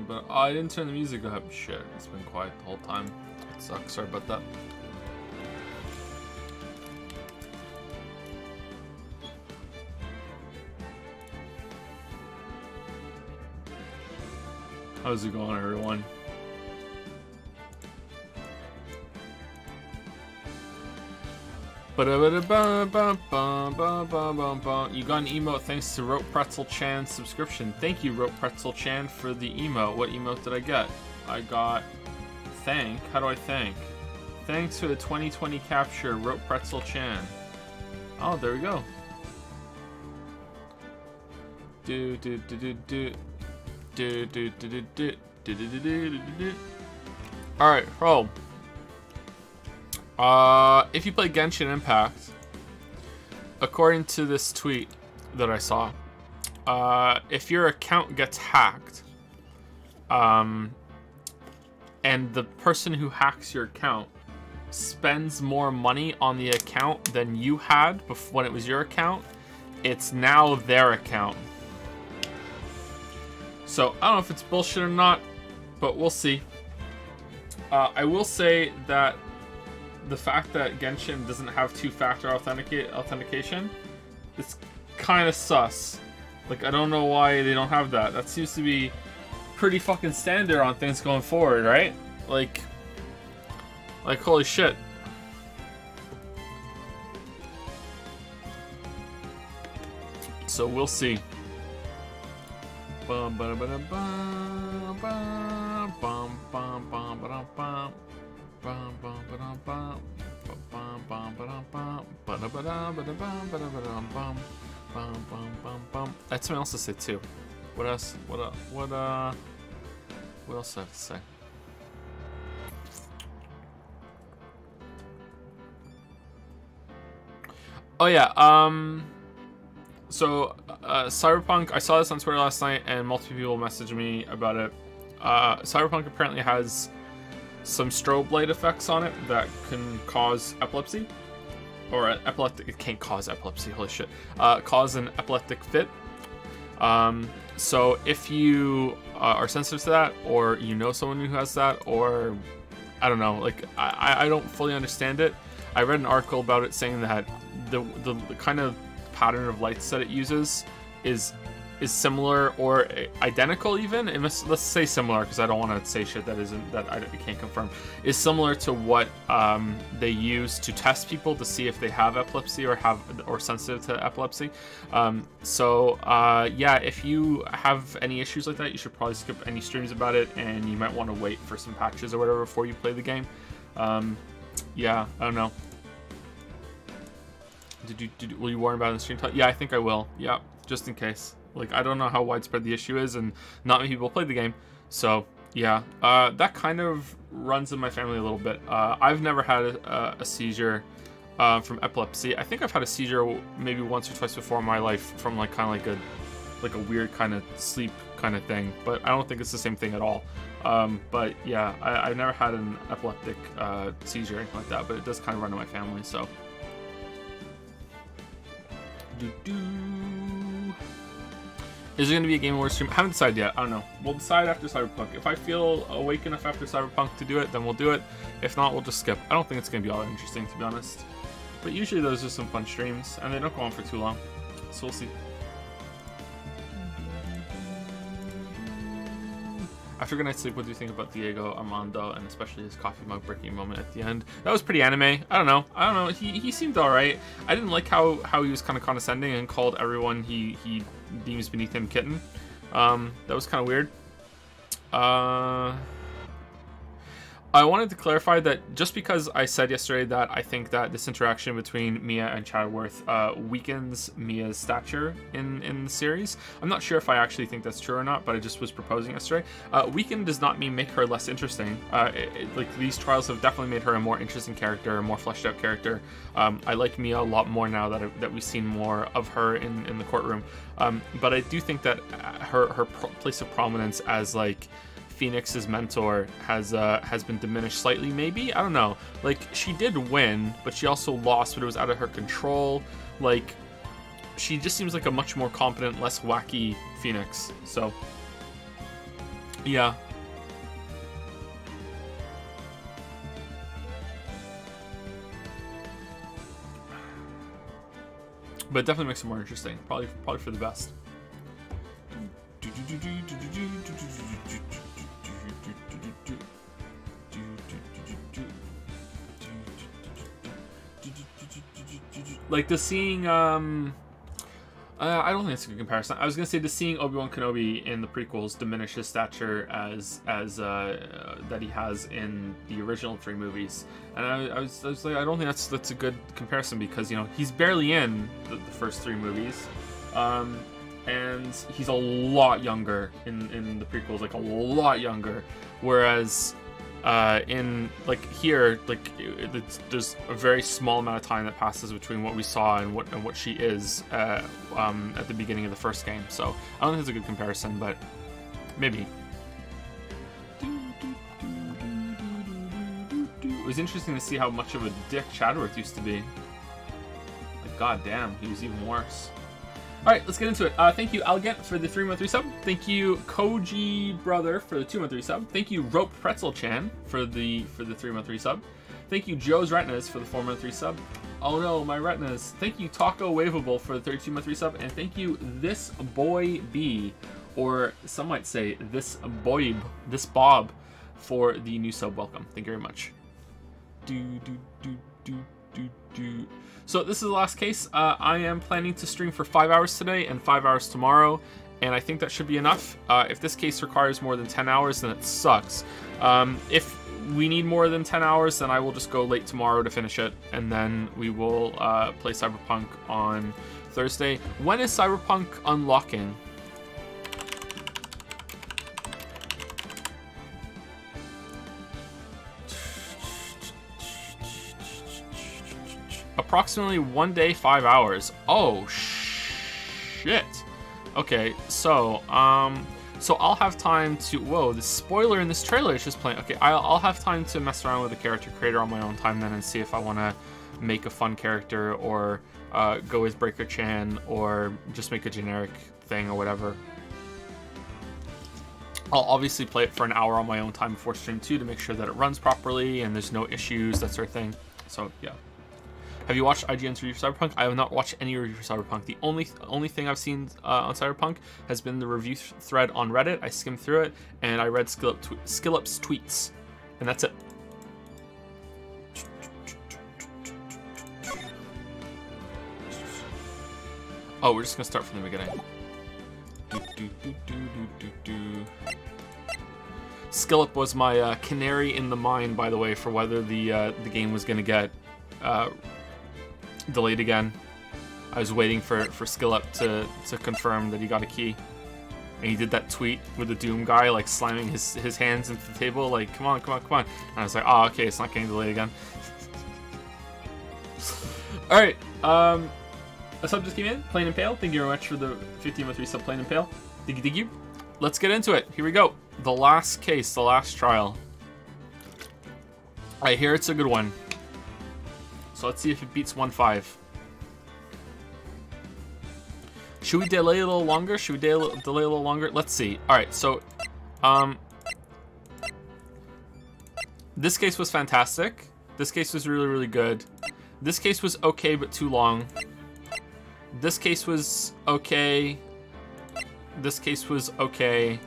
But I didn't turn the music up. Shit, it's been quiet the whole time. It sucks. Sorry about that. How's it going, everyone? You got an emote thanks to Rope Pretzel Chan's subscription. Thank you, Rope Pretzel Chan, for the emote. What emote did I get? I got thank. How do I thank? Thanks for the 2020 capture, Rope Pretzel Chan. Oh, there we go. Alright, roll. If you play Genshin Impact, according to this tweet that I saw, if your account gets hacked, and the person who hacks your account spends more money on the account than you had when it was your account, it's now their account. So, I don't know if it's bullshit or not, but we'll see. I will say that the fact that Genshin doesn't have two-factor authentication, it's kind of sus. Like, I don't know why they don't have that. That seems to be pretty fucking standard on things going forward, right? Like holy shit. So we'll see. That's something else to say too. What else? What else do I have to say? Oh yeah, so Cyberpunk, I saw this on Twitter last night and multiple people messaged me about it. Cyberpunk apparently has some strobe light effects on it that can cause epilepsy. Or epileptic, it can't cause epilepsy, holy shit. Cause an epileptic fit. So if you are sensitive to that, or you know someone who has that, or I don't know, like I don't fully understand it. I read an article about it saying that the kind of pattern of lights that it uses is similar or identical even. Let's say similar because I don't want to say shit that I can't confirm. Is similar to what they use to test people to see if they have epilepsy or sensitive to epilepsy. Yeah, if you have any issues like that, you should probably skip any streams about it, and you might want to wait for some patches or whatever before you play the game. Yeah, I don't know. Will you warn about it in the stream? Yeah, I think I will. Yeah, just in case. Like, I don't know how widespread the issue is, and not many people play the game. So, yeah. That kind of runs in my family a little bit. I've never had a seizure from epilepsy. I think I've had a seizure maybe once or twice before in my life from like kind of like a weird kind of sleep kind of thing. But I don't think it's the same thing at all. But yeah, I've never had an epileptic seizure or anything like that. But it does kind of run in my family, so. Is there going to be a Game Awards stream? I haven't decided yet. I don't know. We'll decide after Cyberpunk. If I feel awake enough after Cyberpunk to do it, then we'll do it. If not, we'll just skip. I don't think it's going to be all that interesting, to be honest. But usually those are some fun streams, and they don't go on for too long. So we'll see. After a good night's sleep, what do you think about Diego Armando, and especially his coffee mug breaking moment at the end? That was pretty anime. I don't know. He seemed alright. I didn't like how he was kind of condescending and called everyone he deems beneath him kitten. That was kind of weird. I wanted to clarify that just because I said yesterday that I think that this interaction between Mia and Chadworth weakens Mia's stature in the series. I'm not sure if I actually think that's true or not, but I just was proposing yesterday. Weaken does not mean make her less interesting. Like, these trials have definitely made her a more interesting character, a more fleshed out character. I like Mia a lot more now that we've seen more of her in the courtroom. But I do think that her place of prominence as like Phoenix's mentor has been diminished slightly, maybe? I don't know. Like, she did win, but she also lost, but it was out of her control. Like, she just seems like a much more competent, less wacky Phoenix. So, Yeah. But it definitely makes it more interesting. Probably for the best. Like the seeing I don't think it's a good comparison. I was gonna say the seeing Obi-Wan Kenobi in the prequels diminish his stature as that he has in the original 3 movies, and I was like, I don't think that's a good comparison, because, you know, he's barely in the first 3 movies, and he's a lot younger in the prequels, like a lot younger, whereas in like here, like there's a very small amount of time that passes between what we saw and what she is at the beginning of the first game. So I don't think it's a good comparison, but maybe. It was interesting to see how much of a dick Chadworth used to be. Like, goddamn, he was even worse. Alright, let's get into it. Thank you, Algent, for the 3-month resub. Thank you, Koji Brother, for the 2-month resub. Thank you, Rope Pretzel Chan, for the 3-month resub. Thank you, Joe's Retinas, for the 4-month resub. Oh no, my retinas. Thank you, Taco Waveable, for the 32-month resub. And thank you, This Boy B, or some might say This Bob, for the new sub. Welcome. Thank you very much. So this is the last case. I am planning to stream for 5 hours today and 5 hours tomorrow, and I think that should be enough. If this case requires more than 10 hours, then it sucks. If we need more than 10 hours, then I will just go late tomorrow to finish it, and then we will play Cyberpunk on Thursday. When is Cyberpunk unlocking? Approximately 1 day, 5 hours. Oh shit. Okay, so I'll have time to. Whoa, the spoiler in this trailer is just playing. Okay, I'll have time to mess around with the character creator on my own time then, and see if I want to make a fun character, or go with Breaker Chan, or just make a generic thing or whatever. I'll obviously play it for an hour on my own time before stream 2 to make sure that it runs properly and there's no issues, that sort of thing. So yeah. Have you watched IGN's review for Cyberpunk? I have not watched any review for Cyberpunk. The only thing I've seen on Cyberpunk has been the review thread on Reddit. I skimmed through it, and I read Skillup's tweets, and that's it. Oh, we're just gonna start from the beginning. Skillup was my canary in the mine, by the way, for whether the game was gonna get delayed again. I was waiting for Skillup to confirm that he got a key, and he did that tweet with the Doom guy like slamming his hands into the table, like come on. And I was like, oh, okay, it's not getting delayed again. All right, a sub just came in. Plain and Pale, thank you very much for the 15-month resub. Plain and Pale, thank you. Let's get into it. Here we go. The last case, the last trial. I hear it's a good one. So let's see if it beats 1.5. Should we delay a little longer? Delay a little longer? Let's see. All right, so this case was fantastic. This case was really, really good. This case was okay, but too long. This case was okay. This case was okay.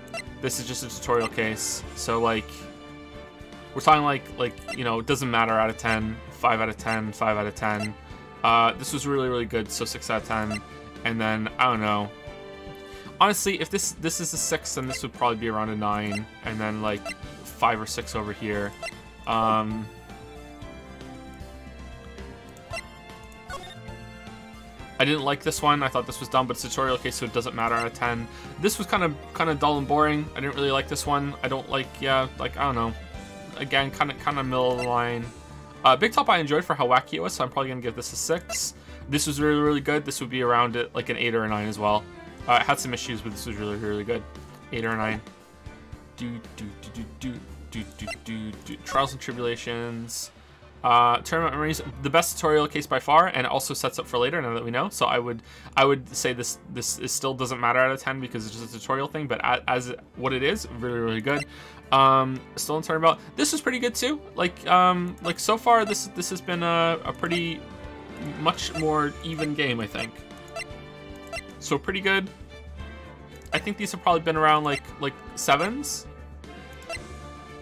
This is just a tutorial case. So like, we're talking like you know, it doesn't matter out of 10. 5 out of 10, 5 out of 10. This was really, really good, so 6 out of 10. And then, I don't know. Honestly, if this is a 6, then this would probably be around a 9. And then, like, 5 or 6 over here. I didn't like this one. I thought this was dumb, but it's a tutorial case, so it doesn't matter out of 10. This was kind of dull and boring. I didn't really like this one. I don't like, yeah, like, I don't know. Again, kind of middle of the line. Big Top I enjoyed for how wacky it was, so I'm probably going to give this a 6. This was really, really good. This would be around it, like an 8 or a 9 as well. It had some issues, but this was really, really good. 8 or a 9. Trials and Tribulations. Tournament memories, the best tutorial case by far, and it also sets up for later now that we know. So I would say this still doesn't matter out of 10 because it's just a tutorial thing, but as what it is, really, really good. Still in Turnabout. This is pretty good too. Like so far this has been a pretty much more even game, I think. So pretty good. I think these have probably been around like 7s.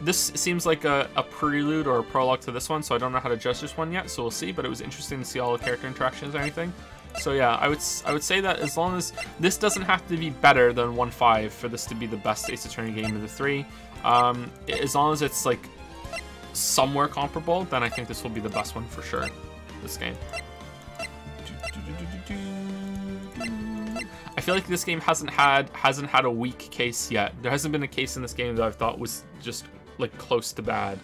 This seems like a prelude or a prologue to this one, so I don't know how to judge this one yet, so we'll see, but it was interesting to see all the character interactions and anything. So yeah, I would say that as long as this doesn't have to be better than 1.5 for this to be the best Ace Attorney game of the 3, as long as it's like somewhere comparable, then I think this will be the best one for sure, this game. I feel like this game hasn't had a weak case yet. There hasn't been a case in this game that I've thought was just like close to bad.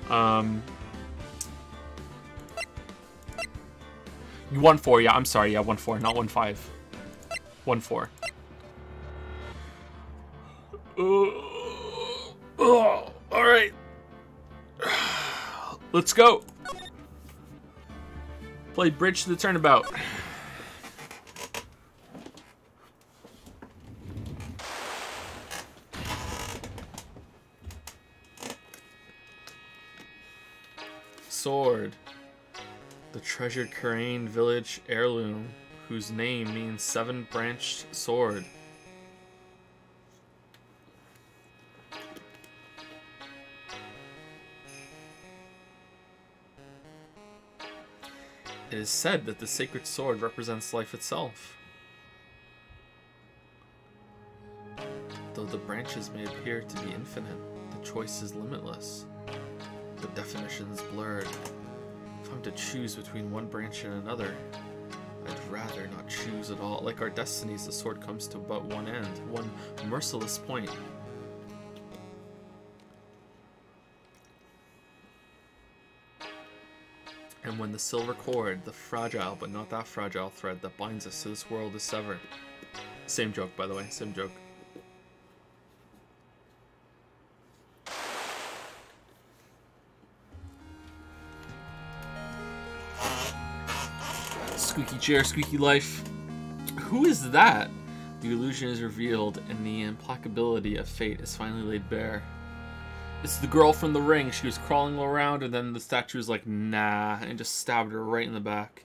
1.4, yeah, I'm sorry, yeah, 1.4, not 1.5. 1.4. All right. Let's go. Play Bridge to the Turnabout. Sword. The treasured Karain village heirloom, whose name means 7-branched sword. It is said that the sacred sword represents life itself. Though the branches may appear to be infinite, the choice is limitless. The definition is blurred. If I'm to choose between one branch and another, I'd rather not choose at all. Like our destinies, the sword comes to but one end, one merciless point. And when the silver cord, the fragile but not that fragile thread that binds us to this world is severed. Same joke, by the way, same joke. Squeaky chair, squeaky life. Who is that? The illusion is revealed and the implacability of fate is finally laid bare. It's the girl from The Ring. She was crawling around and then the statue was like, nah, and just stabbed her right in the back.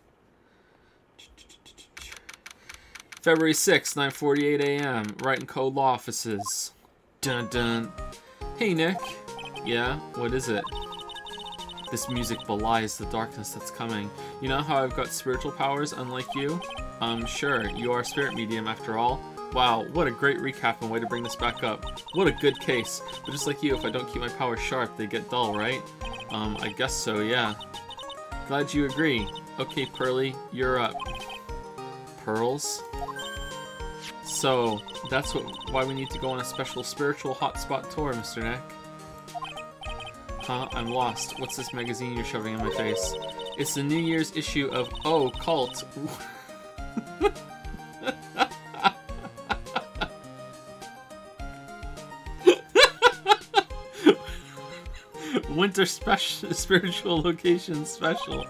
February 6th, 9:48 a.m. Writing Code Law offices. Dun dun. Hey Nick. Yeah, what is it? This music belies the darkness that's coming. You know how I've got spiritual powers unlike you? Sure, you are a spirit medium after all. Wow, what a great recap and way to bring this back up. What a good case. But just like you, if I don't keep my powers sharp, they get dull, right? I guess so, yeah. Glad you agree. Okay, Pearly, you're up. Pearls? So, that's why we need to go on a special spiritual hotspot tour, Mr. Neck. Huh? I'm lost. What's this magazine you're shoving in my face? It's the New Year's issue of Oh, Cult. Winter special, spiritual location special.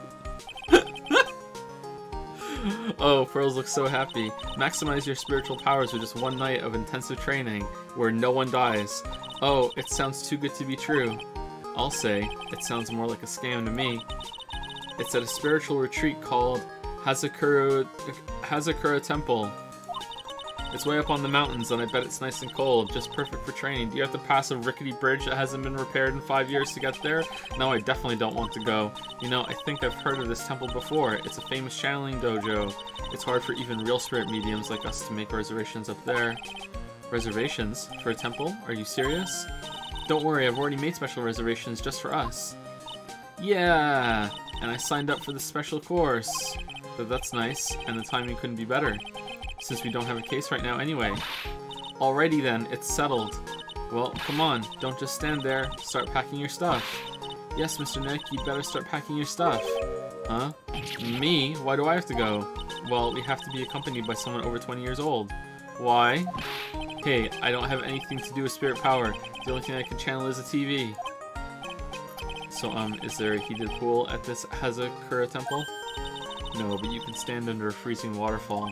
Oh, Pearls looks so happy. Maximize your spiritual powers with just one night of intensive training where no one dies. Oh, it sounds too good to be true. I'll say, it sounds more like a scam to me. It's at a spiritual retreat called Hazakura Temple. It's way up on the mountains, and I bet it's nice and cold, just perfect for training. Do you have to pass a rickety bridge that hasn't been repaired in 5 years to get there? No, I definitely don't want to go. You know, I think I've heard of this temple before. It's a famous channeling dojo. It's hard for even real spirit mediums like us to make reservations up there. Reservations? For a temple? Are you serious? Don't worry, I've already made special reservations just for us. Yeah! And I signed up for the special course. But that's nice, and the timing couldn't be better. Since we don't have a case right now anyway. Alrighty then, it's settled. Well, come on, don't just stand there. Start packing your stuff. Yes, Mr. Nick, you'd better start packing your stuff. Huh? Me? Why do I have to go? Well, we have to be accompanied by someone over 20 years old. Why? Hey, I don't have anything to do with spirit power. The only thing I can channel is a TV. So, is there a heated pool at this Hazakura temple? No, but you can stand under a freezing waterfall.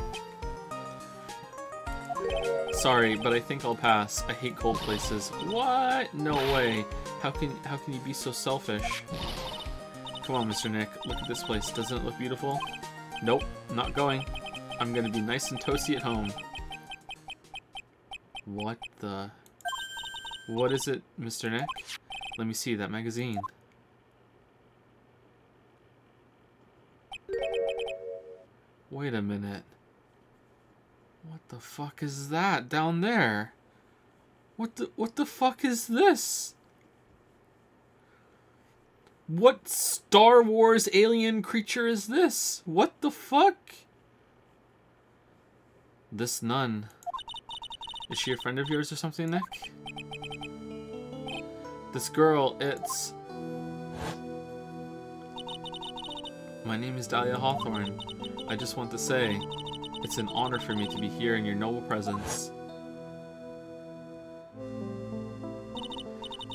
Sorry, but I think I'll pass. I hate cold places. What? No way. How can you be so selfish? Come on, Mr. Nick. Look at this place. Doesn't it look beautiful? Nope, not going. I'm gonna be nice and toasty at home. What the... What is it, Mr. Nick? Let me see that magazine. Wait a minute. What the fuck is that down there? What the fuck is this? What Star Wars alien creature is this? What the fuck? This nun. Is she a friend of yours or something, Nick? This girl, it's... My name is Dahlia Hawthorne. I just want to say, it's an honor for me to be here in your noble presence.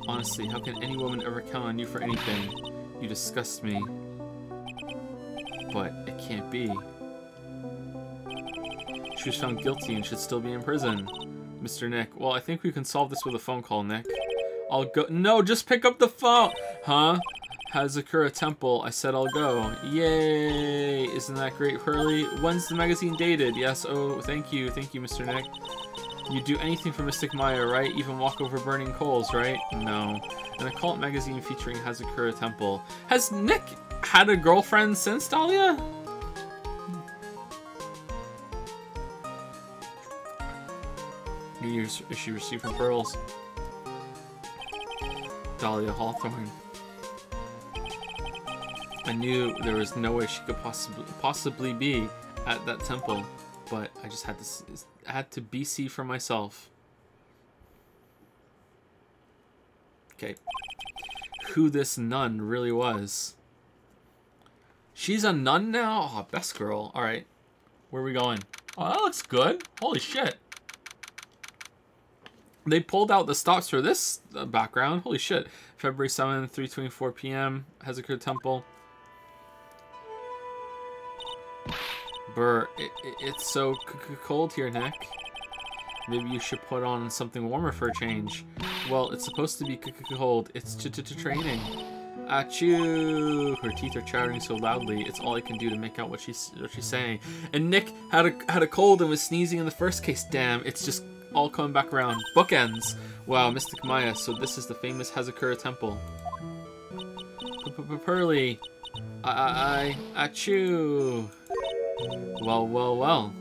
Honestly, how can any woman ever count on you for anything? You disgust me. But it can't be. She was found guilty and should still be in prison. Mr. Nick, well, I think we can solve this with a phone call, Nick. I'll go- No, just pick up the phone! Huh? Hazakura Temple. I said I'll go. Yay! Isn't that great, Hurley? When's the magazine dated? Yes, oh, thank you, Mr. Nick. You'd do anything for Mystic Maya, right? Even walk over burning coals, right? No. An occult magazine featuring Hazakura Temple. Has Nick had a girlfriend since Dahlia? New Year's issue received from Pearls. Dahlia Hawthorne. I knew there was no way she could possibly be at that temple, but I just had to BC for myself. Okay. Who this nun really was. She's a nun now? Oh, best girl. Alright. Where are we going? Oh, that looks good. Holy shit. They pulled out the stops for this background. Holy shit. February 7th, 3:24 p.m. Hazakura Temple. Brr, it's so cold here, Nick. Maybe you should put on something warmer for a change. Well, it's supposed to be cold. It's training. Achoo! Her teeth are chattering so loudly, it's all I can do to make out what she's saying. And Nick had a cold and was sneezing in the first case. Damn, it's just all coming back around. Bookends! Wow, Mystic Maya, so this is the famous Hazakura Temple. Pearly! Achoo! Well.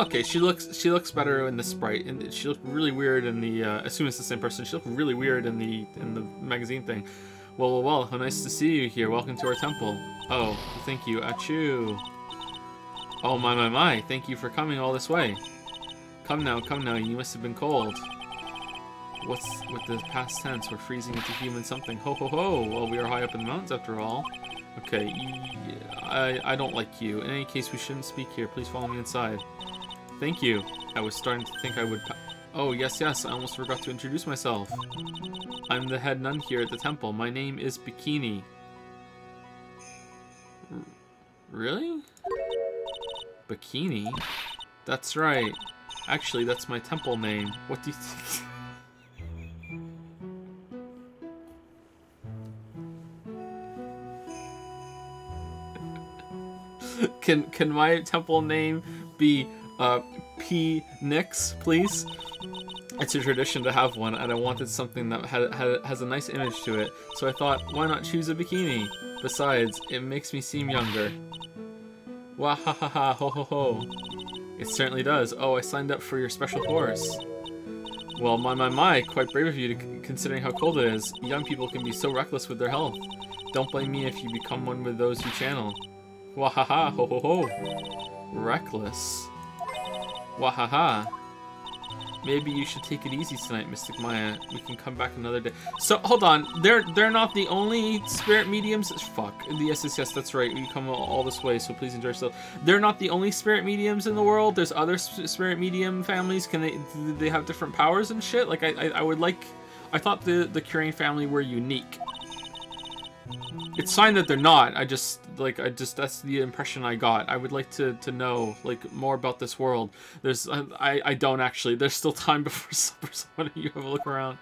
Okay, she looks better in the sprite, and she looked really weird in the. Assume it's the same person. She looked really weird in the magazine thing. Well. How nice to see you here. Welcome to our temple. Oh, thank you. Achoo. Oh my. Thank you for coming all this way. Come now. You must have been cold. What's with the past tense? We're freezing into human something. Ho. Well, we are high up in the mountains after all. Okay, I don't like you. In any case, we shouldn't speak here. Please follow me inside. Thank you. I was starting to think I would... Oh, yes. I almost forgot to introduce myself. I'm the head nun here at the temple. My name is Bikini. Really? Bikini? That's right. Actually, that's my temple name. What do you think? Can my temple name be P. Nix, please? It's a tradition to have one, and I wanted something that has a nice image to it, so I thought, why not choose a bikini? Besides, it makes me seem younger. Wahahaha, ho. It certainly does. Oh, I signed up for your special course. Well, my, quite brave of you, considering how cold it is. Young people can be so reckless with their health. Don't blame me if you become one with those who channel. Wahaha, ho. Reckless. Wahaha. Maybe you should take it easy tonight, Mystic Maya. We can come back another day. So, hold on. They're not the only spirit mediums. Fuck. Yes, that's right. We come all this way, so please enjoy yourself. They're not the only spirit mediums in the world. There's other spirit medium families. Do they have different powers and shit? Like, I would like I thought the Crane family were unique. It's fine that they're not. That's the impression I got. I would like to know, like, more about this world. I don't actually. There's still time before supper, so why don't you have a look around?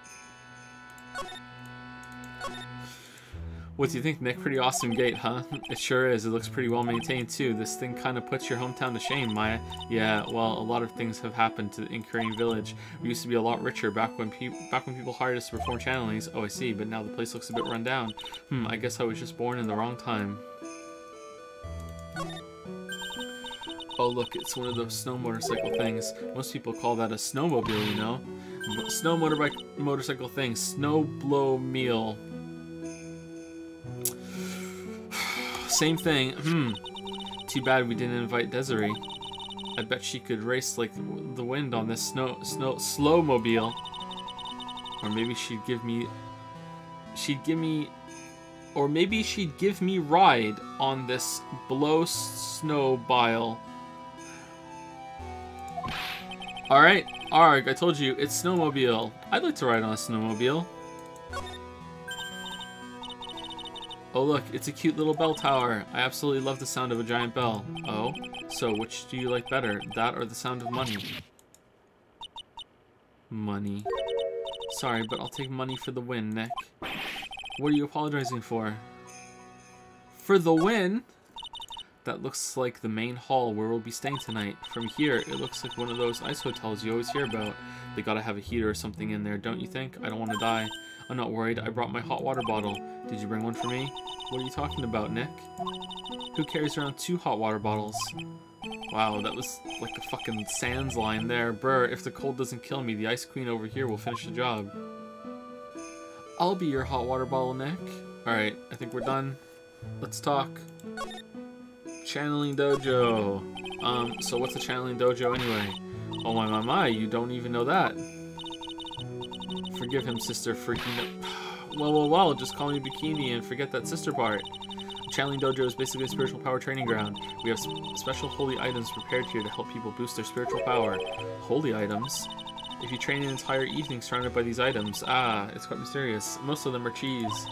What do you think, Nick? Pretty awesome gate, huh? It sure is. It looks pretty well maintained, too. This thing kind of puts your hometown to shame, Maya. Yeah, well, a lot of things have happened in Crane Village. We used to be a lot richer back when people hired us to perform channelings. Oh, I see, but now the place looks a bit run down. I guess I was just born in the wrong time. Oh, look, it's one of those snow motorcycle things. Most people call that a snowmobile, you know? Snow motorcycle thing. Snowblow-meal. Same thing. Too bad we didn't invite Desiree. I bet she could race like the wind on this slow-mobile. Or maybe she'd give me ride on this blow-snowbile. Alright, Arg, I told you, it's snowmobile. I'd like to ride on a snowmobile. Oh look, it's a cute little bell tower. I absolutely love the sound of a giant bell. Oh, so which do you like better, that or the sound of money? Money. Sorry, but I'll take money for the win, Nick. What are you apologizing for? For the win? That looks like the main hall where we'll be staying tonight. From here, it looks like one of those ice hotels you always hear about. They gotta have a heater or something in there, don't you think? I don't want to die. I'm not worried. I brought my hot water bottle. Did you bring one for me? What are you talking about, Nick? Who carries around 2 hot water bottles? Wow, that was like a fucking Sans line there. Brr, if the cold doesn't kill me, the Ice Queen over here will finish the job. I'll be your hot water bottle, Nick. Alright, I think we're done. Let's talk. Channeling Dojo. So what's a Channeling Dojo anyway? Oh my, you don't even know that. Forgive him, sister, freaking... Well, just call me Bikini and forget that sister part. Channeling Dojo is basically a spiritual power training ground. We have special holy items prepared here to help people boost their spiritual power. Holy items? If you train an entire evening surrounded by these items, it's quite mysterious. Most of them are cheese.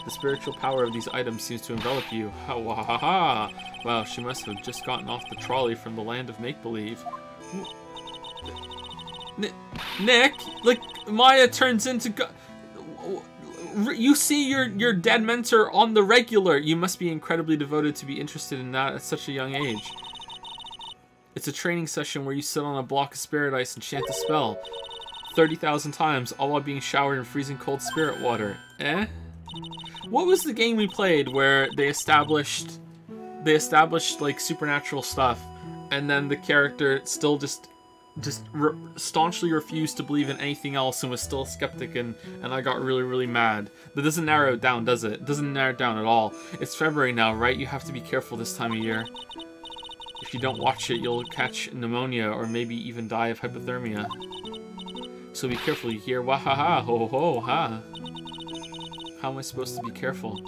The spiritual power of these items seems to envelop you. Ha ha ha ha! Wow, she must have just gotten off the trolley from the land of make-believe. Nick, like, Maya turns into... You see your dead mentor on the regular. You must be incredibly devoted to be interested in that at such a young age. It's a training session where you sit on a block of spirit ice and chant a spell 30,000 times, all while being showered in freezing cold spirit water. Eh? What was the game we played where they established like supernatural stuff, and then the character still just staunchly refused to believe in anything else and was still a skeptic, and I got really mad. That doesn't narrow it down, does it? It doesn't narrow it down at all. It's February now, right? You have to be careful this time of year. If you don't watch it, you'll catch pneumonia or maybe even die of hypothermia. So be careful, you hear? Wahaha, ho ho ho, ha. How am I supposed to be careful?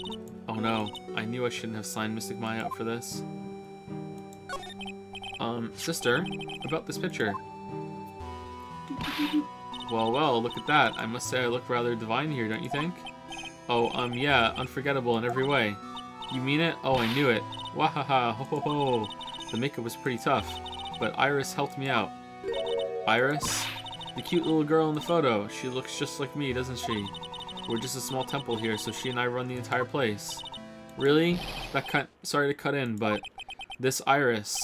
Oh no, I knew I shouldn't have signed Mystic Maya up for this. Sister, about this picture. Well, look at that. I must say I look rather divine here, don't you think? Oh, yeah, unforgettable in every way. You mean it? Oh, I knew it. Wahaha, ho ho ho. The makeup was pretty tough, but Iris helped me out. Iris? The cute little girl in the photo. She looks just like me, doesn't she? We're just a small temple here, so she and I run the entire place. Really? Sorry to cut in, but this Iris,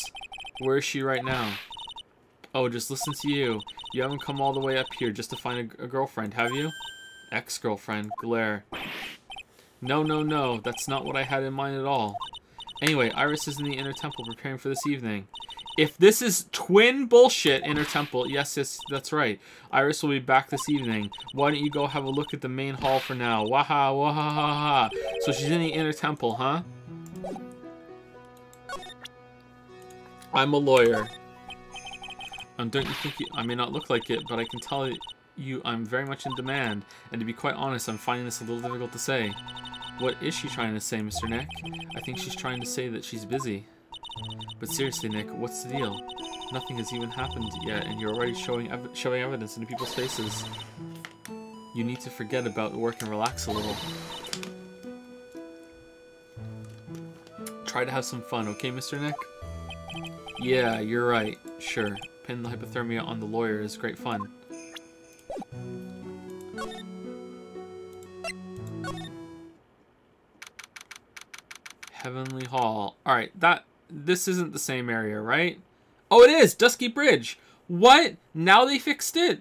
where is she right now? Oh, just listen to you. You haven't come all the way up here just to find a girlfriend, have you? Ex-girlfriend, glare. No, that's not what I had in mind at all. Anyway, Iris is in the inner temple preparing for this evening. If this is twin bullshit, inner temple, yes, that's right. Iris will be back this evening. Why don't you go have a look at the main hall for now? Waha, waha. So she's in the inner temple, huh? I'm a lawyer. Don't you think I may not look like it, but I can tell you I'm very much in demand. And to be quite honest, I'm finding this a little difficult to say. What is she trying to say, Mr. Nick? I think she's trying to say that she's busy. But seriously, Nick, what's the deal? Nothing has even happened yet, and you're already showing evidence into people's faces. You need to forget about work and relax a little. Try to have some fun, okay, Mr. Nick? Yeah, you're right. Sure. Pin the hypothermia on the lawyer is great fun. Heavenly Hall. Alright, this isn't the same area, right? Oh, it is! Dusky Bridge! What? Now they fixed it?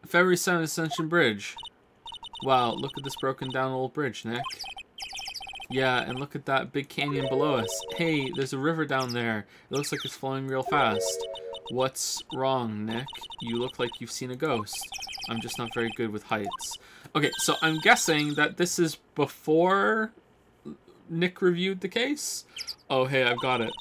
February 7th Ascension Bridge. Wow, look at this broken down old bridge, Nick. Yeah, and look at that big canyon below us. Hey, there's a river down there. It looks like it's flowing real fast. What's wrong, Nick? You look like you've seen a ghost. I'm just not very good with heights. Okay, so I'm guessing that this is before Nick reviewed the case? Oh, hey, I've got it.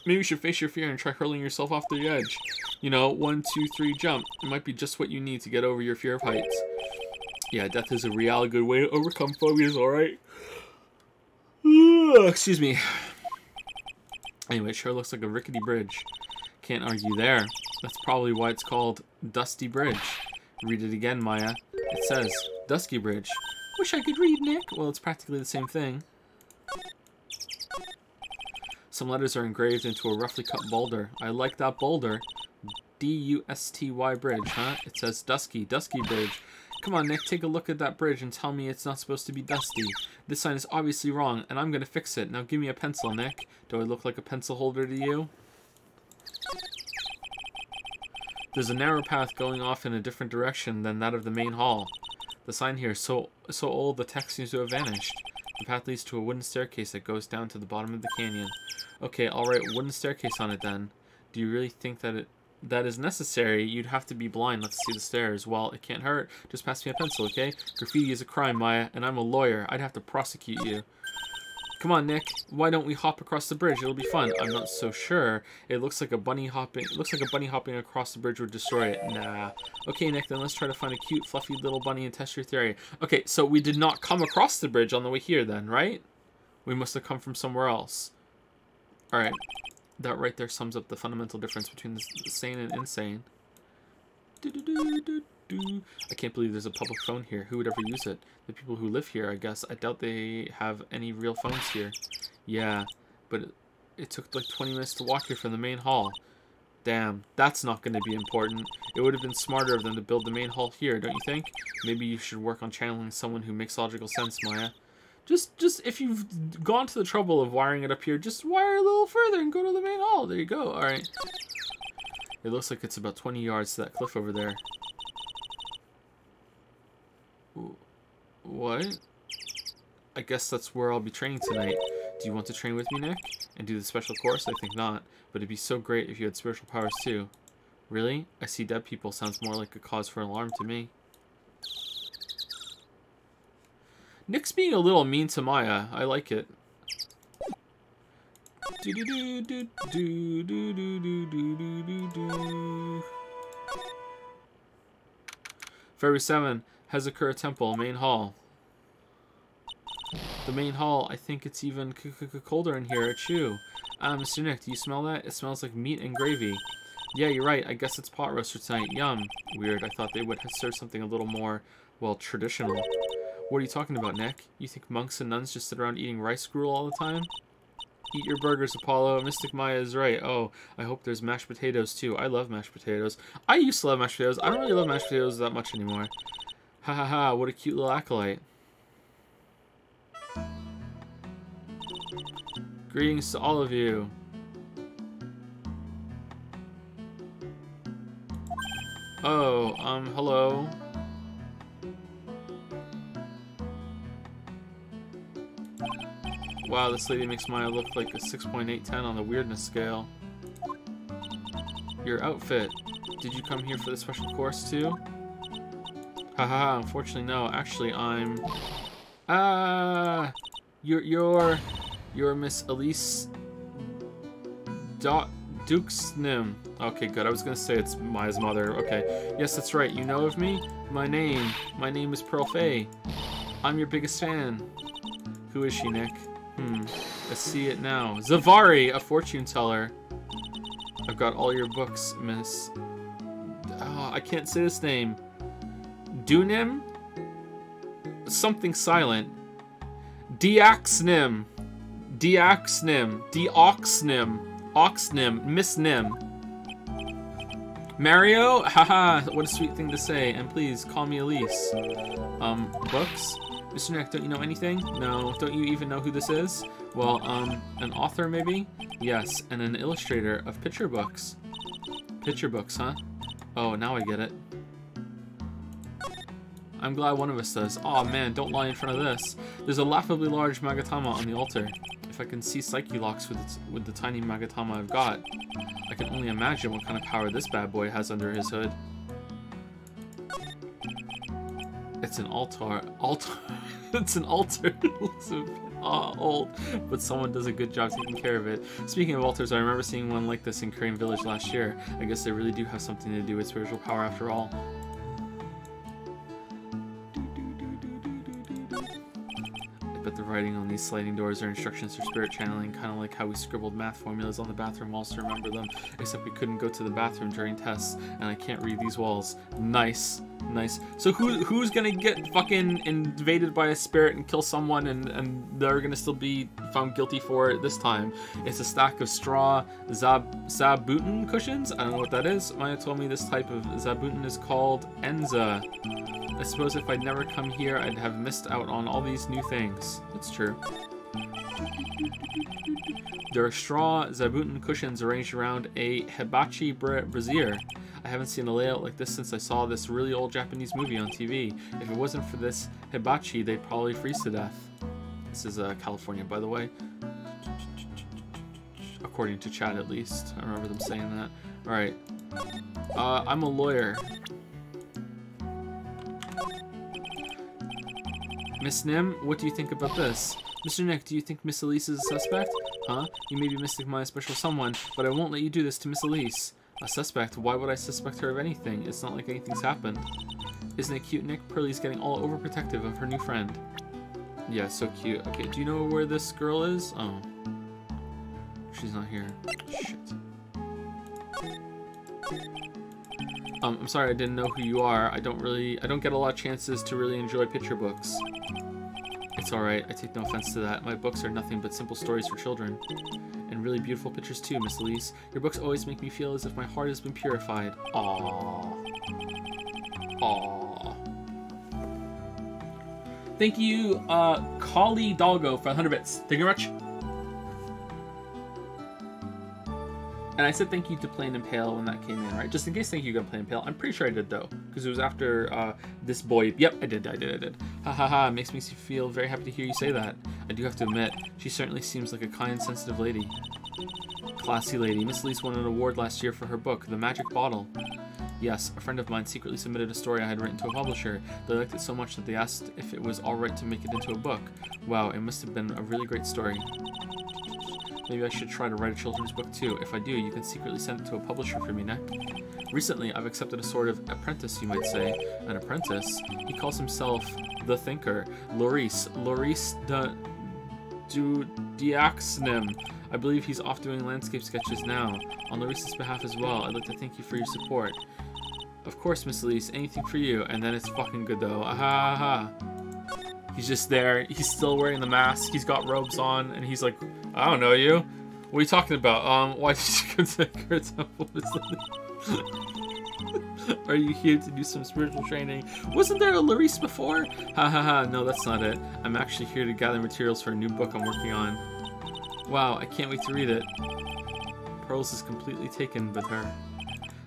Maybe you should face your fear and try hurling yourself off the edge. You know, 1, 2, 3, jump. It might be just what you need to get over your fear of heights. Yeah, death is a real good way to overcome phobias, alright? Excuse me. Anyway, it sure looks like a rickety bridge. Can't argue there. That's probably why it's called Dusty Bridge. Read it again, Maya. It says, Dusky Bridge. Wish I could read, Nick. Well, it's practically the same thing. Some letters are engraved into a roughly cut boulder. I like that boulder. D-U-S-T-Y Bridge, huh? It says Dusky Bridge. Come on, Nick, take a look at that bridge and tell me it's not supposed to be dusty. This sign is obviously wrong, and I'm going to fix it. Now give me a pencil, Nick. Do I look like a pencil holder to you? There's a narrow path going off in a different direction than that of the main hall. The sign here is so old the text seems to have vanished. The path leads to a wooden staircase that goes down to the bottom of the canyon. Okay, I'll write wooden staircase on it then. Do you really think that is necessary? You'd have to be blind not to see the stairs. Well, it can't hurt. Just pass me a pencil, okay? Graffiti is a crime, Maya, and I'm a lawyer. I'd have to prosecute you. Come on, Nick. Why don't we hop across the bridge? It'll be fun. I'm not so sure. It looks like a bunny hopping. It looks like a bunny hopping across the bridge would destroy it. Nah. Okay, Nick. Then let's try to find a cute, fluffy little bunny and test your theory. Okay, so we did not come across the bridge on the way here, then, right? We must have come from somewhere else. All right. That right there sums up the fundamental difference between the sane and insane. I can't believe there's a public phone here. Who would ever use it? The people who live here, I guess. I doubt they have any real phones here. Yeah, but it took like 20 minutes to walk here from the main hall. Damn, that's not going to be important. It would have been smarter of them to build the main hall here, don't you think? Maybe you should work on channeling someone who makes logical sense, Maya. Just if you've gone to the trouble of wiring it up here, just wire a little further and go to the main hall. There you go. All right. It looks like it's about 20 yards to that cliff over there. What? I guess that's where I'll be training tonight. Do you want to train with me, Nick? And do the special course? I think not. But it'd be so great if you had spiritual powers too. Really? I see dead people sounds more like a cause for alarm to me. Nick's being a little mean to Maya. I like it. February 7, Hezekiah Temple, main hall. The main hall, I think it's even colder in here. Achoo. Mr. Nick, do you smell that? It smells like meat and gravy. Yeah, you're right. I guess it's pot roast for tonight. Yum. Weird. I thought they would have served something a little more, well, traditional. What are you talking about, Nick? You think monks and nuns just sit around eating rice gruel all the time? Eat your burgers, Apollo. Mystic Maya is right. Oh, I hope there's mashed potatoes, too. I love mashed potatoes. I used to love mashed potatoes. I don't really love mashed potatoes that much anymore. Ha ha ha, what a cute little acolyte. Greetings to all of you. Oh, hello. Wow, this lady makes Maya look like a 6.810 on the weirdness scale. Your outfit. Did you come here for the special course too? Haha, unfortunately no. Actually, I'm... You're Miss Elise... Duxnim. Okay, good. I was gonna say it's Maya's mother. Okay. Yes, that's right. You know of me? My name is Pearl Faye. I'm your biggest fan. Who is she, Nick? I see it now. Zavari, a fortune teller. I've got all your books, miss. Oh, I can't say this name. Dunim? Something silent. Deoxnim. Oxnim. Miss Nim. Mario? Haha, what a sweet thing to say. And please, call me Elise. Books? Mr. Nick, don't you know anything? No. Don't you even know who this is? Well, an author maybe? Yes, and an illustrator of picture books. Picture books, huh? Oh, now I get it. I'm glad one of us does. Aw, man, don't lie in front of this. There's a laughably large Magatama on the altar. If I can see Psyche locks with the tiny Magatama I've got, I can only imagine what kind of power this bad boy has under his hood. It's an altar. It's an altar. It looks a bit old, but someone does a good job taking care of it. Speaking of altars, I remember seeing one like this in Crane Village last year. I guess they really do have something to do with spiritual power after all. But the writing on these sliding doors are instructions for spirit channeling, kind of like how we scribbled math formulas on the bathroom walls to remember them, except we couldn't go to the bathroom during tests, and I can't read these walls. Nice. Nice. So who's gonna get fucking invaded by a spirit and kill someone and they're gonna still be found guilty for it this time? It's a stack of straw Zabuton cushions? I don't know what that is. Maya told me this type of Zabuton is called Enza. I suppose if I'd never come here, I'd have missed out on all these new things. That's true. There are straw Zabuton cushions arranged around a hibachi brazier. I haven't seen a layout like this since I saw this really old Japanese movie on TV. If it wasn't for this hibachi, they'd probably freeze to death. This is California, by the way. According to chat, at least. I remember them saying that. Alright. I'm a lawyer. Miss Nim, what do you think about this? Mr. Nick, do you think Miss Elise is a suspect? Huh? You may be mystic my special someone, but I won't let you do this to Miss Elise. A suspect? Why would I suspect her of anything? It's not like anything's happened. Isn't it cute, Nick? Pearlie's getting all overprotective of her new friend. Yeah, so cute. Okay, do you know where this girl is? Oh. She's not here. Shit. I'm sorry I didn't know who you are. I don't get a lot of chances to really enjoy picture books. It's alright, I take no offense to that. My books are nothing but simple stories for children. And really beautiful pictures too, Miss Elise. Your books always make me feel as if my heart has been purified. Aww. Aww. Thank you, Kali Dalgo for 100 bits. Thank you very much. And I said thank you to Plain and Pale when that came in, right? Just in case thank you got Plain and Pale. I'm pretty sure I did, though. Because it was after this boy. Yep, I did. Ha ha ha. Makes me feel very happy to hear you say that. I do have to admit, she certainly seems like a kind, sensitive lady. Classy lady. Miss Elise won an award last year for her book, The Magic Bottle. Yes, a friend of mine secretly submitted a story I had written to a publisher. They liked it so much that they asked if it was alright to make it into a book. Wow, it must have been a really great story. Maybe I should try to write a children's book too. If I do, you can secretly send it to a publisher for me, Nick. Recently, I've accepted a sort of apprentice, you might say. An apprentice? He calls himself The Thinker. Loris Diaxnim. I believe he's off doing landscape sketches now. On Loris's behalf as well, I'd like to thank you for your support. Of course, Miss Elise, anything for you. And then it's fucking good though. Ah ha ha. He's just there. He's still wearing the mask. He's got robes on, and he's like, I don't know you. What are you talking about? Why did you come to the temple? Are you here to do some spiritual training? Wasn't there a Larice before? Ha ha ha, no, that's not it. I'm actually here to gather materials for a new book I'm working on. Wow, I can't wait to read it. Pearls is completely taken with her.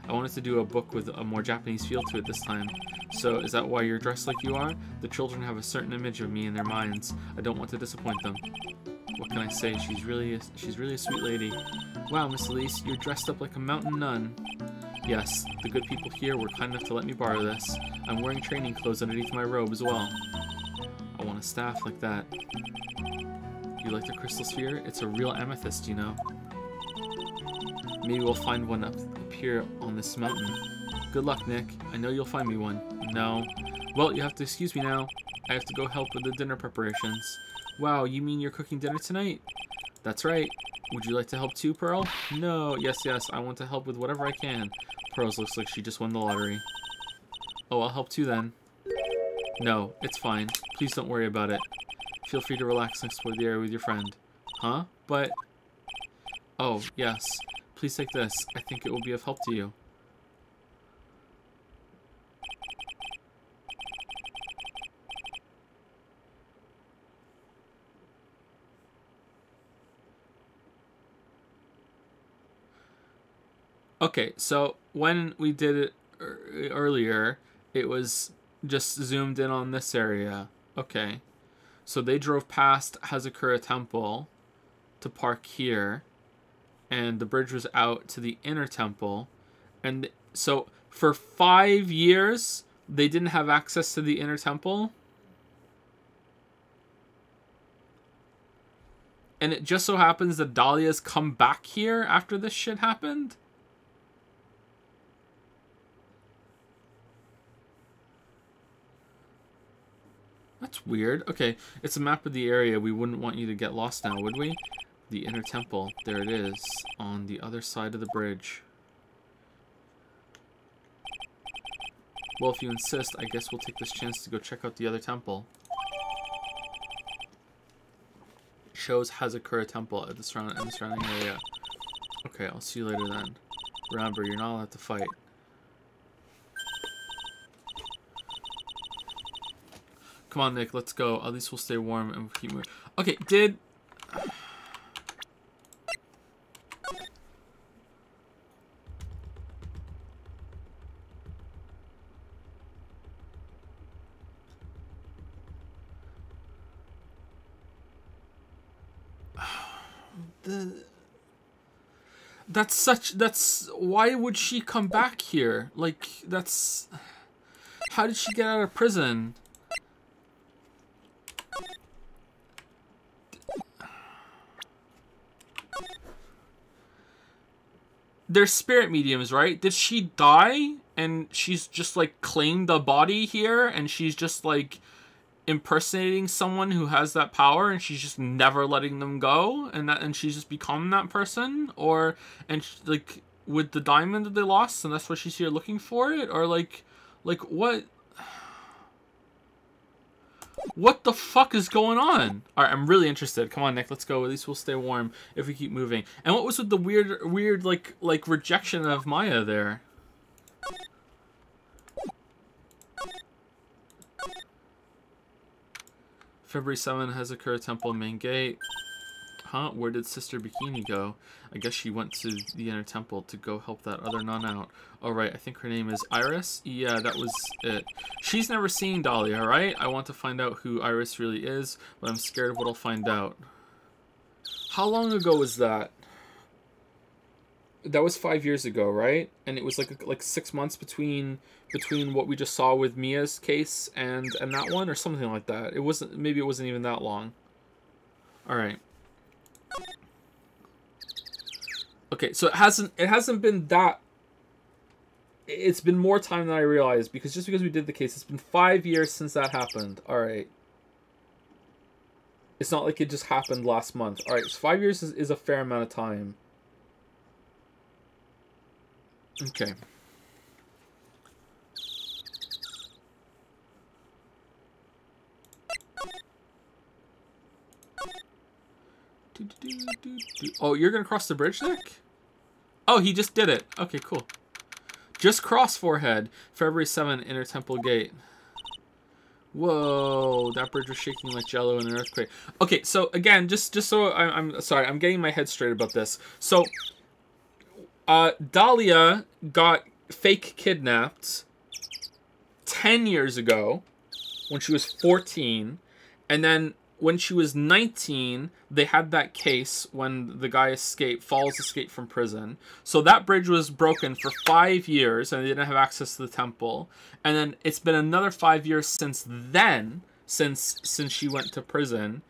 I wanted to do a book with a more Japanese feel to it this time. So, is that why you're dressed like you are? The children have a certain image of me in their minds. I don't want to disappoint them. What can I say? She's really a sweet lady. Wow, Miss Elise, you're dressed up like a mountain nun. Yes, the good people here were kind enough to let me borrow this. I'm wearing training clothes underneath my robe as well. I want a staff like that. You like the crystal sphere? It's a real amethyst, you know. Maybe we'll find one up here on this mountain. Good luck, Nick. I know you'll find me one. No. Well, you have to excuse me now. I have to go help with the dinner preparations. Wow, you mean you're cooking dinner tonight? That's right. Would you like to help too, Pearl? No. Yes, I want to help with whatever I can. Pearls looks like she just won the lottery. Oh, I'll help too then. No, it's fine. Please don't worry about it. Feel free to relax and explore the area with your friend. Huh? But... Oh, yes. Please take this. I think it will be of help to you. Okay, so when we did it earlier, it was just zoomed in on this area. Okay. So they drove past Hazakura Temple to park here, and the bridge was out to the inner temple. And so for 5 years, they didn't have access to the inner temple. And it just so happens that Dahlia's come back here after this shit happened. That's weird. Okay, it's a map of the area. We wouldn't want you to get lost now, would we? The inner temple. There it is, on the other side of the bridge. Well, if you insist, I guess we'll take this chance to go check out the other temple. Shows Hazakura Temple at the surrounding area. Okay, I'll see you later then. Remember, you're not allowed to fight. Come on, Nick, let's go. At least we'll stay warm and keep moving. Okay, did... That's... Why would she come back here? Like, that's... How did she get out of prison? They're spirit mediums, right? Did she die and she's just like claimed a body here and she's just like impersonating someone who has that power and she's just never letting them go and she's just become that person? Or like with the diamond that they lost and that's why she's here looking for it? Or like what the fuck is going on? Alright, I'm really interested. Come on, Nick, let's go. At least we'll stay warm if we keep moving. And what was with the weird like rejection of Maya there? February 7 Hazakura Temple main gate. Huh? Where did Sister Bikini go? I guess she went to the inner temple to go help that other nun out. Oh, right. I think her name is Iris? Yeah, that was it. She's never seen Dahlia, right? I want to find out who Iris really is, but I'm scared of what I'll find out. How long ago was that? That was 5 years ago, right? And it was like 6 months between what we just saw with Mia's case and that one, or something like that. It wasn't. Maybe it wasn't even that long. All right. Okay, so it hasn't been that. It's been more time than I realized because just because we did the case, it's been 5 years since that happened. All right. It's not like it just happened last month. All right, so 5 years is a fair amount of time. Okay. Oh, you're gonna cross the bridge, Nick? Oh, he just did it. Okay, cool. Just cross forehead. February 7, Inner Temple Gate. Whoa, that bridge was shaking like jello in an earthquake. Okay, so again, just so I'm sorry, I'm getting my head straight about this. So, Dahlia got fake kidnapped 10 years ago when she was 14, and then when she was 19, they had that case when the guy Falls escaped from prison. So that bridge was broken for 5 years, and they didn't have access to the temple. And then it's been another 5 years since then, since she went to prison.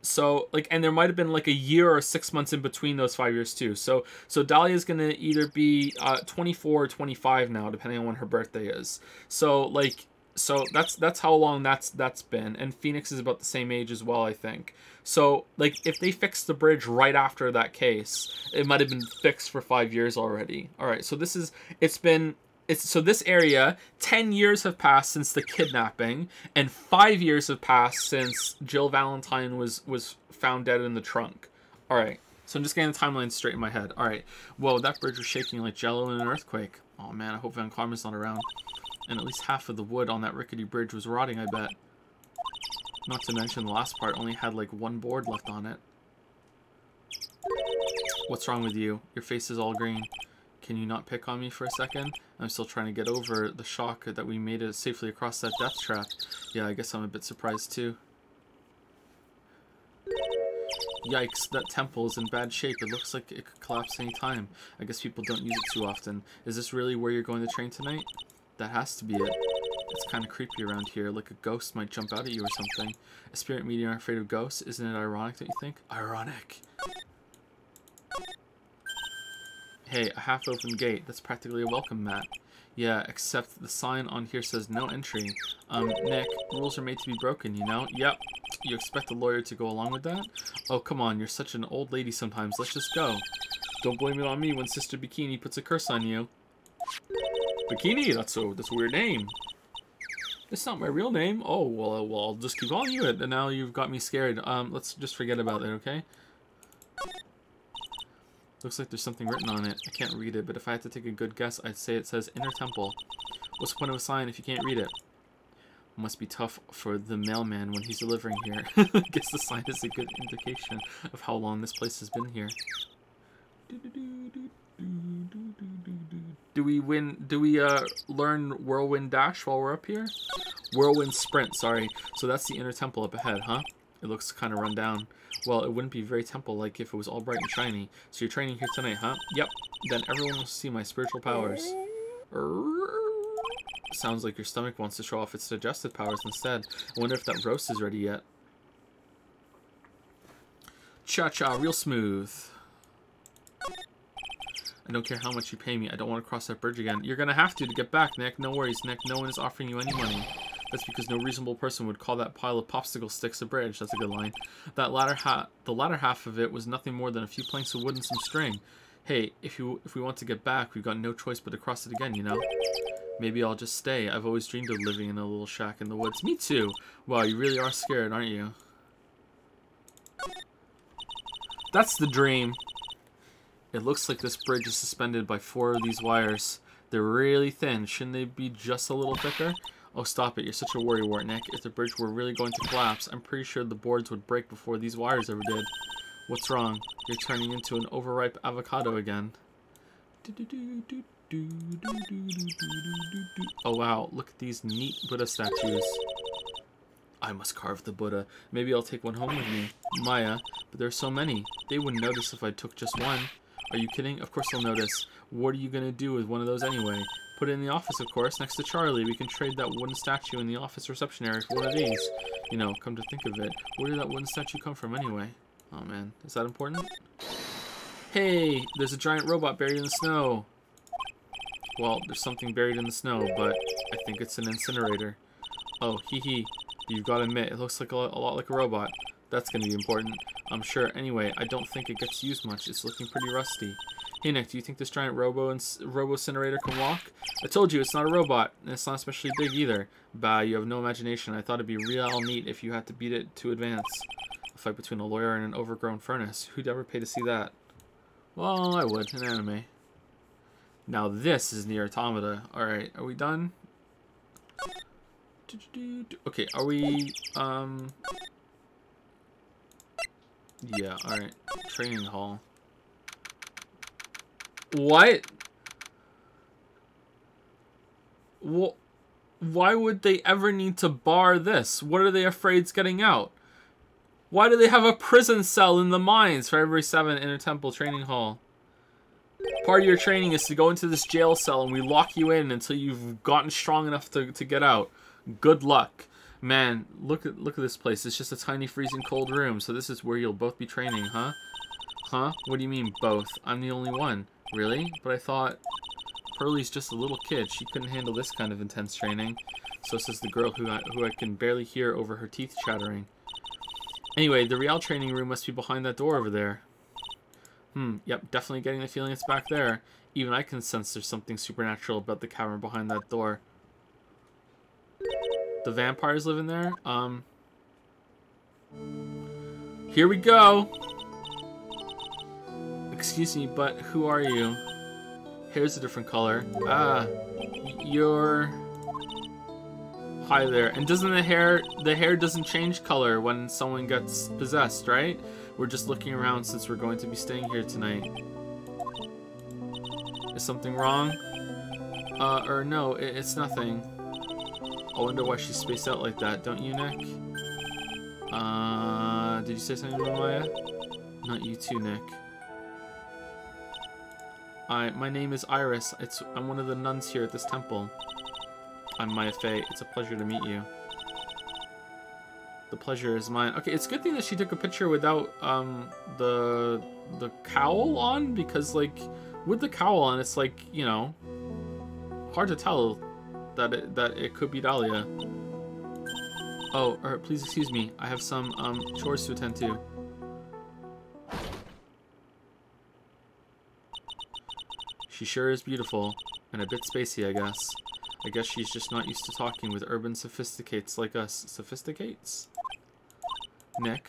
So like, and there might have been like a year or 6 months in between those 5 years too. So Dahlia's gonna either be 24 or 25 now, depending on when her birthday is. So like, So that's how long that's been, and Phoenix is about the same age as well, I think. So like if they fixed the bridge right after that case, it might have been fixed for 5 years already. All right, so so this area, 10 years have passed since the kidnapping, and 5 years have passed since Jill Valentine was found dead in the trunk. All right, so I'm just getting the timeline straight in my head. All right, whoa, that bridge was shaking like jello in an earthquake. Oh man, I hope Van Karma's not around. And at least half of the wood on that rickety bridge was rotting, I bet. Not to mention the last part only had like one board left on it. What's wrong with you? Your face is all green. Can you not pick on me for a second? I'm still trying to get over the shock that we made it safely across that death trap. Yeah, I guess I'm a bit surprised too. Yikes, that temple is in bad shape. It looks like it could collapse any time. I guess people don't use it too often. Is this really where you're going to train tonight? That has to be it. It's kind of creepy around here, like a ghost might jump out at you or something. A spirit medium afraid of ghosts? Isn't it ironic, don't you think? Ironic. Hey, a half-open gate. That's practically a welcome mat. Yeah, except the sign on here says no entry. Nick, rules are made to be broken, you know? Yep. You expect a lawyer to go along with that? Oh, come on, you're such an old lady sometimes. Let's just go. Don't blame it on me when Sister Bikini puts a curse on you. Bikini? That's a weird name. It's not my real name. Oh, well, I'll just keep calling you it. And now you've got me scared. Let's just forget about it, okay? Looks like there's something written on it. I can't read it, but if I had to take a good guess, I'd say it says Inner Temple. What's the point of a sign if you can't read it? Must be tough for the mailman when he's delivering here. I guess the sign is a good indication of how long this place has been here. Do we learn Whirlwind Dash while we're up here? Whirlwind Sprint, sorry. So that's the Inner Temple up ahead, huh? It looks kind of run down. Well, it wouldn't be very temple-like if it was all bright and shiny. So you're training here tonight, huh? Yep. Then everyone will see my spiritual powers. Sounds like your stomach wants to show off its digestive powers instead. I wonder if that roast is ready yet. Cha-cha, real smooth. I don't care how much you pay me. I don't want to cross that bridge again. You're gonna have to get back, Nick. No worries, Nick. No one is offering you any money. That's because no reasonable person would call that pile of popsicle sticks a bridge. That's a good line. The latter half of it was nothing more than a few planks of wood and some string. Hey, if we want to get back, we've got no choice but to cross it again, you know? Maybe I'll just stay. I've always dreamed of living in a little shack in the woods. Me too. Wow, you really are scared, aren't you? That's the dream. It looks like this bridge is suspended by 4 of these wires. They're really thin. Shouldn't they be just a little thicker? Oh, stop it. You're such a worrywart, Nick. If the bridge were really going to collapse, I'm pretty sure the boards would break before these wires ever did. What's wrong? You're turning into an overripe avocado again. Oh, wow. Look at these neat Buddha statues. I must carve the Buddha. Maybe I'll take one home with me. Maya, but there's so many. They wouldn't notice if I took just one. Are you kidding? Of course they'll notice. What are you going to do with one of those anyway? Put it in the office, of course, next to Charlie. We can trade that wooden statue in the office reception area for one of these. You know, come to think of it, where did that wooden statue come from anyway? Oh man, is that important? Hey, there's a giant robot buried in the snow. Well, there's something buried in the snow, but I think it's an incinerator. Oh, hee. You've got to admit, it looks like a lot like a robot. That's going to be important. I'm sure. Anyway, I don't think it gets used much. It's looking pretty rusty. Hey Nick, do you think this giant robo-incinerator can walk? I told you, it's not a robot, and it's not especially big either. Bah, you have no imagination. I thought it'd be real neat if you had to beat it to advance. A fight between a lawyer and an overgrown furnace. Who'd ever pay to see that? Well, I would. An anime. Now this is Nier Automata. Alright, are we done? Okay, are we, yeah, alright. Training hall. What? Why would they ever need to bar this? What are they afraid's getting out? Why do they have a prison cell in the mines for every 7 Inner Temple training hall? Part of your training is to go into this jail cell and we lock you in until you've gotten strong enough to get out. Good luck. Man, look at this place. It's just a tiny freezing cold room. So this is where you'll both be training, huh? Huh? What do you mean both? I'm the only one. Really? But I thought Pearlie's just a little kid. She couldn't handle this kind of intense training. So says the girl who I can barely hear over her teeth chattering. Anyway, the Real training room must be behind that door over there. Yep, definitely getting the feeling it's back there. Even I can sense there's something supernatural about the cavern behind that door. The vampires live in there? Here we go! Excuse me, but who are you? Hair's a different color. Ah, you're... Hi there. And doesn't the hair doesn't change color when someone gets possessed, right? We're just looking around since we're going to be staying here tonight. Is something wrong? Or no, it's nothing. I wonder why she's spaced out like that, don't you, Nick? Did you say something, Maya? Not you too, Nick. My name is Iris. I'm one of the nuns here at this temple. I'm Maya Fey. It's a pleasure to meet you. The pleasure is mine. Okay, it's a good thing that she took a picture without the cowl on, because like with the cowl on, it's like, you know, hard to tell that it could be Dahlia. Oh, please excuse me. I have some chores to attend to. She sure is beautiful and a bit spacey, I guess. I guess she's just not used to talking with urban sophisticates like us. Sophisticates? Nick,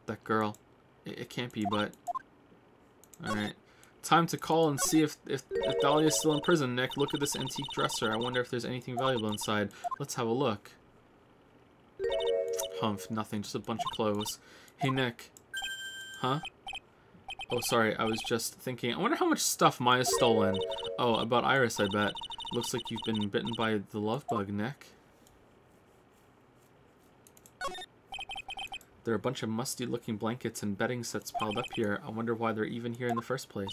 that girl. It can't be, but... Alright. Time to call and see if Dahlia's still in prison, Nick. Look at this antique dresser. I wonder if there's anything valuable inside. Let's have a look. Humph, nothing. Just a bunch of clothes. Hey, Nick. Huh? Oh, sorry. I was just thinking. I wonder how much stuff Maya's stolen. Oh, about Iris, I bet. Looks like you've been bitten by the love bug, Nick. There are a bunch of musty-looking blankets and bedding sets piled up here. I wonder why they're even here in the first place.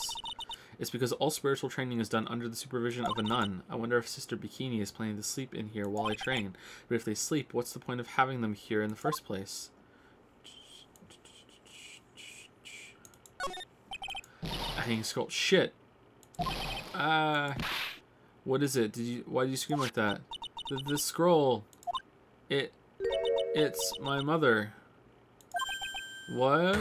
It's because all spiritual training is done under the supervision of a nun. I wonder if Sister Bikini is planning to sleep in here while I train. But if they sleep, what's the point of having them here in the first place? Hanging scroll. Shit. What is it? Why did you scream like that? The scroll. It's my mother. What?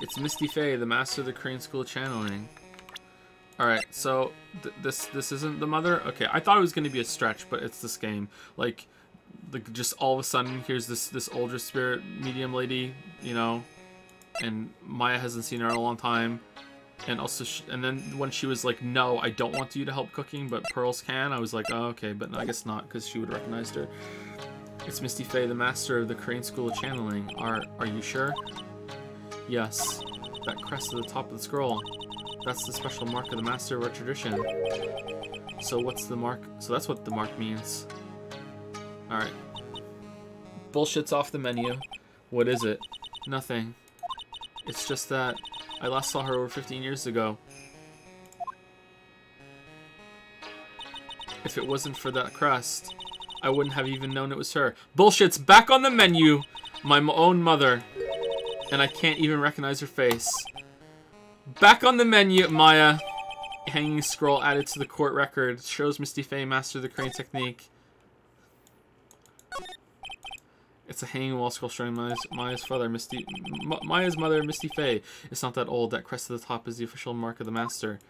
It's Misty Fey, the master of the Crane School channeling. Alright, so this isn't the mother? Okay, I thought it was going to be a stretch, but it's this game. Like just all of a sudden, here's this older spirit medium lady, you know, and Maya hasn't seen her in a long time. And also, and then when she was like, no, I don't want you to help cooking, but Pearls can, I was like, oh, okay, but I guess not, because she would have recognized her. It's Misty Fey, the master of the Crane School of Channeling. Are you sure? Yes. That crest at the top of the scroll. That's the special mark of the master of our tradition. So what's the mark? So that's what the mark means. Alright. Bullshit's off the menu. What is it? Nothing. It's just that I last saw her over 15 years ago. If it wasn't for that crest, I wouldn't have even known it was her. Bullshit's back on the menu! My own mother. And I can't even recognize her face. Back on the menu, Maya. Hanging scroll added to the court record. Shows Misty Fey master the crane technique. It's a hanging wall scroll showing Maya's mother, Misty Fey. It's not that old. That crest at the top is the official mark of the master.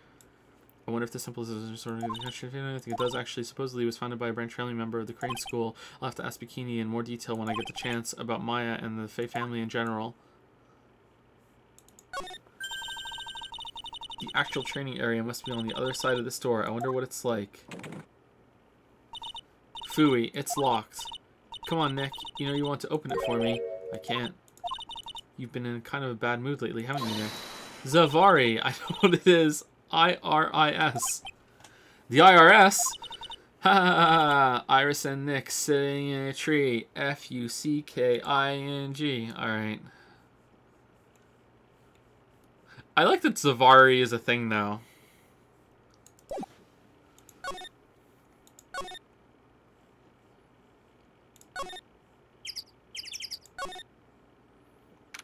I wonder if this temple is sort of... I think it does actually. Supposedly it was founded by a branch family member of the Crane School. I'll have to ask Bikini in more detail when I get the chance about Maya and the Fey family in general. The actual training area must be on the other side of this door. I wonder what it's like. Phooey, it's locked. Come on, Nick. You know you want to open it for me. I can't. You've been in kind of a bad mood lately, haven't you, Nick? Zavari. I know what it is. IRIS. The IRS? Ha ha ha. Iris and Nick sitting in a tree. FUCKING. Alright. I like that Zavari is a thing now.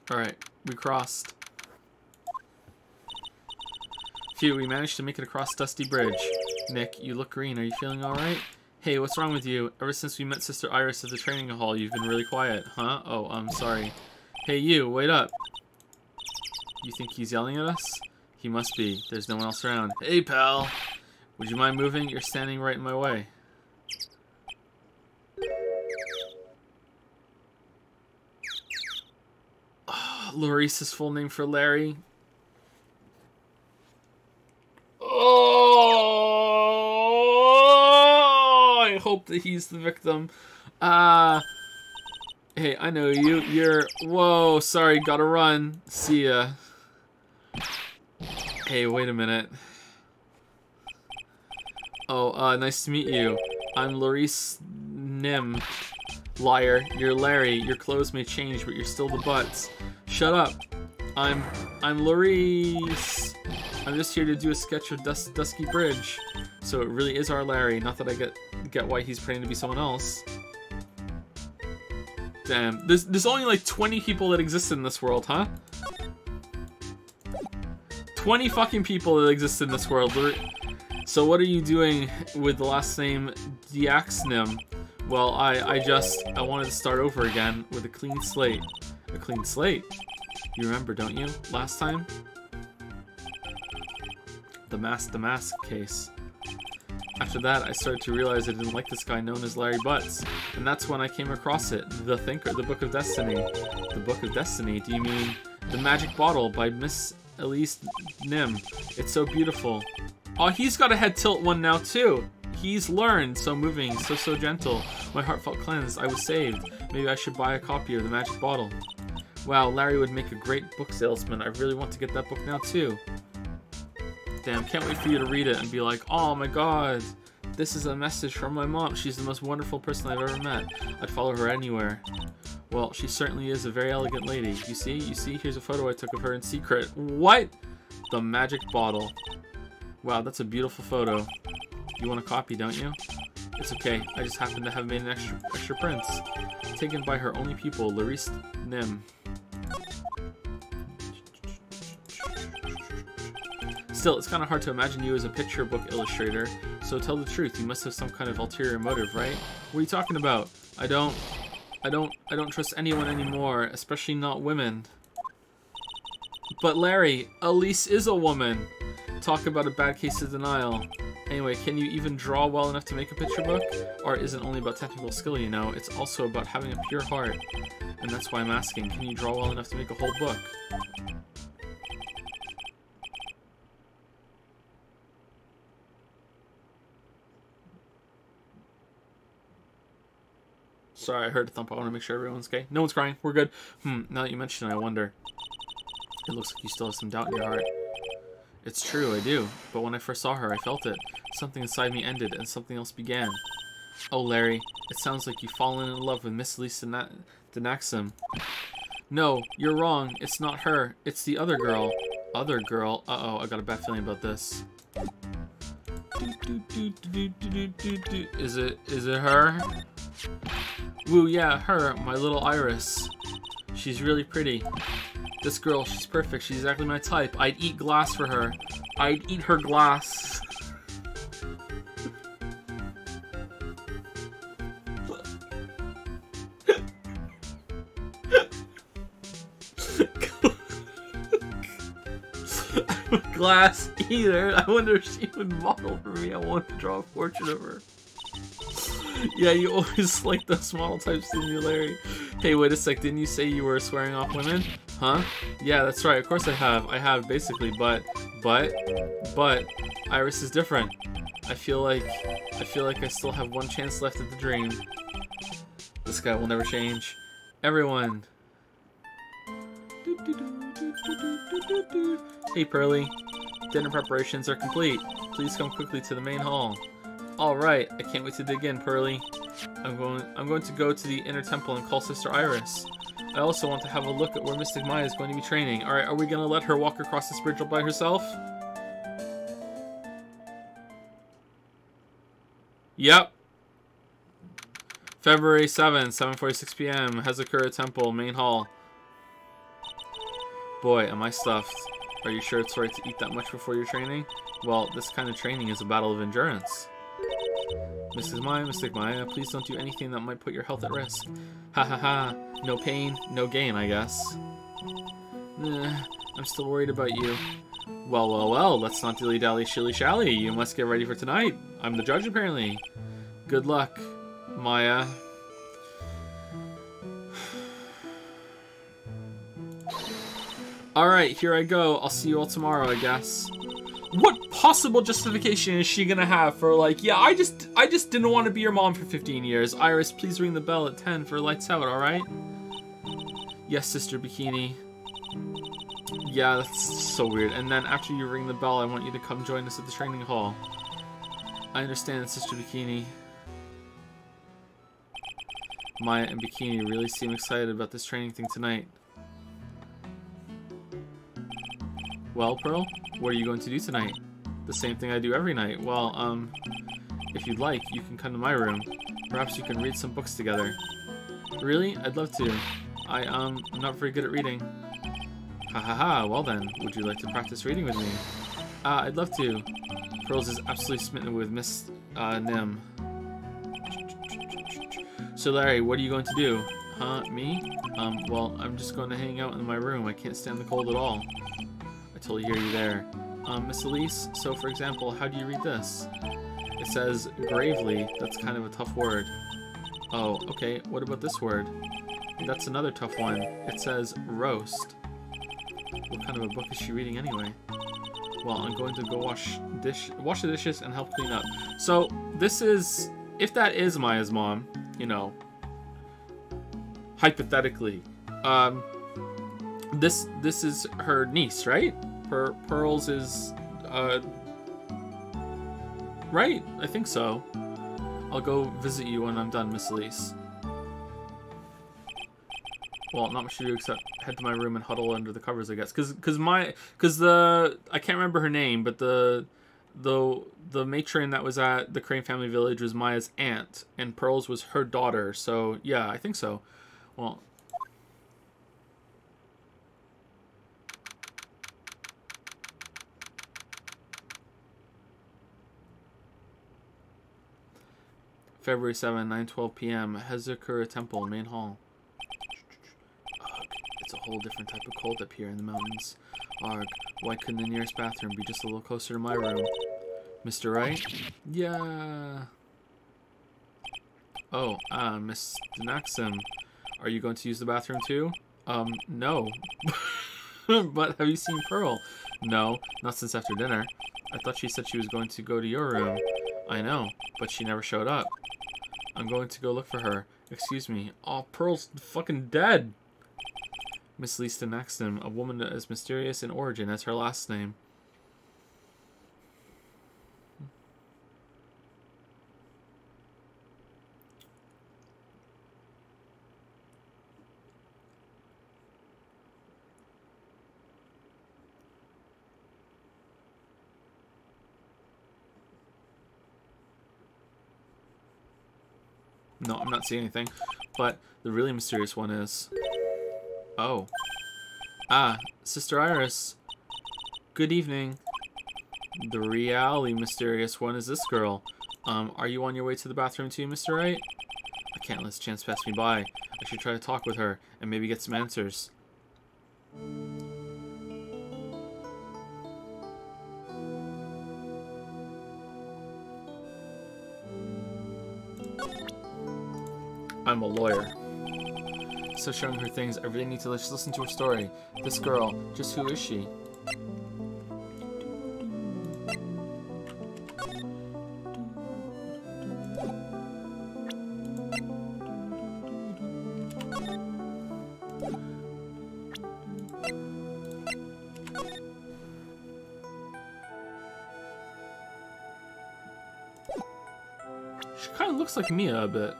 Alright, we crossed. Phew, we managed to make it across Dusty Bridge. Nick, you look green. Are you feeling alright? Hey, what's wrong with you? Ever since we met Sister Iris at the training hall, you've been really quiet. Huh? Oh, I'm sorry. Hey, you, wait up. You think he's yelling at us? He must be. There's no one else around. Hey, pal. Would you mind moving? You're standing right in my way. Oh, Laurice's full name for Larry. Oh, I hope that he's the victim. Hey, I know you. You're... Whoa, sorry, gotta run. See ya. Hey, wait a minute. Oh, nice to meet you. I'm Laurice Nim. Liar, you're Larry. Your clothes may change, but you're still the butts. Shut up. I'm Laurice. I'm just here to do a sketch of Dusky Bridge. So it really is our Larry. Not that I get why he's pretending to be someone else. Damn. There's only like 20 people that exist in this world, huh? 20 fucking people that exist in this world. So what are you doing with the last name Diaxnim? Well, I wanted to start over again with a clean slate. A clean slate? You remember, don't you? Last time? The mask case. After that, I started to realize I didn't like this guy known as Larry Butts. And that's when I came across it. The Thinker, the Book of Destiny. The Book of Destiny? Do you mean The Magic Bottle by Miss Elise Nim? It's so beautiful. Oh, he's got a head tilt one now too. He's learned. So moving, so gentle. My heart felt cleansed. I was saved. Maybe I should buy a copy of The Magic Bottle. Wow, Larry would make a great book salesman. I really want to get that book now too. Damn, can't wait for you to read it and be like, oh my god, this is a message from my mom. She's the most wonderful person I've ever met. I'd follow her anywhere. Well, she certainly is a very elegant lady. You see, here's a photo I took of her in secret. What? The Magic Bottle. Wow, that's a beautiful photo. You want a copy, don't you? It's okay, I just happen to have made an extra prints. Taken by her only people, Laurice Nim. Still, it's kind of hard to imagine you as a picture book illustrator, so tell the truth, you must have some kind of ulterior motive, right? What are you talking about? I don't trust anyone anymore, especially not women. But Larry, Elise is a woman! Talk about a bad case of denial. Anyway, can you even draw well enough to make a picture book? Art isn't only about technical skill, you know, it's also about having a pure heart. And that's why I'm asking, can you draw well enough to make a whole book? Sorry, I heard a thump. I want to make sure everyone's okay. No one's crying. We're good. Now that you mention it, I wonder. It looks like you still have some doubt in your heart. It's true, I do. But when I first saw her, I felt it. Something inside me ended, and something else began. Oh, Larry, it sounds like you've fallen in love with Miss Lisa Denaxum. No, you're wrong. It's not her. It's the other girl. Other girl? Uh-oh, I got a bad feeling about this. Is it her? Woo, yeah, her, my little Iris. She's really pretty. This girl, she's perfect. She's exactly my type. I'd eat glass for her. I'd eat her glass. I'm a glass eater. I wonder if she would model for me. I want to draw a portrait of her. Yeah, you always like those model types, didn't you, Larry? Hey, wait a sec, didn't you say you were swearing off women? Huh? Yeah, that's right, of course I have. I have, basically, but Iris is different. I feel like I still have one chance left at the dream. This guy will never change. Everyone. Hey, Pearly. Dinner preparations are complete. Please come quickly to the main hall. Alright, I can't wait to dig in, Pearly. I'm going to go to the inner temple and call Sister Iris. I also want to have a look at where Mystic Maya is going to be training. Alright, are we going to let her walk across this bridge all by herself? Yep. February 7th, 7:46 p.m. Hazakura Temple, main hall. Boy, am I stuffed. Are you sure it's right to eat that much before your training? Well, this kind of training is a battle of endurance. Mrs. Maya, Mystic Maya, please don't do anything that might put your health at risk. Ha ha ha. No pain, no gain, I guess. I'm still worried about you. Well, well, well, let's not dilly-dally shilly-shally. You must get ready for tonight. I'm the judge, apparently. Good luck, Maya. Alright, here I go. I'll see you all tomorrow, I guess. What possible justification is she gonna have for, like, yeah, I just didn't want to be your mom for 15 years. Iris, please ring the bell at 10 for lights out, alright? Yes, Sister Bikini. Yeah, that's so weird. And then after you ring the bell, I want you to come join us at the training hall. I understand, Sister Bikini. Maya and Bikini really seem excited about this training thing tonight. Well, Pearl, what are you going to do tonight? The same thing I do every night. Well, if you'd like, you can come to my room. Perhaps you can read some books together. Really? I'd love to. I'm not very good at reading. Ha ha ha, well then, would you like to practice reading with me? I'd love to. Pearls is absolutely smitten with Miss, Nim. So Larry, what are you going to do? Huh, me? Well, I'm just going to hang out in my room. I can't stand the cold at all. I totally hear you there. Miss Elise, so for example, how do you read this? It says, gravely. That's kind of a tough word. Oh, okay, what about this word? That's another tough one. It says, roast. What kind of a book is she reading anyway? Well, I'm going to go wash the dishes and help clean up. So, this is, if that is Maya's mom, you know, hypothetically, this is her niece, right? Pearls is, right? I think so. I'll go visit you when I'm done, Miss Elise. Well, not much to do except head to my room and huddle under the covers, I guess. Cause the I can't remember her name, but the matron that was at the Crane family village was Maya's aunt, and Pearls was her daughter. So yeah, I think so. Well. February 7, 9:12 p.m. Hezekura Temple, main hall. It's a whole different type of cold up here in the mountains. Arg, why couldn't the nearest bathroom be just a little closer to my room? Mr. Wright? Yeah. Oh, Miss Denaxim. Are you going to use the bathroom too? No. But have you seen Pearl? No, not since after dinner. I thought she said she was going to go to your room. I know, but she never showed up. I'm going to go look for her. Excuse me. Oh, Pearl's fucking dead. Miss Lisa Naxton, a woman as mysterious in origin as her last name. No, I'm not seeing anything. But the really mysterious one is... Oh. Ah, Sister Iris. Good evening. The really mysterious one is this girl. Are you on your way to the bathroom too, Mr. Wright? I can't let this chance pass me by. I should try to talk with her and maybe get some answers. I'm a lawyer. So showing her things, I really need to just listen to her story. This girl, just who is she? She kind of looks like Mia a bit.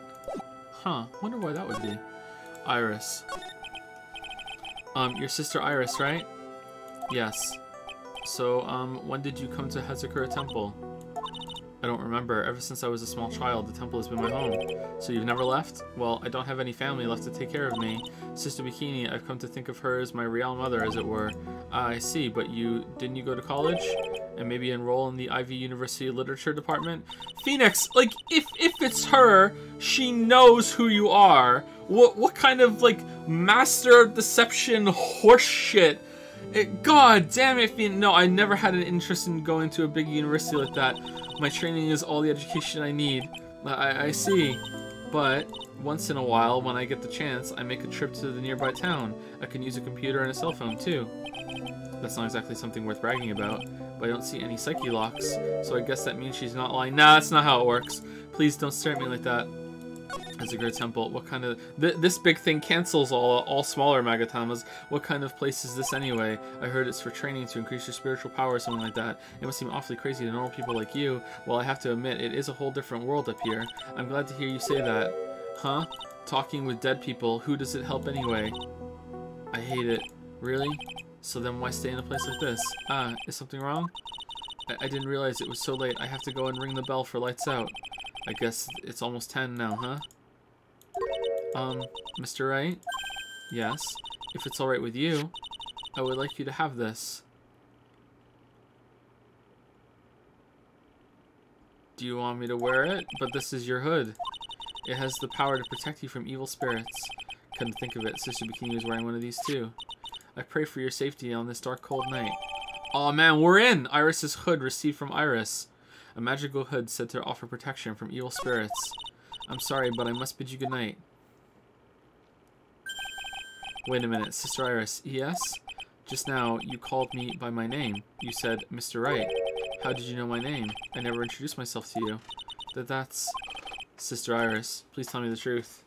Huh, wonder why that would be. Iris. Your sister Iris, right? Yes. So, when did you come to Hezekura Temple? I don't remember. Ever since I was a small child, the temple has been my home. So you've never left? Well, I don't have any family left to take care of me. Sister Bikini, I've come to think of her as my real mother, as it were. Ah, I see, but didn't you go to college? And maybe enroll in the Ivy University Literature Department? Phoenix, like, if it's her, she knows who you are. What kind of, like, master of deception horse shit? God damn it, Phoenix. No, I never had an interest in going to a big university like that. My training is all the education I need. I see. But once in a while, when I get the chance, I make a trip to the nearby town. I can use a computer and a cell phone, too. That's not exactly something worth bragging about, but I don't see any psyche locks, so I guess that means she's not lying. Nah, that's not how it works. Please don't stare at me like that. As a great temple, what kind of... this big thing cancels all smaller Magatamas. What kind of place is this anyway? I heard it's for training to increase your spiritual power or something like that. It must seem awfully crazy to normal people like you. Well, I have to admit, it is a whole different world up here. I'm glad to hear you say that. Huh? Talking with dead people, who does it help anyway? I hate it. Really? So then why stay in a place like this? Ah, is something wrong? I didn't realize it was so late. I have to go and ring the bell for lights out. I guess it's almost 10 now, huh? Mr. Wright? Yes? If it's alright with you, I would like you to have this. Do you want me to wear it? But this is your hood. It has the power to protect you from evil spirits. Come to think of it, Sister Bikini was wearing one of these too. I pray for your safety on this dark, cold night. Aw, man, we're in! Iris's hood received from Iris. A magical hood said to offer protection from evil spirits. I'm sorry, but I must bid you good night. Wait a minute, Sister Iris. Yes? Just now, you called me by my name. You said, Mr. Wright. How did you know my name? I never introduced myself to you. That's... Sister Iris, please tell me the truth.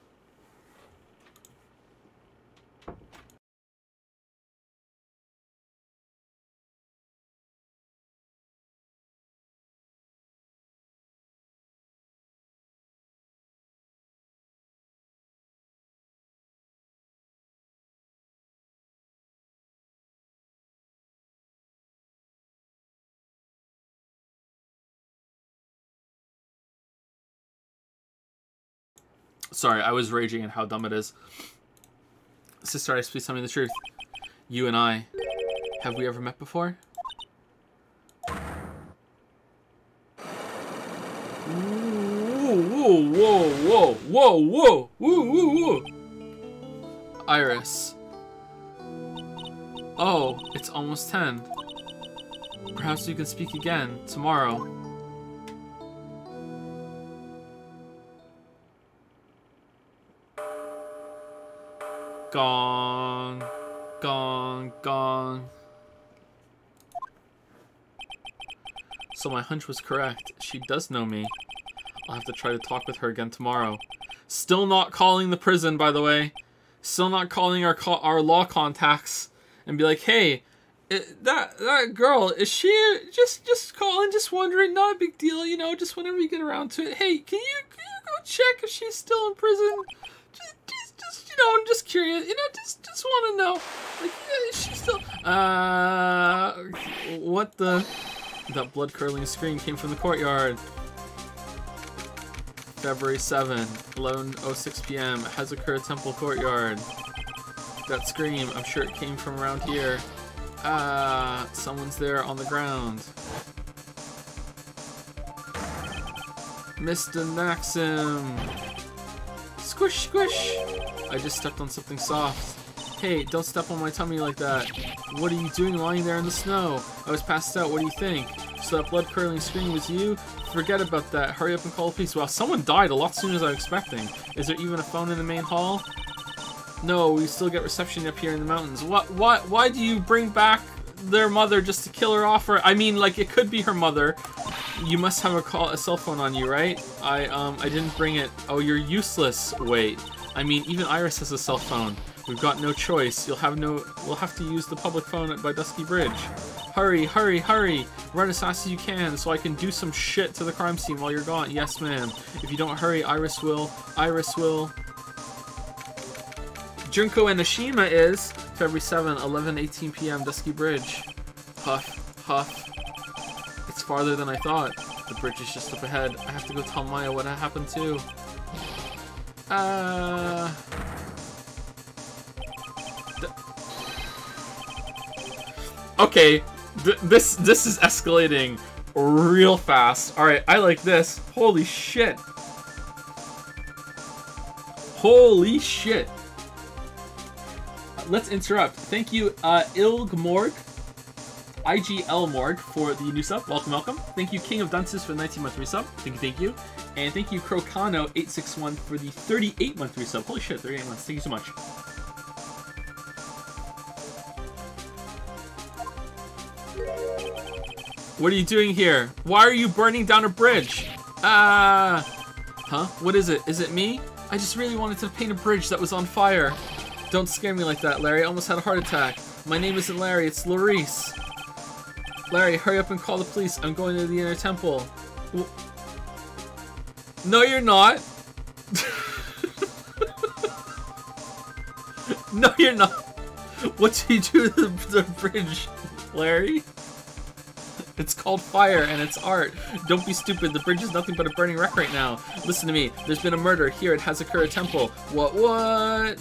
Sorry, I was raging at how dumb it is. Sister Iris, please tell me the truth. You and I, have we ever met before? Whoa, whoa, whoa, whoa, whoa, whoa, whoa, whoa, whoa. Iris. Oh, it's almost 10. Perhaps we can speak again tomorrow. Gone. Gone. Gone. So my hunch was correct. She does know me. I'll have to try to talk with her again tomorrow. Still not calling the prison, by the way. Still not calling our law contacts and be like, hey, that girl, is she just calling, just wondering, not a big deal, you know, just whenever you get around to it. Hey, can you go check if she's still in prison? Just you know, I'm just curious, you know, just want to know, like, yeah, is she still, what the, that blood-curdling scream came from the courtyard. February 7, 11:06 p.m., Hazakura Temple Courtyard. That scream, I'm sure it came from around here. Ah, someone's there on the ground. Mr. Maxim! Squish, squish! I just stepped on something soft. Hey, don't step on my tummy like that. What are you doing lying there in the snow? I was passed out, what do you think? So that blood-curdling scream was you? Forget about that. Hurry up and call the police. Wow, someone died a lot sooner than I was expecting. Is there even a phone in the main hall? No, we still get reception up here in the mountains. Why do you bring back their mother just to kill her off? I mean, like, it could be her mother. You must have a cell phone on you, right? I didn't bring it. Oh, you're useless. Wait. I mean, even Iris has a cell phone. We've got no choice. We'll have to use the public phone by Dusky Bridge. Hurry, hurry, hurry! Run as fast as you can so I can do some shit to the crime scene while you're gone. Yes, ma'am. If you don't hurry, Iris will. Junko and Nishima is February 7, 11:18 p.m. Dusky Bridge. Huff, huff. It's farther than I thought. The bridge is just up ahead. I have to go tell Maya what happened too. Okay, this is escalating real fast. All right, I like this. Holy shit. Holy shit. Let's interrupt. Thank you, Ilgmorg, IGL Morg, for the new sub. Welcome, welcome. Thank you, King of Dunces, for the 19-month resub. Thank you. And thank you, Crocano861, for the 38-month resub. Holy shit, 38 months. Thank you so much. What are you doing here? Why are you burning down a bridge? Huh? What is it? Is it me? I just really wanted to paint a bridge that was on fire. Don't scare me like that, Larry. I almost had a heart attack. My name isn't Larry, it's Larice. Larry, hurry up and call the police. I'm going to the inner temple. No, you're not. No, you're not. What do you do to the bridge, Larry? It's called fire, and it's art. Don't be stupid. The bridge is nothing but a burning wreck right now. Listen to me. There's been a murder here at Hazakura Temple. What?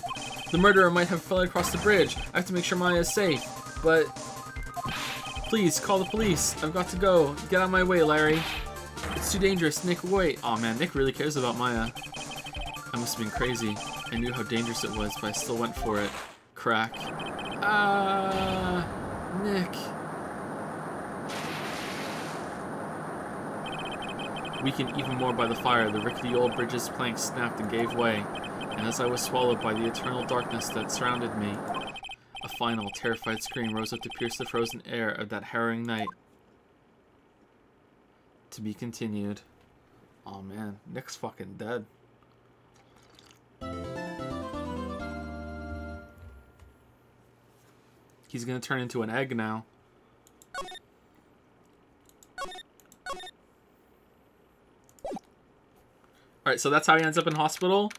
The murderer might have fallen across the bridge. I have to make sure Maya is safe. But please, call the police. I've got to go. Get out of my way, Larry. It's too dangerous. Nick, wait. Aw, man. Nick really cares about Maya. I must have been crazy. I knew how dangerous it was, but I still went for it. Crack. Nick. Weakened even more by the fire, the rickety old bridge's planks snapped and gave way, and as I was swallowed by the eternal darkness that surrounded me, a final, terrified scream rose up to pierce the frozen air of that harrowing night. To be continued. Oh man, Nick's fucking dead. He's gonna turn into an egg now. Alright, so that's how he ends up in hospital.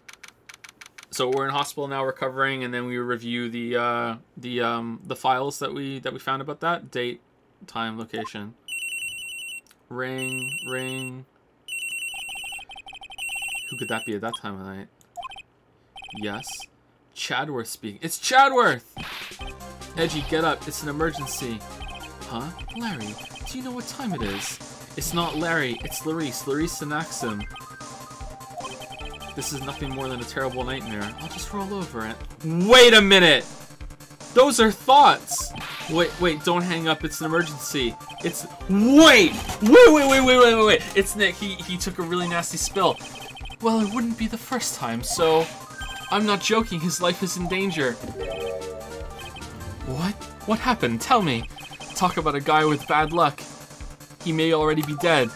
So we're in hospital now, recovering, and then we review the files that we found about that. Date, time, location. Ring, ring. Who could that be at that time of night? Yes. Chadworth speaking. It's Chadworth! Edgy, get up. It's an emergency. Huh? Larry, do you know what time it is? It's not Larry. It's Larice. Larice Synaxum. This is nothing more than a terrible nightmare. I'll just roll over it. Wait a minute! Those are thoughts! Wait, don't hang up. It's an emergency. It's... Wait! It's Nick. He took a really nasty spill. Well, it wouldn't be the first time, so... I'm not joking. His life is in danger. What? What happened? Tell me. Talk about a guy with bad luck. He may already be dead.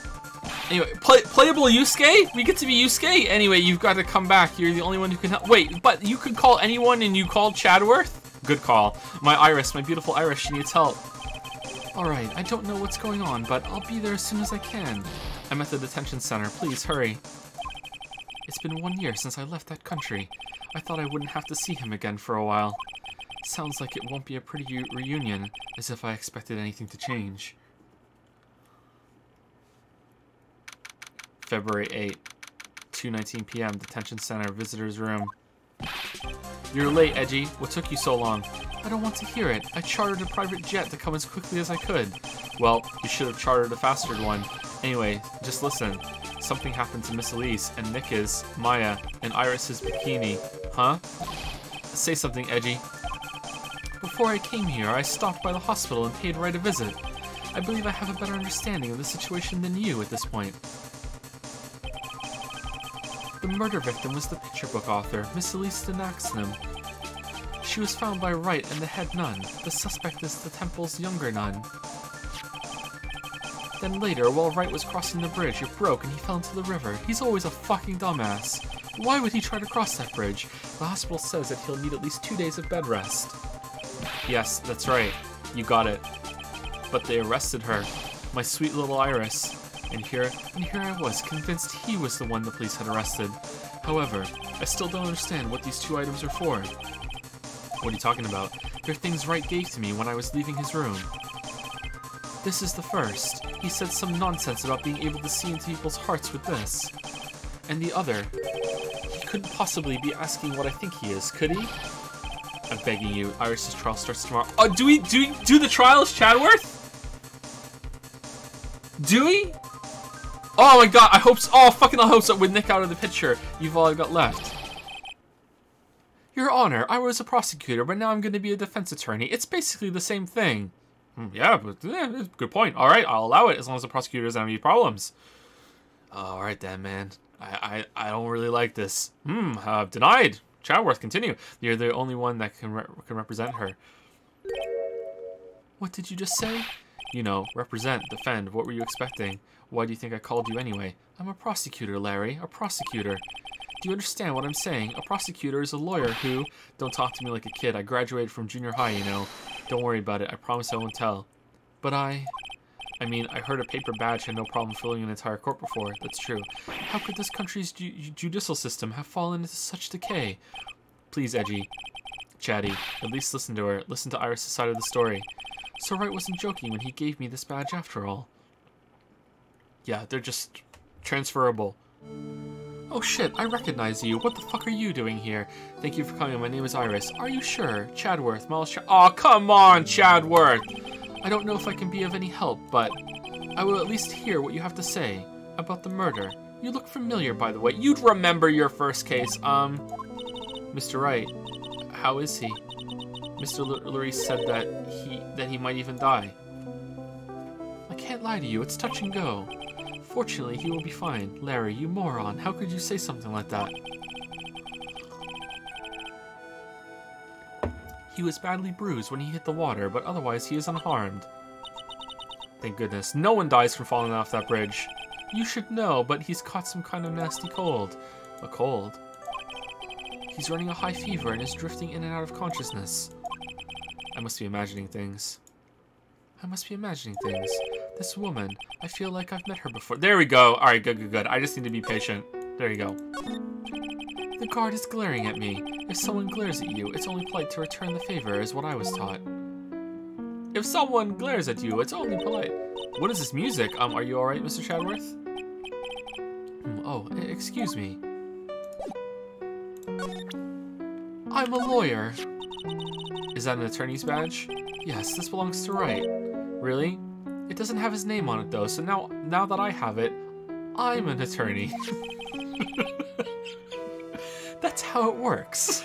Anyway, playable Yusuke? We get to be Yusuke? Anyway, you've got to come back. You're the only one who can help. Wait, but you could call anyone and you called Chadworth? Good call. My Iris, my beautiful Iris, she needs help. Alright, I don't know what's going on, but I'll be there as soon as I can. I'm at the detention center. Please, hurry. It's been 1 year since I left that country. I thought I wouldn't have to see him again for a while. Sounds like it won't be a pretty reunion, as if I expected anything to change. February 8, 2:19 p.m. Detention Center, visitor's room. You're late, Edgy. What took you so long? I don't want to hear it. I chartered a private jet to come as quickly as I could. Well, you should have chartered a faster one. Anyway, just listen. Something happened to Miss Elise, and Nick is, Maya, and Iris's bikini. Huh? Say something, Edgy. Before I came here, I stopped by the hospital and paid Wright a visit. I believe I have a better understanding of the situation than you at this point. The murder victim was the picture book author, Miss Elise Naxnam. She was found by Wright and the head nun. The suspect is the temple's younger nun. Then later, while Wright was crossing the bridge, it broke and he fell into the river. He's always a fucking dumbass. Why would he try to cross that bridge? The hospital says that he'll need at least 2 days of bed rest. Yes, that's right. You got it. But they arrested her. My sweet little Iris. And here I was, convinced he was the one the police had arrested. However, I still don't understand what these 2 items are for. What are you talking about? They're things Wright gave to me when I was leaving his room. This is the first. He said some nonsense about being able to see into people's hearts with this. And the other. He couldn't possibly be asking what I think he is, could he? I'm begging you. Iris's trial starts tomorrow. Oh, do we do the trials, Chadworth? Do we? Oh my god, I hope so. Oh, fucking I hope so. With Nick out of the picture, you've all I've got left. Your Honor, I was a prosecutor, but now I'm going to be a defense attorney. It's basically the same thing. Yeah, but good point. All right, I'll allow it as long as the prosecutor doesn't have any problems. All right then, man. I don't really like this. Denied. Chadworth, continue. You're the only one that can represent her. What did you just say? You know, represent, defend. What were you expecting? Why do you think I called you anyway? I'm a prosecutor, Larry. A prosecutor. Do you understand what I'm saying? A prosecutor is a lawyer who... Don't talk to me like a kid. I graduated from junior high, you know. Don't worry about it. I promise I won't tell. But I mean, I heard a paper badge had no problem filling an entire court before. That's true. How could this country's judicial system have fallen into such decay? Please, Edgy. Chatty. At least listen to her. Listen to Iris' side of the story. So Wright wasn't joking when he gave me this badge after all. Yeah, they're just transferable. Oh shit, I recognize you. What the fuck are you doing here? Thank you for coming. My name is Iris. Are you sure? Chadworth. Oh, come on, Chadworth! I don't know if I can be of any help, but I will at least hear what you have to say about the murder. You look familiar, by the way. You'd remember your first case. Mr. Wright, how is he? Mr. Lurie said that he might even die. I can't lie to you. It's touch and go. Fortunately, he will be fine. Larry, you moron. How could you say something like that? He was badly bruised when he hit the water, but otherwise he is unharmed. Thank goodness. No one dies from falling off that bridge. You should know, but he's caught some kind of nasty cold. A cold? He's running a high fever and is drifting in and out of consciousness. I must be imagining things. This woman, I feel like I've met her before. There we go. Alright, good. I just need to be patient. There you go. The guard is glaring at me. If someone glares at you, it's only polite to return the favor, is what I was taught. If someone glares at you, it's only polite. What is this music? Are you alright, Mr. Chadworth? Oh, excuse me. I'm a lawyer. Is that an attorney's badge? Yes, this belongs to Wright. Really? It doesn't have his name on it though, so now that I have it, I'm an attorney. That's how it works.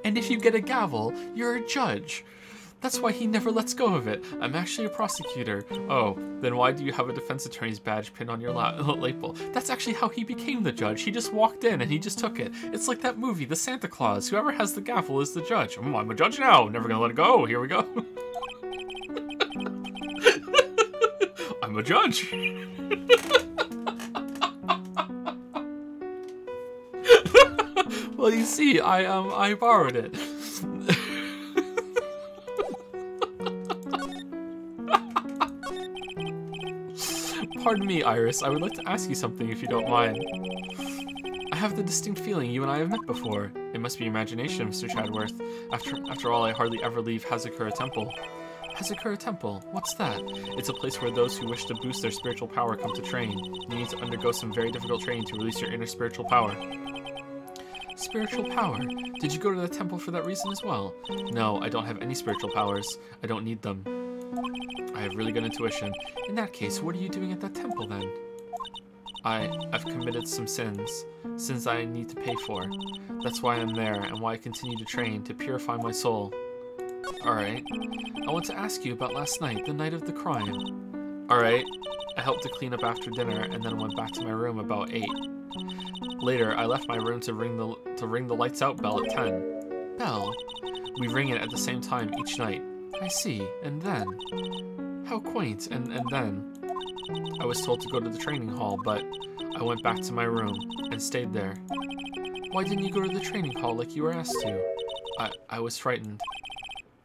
And if you get a gavel, you're a judge. That's why he never lets go of it. I'm actually a prosecutor. Oh, then why do you have a defense attorney's badge pinned on your lapel? That's actually how he became the judge. He just walked in and he just took it. It's like that movie, The Santa Claus. Whoever has the gavel is the judge. I'm a judge now. Never gonna let it go. Here we go. I'm a judge. Well, you see, I borrowed it. Pardon me, Iris. I would like to ask you something if you don't mind. I have the distinct feeling you and I have met before. It must be imagination, Mr. Chadworth. After all, I hardly ever leave Hazakura Temple. Hazakura Temple? What's that? It's a place where those who wish to boost their spiritual power come to train. You need to undergo some very difficult training to release your inner spiritual power. Spiritual power? Did you go to the temple for that reason as well? No, I don't have any spiritual powers. I don't need them. I have really good intuition. In that case, what are you doing at that temple then? I've committed some sins I need to pay for. That's why I'm there, and why I continue to train, to purify my soul. Alright. I want to ask you about last night, the night of the crime. Alright. I helped to clean up after dinner, and then went back to my room about 8. Later, I left my room to ring the lights out bell at 10. Bell? We ring it at the same time each night. I see. And then? How quaint. And then? I was told to go to the training hall, but I went back to my room and stayed there. Why didn't you go to the training hall like you were asked to? I was frightened.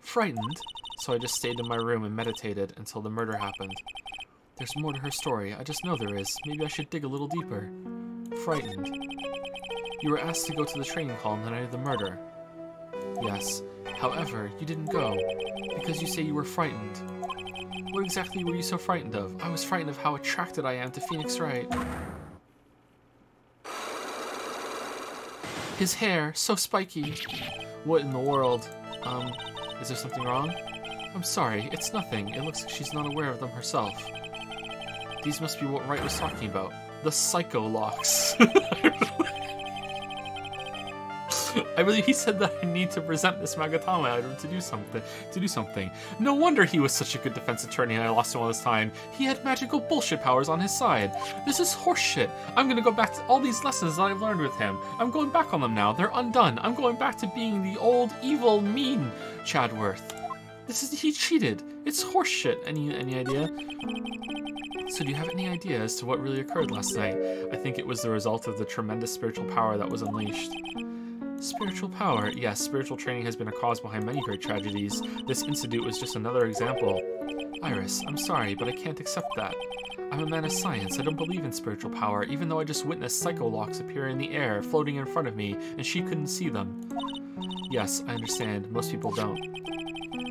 Frightened? So I just stayed in my room and meditated until the murder happened. There's more to her story. I just know there is. Maybe I should dig a little deeper. Frightened. You were asked to go to the training hall on the night of the murder. Yes. However, you didn't go, because you say you were frightened. What exactly were you so frightened of? I was frightened of how attracted I am to Phoenix Wright. His hair, so spiky. What in the world? Is there something wrong? I'm sorry, it's nothing. It looks like she's not aware of them herself. These must be what Wright was talking about. The psycho locks. I believe he said that I need to present this Magatama item to do something. No wonder he was such a good defense attorney and I lost him all this time. He had magical bullshit powers on his side. This is horseshit. I'm gonna go back to all these lessons that I've learned with him. I'm going back on them now. They're undone. I'm going back to being the old, evil, mean Chadworth. He cheated. It's horseshit. Any idea? So do you have any idea as to what really occurred last night? I think it was the result of the tremendous spiritual power that was unleashed. Spiritual power. Yes, spiritual training has been a cause behind many great tragedies. This incident was just another example. Iris, I'm sorry, but I can't accept that. I'm a man of science. I don't believe in spiritual power, even though I just witnessed psycho-locks appear in the air, floating in front of me, and she couldn't see them. Yes, I understand. Most people don't.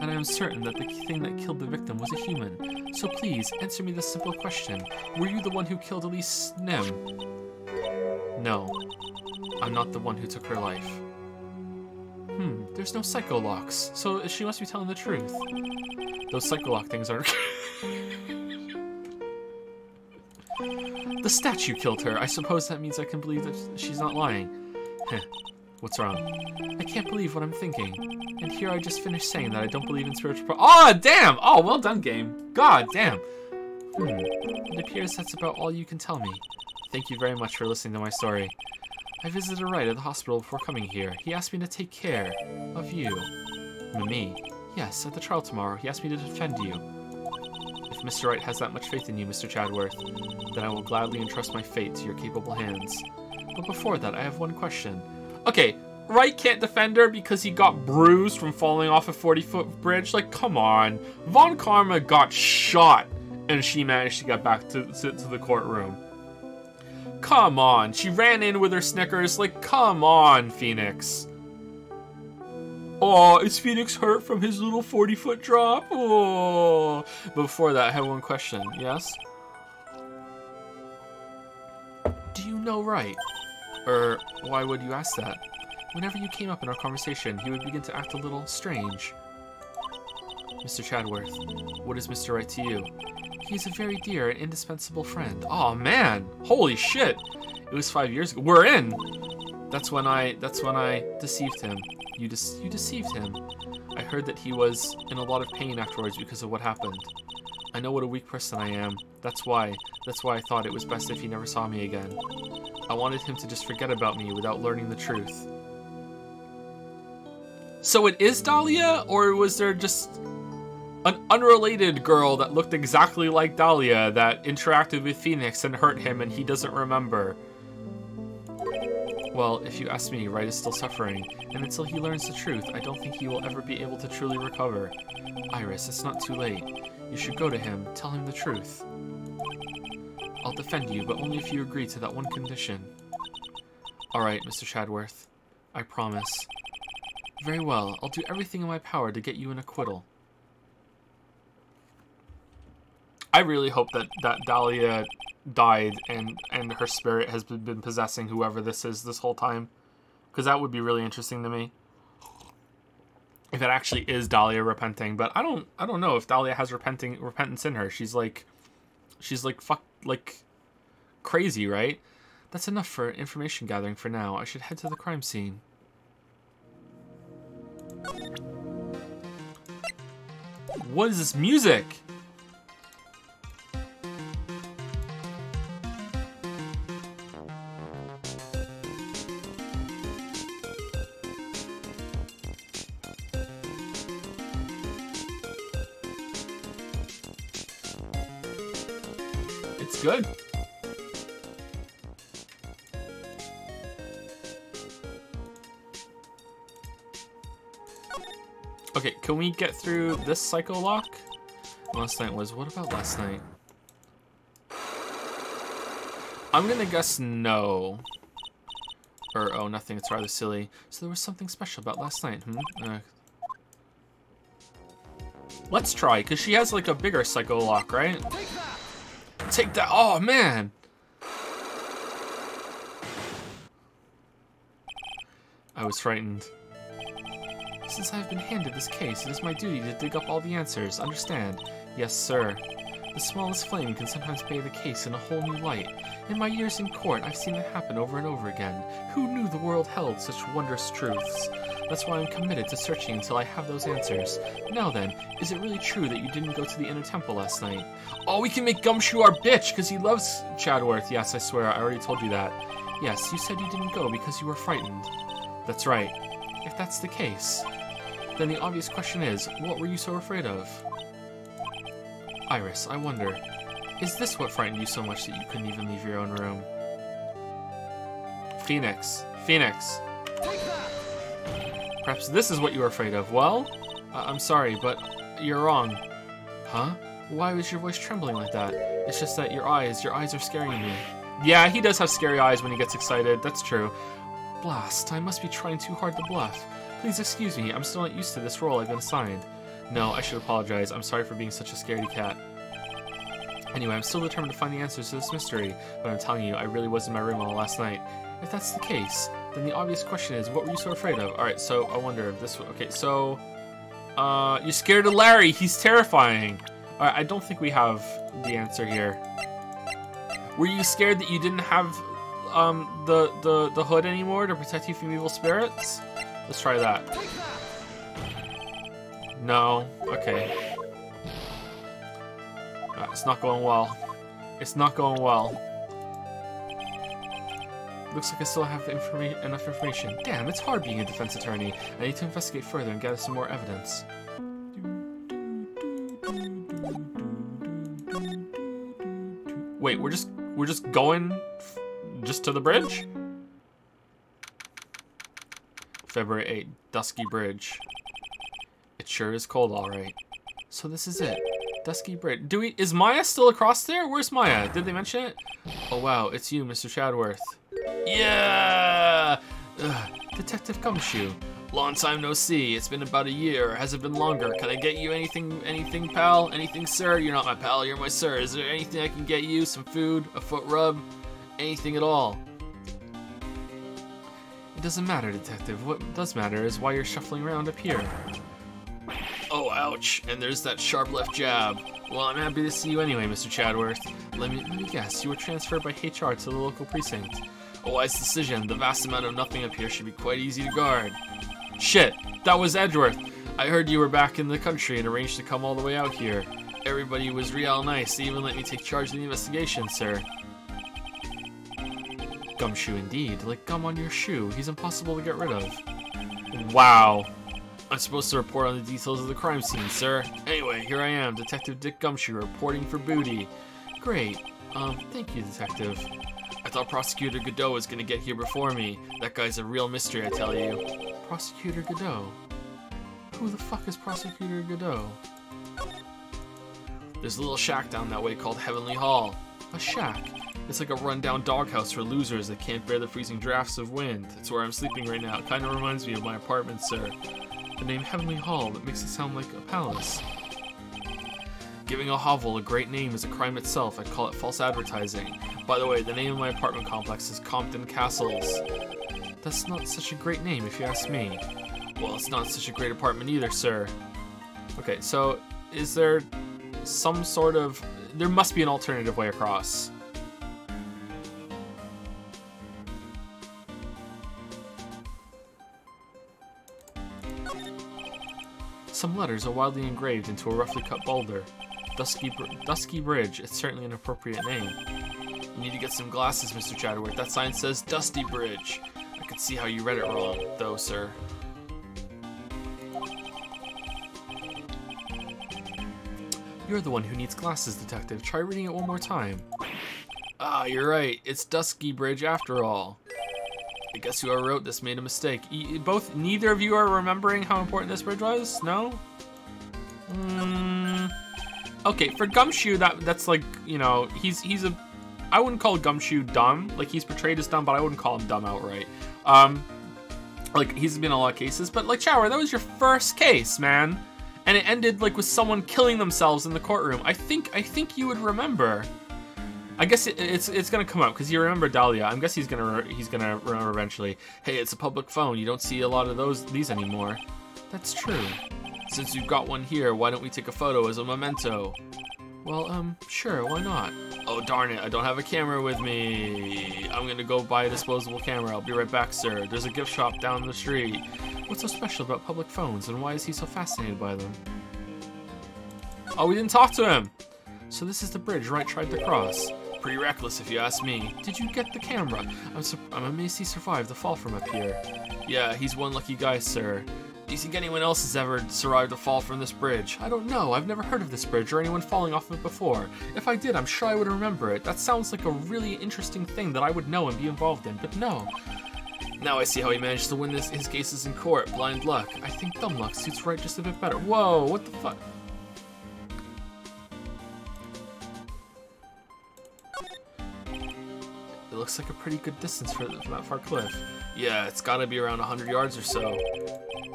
And I am certain that the thing that killed the victim was a human. So please, answer me this simple question. Were you the one who killed Elise Nim? No. I'm not the one who took her life. There's no psycho-locks, so she must be telling the truth. Those psycho-lock things aren't... The statue killed her. I suppose that means I can believe that she's not lying. Heh. What's wrong? I can't believe what I'm thinking. And here I just finished saying that I don't believe in spiritual power. Oh, damn! Oh, well done, game. God damn. It appears that's about all you can tell me. Thank you very much for listening to my story. I visited Wright at the hospital before coming here. He asked me to take care of you. Me? Yes, at the trial tomorrow. He asked me to defend you. If Mr. Wright has that much faith in you, Mr. Chadworth, then I will gladly entrust my fate to your capable hands. But before that, I have one question. Okay, Wright can't defend her because he got bruised from falling off a 40-foot bridge? Like, come on. Von Karma got shot, and she managed to get back to the courtroom. Come on, she ran in with her Snickers. Like, come on, Phoenix. Oh, is Phoenix hurt from his little 40-foot drop? Oh. Before that, I have one question. Yes? Do you know Wright? Or why would you ask that? Whenever you came up in our conversation, he would begin to act a little strange. Mr. Chadworth, what is Mr. Wright to you? He's a very dear and indispensable friend. Oh man, holy shit! It was 5 years ago. We're in. That's when I deceived him. You deceived him. I heard that he was in a lot of pain afterwards because of what happened. I know what a weak person I am. That's why I thought it was best if he never saw me again. I wanted him to just forget about me without learning the truth. So it is Dahlia, or was there just an unrelated girl that looked exactly like Dahlia that interacted with Phoenix and hurt him and he doesn't remember? Well, if you ask me, Wright is still suffering, and until he learns the truth, I don't think he will ever be able to truly recover. Iris, it's not too late. You should go to him, tell him the truth. I'll defend you, but only if you agree to that one condition. Alright, Mr. Chadworth. I promise. Very well, I'll do everything in my power to get you an acquittal. I really hope that Dahlia died and her spirit has been possessing whoever this is this whole time. Because that would be really interesting to me. If it actually is Dahlia repenting. But I don't know if Dahlia has repentance in her. She's like crazy, right? That's enough for information gathering for now. I should head to the crime scene. What is this music? It's good. Okay, can we get through this psycho lock? Last night was, what about last night? I'm gonna guess no. Or, oh, nothing. It's rather silly. So there was something special about last night, Let's try, because she has, like, a bigger psycho lock, right? Take that! Oh, man! I was frightened. Since I have been handed this case, it is my duty to dig up all the answers. Understand? Yes, sir. The smallest flame can sometimes bathe the case in a whole new light. In my years in court, I've seen it happen over and over again. Who knew the world held such wondrous truths? That's why I'm committed to searching until I have those answers. Now then, is it really true that you didn't go to the inner temple last night? Oh, we can make Gumshoe our bitch, because he loves Chadworth. Yes, I swear, I already told you that. Yes, you said you didn't go because you were frightened. That's right. If that's the case, then the obvious question is, what were you so afraid of? Iris, I wonder, is this what frightened you so much that you couldn't even leave your own room? Phoenix. Phoenix. Perhaps this is what you were afraid of. Well, I'm sorry, but you're wrong. Huh? Why was your voice trembling like that? It's just that your eyes are scaring me. Yeah, he does have scary eyes when he gets excited. That's true. Blast, I must be trying too hard to bluff. Please excuse me, I'm still not used to this role I've been assigned. No, I should apologize. I'm sorry for being such a scaredy cat. Anyway, I'm still determined to find the answers to this mystery, but I'm telling you, I really was in my room all last night. If that's the case, then the obvious question is, what were you so afraid of? Alright, so I wonder if this... Okay, so... you're scared of Larry! He's terrifying! Alright, I don't think we have the answer here. Were you scared that you didn't have the hood anymore to protect you from evil spirits? Let's try that. No. Okay. It's not going well. It's not going well. Looks like I still have enough information. Damn, it's hard being a defense attorney. I need to investigate further and gather some more evidence. Wait, we're just going just to the bridge? February 8th, Dusky Bridge. It sure is cold, alright. So this is it. Dusky Bridge. Is Maya still across there? Where's Maya? Did they mention it? Oh wow, it's you, Mr. Chadworth. Yeah! Ugh, Detective Gumshoe. Long time no see. It's been about a year. Has it been longer? Can I get you anything, pal? Anything, sir? You're not my pal, you're my sir. Is there anything I can get you? Some food? A foot rub? Anything at all? It doesn't matter, Detective. What does matter is why you're shuffling around up here. Oh, ouch. And there's that sharp left jab. Well, I'm happy to see you anyway, Mr. Chadworth. Let me guess. You were transferred by HR to the local precinct. A wise decision. The vast amount of nothing up here should be quite easy to guard. Shit. That was Edgeworth. I heard you were back in the country and arranged to come all the way out here. Everybody was real nice. They even let me take charge of the investigation, sir. Gumshoe indeed. Like gum on your shoe. He's impossible to get rid of. Wow. I'm supposed to report on the details of the crime scene, sir. Anyway, here I am, Detective Dick Gumshoe, reporting for booty. Great. Thank you, Detective. I thought Prosecutor Godot was gonna get here before me. That guy's a real mystery, I tell you. Prosecutor Godot? Who the fuck is Prosecutor Godot? There's a little shack down that way called Heavenly Hall. A shack? It's like a rundown doghouse for losers that can't bear the freezing drafts of wind. It's where I'm sleeping right now. It kinda reminds me of my apartment, sir. The name Heavenly Hall, that makes it sound like a palace. Giving a hovel a great name is a crime itself. I'd call it false advertising. By the way, the name of my apartment complex is Compton Castles. That's not such a great name if you ask me. Well, it's not such a great apartment either, sir. Okay, so is there some sort of... There must be an alternative way across. Some letters are wildly engraved into a roughly cut boulder. Dusky Bridge, it's certainly an appropriate name. You need to get some glasses, Mr. Chadworth. That sign says Dusty Bridge. I could see how you read it wrong, though, sir. You're the one who needs glasses, Detective. Try reading it one more time. Ah, you're right. It's Dusky Bridge after all. I guess whoever wrote this made a mistake. Neither of you are remembering how important this bridge was? No? Okay, for Gumshoe, that's like, you know, he's a... I wouldn't call Gumshoe dumb. Like, he's portrayed as dumb, but I wouldn't call him dumb outright. Like, he's been in a lot of cases, but like, Shower, that was your first case, man. And it ended like with someone killing themselves in the courtroom. I think you would remember. I guess it's gonna come up because you remember Dahlia. I guess he's gonna remember eventually. Hey, it's a public phone. You don't see a lot of these anymore. That's true. Since you've got one here, why don't we take a photo as a memento? Well, sure, why not? Oh, darn it, I don't have a camera with me. I'm gonna go buy a disposable camera. I'll be right back, sir. There's a gift shop down the street. What's so special about public phones, and why is he so fascinated by them? Oh, we didn't talk to him! So this is the bridge Wright tried to cross. Pretty reckless, if you ask me. Did you get the camera? I'm amazed he survived the fall from up here. Yeah, he's one lucky guy, sir. Do you think anyone else has ever survived a fall from this bridge? I don't know. I've never heard of this bridge or anyone falling off of it before. If I did, I'm sure I would remember it. That sounds like a really interesting thing that I would know and be involved in, but no. Now I see how he managed to win his cases in court. Blind luck. I think dumb luck suits Wright just a bit better. Whoa, what the fuck? It looks like a pretty good distance from that far cliff. Yeah, it's gotta be around 100 yards or so.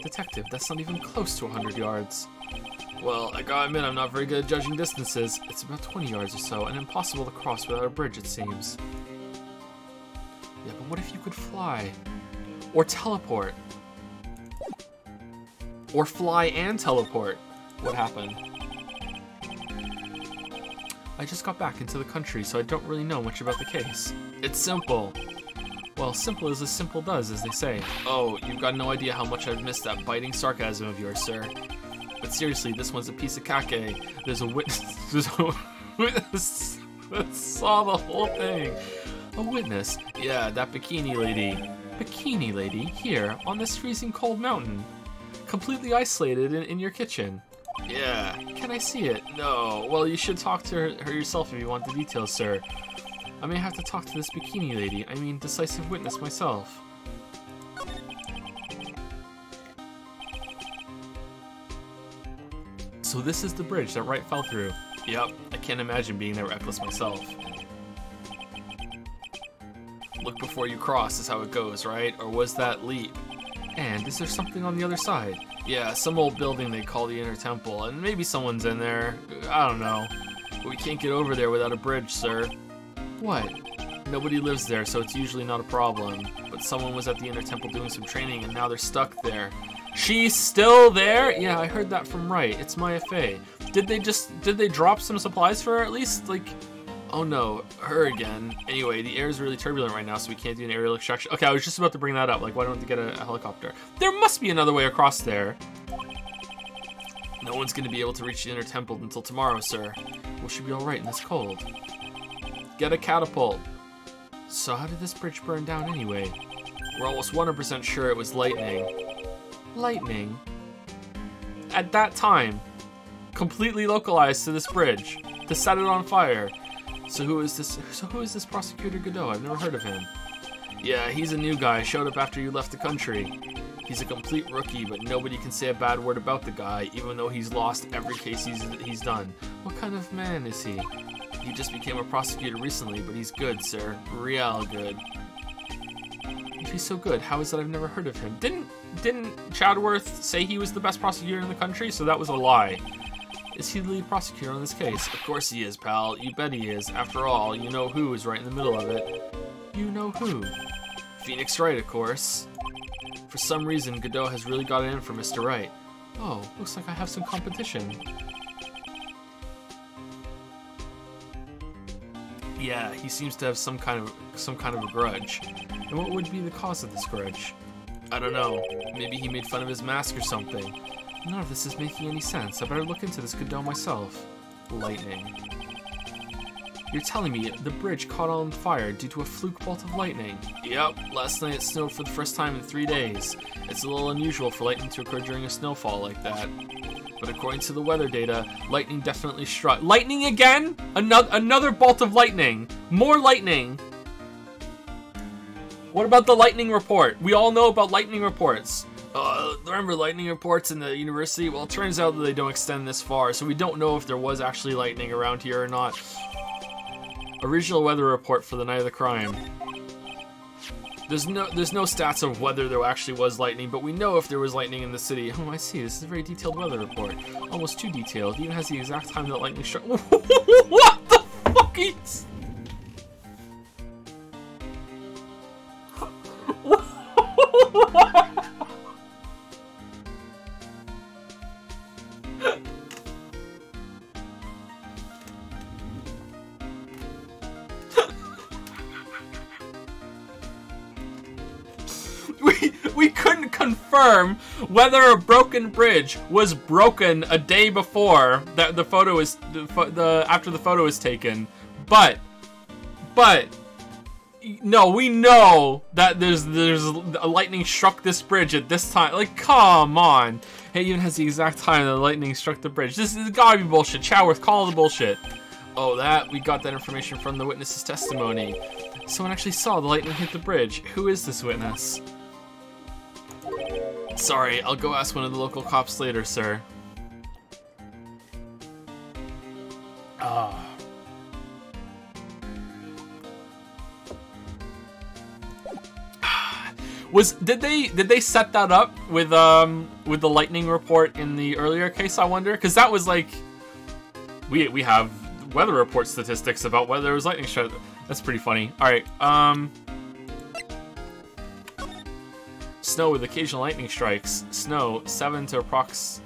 Detective, that's not even close to 100 yards. Well, I gotta admit I'm not very good at judging distances. It's about 20 yards or so, and impossible to cross without a bridge, it seems. Yeah, but what if you could fly? Or teleport? Or fly and teleport? What happened? I just got back into the country, so I don't really know much about the case. It's simple. Well, simple as simple does, as they say. Oh, you've got no idea how much I've missed that biting sarcasm of yours, sir. But seriously, this one's a piece of kake. There's a witness that saw the whole thing. A witness? Yeah, that bikini lady. Bikini lady? Here, on this freezing cold mountain. Completely isolated in your kitchen. Yeah. Can I see it? No. Well, you should talk to her yourself if you want the details, sir. I may have to talk to this bikini lady. I mean, decisive witness myself. So this is the bridge that Wright fell through. Yep, I can't imagine being that reckless myself. Look before you cross is how it goes, right? Or was that leap? And is there something on the other side? Yeah, some old building they call the Inner Temple, and maybe someone's in there. I don't know. But we can't get over there without a bridge, sir. What? Nobody lives there, so it's usually not a problem. But someone was at the Inner Temple doing some training, and now they're stuck there. She's still there? Yeah, I heard that from Wright. It's my FA. Did they drop some supplies for her at least? Like, oh no, her again. Anyway, the air is really turbulent right now, so we can't do an aerial extraction. Okay, I was just about to bring that up. Like, why don't we get a helicopter? There must be another way across there. No one's gonna be able to reach the Inner Temple until tomorrow, sir. We should be alright in this cold. Get a catapult. So how did this bridge burn down anyway? We're almost 100% sure it was lightning. Lightning? At that time, completely localized to this bridge, to set it on fire. So who is this Prosecutor Godot? I've never heard of him. Yeah, he's a new guy, showed up after you left the country. He's a complete rookie, but nobody can say a bad word about the guy, even though he's lost every case he's done. What kind of man is he? He just became a prosecutor recently, but he's good, sir. Real good. If he's so good, how is it I've never heard of him? Didn't Chadworth say he was the best prosecutor in the country? So that was a lie. Is he the lead prosecutor on this case? Of course he is, pal. You bet he is. After all, you know who is right in the middle of it. You know who? Phoenix Wright, of course. For some reason, Godot has really got it in for Mr. Wright. Oh, looks like I have some competition. Yeah, he seems to have some kind of a grudge. And what would be the cause of this grudge? I don't know. Maybe he made fun of his mask or something. None of this is making any sense. I better look into this Godot myself. Lightning. You're telling me the bridge caught on fire due to a fluke bolt of lightning? Yep, last night it snowed for the first time in 3 days. It's a little unusual for lightning to occur during a snowfall like that. But according to the weather data, lightning definitely struck. Lightning again? Another bolt of lightning. More lightning. What about the lightning report? We all know about lightning reports. Remember lightning reports in the university? Well, it turns out that they don't extend this far, so we don't know if there was actually lightning around here or not. Original weather report for the night of the crime. There's no stats of whether there actually was lightning, but we know if there was lightning in the city. Oh, I see. This is a very detailed weather report. Almost too detailed. It even has the exact time that lightning struck. What the fuck is... We couldn't confirm whether a broken bridge was broken a day before that the photo is after the photo is taken, but no, we know that there's a lightning struck this bridge at this time. Like, come on, it even has the exact time that the lightning struck the bridge. This is gotta be bullshit. Chaworth, call the bullshit. Oh, we got that information from the witness's testimony. Someone actually saw the lightning hit the bridge. Who is this witness? Sorry, I'll go ask one of the local cops later, sir. Did they set that up with the lightning report in the earlier case? I wonder, because that was like we have weather report statistics about whether there was lightning strike. That's pretty funny. All right, snow with occasional lightning strikes. Snow 7 to approx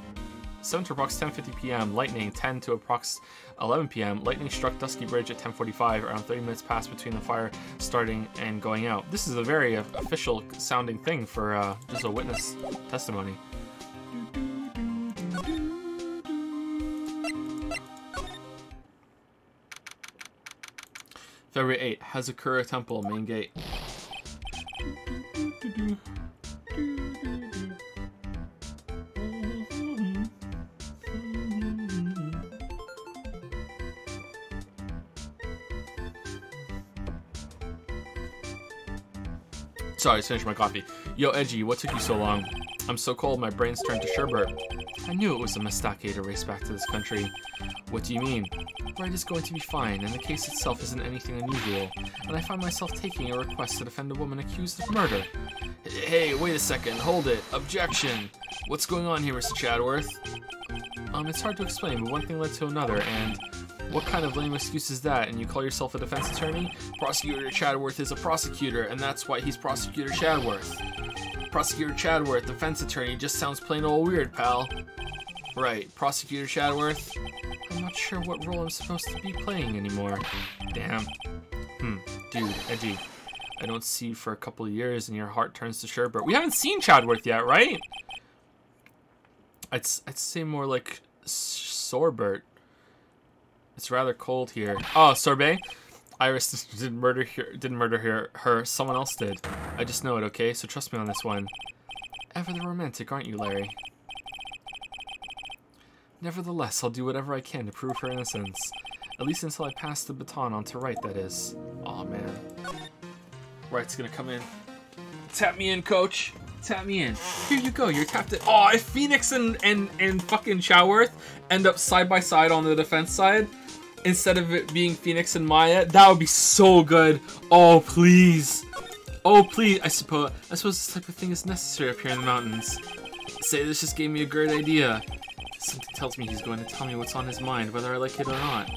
10:50 p.m. Lightning 10 to approx 11 p.m. Lightning struck Dusky Bridge at 10:45. Around 30 minutes passed between the fire starting and going out. This is a very official sounding thing for just a witness testimony. February 8, Hazakura Temple, main gate. Sorry, I just finished my coffee. Yo, Edgy, what took you so long? I'm so cold, my brain's turned to sherbet. I knew it was a mistake to race back to this country. What do you mean? Right is going to be fine, and the case itself isn't anything unusual. And I find myself taking a request to defend a woman accused of murder. Hey, wait a second, hold it. Objection. What's going on here, Mr. Chadworth? It's hard to explain, but one thing led to another, and... What kind of lame excuse is that? And you call yourself a defense attorney? Prosecutor Chadworth is a prosecutor, and that's why he's Prosecutor Chadworth. Prosecutor Chadworth, defense attorney, just sounds plain old weird, pal. Right, Prosecutor Chadworth? I'm not sure what role I'm supposed to be playing anymore. Damn. Dude, Edgy. I don't see you for a couple of years and your heart turns to sherbet. We haven't seen Chadworth yet, right? I'd say more like sorbet. It's rather cold here. Oh, sorbet? Iris didn't murder her. Someone else did. I just know it, okay? So trust me on this one. Ever the romantic, aren't you, Larry? Nevertheless, I'll do whatever I can to prove her innocence. At least until I pass the baton on to Wright, that is. Aw, man. Wright's gonna come in. Tap me in, coach. Tap me in. Here you go, you're tapped in. Oh, if Phoenix and fucking Chaworth end up side by side on the defense side, instead of it being Phoenix and Maya, that would be so good. Oh, please. Oh, please. I suppose this type of thing is necessary up here in the mountains. Say this just gave me a great idea. Something tells me he's going to tell me what's on his mind, whether I like it or not.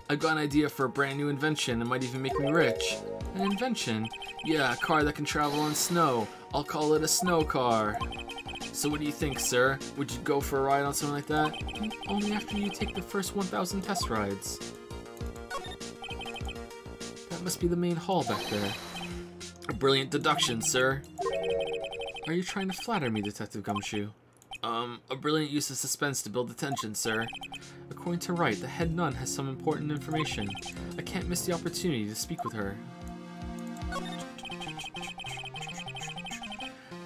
I've got an idea for a brand new invention. It might even make me rich. An invention? Yeah, a car that can travel on snow. I'll call it a snow car. So what do you think, sir? Would you go for a ride on something like that? Only after you take the first 1,000 test rides. That must be the main hall back there. A brilliant deduction, sir. Are you trying to flatter me, Detective Gumshoe? A brilliant use of suspense to build attention, sir. According to Wright, the head nun has some important information. I can't miss the opportunity to speak with her.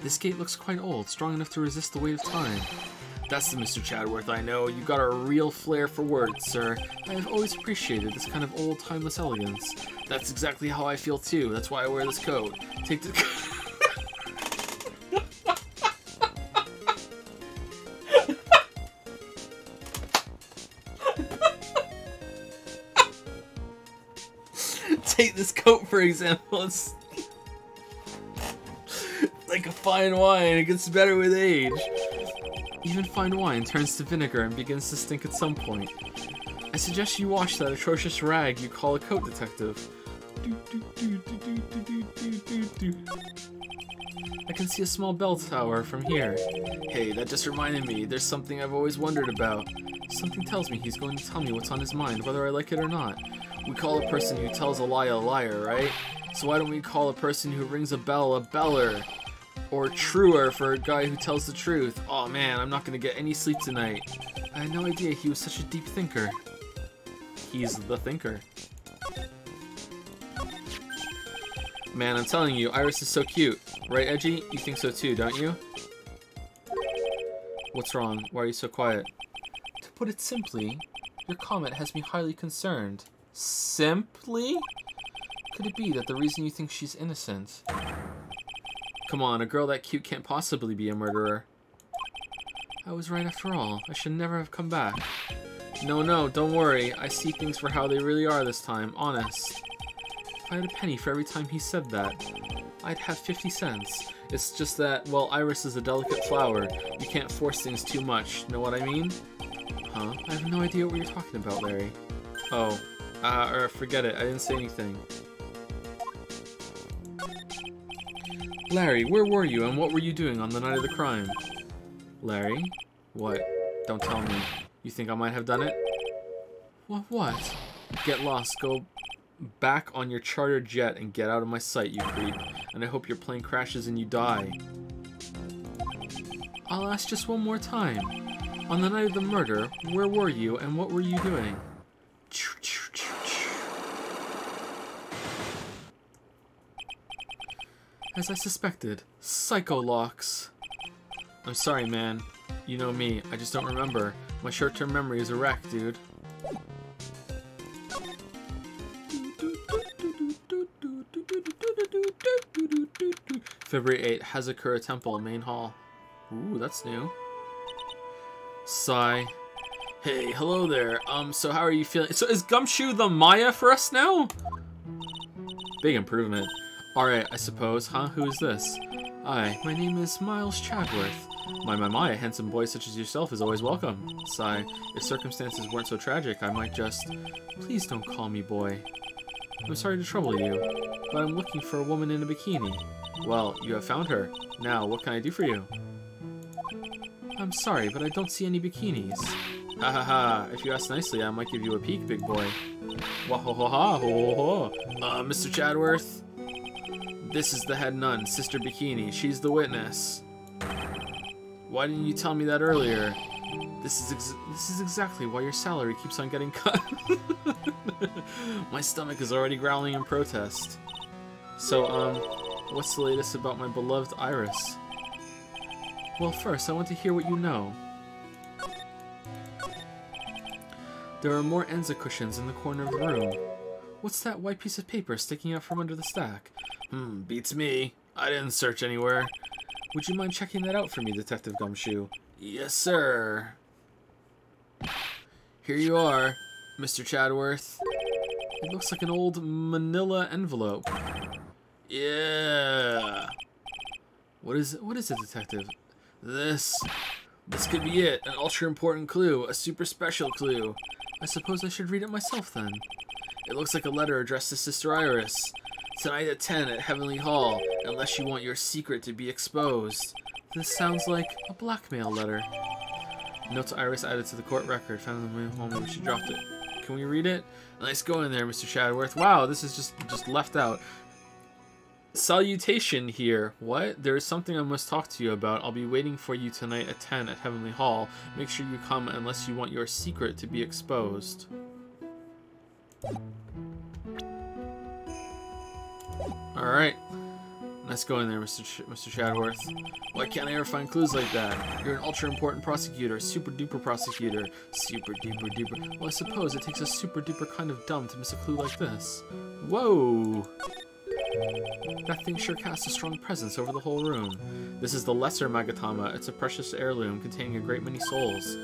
This gate looks quite old, strong enough to resist the weight of time. That's the Mr. Chadworth I know. You got a real flair for words, sir. I have always appreciated this kind of old, timeless elegance. That's exactly how I feel too. That's why I wear this coat. Take the... Take this coat, for example. It's like a fine wine. It gets better with age. Even fine wine turns to vinegar and begins to stink at some point. I suggest you wash that atrocious rag you call a coat, detective. I can see a small bell tower from here. Hey, that just reminded me, there's something I've always wondered about. Something tells me he's going to tell me what's on his mind, whether I like it or not. We call a person who tells a liar, right? So why don't we call a person who rings a bell a beller? Or truer for a guy who tells the truth. Oh man, I'm not gonna get any sleep tonight. I had no idea he was such a deep thinker. He's the thinker. Man, I'm telling you, Iris is so cute. Right, Edgy? You think so too, don't you? What's wrong? Why are you so quiet? To put it simply, your comment has me highly concerned. Simply? Could it be that the reason you think she's innocent? Come on, a girl that cute can't possibly be a murderer. I was right after all. I should never have come back. No, don't worry. I see things for how they really are this time. Honest. If I had a penny for every time he said that, I'd have 50 cents. It's just that, well, Iris is a delicate flower. You can't force things too much. Know what I mean? Huh? I have no idea what you're talking about, Larry. Oh. Or forget it. I didn't say anything. Larry, where were you and what were you doing on the night of the crime? Larry? What? Don't tell me. You think I might have done it? What? Get lost. Go back on your chartered jet and get out of my sight, you creep. And I hope your plane crashes and you die. I'll ask just one more time. On the night of the murder, where were you and what were you doing? As I suspected, psycho locks. I'm sorry, man. You know me, I just don't remember. My short-term memory is a wreck, dude. February 8th, Hazakura Temple, Main Hall. Ooh, that's new. Sigh. Hey, hello there. So how are you feeling? So is Gumshoe the Maya for us now? Big improvement. Alright, I suppose, huh? Who is this? Hi, my name is Miles Chadworth. My, a handsome boy such as yourself is always welcome. Sigh. If circumstances weren't so tragic, I might just... Please don't call me boy. I'm sorry to trouble you, but I'm looking for a woman in a bikini. Well, you have found her. Now, what can I do for you? I'm sorry, but I don't see any bikinis. Ha ha ha, if you ask nicely, I might give you a peek, big boy. Wah ho ho ha ho ho ho. Mr. Chadworth? This is the head nun, Sister Bikini. She's the witness. Why didn't you tell me that earlier? This is exactly why your salary keeps on getting cut. My stomach is already growling in protest. So, what's the latest about my beloved Iris? Well, first, I want to hear what you know. There are more Enza cushions in the corner of the room. What's that white piece of paper sticking out from under the stack? Beats me. I didn't search anywhere. Would you mind checking that out for me, Detective Gumshoe? Yes, sir. Here you are, Mr. Chadworth. It looks like an old manila envelope. Yeah. What is it, Detective? This could be it. An ultra-important clue. A super special clue. I suppose I should read it myself, then. It looks like a letter addressed to Sister Iris. Tonight at 10 at Heavenly Hall, unless you want your secret to be exposed. This sounds like a blackmail letter. Note to Iris added to the court record. Found in the moment when she dropped it. Can we read it? Nice going there, Mr. Chadworth. Wow, this is just left out. Salutation here. What? There is something I must talk to you about. I'll be waiting for you tonight at 10 at Heavenly Hall. Make sure you come unless you want your secret to be exposed. Alright. Nice going there, Mr. Chadworth. Why can't I ever find clues like that? You're an ultra-important prosecutor, super-duper prosecutor. Super-duper-duper. Well, I suppose it takes a super-duper kind of dumb to miss a clue like this. Whoa! That thing sure casts a strong presence over the whole room. This is the lesser Magatama. It's a precious heirloom containing a great many souls.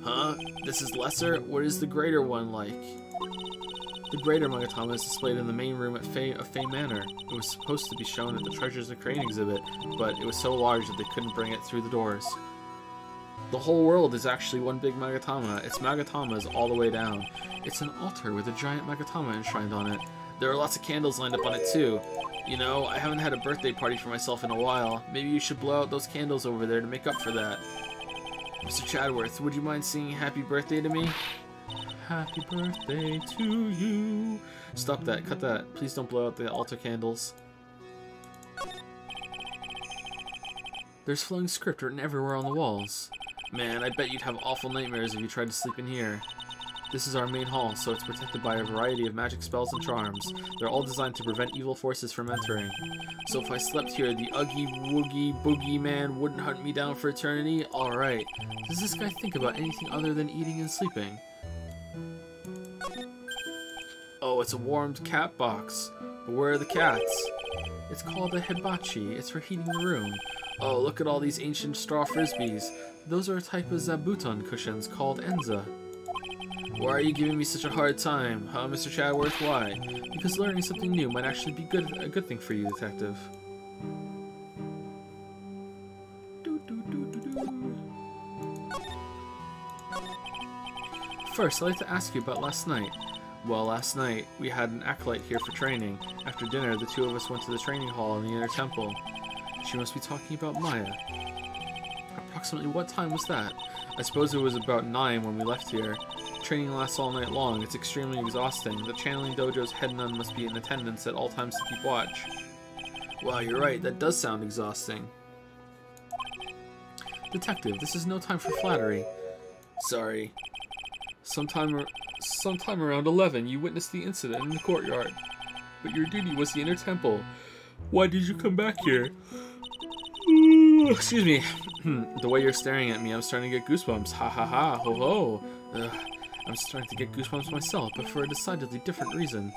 Huh? This is lesser? What is the greater one like? The greater Magatama is displayed in the main room at Fei Manor. It was supposed to be shown at the Treasures of Crane exhibit, but it was so large that they couldn't bring it through the doors. The whole world is actually one big Magatama. Its Magatamas all the way down. It's an altar with a giant Magatama enshrined on it. There are lots of candles lined up on it too. You know, I haven't had a birthday party for myself in a while. Maybe you should blow out those candles over there to make up for that. Mr. Chadworth, would you mind singing happy birthday to me? Happy birthday to you. Stop that. Cut that. Please don't blow out the altar candles. There's flowing script written everywhere on the walls. Man, I bet you'd have awful nightmares if you tried to sleep in here. This is our main hall, so it's protected by a variety of magic spells and charms. They're all designed to prevent evil forces from entering. So if I slept here, the Uggy Woogie Boogie Man wouldn't hunt me down for eternity? Alright. Does this guy think about anything other than eating and sleeping? Oh, it's a warmed cat box. But where are the cats? It's called a hibachi. It's for heating the room. Oh, look at all these ancient straw frisbees. Those are a type of zabuton cushions called enza. Why are you giving me such a hard time? Huh, Mr. Chadworth? Why? Because learning something new might actually be a good thing for you, Detective. First, I'd like to ask you about last night. Well, last night, we had an acolyte here for training. After dinner, the two of us went to the training hall in the inner temple. She must be talking about Maya. Approximately what time was that? I suppose it was about 9 when we left here. Training lasts all night long. It's extremely exhausting. The channeling dojo's head nun must be in attendance at all times to keep watch. Wow, you're right. That does sound exhausting. Detective, this is no time for flattery. Sorry. Sometime around 11, you witnessed the incident in the courtyard. But your duty was the inner temple. Why did you come back here? Excuse me. The way you're staring at me, I'm starting to get goosebumps. Ha ha ha, ho ho. I'm starting to get goosebumps myself, but for a decidedly different reason.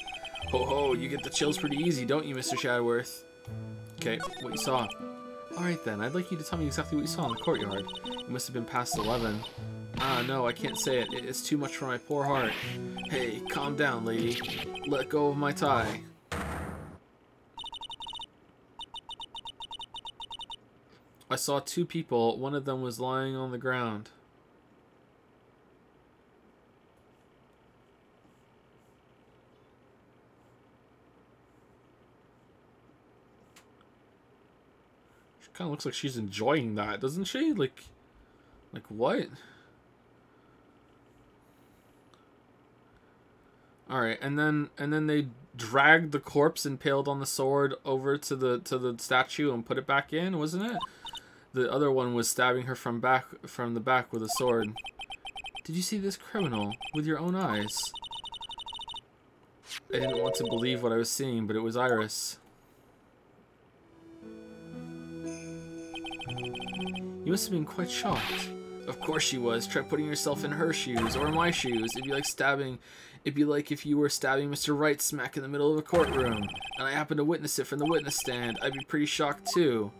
Ho ho, you get the chills pretty easy, don't you, Mr. Chadworth? Okay, what you saw. Alright then, I'd like you to tell me exactly what you saw in the courtyard. It must have been past 11. Ah, no, I can't say it. It's too much for my poor heart. Hey, calm down, lady. Let go of my tie. I saw 2 people. One of them was lying on the ground. She kind of looks like she's enjoying that, doesn't she? Like what? Alright, and then they dragged the corpse impaled on the sword over to the statue and put it back in, wasn't it? The other one was stabbing her from the back with a sword. Did you see this criminal with your own eyes? I didn't want to believe what I was seeing, but it was Iris. You must have been quite shocked. Of course she was. Try putting yourself in her shoes, or my shoes. It'd be like if you were stabbing Mr. Wright smack in the middle of a courtroom, and I happened to witness it from the witness stand. I'd be pretty shocked too.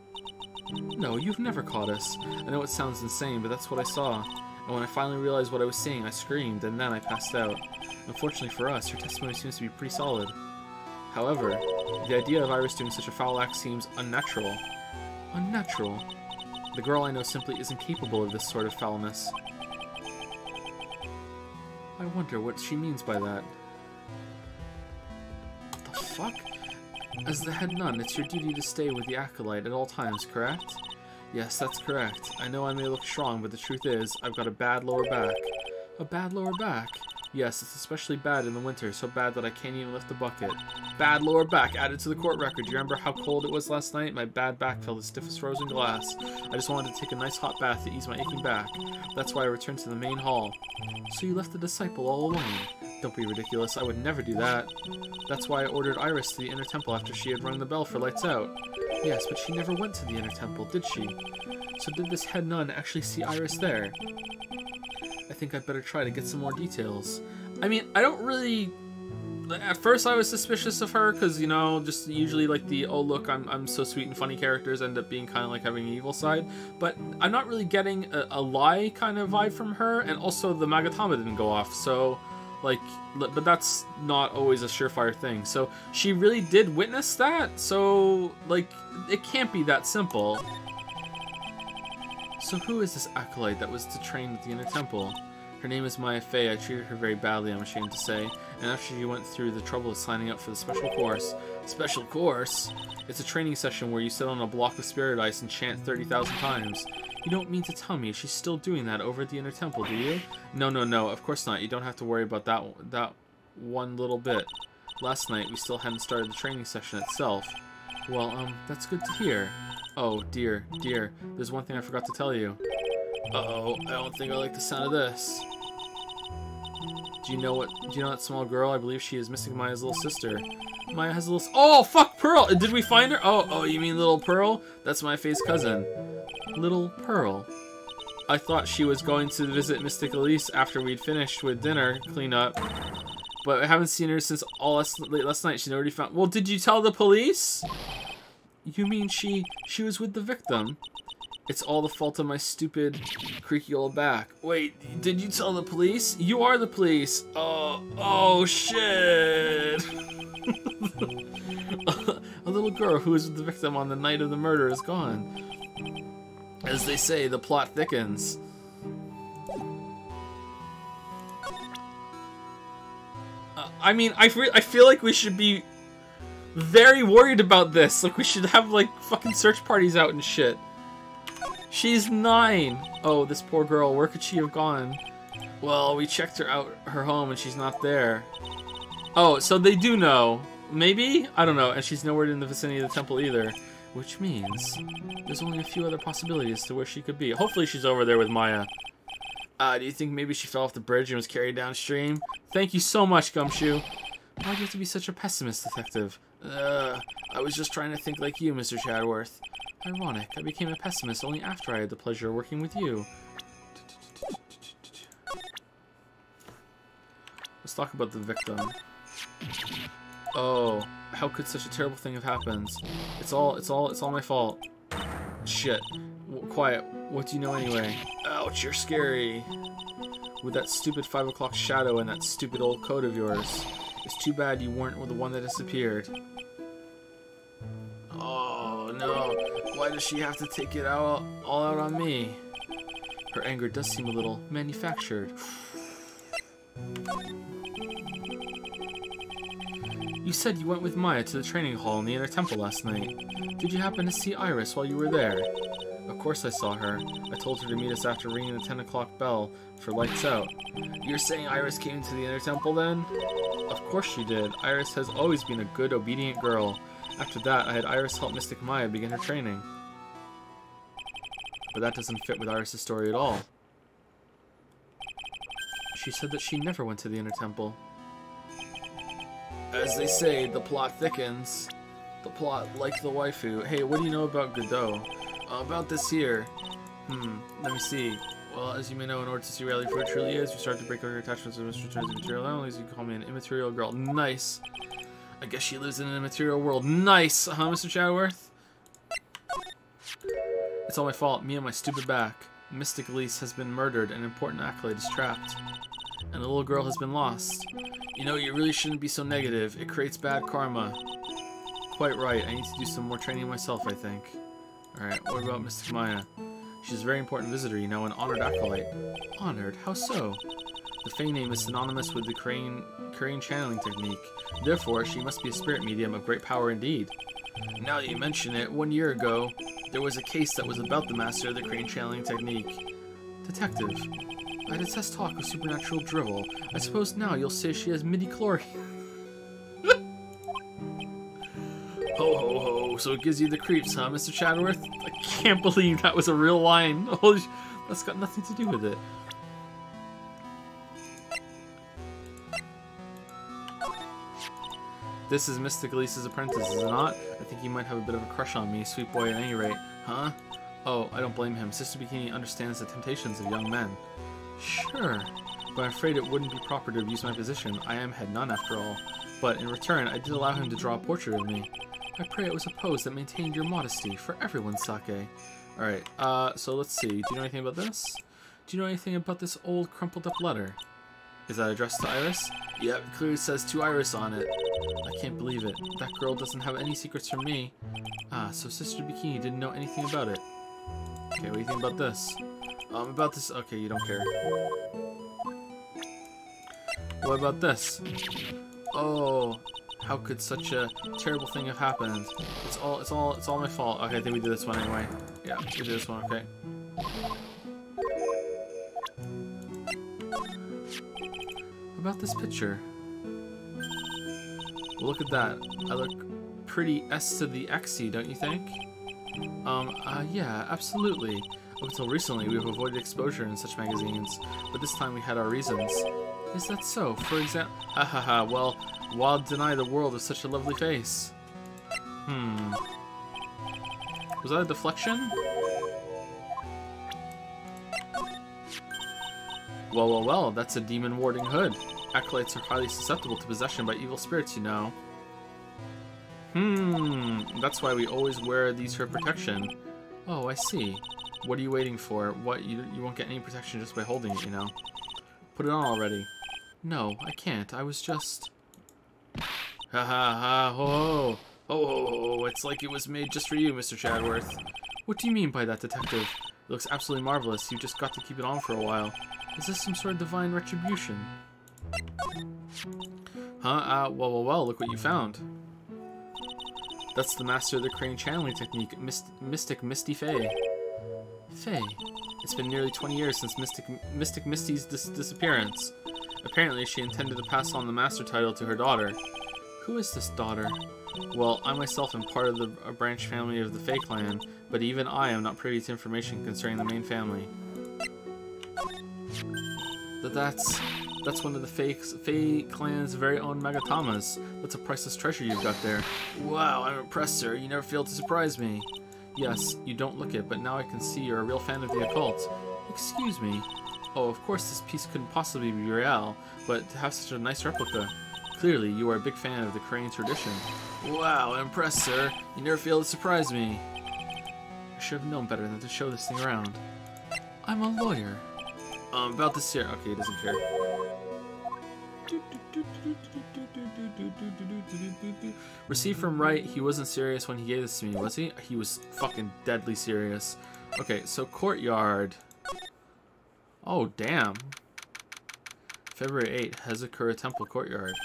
No, you've never caught us. I know it sounds insane, but that's what I saw. And when I finally realized what I was seeing, I screamed, and then I passed out. Unfortunately for us, your testimony seems to be pretty solid. However, the idea of Iris doing such a foul act seems unnatural. Unnatural? The girl I know simply isn't capable of this sort of foulness. I wonder what she means by that. What the fuck? As the head nun, it's your duty to stay with the acolyte at all times, correct? Yes, that's correct. I know I may look strong, but the truth is, I've got a bad lower back. A bad lower back? Yes, it's especially bad in the winter, so bad that I can't even lift the bucket. Bad lower back added to the court record. Do you remember how cold it was last night? My bad back felt as stiff as frozen glass. I just wanted to take a nice hot bath to ease my aching back. That's why I returned to the main hall. So you left the disciple all alone? Don't be ridiculous. I would never do that. That's why I ordered Iris to the inner temple after she had rung the bell for lights out. Yes, but she never went to the inner temple, did she? So did this head nun actually see Iris there? I think I'd better try to get some more details. I mean, I don't really... At first I was suspicious of her, because, you know, just usually like the, oh look, I'm so sweet and funny characters end up being kind of like having an evil side. But I'm not really getting a lie kind of vibe from her, and also the Magatama didn't go off, so... Like, but that's not always a surefire thing. So she really did witness that. So, like, it can't be that simple. So who is this acolyte that was to train at the Inner Temple? Her name is Maya Fey. I treated her very badly, I'm ashamed to say. And after she went through the trouble of signing up for the special course. Special course? It's a training session where you sit on a block of spirit ice and chant 30,000 times. You don't mean to tell me she's still doing that over at the Inner Temple, do you? No, no, no, of course not. You don't have to worry about that one little bit. Last night, we still hadn't started the training session itself. Well, that's good to hear. Oh, dear, dear. There's one thing I forgot to tell you. Uh-oh, I don't think I like the sound of this. Do you know that small girl? I believe she is Mystic Maya's little sister. Maya has a little... Oh, fuck, Pearl! Did we find her? Oh, you mean Little Pearl? That's my Faye's cousin. Little Pearl. I thought she was going to visit Mystic Elise after we'd finished with dinner cleanup. But I haven't seen her since late last night. She's already found... Well, did you tell the police? You mean she was with the victim? It's all the fault of my stupid, creaky old back. Wait, did you tell the police? You are the police. Oh shit. A little girl who was with the victim on the night of the murder is gone. As they say, the plot thickens. I mean, I feel like we should be very worried about this. Like, we should have, like, fucking search parties out and shit. She's 9. Oh, this poor girl. Where could she have gone? Well, we checked her home and she's not there. Oh, so they do know. Maybe? I don't know. And she's nowhere in the vicinity of the temple either. Which means there's only a few other possibilities to where she could be. Hopefully she's over there with Maya. Do you think maybe she fell off the bridge and was carried downstream? Thank you so much, Gumshoe. Why do you have to be such a pessimist, detective? I was just trying to think like you, Mr. Chadworth. Ironic, I became a pessimist only after I had the pleasure of working with you. Let's talk about the victim. Oh, how could such a terrible thing have happened? It's all my fault. Shit. Quiet. What do you know anyway? Ouch, you're scary. With that stupid 5 o'clock shadow and that stupid old coat of yours. It's too bad you weren't the one that disappeared. Oh, no. Why does she have to take it all out on me? Her anger does seem a little manufactured. You said you went with Maya to the training hall in the Inner Temple last night. Did you happen to see Iris while you were there? Of course I saw her. I told her to meet us after ringing the 10 o'clock bell for lights out. You're saying Iris came to the Inner Temple then? Of course she did. Iris has always been a good, obedient girl. After that, I had Iris help Mystic Maya begin her training. But that doesn't fit with Iris' story at all. She said that she never went to the Inner Temple. As they say, the plot thickens. The plot, like the waifu. Hey, what do you know about Godot? About this here. Let me see. Well, as you may know, in order to see reality for what it truly is, you start to break your attachments to Mr. Turns of material anomalies. You can call me an immaterial girl. Nice. I guess she lives in an immaterial world. Nice, huh, Mr. Chadworth? It's all my fault. Me and my stupid back. Mystic Elise has been murdered, and an important acolyte is trapped. And the little girl has been lost. You know, you really shouldn't be so negative. It creates bad karma. Quite right. I need to do some more training myself, I think. Alright, what about Mystic Maya? She's a very important visitor, you know, an honored acolyte. Honored? How so? The Fey name is synonymous with the Crane channeling technique. Therefore, she must be a spirit medium of great power indeed. Now that you mention it, 1 year ago, there was a case that was about the master of the Crane channeling technique. Detective, I detest talk of supernatural drivel. I suppose now you'll say she has midi-chlorian. Ho ho ho, so it gives you the creeps, huh, Mr. Chadworth? I can't believe that was a real line. Holy that's got nothing to do with it. This is Mystic Elise's apprentice, is it not? I think he might have a bit of a crush on me, sweet boy at any rate. Huh? Oh, I don't blame him. Sister Bikini understands the temptations of young men. Sure, but I'm afraid it wouldn't be proper to abuse my position. I am head nun after all. But in return, I did allow him to draw a portrait of me. I pray it was a pose that maintained your modesty for everyone's sake. Alright, so let's see. Do you know anything about this? Do you know anything about this old crumpled up letter? Is that addressed to Iris? Yep, it clearly says to Iris on it. I can't believe it. That girl doesn't have any secrets from me. Ah, so Sister Bikini didn't know anything about it. Okay, what do you think about this? About this... Okay, you don't care. What about this? Oh, how could such a terrible thing have happened? It's all my fault. Okay, I think we did this one anyway. Yeah, we did this one, okay. What about this picture? Well, look at that. I look pretty S to the XY, don't you think? Yeah, absolutely. Up until recently, we have avoided exposure in such magazines, but this time we had our reasons. Is that so? For example... Ahaha, well, why deny the world of such a lovely face? Was that a deflection? Well, that's a demon warding hood. Acolytes are highly susceptible to possession by evil spirits, you know. That's why we always wear these for protection. Oh, I see. What are you waiting for? What, you won't get any protection just by holding it, you know. Put it on already. No, I can't. I was just... Ha ha ha, ho ho. Oh, it's like it was made just for you, Mr. Chadworth. What do you mean by that, detective? It looks absolutely marvelous. You just got to keep it on for a while. Is this some sort of divine retribution? Huh? Well, look what you found. That's the master of the crane channeling technique, Mystic Misty Faye. Faye? It's been nearly 20 years since Mystic Misty's disappearance. Apparently, she intended to pass on the master title to her daughter. Who is this daughter? Well, I myself am part of the branch family of the Faye clan, but even I am not privy to information concerning the main family. That's one of the Faye clan's very own Magatamas. That's a priceless treasure you've got there. Wow, I'm impressed, sir. You never fail to surprise me. Yes, you don't look it, but now I can see you're a real fan of the occult. Excuse me. Oh, of course this piece couldn't possibly be real, but to have such a nice replica. Clearly, you are a big fan of the crane tradition. Wow, I'm impressed, sir. You never fail to surprise me. I should have known better than to show this thing around. I'm a lawyer. About this here. Okay, he doesn't care. Received from Wright. He wasn't serious when he gave this to me, was he? He was fucking deadly serious. Okay, so courtyard. Oh, damn. February 8, Hezekura Temple Courtyard.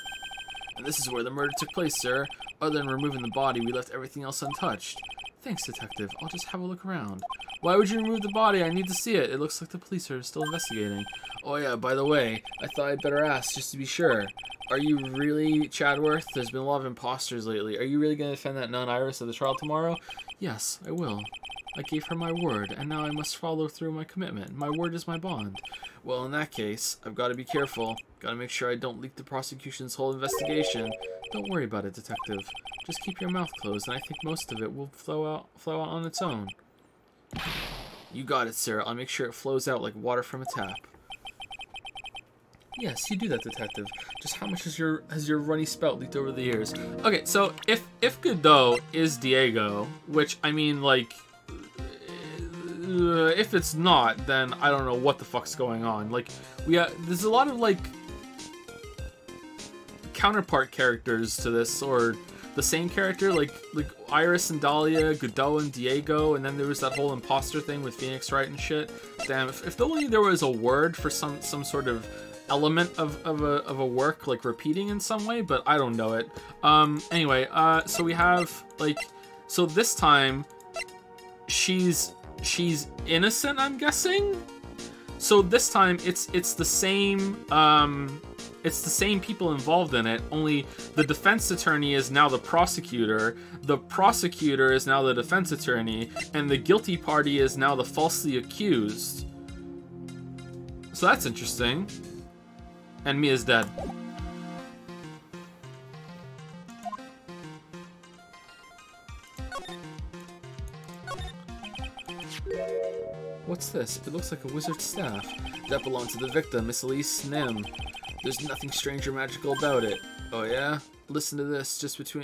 And this is where the murder took place, sir. Other than removing the body, we left everything else untouched. Thanks, detective. I'll just have a look around. Why would you remove the body? I need to see it. It looks like the police are still investigating. Oh yeah, by the way, I thought I'd better ask just to be sure. Are you really Chadworth? There's been a lot of imposters lately. Are you really going to defend that nun Iris at the trial tomorrow? Yes, I will. I gave her my word, and now I must follow through my commitment. My word is my bond. Well, in that case, I've got to be careful. Got to make sure I don't leak the prosecution's whole investigation. Don't worry about it, detective. Just keep your mouth closed, and I think most of it will flow out on its own. You got it, sir. I'll make sure it flows out like water from a tap. Yes, you do that, detective. Just how much has your runny spout leaked over the years? Okay, so if Godot is Diego, which I mean, like, if it's not, then I don't know what the fuck's going on. Like, there's a lot of like counterpart characters to this, or the same character, like Iris and Dahlia, Godot and Diego, and then there was that whole imposter thing with Phoenix Wright and shit. Damn, if only there was a word for some sort of element of a work, like repeating in some way, but I don't know it. Anyway, so we have, like, so this time she's innocent, I'm guessing. So this time it's the same people involved in it, only the defense attorney is now the prosecutor is now the defense attorney, and the guilty party is now the falsely accused. So that's interesting. And Mia's dead. What's this? It looks like a wizard's staff. That belonged to the victim, Miss Elise Nim. There's nothing strange or magical about it. Oh yeah? Listen to this, this is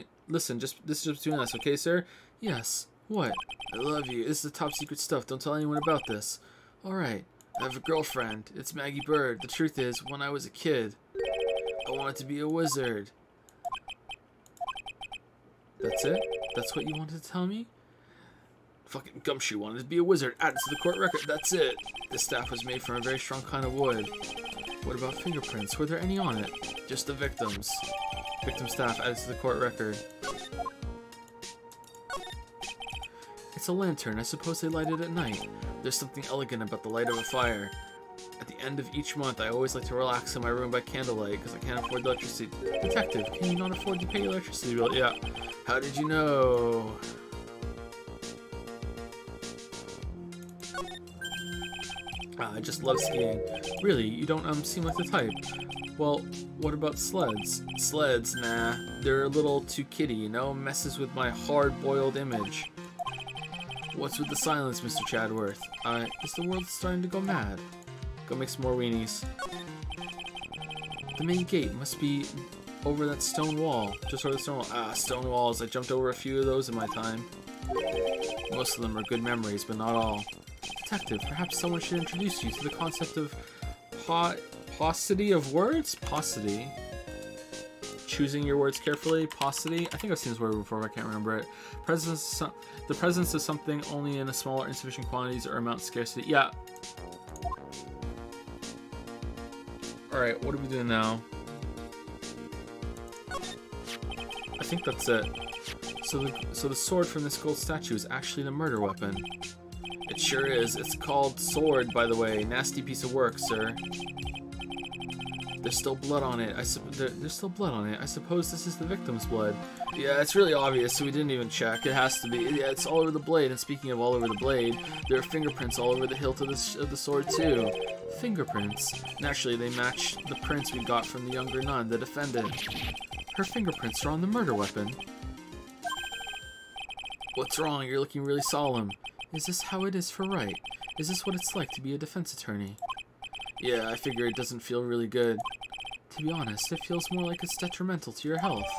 just between us, okay, sir? Yes. What? I love you. This is the top secret stuff. Don't tell anyone about this. Alright. I have a girlfriend. It's Maggie Bird. The truth is, when I was a kid, I wanted to be a wizard. That's it? That's what you wanted to tell me? Fucking Gumshoe wanted to be a wizard. Add it to the court record. That's it. This staff was made from a very strong kind of wood. What about fingerprints? Were there any on it? Just the victims. Victim staff added to the court record. It's a lantern. I suppose they light it at night. There's something elegant about the light of a fire. At the end of each month, I always like to relax in my room by candlelight because I can't afford electricity. Detective, can you not afford to pay your electricity bill? Yeah. How did you know? I just love skiing. Really? You don't seem like the type. Well, what about sleds? Sleds? Nah. They're a little too kiddie, you know? Messes with my hard-boiled image. What's with the silence, Mr. Chadworth? Is the world starting to go mad? Go make some more weenies. The main gate must be over that stone wall. Just over the stone wall. Ah, stone walls. I jumped over a few of those in my time. Most of them are good memories, but not all. Detective, perhaps someone should introduce you to the concept of paucity of words? Paucity. Choosing your words carefully. Paucity. I think I've seen this word before, but I can't remember it. The presence of something only in a small or insufficient quantities or amount scarcity. Yeah. Alright, what are we doing now? I think that's it. So the sword from this gold statue is actually the murder weapon. It sure is. It's called sword, by the way. Nasty piece of work, sir. There's still blood on it. There's still blood on it. I suppose this is the victim's blood. Yeah, it's really obvious, so we didn't even check. It has to be. Yeah, it's all over the blade. And speaking of all over the blade, there are fingerprints all over the hilt of the sword, too. Fingerprints. Naturally, they match the prints we got from the younger nun, the defendant. Her fingerprints are on the murder weapon. What's wrong? You're looking really solemn. Is this how it is for right? Is this what it's like to be a defense attorney? Yeah, I figure it doesn't feel really good. To be honest, it feels more like it's detrimental to your health.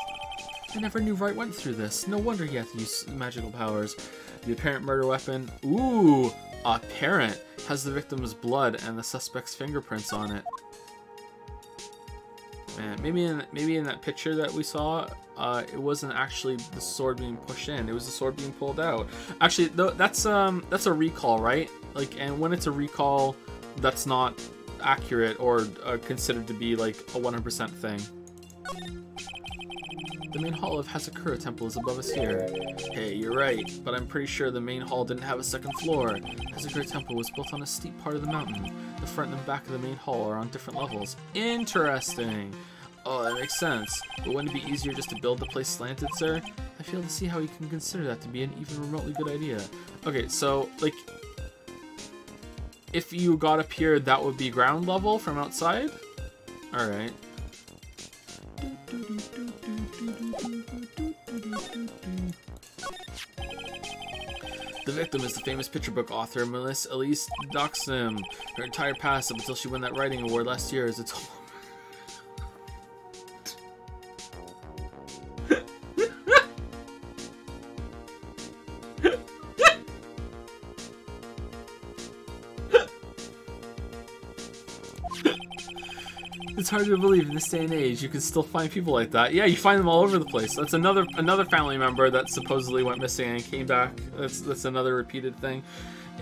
I never knew Wright went through this. No wonder he had to use magical powers. The apparent murder weapon, ooh, apparent, has the victim's blood and the suspect's fingerprints on it. Man, maybe in that picture that we saw, it wasn't actually the sword being pushed in. It was the sword being pulled out. Actually, that's a recall, right? Like, and when it's a recall, that's not accurate or considered to be like a 100% thing. The main hall of Hazakura Temple is above us here. Hey, you're right, but I'm pretty sure the main hall didn't have a second floor. Hazakura Temple was built on a steep part of the mountain. The front and back of the main hall are on different levels. Interesting! Oh, that makes sense. But wouldn't it be easier just to build the place slanted, sir? I fail to see how you can consider that to be an even remotely good idea. Okay, so, like, if you got up here, that would be ground level from outside? Alright. The victim is the famous picture book author Melissa Elise Doxim. Her entire past up until she won that writing award last year is a total... It's hard to believe in this day and age you can still find people like that. Yeah, you find them all over the place. That's another family member that supposedly went missing and came back. That's another repeated thing.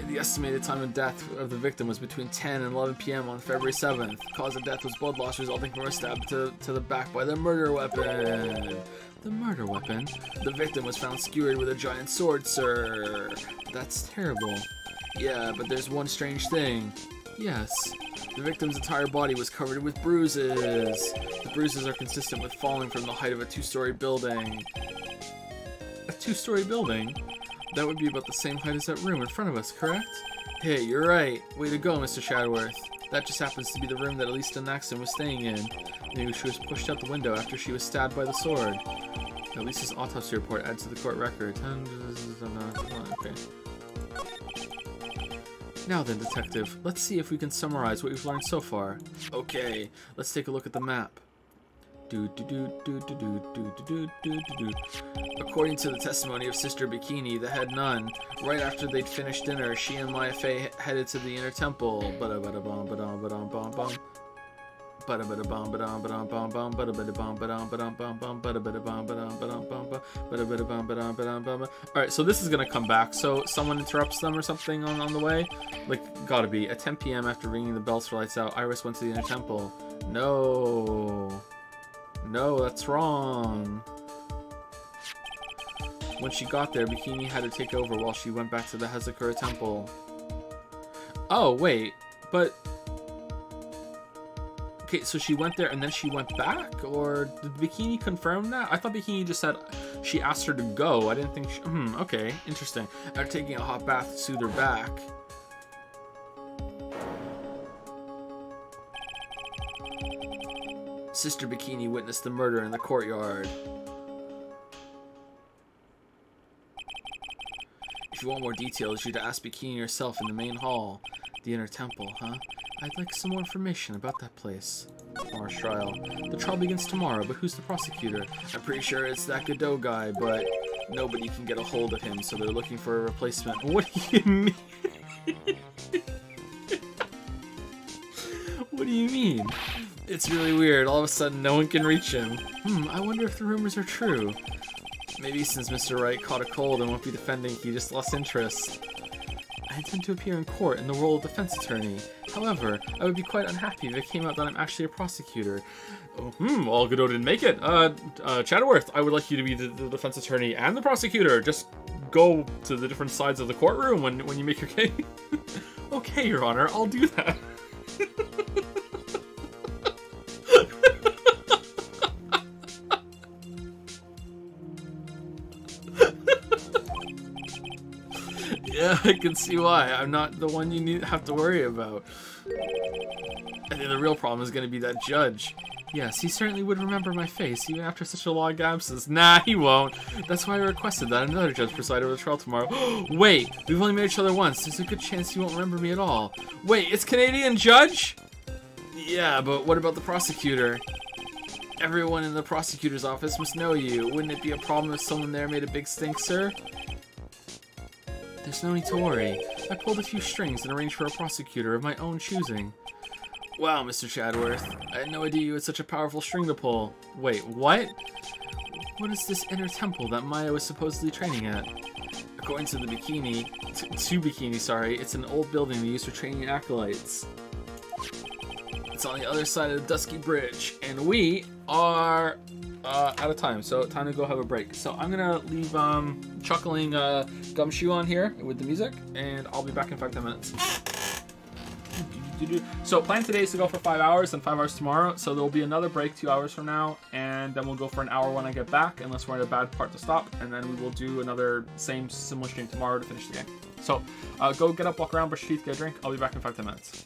The estimated time of death of the victim was between 10 and 11 p.m. on February 7th. The cause of death was blood loss resulting from a stab to the back by the murder weapon. The murder weapon? The victim was found skewered with a giant sword, sir. That's terrible. Yeah, but there's one strange thing. Yes. The victim's entire body was covered with bruises. The bruises are consistent with falling from the height of a two-story building. A two-story building? That would be about the same height as that room in front of us, correct? Hey, you're right. Way to go, Mr. Chadworth. That just happens to be the room that Elisa Naxon was staying in. Maybe she was pushed out the window after she was stabbed by the sword. Elisa's autopsy report adds to the court record. Okay. Now then, Detective, let's see if we can summarize what we've learned so far. Okay, let's take a look at the map. According to the testimony of Sister Bikini, the head nun, right after they'd finished dinner, she and Maya Fey headed to the inner temple. Alright, so this is gonna come back. So someone interrupts them or something on the way? Like, gotta be. At 10 p.m. after ringing the bells for lights out, Iris went to the inner temple. No. No, that's wrong. When she got there, Bikini had to take over while she went back to the Hazakura temple. Oh, wait. But... okay, so she went there and then she went back? Or did Bikini confirm that? I thought Bikini just said she asked her to go. I didn't think she... okay, interesting. After taking a hot bath to soothe her back. Sister Bikini witnessed the murder in the courtyard. If you want more details, you'd ask Bikini yourself in the main hall. The inner temple, huh? I'd like some more information about that place. Mars trial. The trial begins tomorrow, but who's the prosecutor? I'm pretty sure it's that Godot guy, but nobody can get a hold of him, so they're looking for a replacement. What do you mean? What do you mean? It's really weird. All of a sudden, no one can reach him. I wonder if the rumors are true. Maybe since Mr. Wright caught a cold and won't be defending, he just lost interest. I intend to appear in court in the role of defense attorney. However, I would be quite unhappy if it came out that I'm actually a prosecutor. Well, Godot didn't make it. Chatterworth, I would like you to be the defense attorney and the prosecutor. Just go to the different sides of the courtroom when you make your case. Okay, Your Honor, I'll do that. Yeah, I can see why. I'm not the one you have to worry about. I think the real problem is going to be that judge. Yes, he certainly would remember my face, even after such a long absence. Nah, he won't. That's why I requested that another judge preside over the trial tomorrow. Wait, we've only met each other once. There's a good chance he won't remember me at all. Wait, it's Canadian judge? Yeah, but what about the prosecutor? Everyone in the prosecutor's office must know you. Wouldn't it be a problem if someone there made a big stink, sir? There's no need to worry. I pulled a few strings and arranged for a prosecutor of my own choosing. Wow, Mr. Chadworth. I had no idea you had such a powerful string to pull. Wait, what? What is this inner temple that Maya was supposedly training at? According to the Bikini... to Bikini, sorry. It's an old building they used for training acolytes. It's on the other side of the Dusky Bridge. And we are... out of time, so time to go have a break. So I'm gonna leave chuckling Gumshoe on here with the music, and I'll be back in 5-10 minutes. So plan today is to go for 5 hours and 5 hours tomorrow, so there'll be another break 2 hours from now, and then we'll go for an hour when I get back, unless we're in a bad part to stop, and then we will do another similar stream tomorrow to finish the game. So go get up, walk around, brush your teeth, get a drink. I'll be back in 5-10 minutes.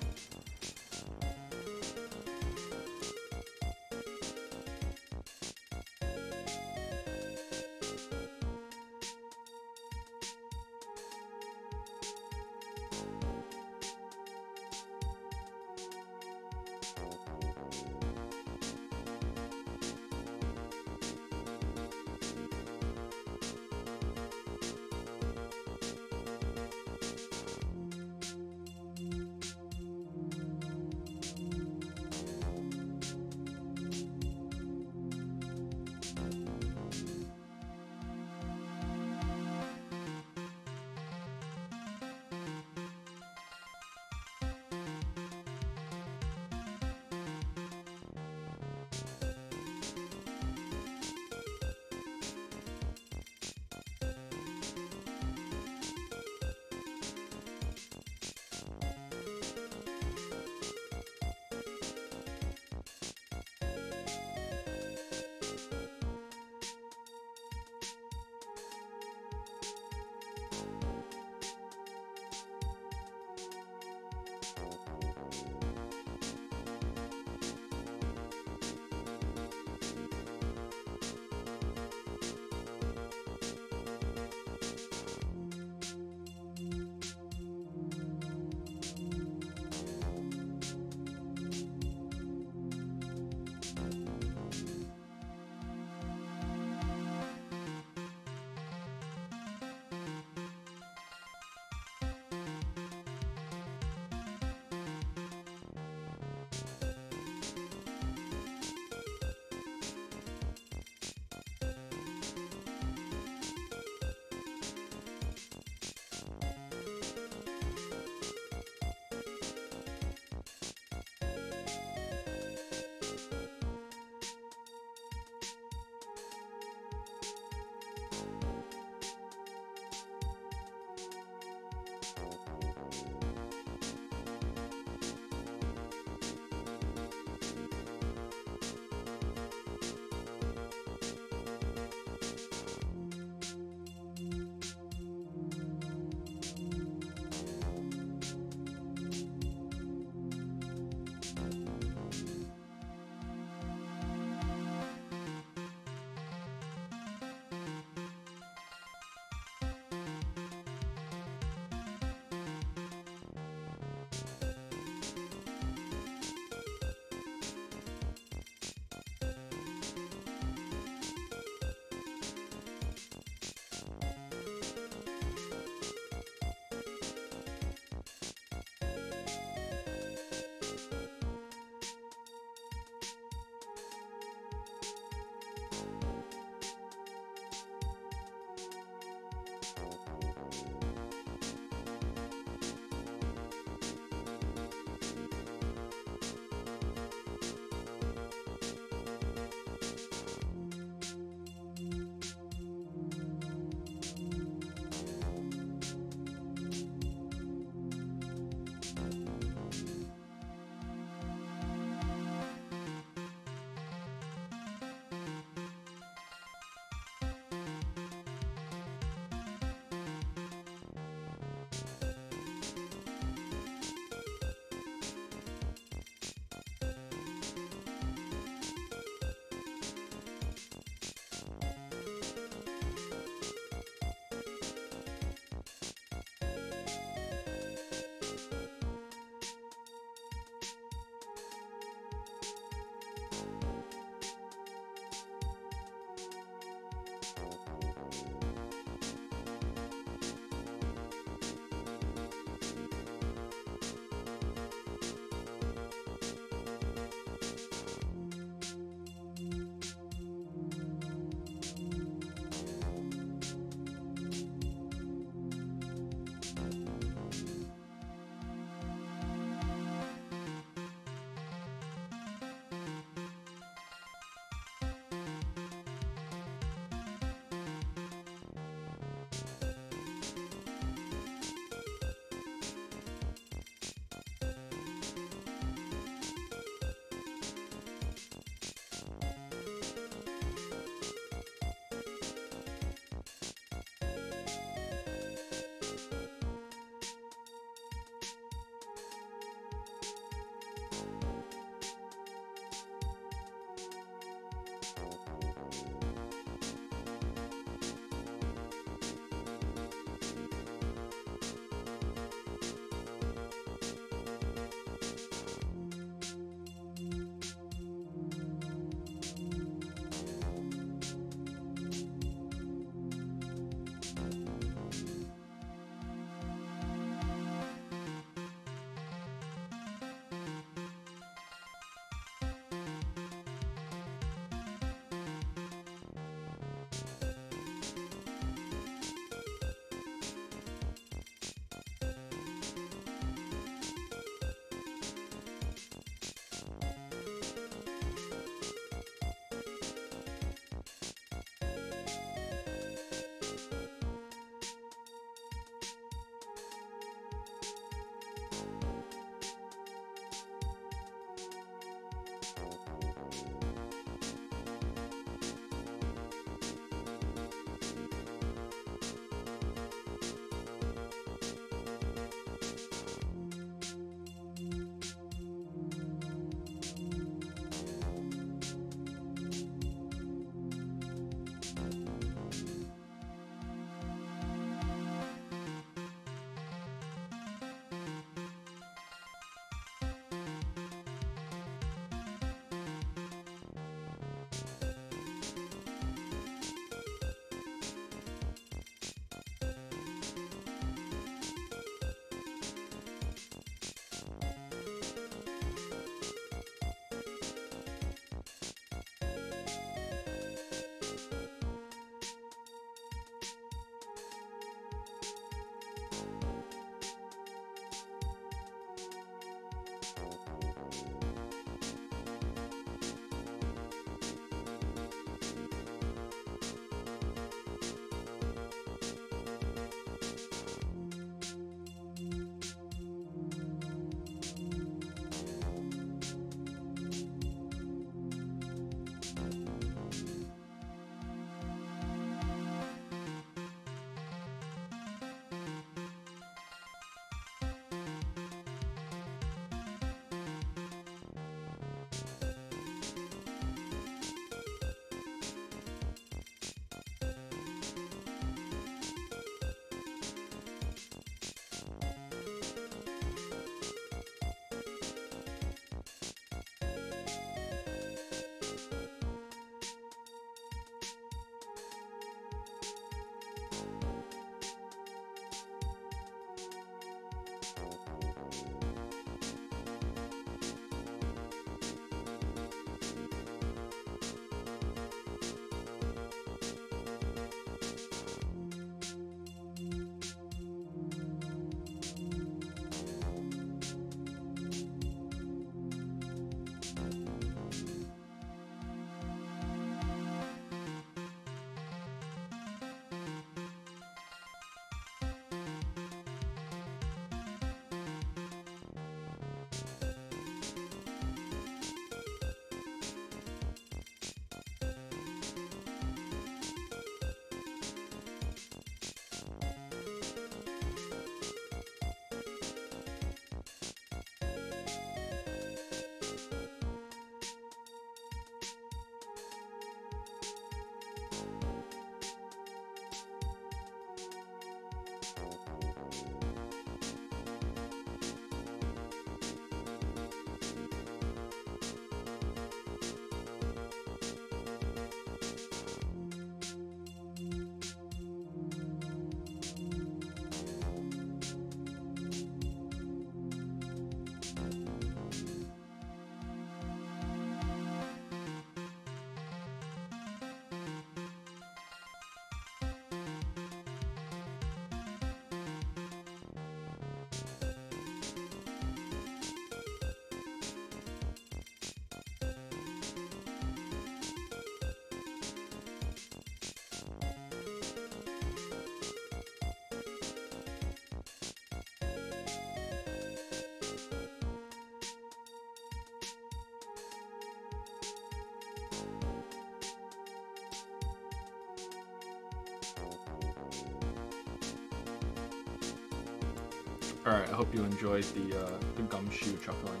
All right, I hope you enjoyed the gumshoe chuckling.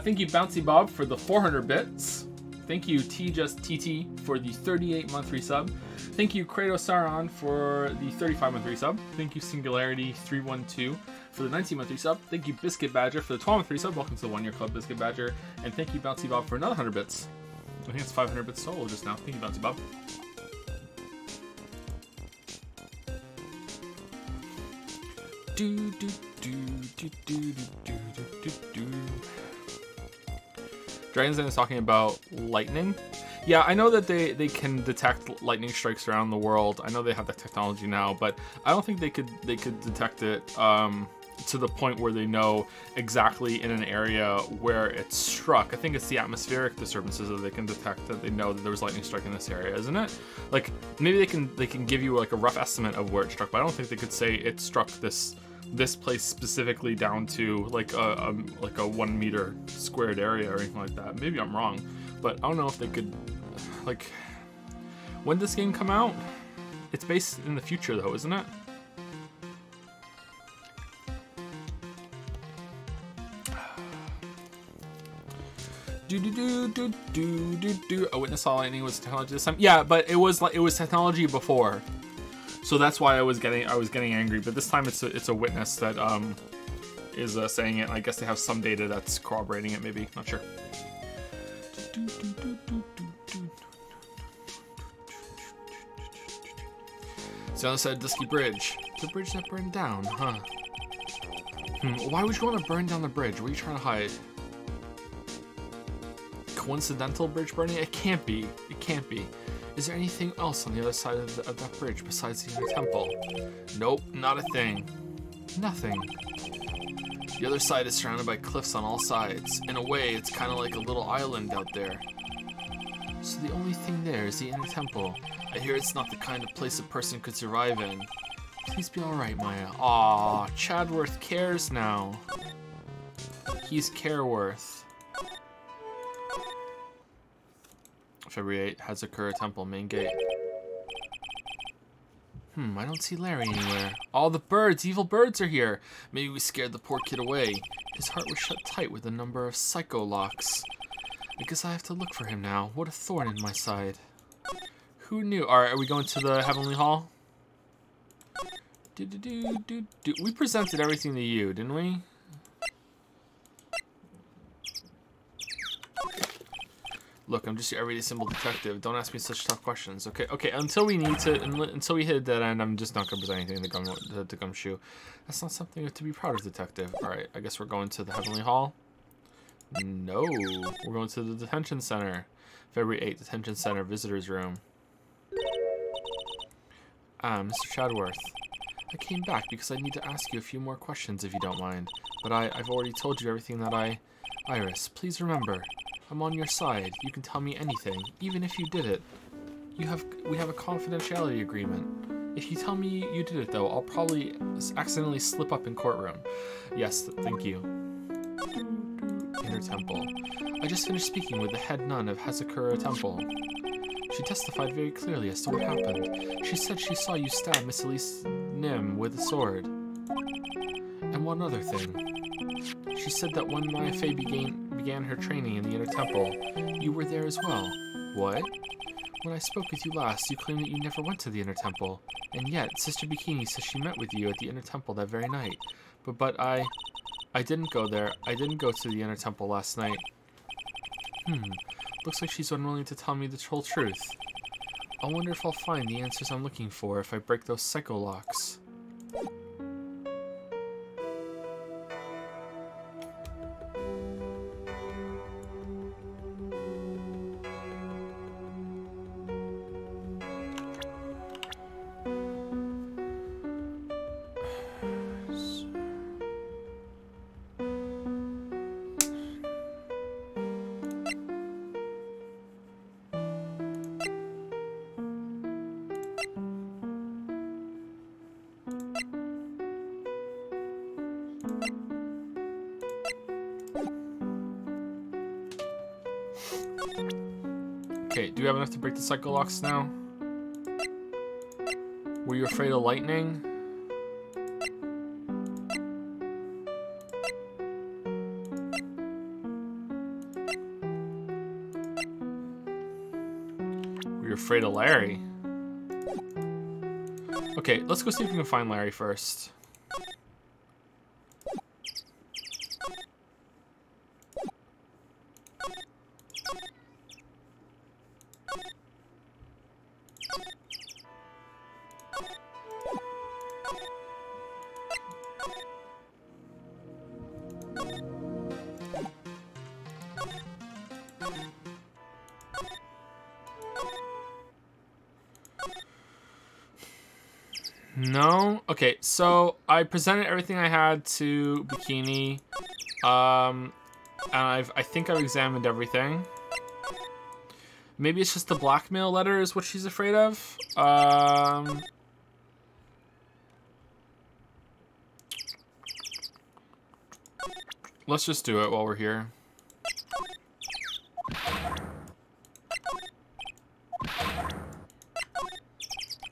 Thank you, Bouncy Bob, for the 400 bits. Thank you, TJustTT, for the 38-month resub. Thank you, Kratos for the 35-month resub. Thank you, Singularity312, for the 19-month resub. Thank you, Biscuit Badger, for the 12-month resub. Welcome to the 1 Year Club, Biscuit Badger. And thank you, Bouncy Bob, for another 100 bits. I think it's 500 bits solo just now. Thank you, Bouncy Bob. Dragon's Den is talking about lightning. Yeah, I know that they can detect lightning strikes around the world. I know they have that technology now, but I don't think they could detect it to the point where they know exactly in an area where it's struck. I think it's the atmospheric disturbances that they can detect, that they know that there was lightning strike in this area, isn't it? Like maybe they can give you like a rough estimate of where it struck, but I don't think they could say it struck this place specifically down to like a 1 meter squared area or anything like that. Maybe I'm wrong, but I don't know if they could. Like, when does this game come out? It's based in the future though, isn't it? A witness saw lightning was technology this time. Yeah, but it was technology before. So that's why I was getting angry, but this time it's a witness that is saying it. I guess they have some data that's corroborating it. Maybe, not sure. It's the other side of Dusky Bridge. The bridge that burned down, huh? Why would you want to burn down the bridge? What are you trying to hide? Coincidental bridge burning? It can't be. It can't be. Is there anything else on the other side of that bridge besides the inner temple? Nope, not a thing. Nothing. The other side is surrounded by cliffs on all sides. In a way, it's kind of like a little island out there. So the only thing there is the inner temple. I hear it's not the kind of place a person could survive in. Please be alright, Maya. Aw, Chadworth cares now. He's Careworth. February 8, Hazakura Temple, main gate. I don't see Larry anywhere. All the birds, evil birds are here. Maybe we scared the poor kid away. His heart was shut tight with a number of psycho locks. I guess I have to look for him now. What a thorn in my side. Who knew? Alright, are we going to the Heavenly Hall? We presented everything to you, didn't we? Look, I'm just your everyday simple detective. Don't ask me such tough questions. Okay. Until we hit a dead end, I'm just not gonna present anything to Gumshoe. That's not something to be proud of, detective. All right, I guess we're going to the Heavenly Hall. No, we're going to the detention center. February 8th, detention center, visitors room. Mr. Chadworth. I came back because I need to ask you a few more questions if you don't mind. But I've already told you everything that Iris, please remember. I'm on your side. You can tell me anything, even if you did it. We have a confidentiality agreement. If you tell me you did it, though, I'll probably accidentally slip up in courtroom. Yes, thank you. Inner Temple. I just finished speaking with the head nun of Hazakura Temple. She testified very clearly as to what happened. She said she saw you stab Miss Elise Nim with a sword. And one other thing. She said that when Maya Fey began her training in the Inner Temple, you were there as well. What? When I spoke with you last, you claimed that you never went to the Inner Temple. And yet, Sister Bikini says she met with you at the Inner Temple that very night. But I didn't go there. I didn't go to the Inner Temple last night. Looks like she's unwilling to tell me the whole truth. I wonder if I'll find the answers I'm looking for if I break those psycho locks. Okay, do we have enough to break the psycho locks now? Were you afraid of lightning? Were you afraid of Larry? Okay, let's go see if we can find Larry first. No? Okay, so I presented everything I had to Bikini. And I think I've examined everything. Maybe it's just the blackmail letter is what she's afraid of. Let's just do it while we're here.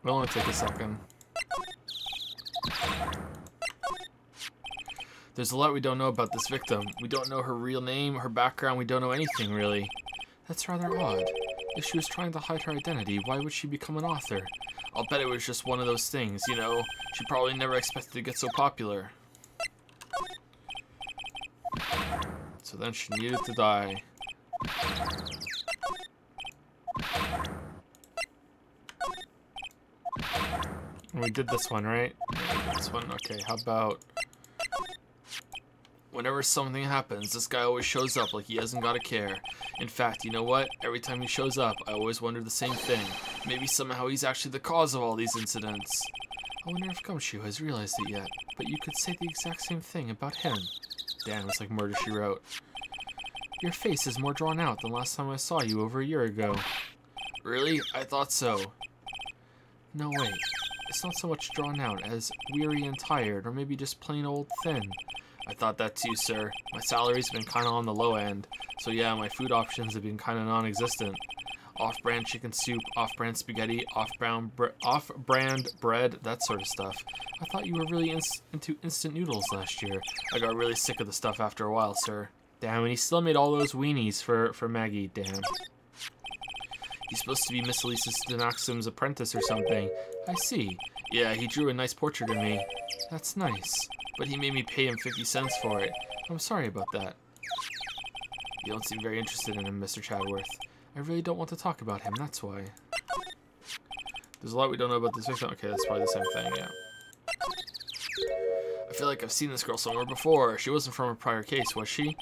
It'll only take a second. There's a lot we don't know about this victim. We don't know her real name, her background, we don't know anything, really. That's rather odd. If she was trying to hide her identity, why would she become an author? I'll bet it was just one of those things, you know. She probably never expected to get so popular. So then she needed to die. And we did this one, right? Yeah, we did this one. Okay, how about... Whenever something happens, this guy always shows up like he hasn't got a care. In fact, you know what? Every time he shows up, I always wonder the same thing. Maybe somehow he's actually the cause of all these incidents. I wonder if Gumshoe has realized it yet. But you could say the exact same thing about him. Damn, it's like Murder, She Wrote. Your face is more drawn out than last time I saw you over a year ago. Really? I thought so. No, wait. It's not so much drawn out as weary and tired, or maybe just plain old thin. I thought that too, sir. My salary's been kinda on the low end, so yeah, my food options have been kinda non-existent. Off-brand chicken soup, off-brand spaghetti, off-brand bread, that sort of stuff. I thought you were really into instant noodles last year. I got really sick of the stuff after a while, sir. Damn, and he still made all those weenies for Maggie, damn. He's supposed to be Miss Elisa Stenaxim's apprentice or something. I see. Yeah, he drew a nice portrait of me. That's nice. But he made me pay him 50 cents for it. I'm sorry about that. You don't seem very interested in him, Mr. Chadworth. I really don't want to talk about him, that's why. There's a lot we don't know about this victim. Okay, that's probably the same thing, yeah. I feel like I've seen this girl somewhere before. She wasn't from a prior case, was she?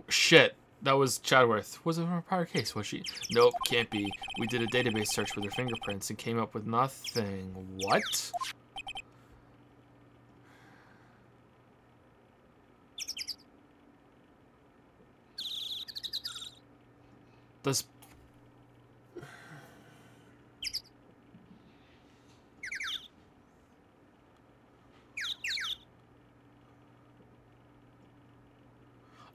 Shit. That was Chadworth. Was it from a prior case, was she? Nope, can't be. We did a database search with her fingerprints and came up with nothing. What? Does...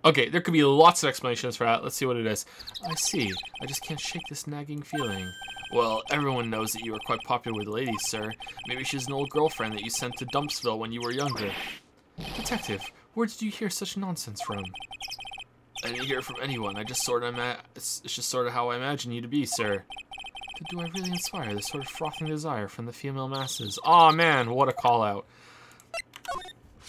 Okay, there could be lots of explanations for that. Let's see what it is. I see. I just can't shake this nagging feeling. Well, everyone knows that you are quite popular with ladies, sir. Maybe she's an old girlfriend that you sent to Dumpsville when you were younger. Detective, where did you hear such nonsense from? I didn't hear it from anyone. I just sort of it's just sort of how I imagine you to be, sir. But do I really inspire this sort of frothing desire from the female masses? Aw, man, what a call-out.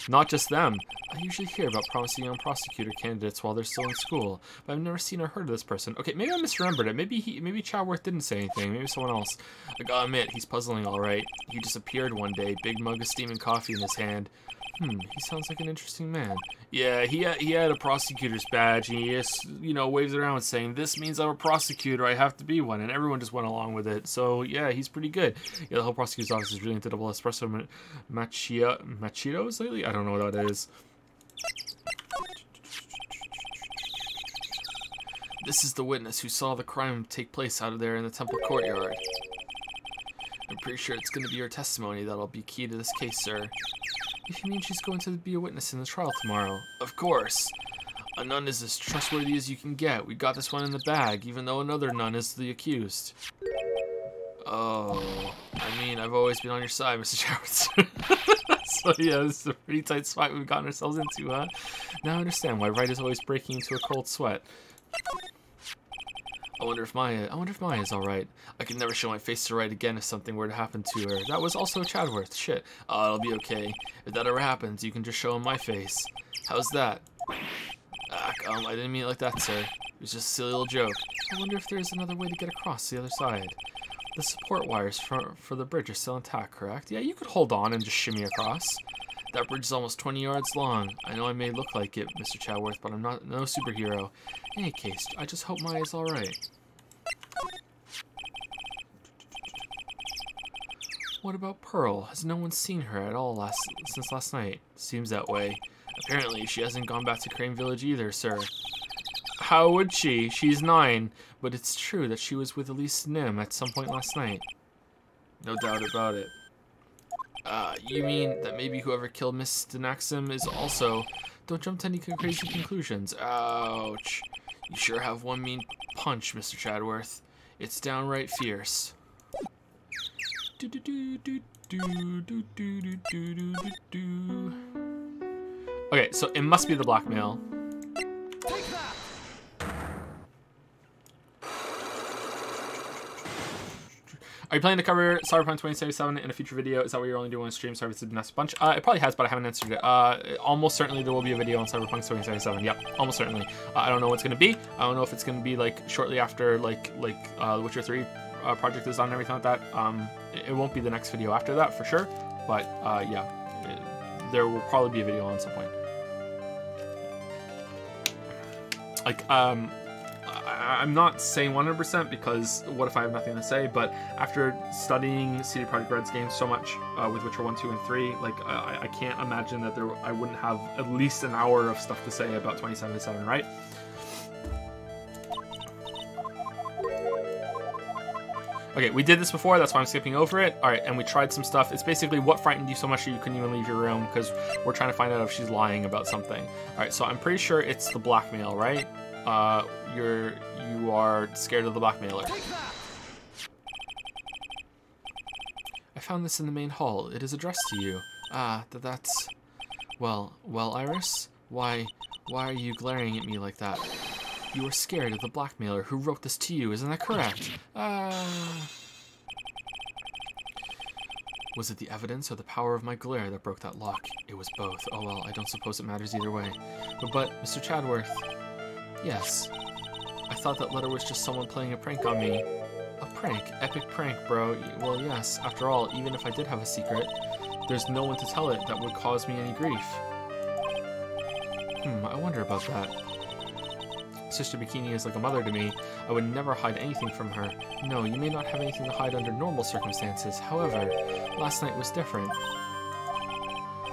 Not just them. I usually hear about promising young prosecutor candidates while they're still in school, but I've never seen or heard of this person. Okay, maybe I misremembered it. Maybe Chadworth didn't say anything. Maybe someone else. I gotta admit, he's puzzling all right. He just appeared one day, big mug of steaming coffee in his hand. He sounds like an interesting man. Yeah, he had a prosecutor's badge, and he just, you know, waves it around saying, this means I'm a prosecutor, I have to be one, and everyone just went along with it. So, yeah, he's pretty good. Yeah, the whole prosecutor's office is really into double espresso machitos lately? I don't know what that is. This is the witness who saw the crime take place out of there in the temple courtyard. I'm pretty sure it's going to be her testimony that'll be key to this case, sir. If you mean she's going to be a witness in the trial tomorrow. Of course. A nun is as trustworthy as you can get. We got this one in the bag, even though another nun is the accused. Oh, I mean, I've always been on your side, Mr. Chadworth. So yeah, this is a pretty tight spot we've gotten ourselves into, huh? Now I understand why Wright is always breaking into a cold sweat. I wonder if Maya's alright. I could never show my face to Wright again if something were to happen to her. That was also Chadworth. Shit. It'll be okay. If that ever happens, you can just show him my face. How's that? I didn't mean it like that, sir. It was just a silly little joke. I wonder if there's another way to get across the other side. The support wires for the bridge are still intact, correct? Yeah, you could hold on and just shimmy across. That bridge is almost 20 yards long. I know I may look like it, Mr. Chadworth, but I'm no superhero. In any case, I just hope Maya's alright. What about Pearl? Has no one seen her at all since last night? Seems that way. Apparently, she hasn't gone back to Crane Village either, sir. How would she? She's 9. But it's true that she was with Elise Nim at some point last night. No doubt about it. You mean that maybe whoever killed Miss Denaxim is also... Don't jump to any crazy conclusions. Ouch. You sure have one mean punch, Mr. Chadworth. It's downright fierce. Okay, so it must be the blackmail. Are you planning to cover Cyberpunk 2077 in a future video? Is that what you're only doing on stream? Sorry if it's a mess bunch. It probably has, but I haven't answered it. Almost certainly there will be a video on Cyberpunk 2077. Yep, almost certainly. I don't know what it's going to be. I don't know if it's going to be like shortly after like Witcher 3 project is done and everything like that. It won't be the next video after that for sure. But yeah, there will probably be a video on some point. Like, I'm not saying 100% because what if I have nothing to say, but after studying CD Projekt Red's games so much with Witcher 1, 2, and 3, like I can't imagine that I wouldn't have at least an hour of stuff to say about 2077, right? Okay, we did this before, that's why I'm skipping over it. Alright, and we tried some stuff. It's basically what frightened you so much that you couldn't even leave your room, because we're trying to find out if she's lying about something. Alright, so I'm pretty sure it's the blackmail, right? You are scared of the blackmailer. I found this in the main hall. It is addressed to you. That's... Well, Iris? Why are you glaring at me like that? You are scared of the blackmailer who wrote this to you, isn't that correct? Was it the evidence or the power of my glare that broke that lock? It was both. Oh well, I don't suppose it matters either way. But Mr. Chadworth... Yes. I thought that letter was just someone playing a prank on me. A prank? Epic prank, bro. Well, yes. After all, even if I did have a secret, there's no one to tell it that would cause me any grief. I wonder about that. Sister Bikini is like a mother to me. I would never hide anything from her. No, you may not have anything to hide under normal circumstances. However, last night was different.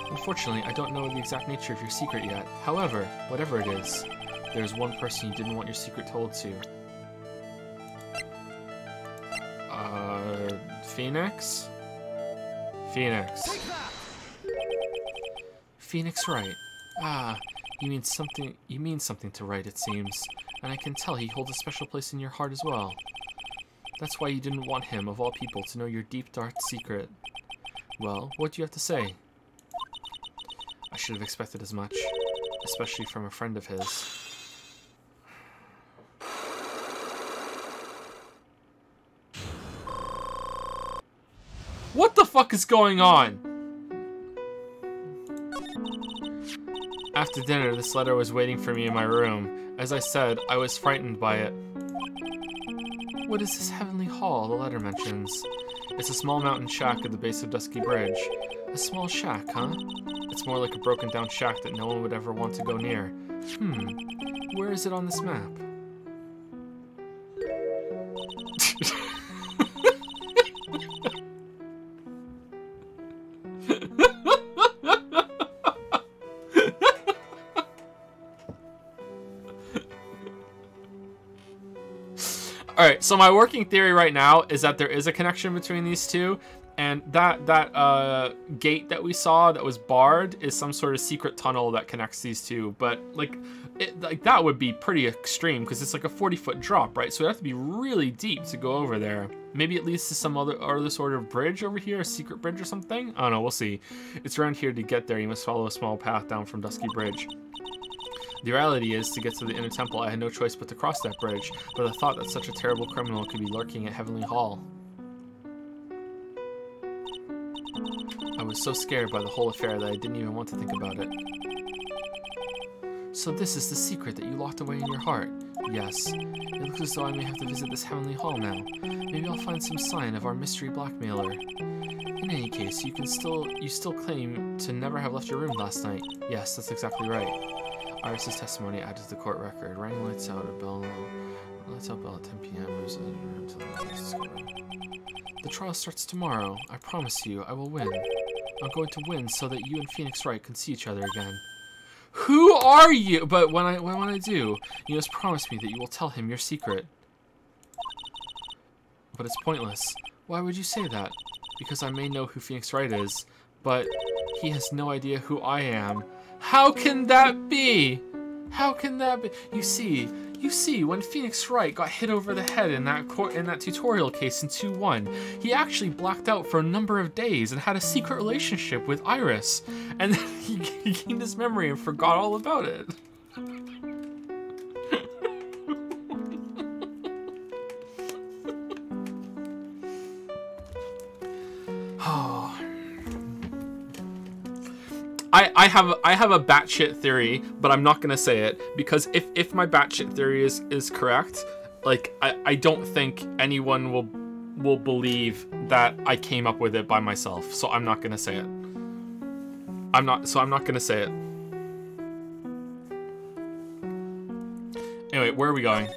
Unfortunately, I don't know the exact nature of your secret yet. However, whatever it is, there's one person you didn't want your secret told to. Phoenix? Phoenix. Phoenix Wright. You mean something to Wright, it seems. And I can tell he holds a special place in your heart as well. That's why you didn't want him, of all people, to know your deep, dark secret. Well, what do you have to say? I should have expected as much, especially from a friend of his. What the fuck is going on? After dinner, this letter was waiting for me in my room. As I said, I was frightened by it. What is this heavenly hall the letter mentions? It's a small mountain shack at the base of Dusky Bridge. A small shack, huh? It's more like a broken down shack that no one would ever want to go near. Where is it on this map? Alright, so my working theory right now is that there is a connection between these two, and that gate that we saw that was barred is some sort of secret tunnel that connects these two. But like, like that would be pretty extreme because it's like a 40-foot drop, right? So it'd have to be really deep to go over there. Maybe it leads to some other sort of bridge over here, a secret bridge or something. I don't know, we'll see. It's around here to get there. You must follow a small path down from Dusky Bridge. The reality is, to get to the inner temple, I had no choice but to cross that bridge, but the thought that such a terrible criminal could be lurking at Heavenly Hall. I was so scared by the whole affair that I didn't even want to think about it. So this is the secret that you locked away in your heart? Yes. It looks as though I may have to visit this Heavenly Hall now. Maybe I'll find some sign of our mystery blackmailer. In any case, you still claim to never have left your room last night. Yes, that's exactly right. Iris's testimony added to the court record. Rang lights out at bell. Lights out bell at 10 p.m. The trial starts tomorrow. I promise you, I will win. I'm going to win so that you and Phoenix Wright can see each other again. Who are you? But when I do, you must promise me that you will tell him your secret. But it's pointless. Why would you say that? Because I may know who Phoenix Wright is, but he has no idea who I am. How can that be? How can that be? You see, when Phoenix Wright got hit over the head in that tutorial case in 2-1, he actually blacked out for a number of days and had a secret relationship with Iris. And then he gained his memory and forgot all about it. I have a batshit theory, but I'm not gonna say it because if my batshit theory is correct, like I don't think anyone will believe that I came up with it by myself. So I'm not gonna say it. I'm not gonna say it. Anyway, where are we going?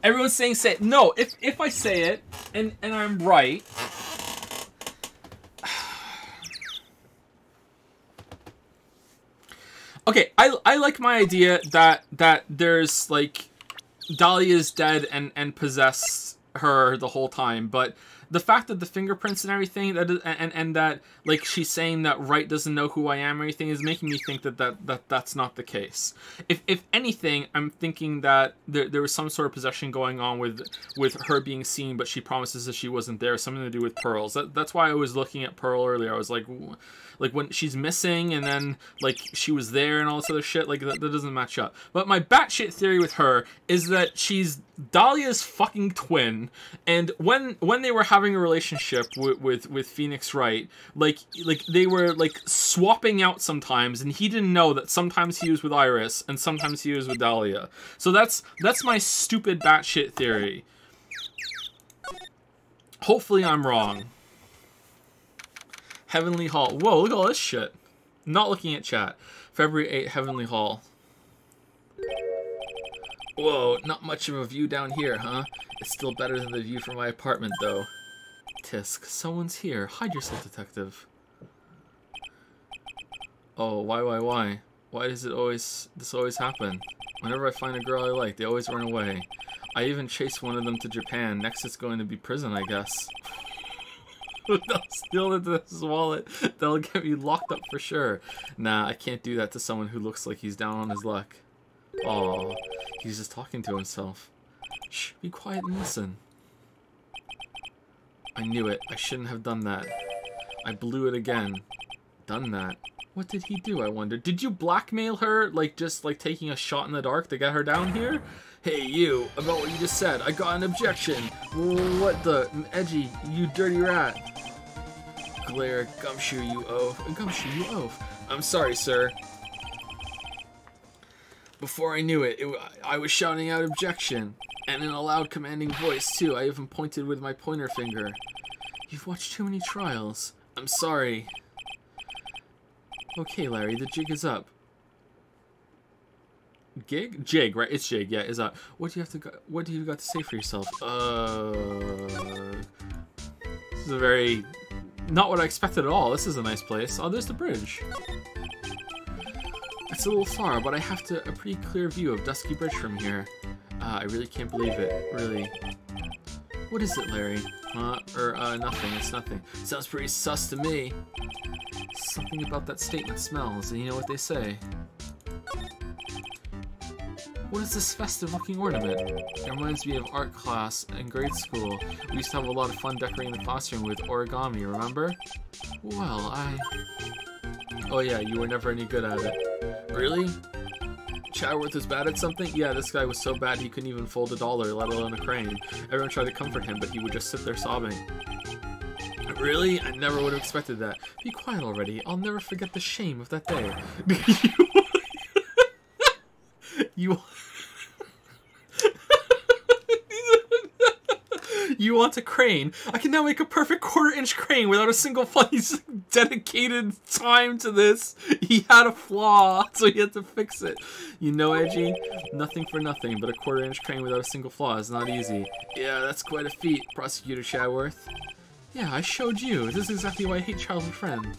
Everyone's saying say it. No, if I say it and I'm right. Okay, I like my idea that there's like Dahlia's dead and possessed her the whole time, but the fact that the fingerprints and everything and that like she's saying that Wright doesn't know who I am or anything is making me think that's not the case. If anything, I'm thinking that there was some sort of possession going on with her being seen, but she promises that she wasn't there. Something to do with pearls. That's why I was looking at Pearl earlier. I was like when she's missing and then like she was there and all this other shit, like that doesn't match up. But my batshit theory with her is that she's Dahlia's fucking twin, and when they were having a relationship with Phoenix Wright, like they were like swapping out sometimes, and he didn't know that sometimes he was with Iris and sometimes he was with Dahlia. So that's my stupid batshit theory. Hopefully I'm wrong. Heavenly Hall. Whoa, look at all this shit. Not looking at chat. February 8th, Heavenly Hall. Whoa, not much of a view down here, huh? It's still better than the view from my apartment, though. Tisk, someone's here. Hide yourself, detective. Oh, why? Why does this always happen? Whenever I find a girl I like, they always run away. I even chased one of them to Japan. Next it's going to be prison, I guess. They'll steal into his wallet. They'll get me locked up for sure. Nah, I can't do that to someone who looks like he's down on his luck. Aw, he's just talking to himself. Shh, be quiet and listen. I knew it. I shouldn't have done that. I blew it again. Done that? What did he do, I wonder? Did you blackmail her, like just like taking a shot in the dark to get her down here? Hey, you, about what you just said, I got an objection. What the? Edgy, you dirty rat. Glare, gumshoe, you oaf. Gumshoe, you oaf. I'm sorry, sir. Before I knew it, I was shouting out objection. And in a loud commanding voice, too. I even pointed with my pointer finger. You've watched too many trials. I'm sorry. Okay, Larry, the jig is up. Gig? Jig, right? It's jig, yeah, is up. What do you got to say for yourself? This is a very... Not what I expected at all. This is a nice place. Oh, there's the bridge. It's a little far, but I have a pretty clear view of Dusky Bridge from here. I really can't believe it. Really. What is it, Larry? Nothing. It's nothing. Sounds pretty sus to me. Something about that statement smells, and you know what they say. What is this festive-looking ornament? It reminds me of art class in grade school. We used to have a lot of fun decorating the classroom with origami, remember? Well, Oh yeah, you were never any good at it. Really? Chatworth was bad at something? Yeah, this guy was so bad he couldn't even fold a dollar, let alone a crane. Everyone tried to comfort him, but he would just sit there sobbing. Really? I never would have expected that. Be quiet already. I'll never forget the shame of that day. You... You want a crane? I can now make a perfect quarter-inch crane without a single flaw. He's dedicated time to this. He had a flaw, so he had to fix it. You know, Edgy? Nothing for nothing, but a quarter-inch crane without a single flaw is not easy. Yeah, that's quite a feat, Prosecutor Chatworth. Yeah, I showed you. This is exactly why I hate childhood friends.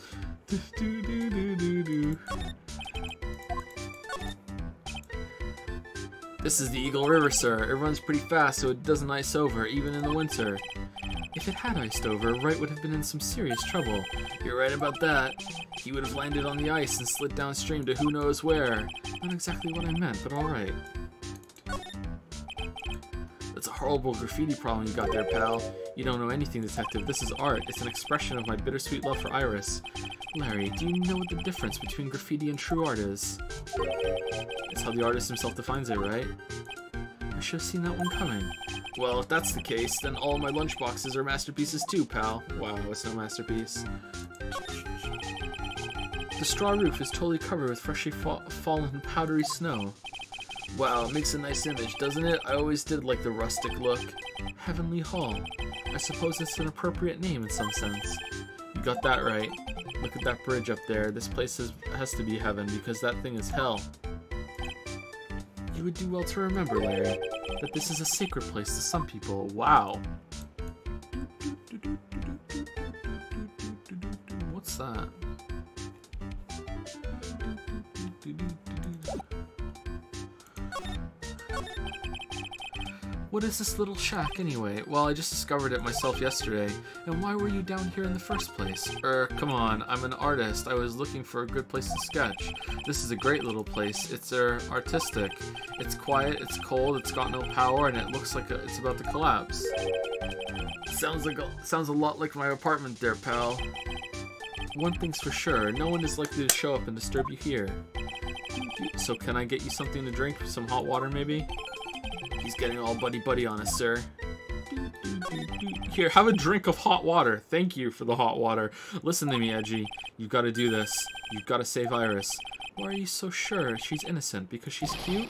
This is the Eagle River, sir. It runs pretty fast, so it doesn't ice over, even in the winter. If it had iced over, Wright would have been in some serious trouble. You're right about that. He would have landed on the ice and slid downstream to who knows where. Not exactly what I meant, but alright. That's a horrible graffiti problem you got there, pal. You don't know anything, Detective. This is art. It's an expression of my bittersweet love for Iris. Larry, do you know what the difference between graffiti and true art is? It's how the artist himself defines it, right? I should have seen that one coming. Well, if that's the case, then all my lunchboxes are masterpieces too, pal. Wow, it's no masterpiece. The straw roof is totally covered with freshly fallen powdery snow. Wow, it makes a nice image, doesn't it? I always did like the rustic look. Heavenly Hall. I suppose it's an appropriate name in some sense. You got that right. Look at that bridge up there. This place has to be heaven because that thing is hell. You would do well to remember, Larry, that this is a sacred place to some people. Wow. What's that? What is this little shack anyway? Well, I just discovered it myself yesterday. And why were you down here in the first place? Come on, I'm an artist. I was looking for a good place to sketch. This is a great little place. It's artistic. It's quiet, it's cold, it's got no power, and it looks like it's about to collapse. Sounds a lot like my apartment there, pal. One thing's for sure, no one is likely to show up and disturb you here. So can I get you something to drink? Some hot water, maybe? He's getting all buddy-buddy on us, sir. Here, have a drink of hot water. Thank you for the hot water. Listen to me, Edgy. You've got to do this. You've got to save Iris. Why are you so sure she's innocent? Because she's cute?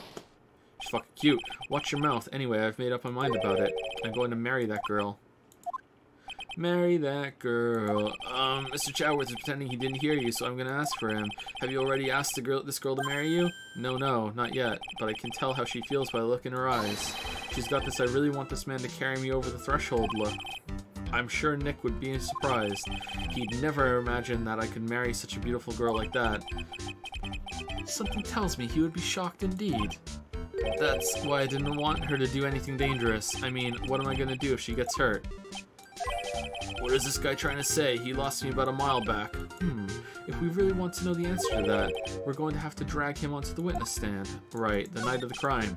She's fucking cute. Watch your mouth. Anyway, I've made up my mind about it. I'm going to marry that girl. Marry that girl. Mr. Chatworth is pretending he didn't hear you, so I'm gonna ask for him. Have you already asked this girl to marry you? No, not yet. But I can tell how she feels by the look in her eyes. She's got this I really want this man to carry me over the threshold look. I'm sure Nick would be surprised. He'd never imagine that I could marry such a beautiful girl like that. Something tells me he would be shocked indeed. That's why I didn't want her to do anything dangerous. I mean, what am I gonna do if she gets hurt? What is this guy trying to say? He lost me about a mile back. If we really want to know the answer to that, we're going to have to drag him onto the witness stand. Right, the night of the crime.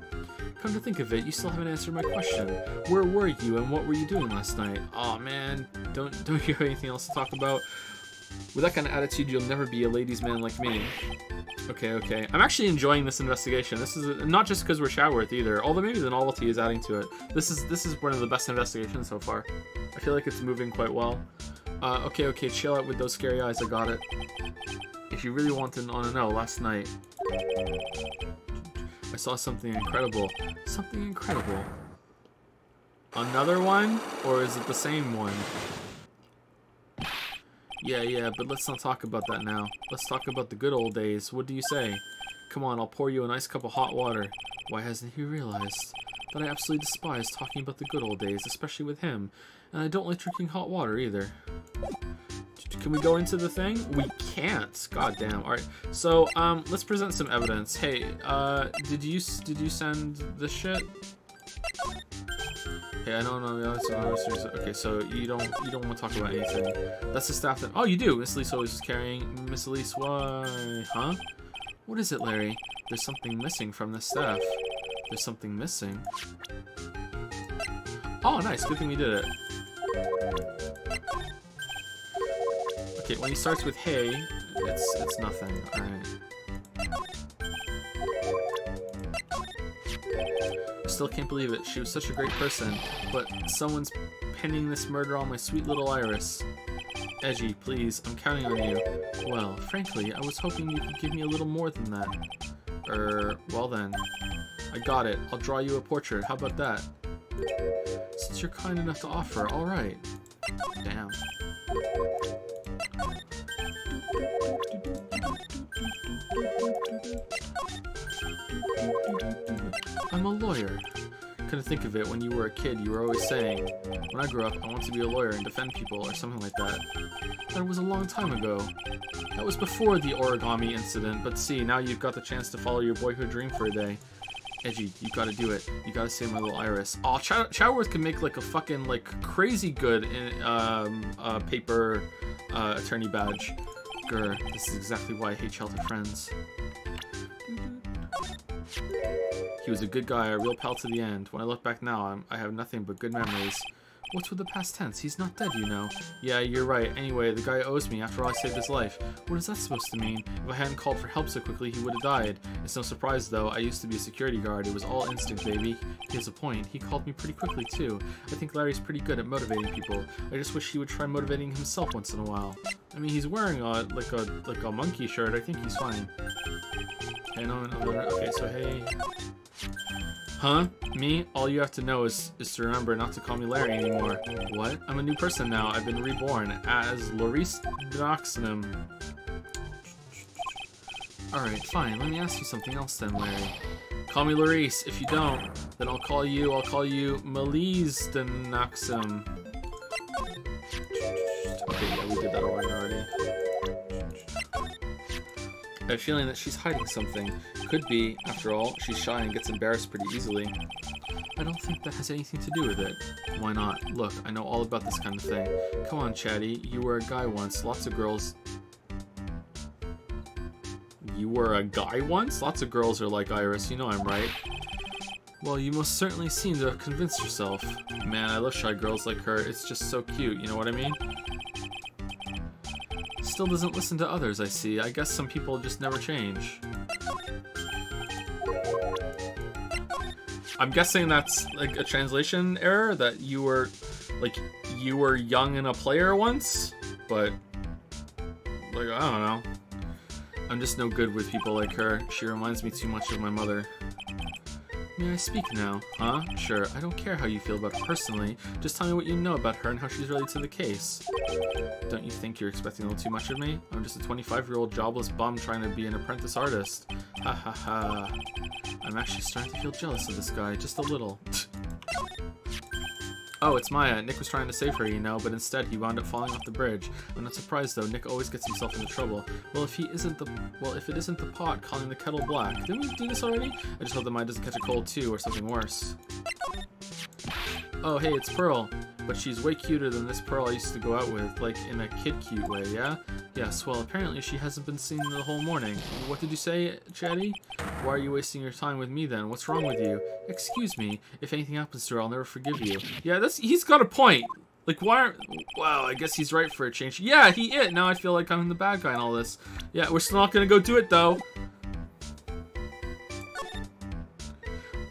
Come to think of it, you still haven't answered my question. Where were you and what were you doing last night? Aw, man, don't you have anything else to talk about? With that kind of attitude, you'll never be a ladies' man like me. Okay. I'm actually enjoying this investigation. This is not just because we're Chatworth either, although maybe the novelty is adding to it. This is one of the best investigations so far. I feel like it's moving quite well. Okay, chill out with those scary eyes, I got it. If you really want to know, last night I saw something incredible. Something incredible. Another one? Or is it the same one? Yeah, but let's not talk about that now. Let's talk about the good old days. What do you say? Come on, I'll pour you a nice cup of hot water. Why hasn't he realized that I absolutely despise talking about the good old days, especially with him? And I don't like drinking hot water either. Can we go into the thing? We can't. God damn. Alright, so, let's present some evidence. Hey, did you send this shit? Okay, I don't know. Okay, so you don't want to talk about anything. That's the staff that. Oh, you do. Miss Elise always is carrying. Miss Elise, why? Huh? What is it, Larry? There's something missing from the staff. There's something missing. Oh, nice. Good thing we did it. Okay, when he starts with hey, it's nothing. All right. I still can't believe it. She was such a great person, but someone's pinning this murder on my sweet little Iris. Edgy, please, I'm counting on you. Well, frankly, I was hoping you could give me a little more than that. Well then. I got it. I'll draw you a portrait. How about that? Since you're kind enough to offer, alright. Damn. I'm a lawyer. Couldn't think of it when you were a kid. You were always saying, when I grow up, I want to be a lawyer and defend people or something like that. That was a long time ago. That was before the origami incident, but see, now you've got the chance to follow your boyhood dream for a day. Edgy, you gotta do it. You gotta save my little Iris. Oh, Chadworth can make like a fucking like crazy good paper attorney badge. Grr, this is exactly why I hate childhood friends. He was a good guy, a real pal to the end. When I look back now, I have nothing but good memories. What's with the past tense? He's not dead, you know. Yeah, you're right. Anyway, the guy owes me. After all, I saved his life. What is that supposed to mean? If I hadn't called for help so quickly, he would have died. It's no surprise, though. I used to be a security guard. It was all instinct, baby. He has a point. He called me pretty quickly, too. I think Larry's pretty good at motivating people. I just wish he would try motivating himself once in a while. I mean, he's wearing like a monkey shirt. I think he's fine. Okay, no, okay, so hey. Huh? Me? All you have to know is to remember not to call me Larry anymore. What? I'm a new person now. I've been reborn as Laurice Doxnum. Alright, fine. Let me ask you something else then, Larry. Call me Laurice. If you don't, then I'll call you Malise Doxnum. Okay, yeah, we did that already. I have a feeling that she's hiding something. Could be, after all, she's shy and gets embarrassed pretty easily. I don't think that has anything to do with it. Why not? Look, I know all about this kind of thing. Come on, Chatty, you were a guy once. Lots of girls... You were a guy once? Lots of girls are like Iris, you know I'm right. Well, you most certainly seem to have convinced yourself. Man, I love shy girls like her. It's just so cute, you know what I mean? Still doesn't listen to others, I see. I guess some people just never change. I'm guessing that's like a translation error, that you were young and a player once, but like I don't know. I'm just no good with people like her. She reminds me too much of my mother. May I speak now? Huh? Sure. I don't care how you feel about her personally. Just tell me what you know about her and how she's related to the case. Don't you think you're expecting a little too much of me? I'm just a 25-year-old jobless bum trying to be an apprentice artist. Ha ha ha. I'm actually starting to feel jealous of this guy, just a little. Oh, it's Maya. Nick was trying to save her, you know, but instead he wound up falling off the bridge. I'm not surprised though. Nick always gets himself into trouble. Well, if it isn't the pot calling the kettle black. Didn't we do this already? I just hope that Maya doesn't catch a cold too, or something worse. Oh, hey, it's Pearl. But she's way cuter than this Pearl I used to go out with, like in a kid-cute way, yeah? Yes, well, apparently she hasn't been seen the whole morning. What did you say, Chatty? Why are you wasting your time with me then? What's wrong with you? Excuse me, if anything happens to her, I'll never forgive you. Yeah, he's got a point. Like, why wow, I guess he's right for a change. Yeah, he is. Now I feel like I'm the bad guy in all this. Yeah, we're still not gonna go do it, though.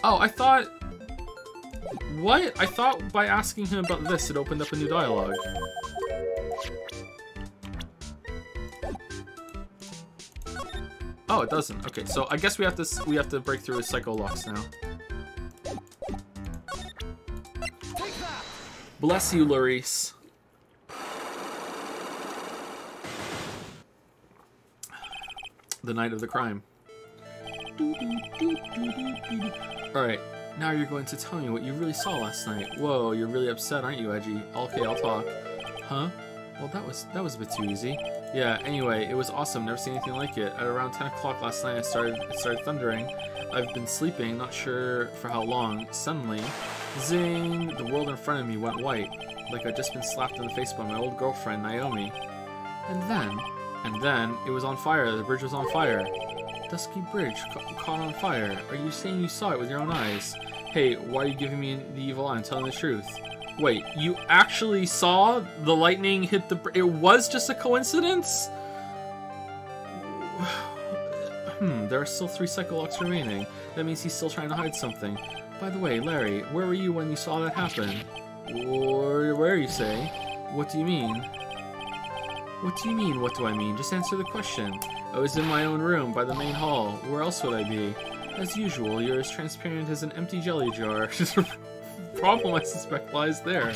Oh, I thought... What? I thought by asking him about this, it opened up a new dialogue. Oh, it doesn't. Okay, so I guess we have to break through his psycho locks now. Bless you, Laurice. The night of the crime. Alright, now you're going to tell me what you really saw last night. Whoa, you're really upset, aren't you, Edgy? Okay, I'll talk. Huh? Well, that was a bit too easy. Yeah, anyway, it was awesome. Never seen anything like it. At around 10 o'clock last night, it started thundering. I've been sleeping, not sure for how long. Suddenly, zing! The world in front of me went white, like I'd just been slapped in the face by my old girlfriend, Naomi. And then, it was on fire. The bridge was on fire. Dusky Bridge caught on fire. Are you saying you saw it with your own eyes? Hey, why are you giving me the evil eye? I'm telling the truth. Wait, you actually saw the lightning hit the bridge? It was just a coincidence? There are still 3 cycle locks remaining. That means he's still trying to hide something. By the way, Larry, where were you when you saw that happen? Or where, you say? What do you mean? What do you mean, what do I mean? Just answer the question. I was in my own room, by the main hall. Where else would I be? As usual, you're as transparent as an empty jelly jar. The problem, I suspect, lies there.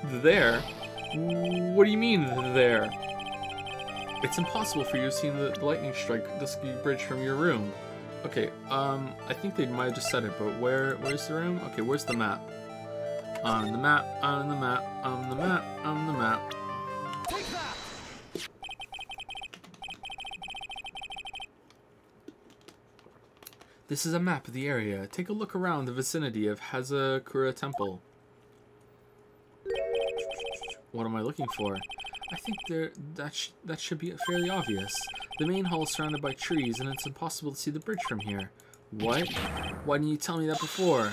There? What do you mean, there? It's impossible for you to have seen the lightning strike Dusky Bridge from your room. Okay, I think they might have just said it, but where's the room? Okay, where's the map? On the map, on the map, on the map, on the map. Take that! This is a map of the area. Take a look around the vicinity of Hazakura Temple. What am I looking for? I think that should be fairly obvious. The main hall is surrounded by trees, and it's impossible to see the bridge from here. What? Why didn't you tell me that before?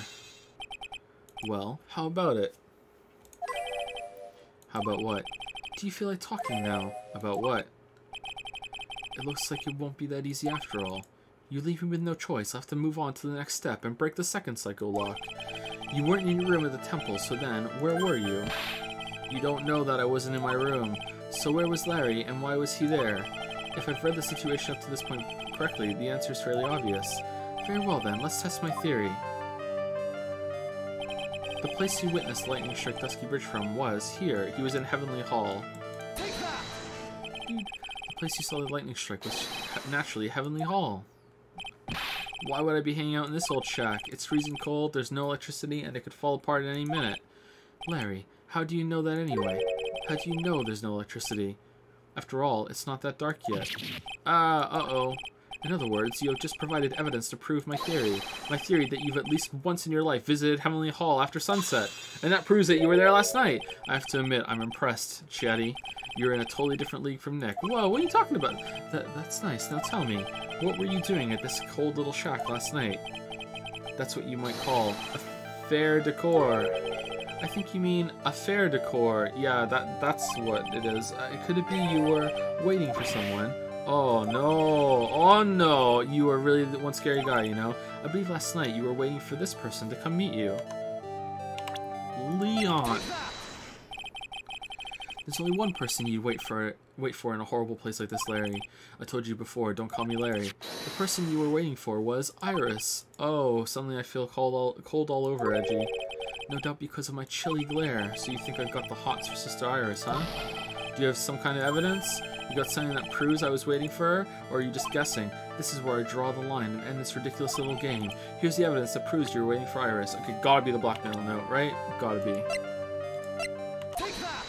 Well, how about it? How about what? Do you feel like talking now? About what? It looks like it won't be that easy after all. You leave me with no choice. I'll have to move on to the next step and break the second psycho lock. You weren't in your room at the temple, so then, where were you? You don't know that I wasn't in my room. So where was Larry, and why was he there? If I've read the situation up to this point correctly, the answer is fairly obvious. Very well then, let's test my theory. The place you witnessed lightning strike Dusky Bridge from was here. He was in Heavenly Hall. Take that! The place you saw the lightning strike was naturally Heavenly Hall. Why would I be hanging out in this old shack? It's freezing cold, there's no electricity, and it could fall apart at any minute. Larry, how do you know that anyway? How do you know there's no electricity? After all, it's not that dark yet. Uh-oh. In other words, you have just provided evidence to prove my theory. My theory that you've at least once in your life visited Heavenly Hall after sunset. And that proves that you were there last night. I have to admit, I'm impressed, Chatty. You're in a totally different league from Nick. Whoa, what are you talking about? That's nice. Now tell me, what were you doing at this cold little shack last night? That's what you might call a fair decor. I think you mean a fair decor. Yeah, that's what it is. Could it be you were waiting for someone? Oh no, oh no, you are really the one scary guy, you know? I believe last night you were waiting for this person to come meet you. Leon! There's only one person you'd wait for in a horrible place like this, Larry. I told you before, don't call me Larry. The person you were waiting for was Iris. Oh, suddenly I feel cold all over, Edgy. No doubt because of my chilly glare. So you think I've got the hots for Sister Iris, huh? Do you have some kind of evidence? You got something that proves I was waiting for her? Or are you just guessing? This is where I draw the line and end this ridiculous little game. Here's the evidence that proves you were waiting for Iris. Okay, gotta be the blackmail note, right? Gotta be. Take that!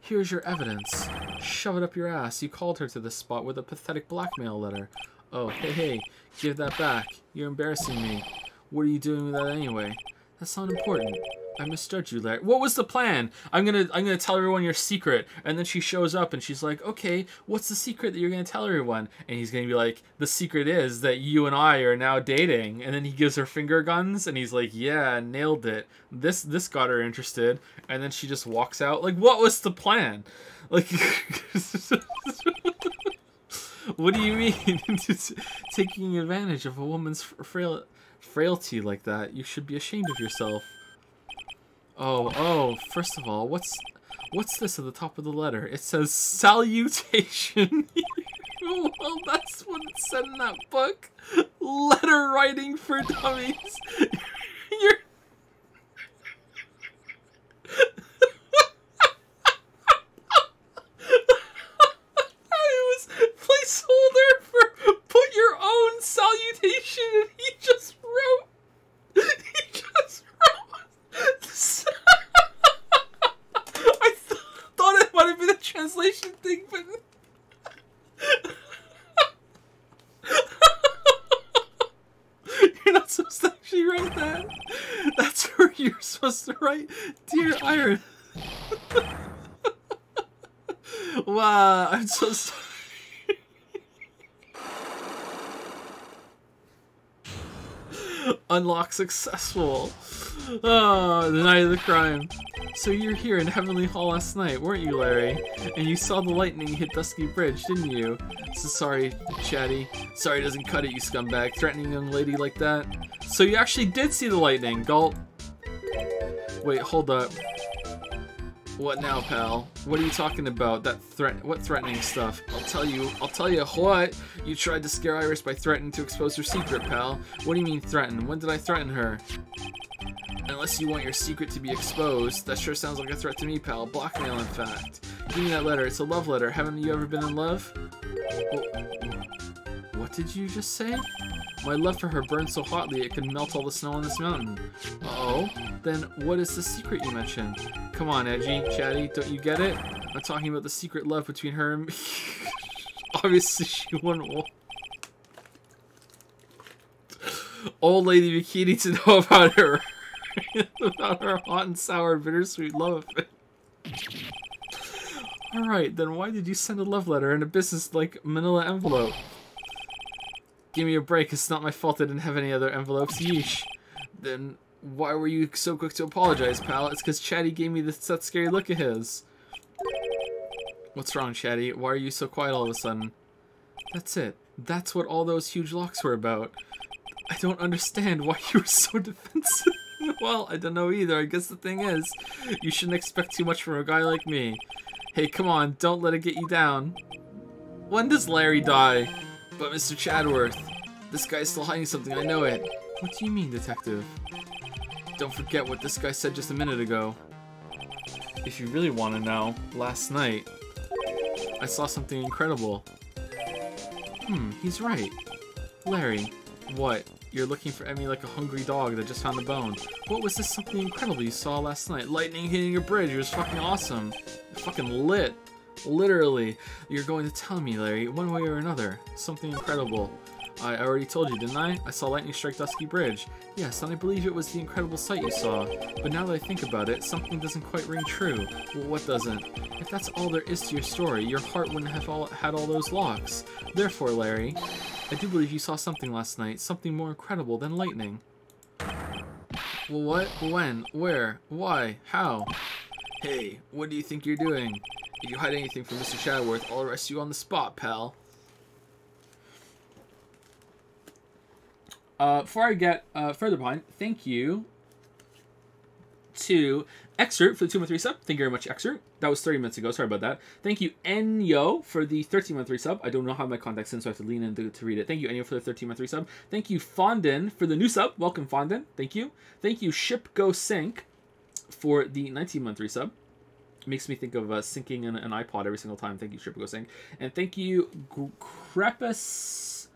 Here's your evidence. Shove it up your ass. You called her to this spot with a pathetic blackmail letter. Oh, hey, give that back. You're embarrassing me. What are you doing with that anyway? That's not important. I misjudged you, Larry. What was the plan? I'm gonna tell everyone your secret. And then she shows up and she's like, okay, what's the secret that you're gonna tell everyone? And he's gonna be like, the secret is that you and I are now dating. And then he gives her finger guns and he's like, yeah, nailed it. This got her interested. And then she just walks out. Like, what was the plan? Like, what do you mean? Taking advantage of a woman's frailty like that? You should be ashamed of yourself. Oh, first of all, what's this at the top of the letter? It says salutation. Well, that's what it said in that book. Letter writing for dummies. You're it was placeholder for put your own salutation, and he just wrote. I thought it might have been a You're not supposed to actually write that. That's where you're supposed to write, Dear Iron. Wow, I'm so sorry. Unlock successful. Oh, the night of the crime. So you're here in Heavenly Hall last night, weren't you, Larry? And you saw the lightning hit Dusky Bridge, didn't you? So sorry, Chatty. Sorry doesn't cut it, you scumbag. Threatening a young lady like that. So you actually did see the lightning, Gulp. Wait, hold up. What now, pal? What are you talking about? What threatening stuff? I'll tell you what. You tried to scare Iris by threatening to expose her secret, pal. What do you mean threaten? When did I threaten her? Unless you want your secret to be exposed. That sure sounds like a threat to me, pal. Blackmail, in fact. Give me that letter. It's a love letter. Haven't you ever been in love? What did you just say? My love for her burned so hotly it could melt all the snow on this mountain. Uh-oh? Then what is the secret you mentioned? Come on, Edgy, Chatty, don't you get it? I'm talking about the secret love between her and me. Obviously, she wouldn't. Old Lady Bikini needs to know about her. About her hot and sour bittersweet love affair. Alright, then why did you send a love letter in a business-like manila envelope? Give me a break, it's not my fault I didn't have any other envelopes, yeesh. Then why were you so quick to apologize, pal? It's because Chatty gave me that scary look of his. What's wrong, Chatty? Why are you so quiet all of a sudden? That's it. That's what all those huge locks were about. I don't understand why you were so defensive. Well, I don't know either. I guess the thing is, you shouldn't expect too much from a guy like me. Hey, come on, don't let it get you down. When does Larry die? But Mr. Chadworth, this guy's still hiding something, I know it. What do you mean, detective? Don't forget what this guy said just a minute ago. If you really want to know, last night, I saw something incredible. He's right. Larry, what? You're looking for Emmy like a hungry dog that just found a bone. What was this something incredible you saw last night? Lightning hitting a bridge. It was fucking awesome. Fucking lit. Literally. You're going to tell me, Larry, one way or another. Something incredible. I already told you, didn't I? I saw lightning strike Dusky Bridge. Yes, and I believe it was the incredible sight you saw. But now that I think about it, something doesn't quite ring true. Well, what doesn't? If that's all there is to your story, your heart wouldn't have had all those locks. Therefore, Larry, I do believe you saw something last night, something more incredible than lightning. Well, what? When? Where? Why? How? Hey, what do you think you're doing? If you hide anything from Mr. Chadworth, I'll arrest you on the spot, pal. Before I get further behind, thank you to Excerpt for the 2-month resub. Thank you very much, Excerpt. That was 30 minutes ago. Sorry about that. Thank you, Enyo, for the 13-month resub. I don't know how my contact's in, so I have to lean in to read it. Thank you, Enyo, for the 13-month resub. Thank you, Fondin, for the new sub. Welcome, Fondin. Thank you. Thank you, Ship Go Sync, for the 19-month resub. Makes me think of syncing an iPod every single time. Thank you, Ship Go Sync. And thank you, Crepusculope,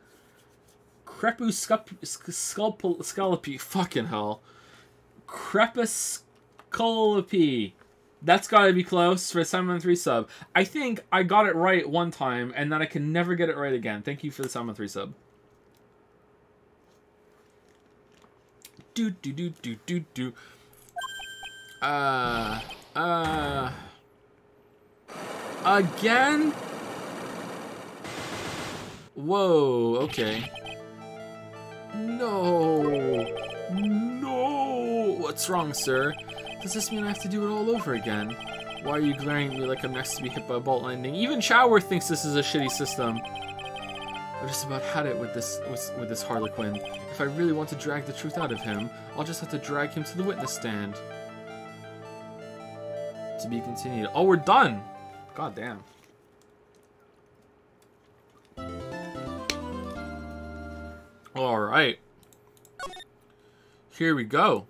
fucking hell. Crepusculope. That's gotta be close for a 7-month resub. I think I got it right one time, and then I can never get it right again. Thank you for the 7-month resub. Again? Whoa, okay. No. What's wrong, sir? Does this mean I have to do it all over again? Why are you glaring at me like I'm next to be hit by a bolt lightning? Even Chadworth thinks this is a shitty system. I just about had it with this Harlequin. If I really want to drag the truth out of him, I'll just have to drag him to the witness stand. To be continued. Oh, we're done! God damn. Alright. Here we go.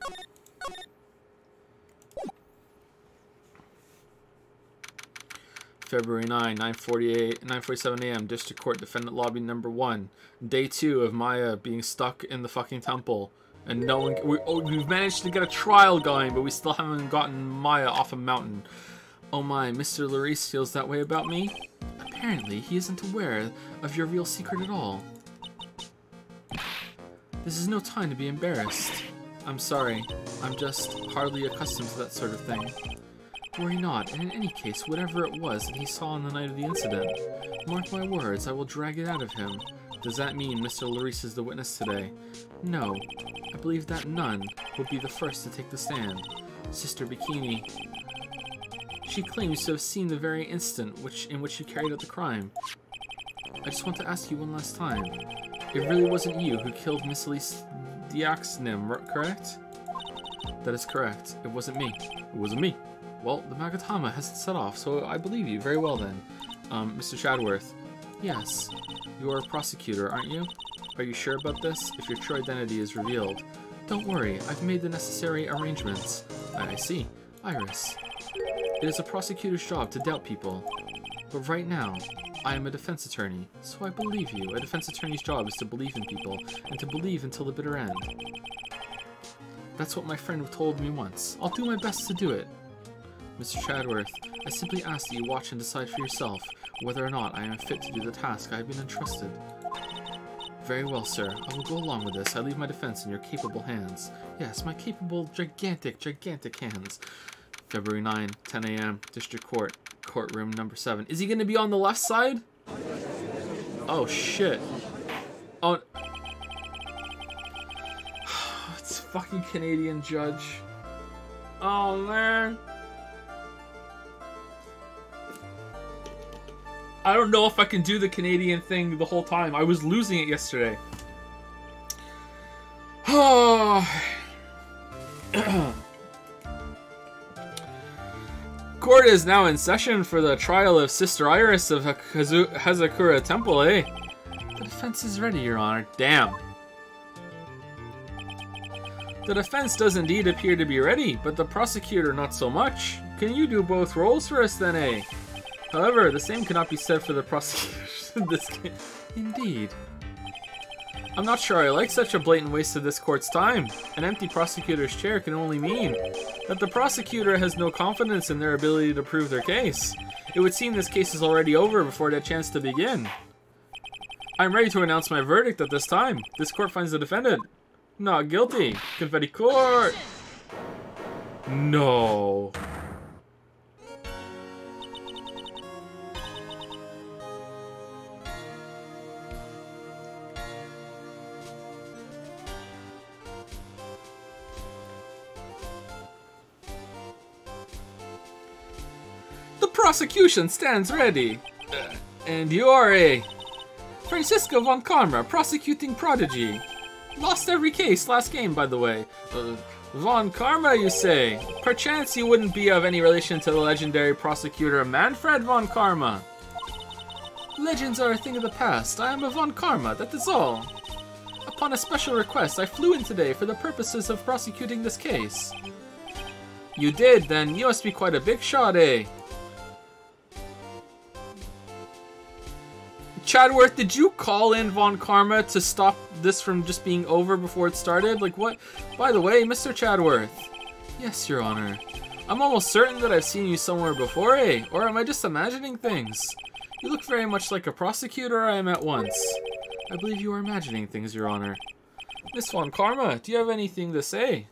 February 9, 9:47 a.m. District Court, Defendant Lobby Number 1. Day 2 of Maya being stuck in the fucking temple. And no one... we've managed to get a trial going, but we still haven't gotten Maya off a mountain. Oh my, Mr. Larice feels that way about me? Apparently, he isn't aware of your real secret at all. This is no time to be embarrassed. I'm sorry. I'm just hardly accustomed to that sort of thing. Worry not, and in any case, whatever it was that he saw on the night of the incident, mark my words, I will drag it out of him. Does that mean Mr. Larice is the witness today? No. I believe that none will be the first to take the stand. Sister Bikini. She claims to have seen the very instant in which you carried out the crime. I just want to ask you one last time. It really wasn't you who killed Miss Elise Diaxnim, correct? That is correct. It wasn't me. It wasn't me. Well, the Magatama hasn't set off, so I believe you. Very well then. Mr. Chadworth. Yes. You are a prosecutor, aren't you? Are you sure about this? If your true identity is revealed. Don't worry, I've made the necessary arrangements. I see. Iris. It is a prosecutor's job to doubt people. But right now, I am a defense attorney, so I believe you. A defense attorney's job is to believe in people, and to believe until the bitter end. That's what my friend told me once. I'll do my best to do it. Mr. Chadworth, I simply ask that you watch and decide for yourself whether or not I am fit to do the task I have been entrusted. Very well, sir. I will go along with this. I leave my defense in your capable hands. Yes, my capable, gigantic hands. February 9, 10 a.m., District Court, courtroom number 7. Is he going to be on the left side? Oh, shit. Oh. It's a fucking Canadian judge. Oh, man. I don't know if I can do the Canadian thing the whole time. I was losing it yesterday. Court is now in session for the trial of Sister Iris of Hazakura Temple, eh? The defense is ready, Your Honor. Damn. The defense does indeed appear to be ready, but the prosecutor not so much. Can you do both roles for us then, eh? However, the same cannot be said for the prosecutors in this case. Indeed. I'm not sure I like such a blatant waste of this court's time. An empty prosecutor's chair can only mean that the prosecutor has no confidence in their ability to prove their case. It would seem this case is already over before it had a chance to begin. I'm ready to announce my verdict at this time. This court finds the defendant not guilty. Confetti court! No. Prosecution stands ready. And you are a Francisco von Karma, prosecuting prodigy. Lost every case last game, by the way. Von Karma, you say? Perchance you wouldn't be of any relation to the legendary prosecutor Manfred von Karma. Legends are a thing of the past. I am a von Karma, that is all. Upon a special request, I flew in today for the purposes of prosecuting this case. You did, then you must be quite a big shot, eh? Chadworth, did you call in Von Karma to stop this from just being over before it started? Like, what? By the way, Mr. Chadworth. Yes, Your Honor. I'm almost certain that I've seen you somewhere before, eh? Or am I just imagining things? You look very much like a prosecutor I met once. I believe you are imagining things, Your Honor. Miss Von Karma, do you have anything to say?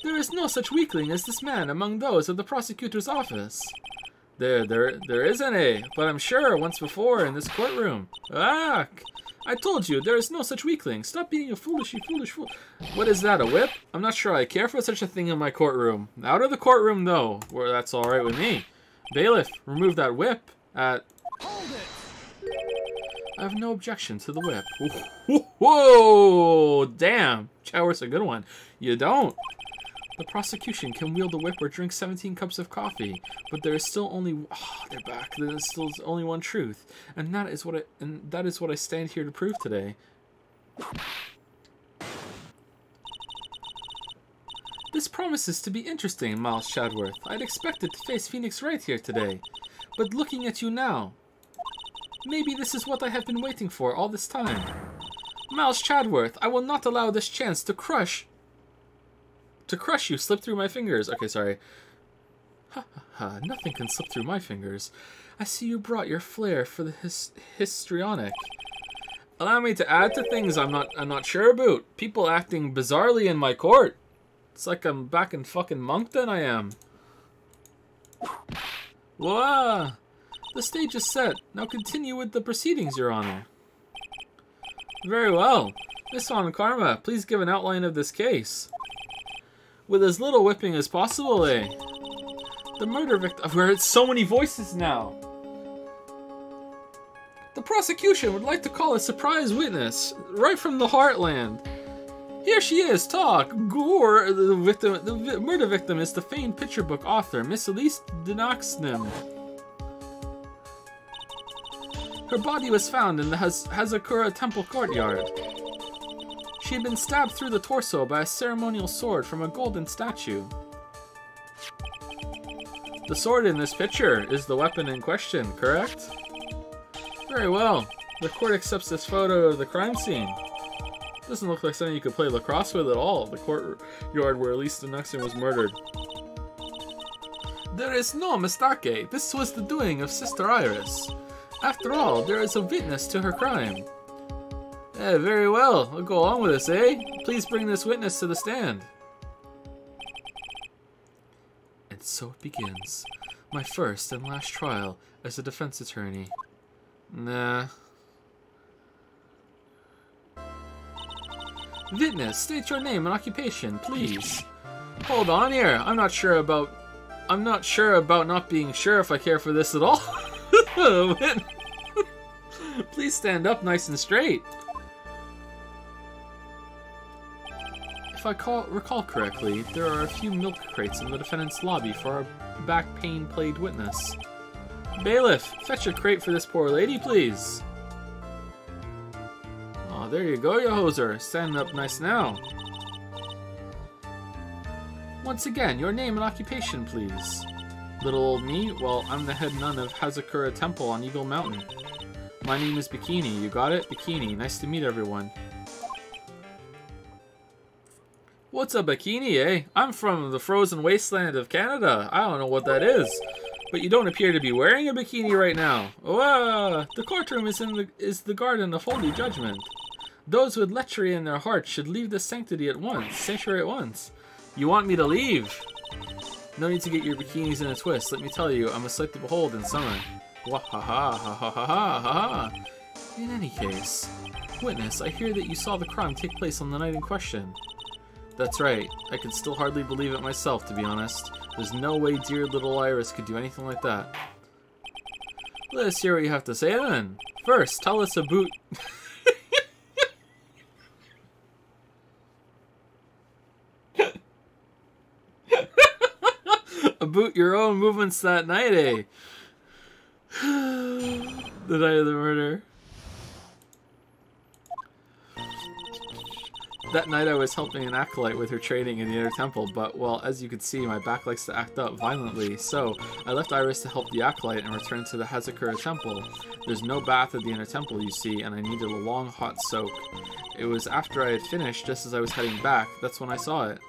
There is no such weakling as this man among those of the prosecutor's office. There isn't, eh? But I'm sure once before in this courtroom. Ah! I told you, there is no such weakling. Stop being a foolish fool. What is that, a whip? I'm not sure I care for such a thing in my courtroom. Out of the courtroom, though, where that's alright with me. Bailiff, remove that whip at... Hold it! I have no objection to the whip. Whoa! Damn! Chadworth's a good one. You don't? The prosecution can wield a whip or drink 17 cups of coffee, but there is still only they're back. There is still only one truth, and that is what I stand here to prove today. This promises to be interesting, Miles Chadworth. I'd expected to face Phoenix Wright here today, but looking at you now, maybe this is what I have been waiting for all this time. Miles Chadworth, I will not allow this chance to crush you slip through my fingers. Okay, sorry. Ha ha ha, nothing can slip through my fingers. I see you brought your flair for the histrionic. Allow me to add to things I'm not sure about. People acting bizarrely in my court. It's like I'm back in fucking Moncton, I am. Whoa! The stage is set. Now continue with the proceedings, Your Honor. Very well. Miss Von Karma, please give an outline of this case. With as little whipping as possible, eh? The murder victim... I've heard so many voices now. The prosecution would like to call a surprise witness, right from the heartland. Here she is, talk! Gore, the murder victim is the famed picture book author, Miss Elise Denoxnim. Her body was found in the Hazakura Temple courtyard. She had been stabbed through the torso by a ceremonial sword from a golden statue. The sword in this picture is the weapon in question, correct? Very well. The court accepts this photo of the crime scene. Doesn't look like something you could play lacrosse with at all, the courtyard where Elise Denoxnim was murdered. There is no mistake. This was the doing of Sister Iris. After all, there is a witness to her crime. Very well. I'll go along with this, eh? Please bring this witness to the stand. And so it begins. My first and last trial as a defense attorney. Nah. Witness, state your name and occupation, please. Hold on here. I'm not sure about not being sure if I care for this at all. Please stand up nice and straight. If I recall correctly, there are a few milk crates in the defendant's lobby for our back pain-plagued witness. Bailiff, fetch a crate for this poor lady, please. Oh, there you go, you hoser. Standing up nice now. Once again, your name and occupation, please. Little old me? Well, I'm the head nun of Hazakura Temple on Eagle Mountain. My name is Bikini. You got it? Bikini. Nice to meet everyone. What's a bikini, eh? I'm from the frozen wasteland of Canada. I don't know what that is. But you don't appear to be wearing a bikini right now. Oh, the courtroom is the garden of holy judgment. Those with lechery in their hearts should leave the sanctuary at once. You want me to leave? No need to get your bikinis in a twist. Let me tell you, I'm a sight to behold in summer. Wah-ha-ha-ha-ha-ha-ha-ha. In any case, witness, I hear that you saw the crime take place on the night in question. That's right. I can still hardly believe it myself, to be honest. There's no way dear little Iris could do anything like that. Let us hear what you have to say then. First, tell us about... about your own movements that night, eh? The night of the murder. That night I was helping an acolyte with her training in the inner temple, but, well, as you can see, my back likes to act up violently, so I left Iris to help the acolyte and returned to the Hazakura temple. There's no bath at the inner temple, you see, and I needed a long, hot soak. It was after I had finished, just as I was heading back, that's when I saw it.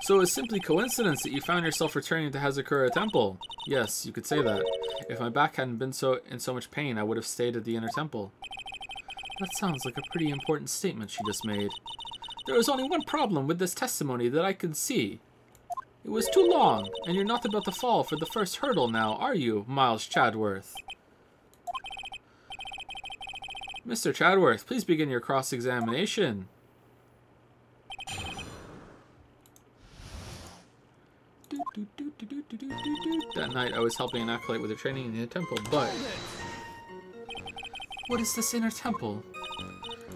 So it was simply coincidence that you found yourself returning to Hazakura Temple? Yes, you could say that. If my back hadn't been in so much pain, I would have stayed at the inner temple. That sounds like a pretty important statement she just made. There was only one problem with this testimony that I could see. It was too long, and you're not about to fall for the first hurdle now, are you, Miles Chadworth? Mr. Chadworth, please begin your cross-examination. That night I was helping an acolyte with her training in the temple, but... What is this inner temple?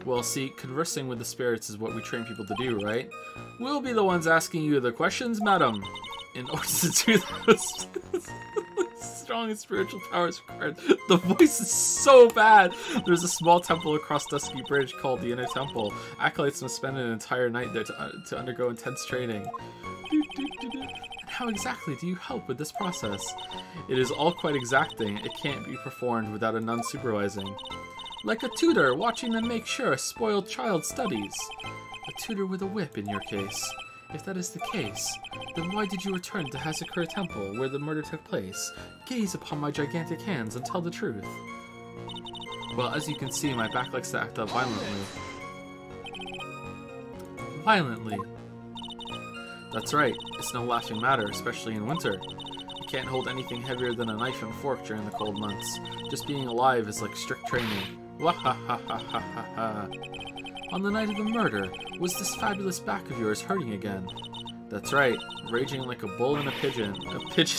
Well, see, conversing with the spirits is what we train people to do, right? We'll be the ones asking you the questions, madam. In order to do those strong and spiritual powers required. The voice is so bad! There's a small temple across Dusky Bridge called the Inner Temple. Acolytes must spend an entire night there to undergo intense training. And how exactly do you help with this process? It is all quite exacting. It can't be performed without a nun supervising. Like a tutor watching them make sure a spoiled child studies. A tutor with a whip in your case. If that is the case, then why did you return to Hazakura Temple, where the murder took place? Gaze upon my gigantic hands and tell the truth. Well, as you can see, my back likes to act up violently. Violently. That's right, it's no laughing matter, especially in winter. You can't hold anything heavier than a knife and fork during the cold months. Just being alive is like strict training. Wahahahahaha. On the night of the murder, was this fabulous back of yours hurting again? That's right, raging like a bull in a pigeon. A pigeon...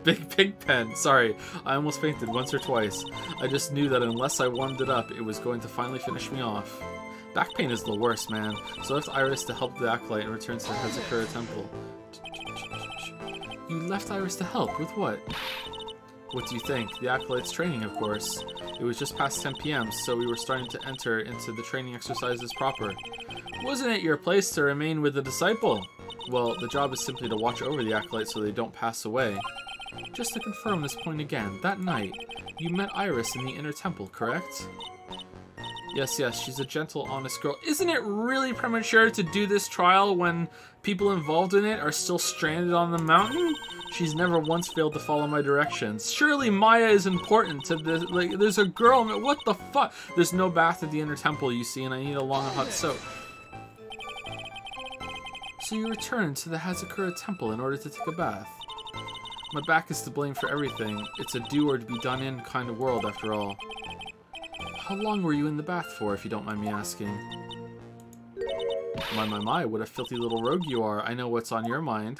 Big pig pen. Sorry, I almost fainted once or twice. I just knew that unless I warmed it up, it was going to finally finish me off. Back pain is the worst, man. So I left Iris to help the Acolyte and returned to the Hazakura Temple. You left Iris to help? With what? What do you think? The Acolyte's training, of course. It was just past 10 p.m., so we were starting to enter into the training exercises proper. Wasn't it your place to remain with the disciple? Well, the job is simply to watch over the Acolyte so they don't pass away. Just to confirm this point again, that night, you met Iris in the inner temple, correct? Yes, she's a gentle, honest girl. Isn't it really premature to do this trial when people involved in it are still stranded on the mountain? She's never once failed to follow my directions. Surely Maya is important to this. Like, there's a girl. What the fuck? There's no bath at the inner temple, you see, and I need a long hot soak. So you returned to the Hazakura Temple in order to take a bath. My back is to blame for everything. It's a do or to be done in kind of world, after all. How long were you in the bath for, if you don't mind me asking? My, what a filthy little rogue you are. I know what's on your mind.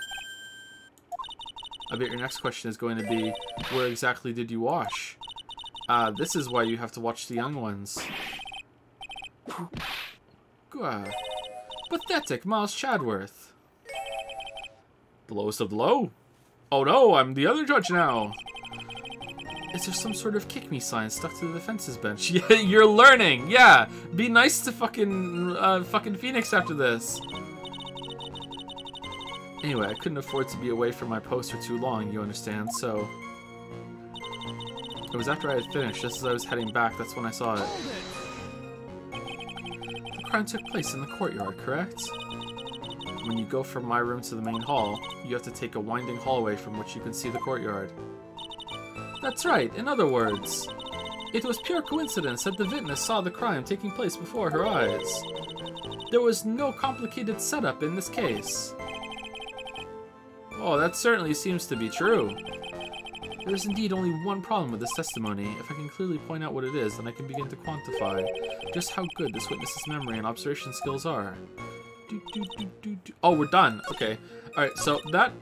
I bet your next question is going to be, where exactly did you wash? This is why you have to watch the young ones. Pathetic, Miles Chadworth. The lowest of the low? Oh no, I'm the other judge now. Is there some sort of kick me sign stuck to the defense's bench? Yeah, you're learning. Yeah, be nice to fucking Phoenix after this. Anyway, I couldn't afford to be away from my post for too long, you understand, so... It was after I had finished, just as I was heading back, that's when I saw it. The crime took place in the courtyard, correct? When you go from my room to the main hall, you have to take a winding hallway from which you can see the courtyard. That's right, in other words, it was pure coincidence that the witness saw the crime taking place before her eyes. There was no complicated setup in this case. Oh, that certainly seems to be true. There is indeed only one problem with this testimony. If I can clearly point out what it is, then I can begin to quantify just how good this witness's memory and observation skills are. Oh, we're done. Okay. Alright, so that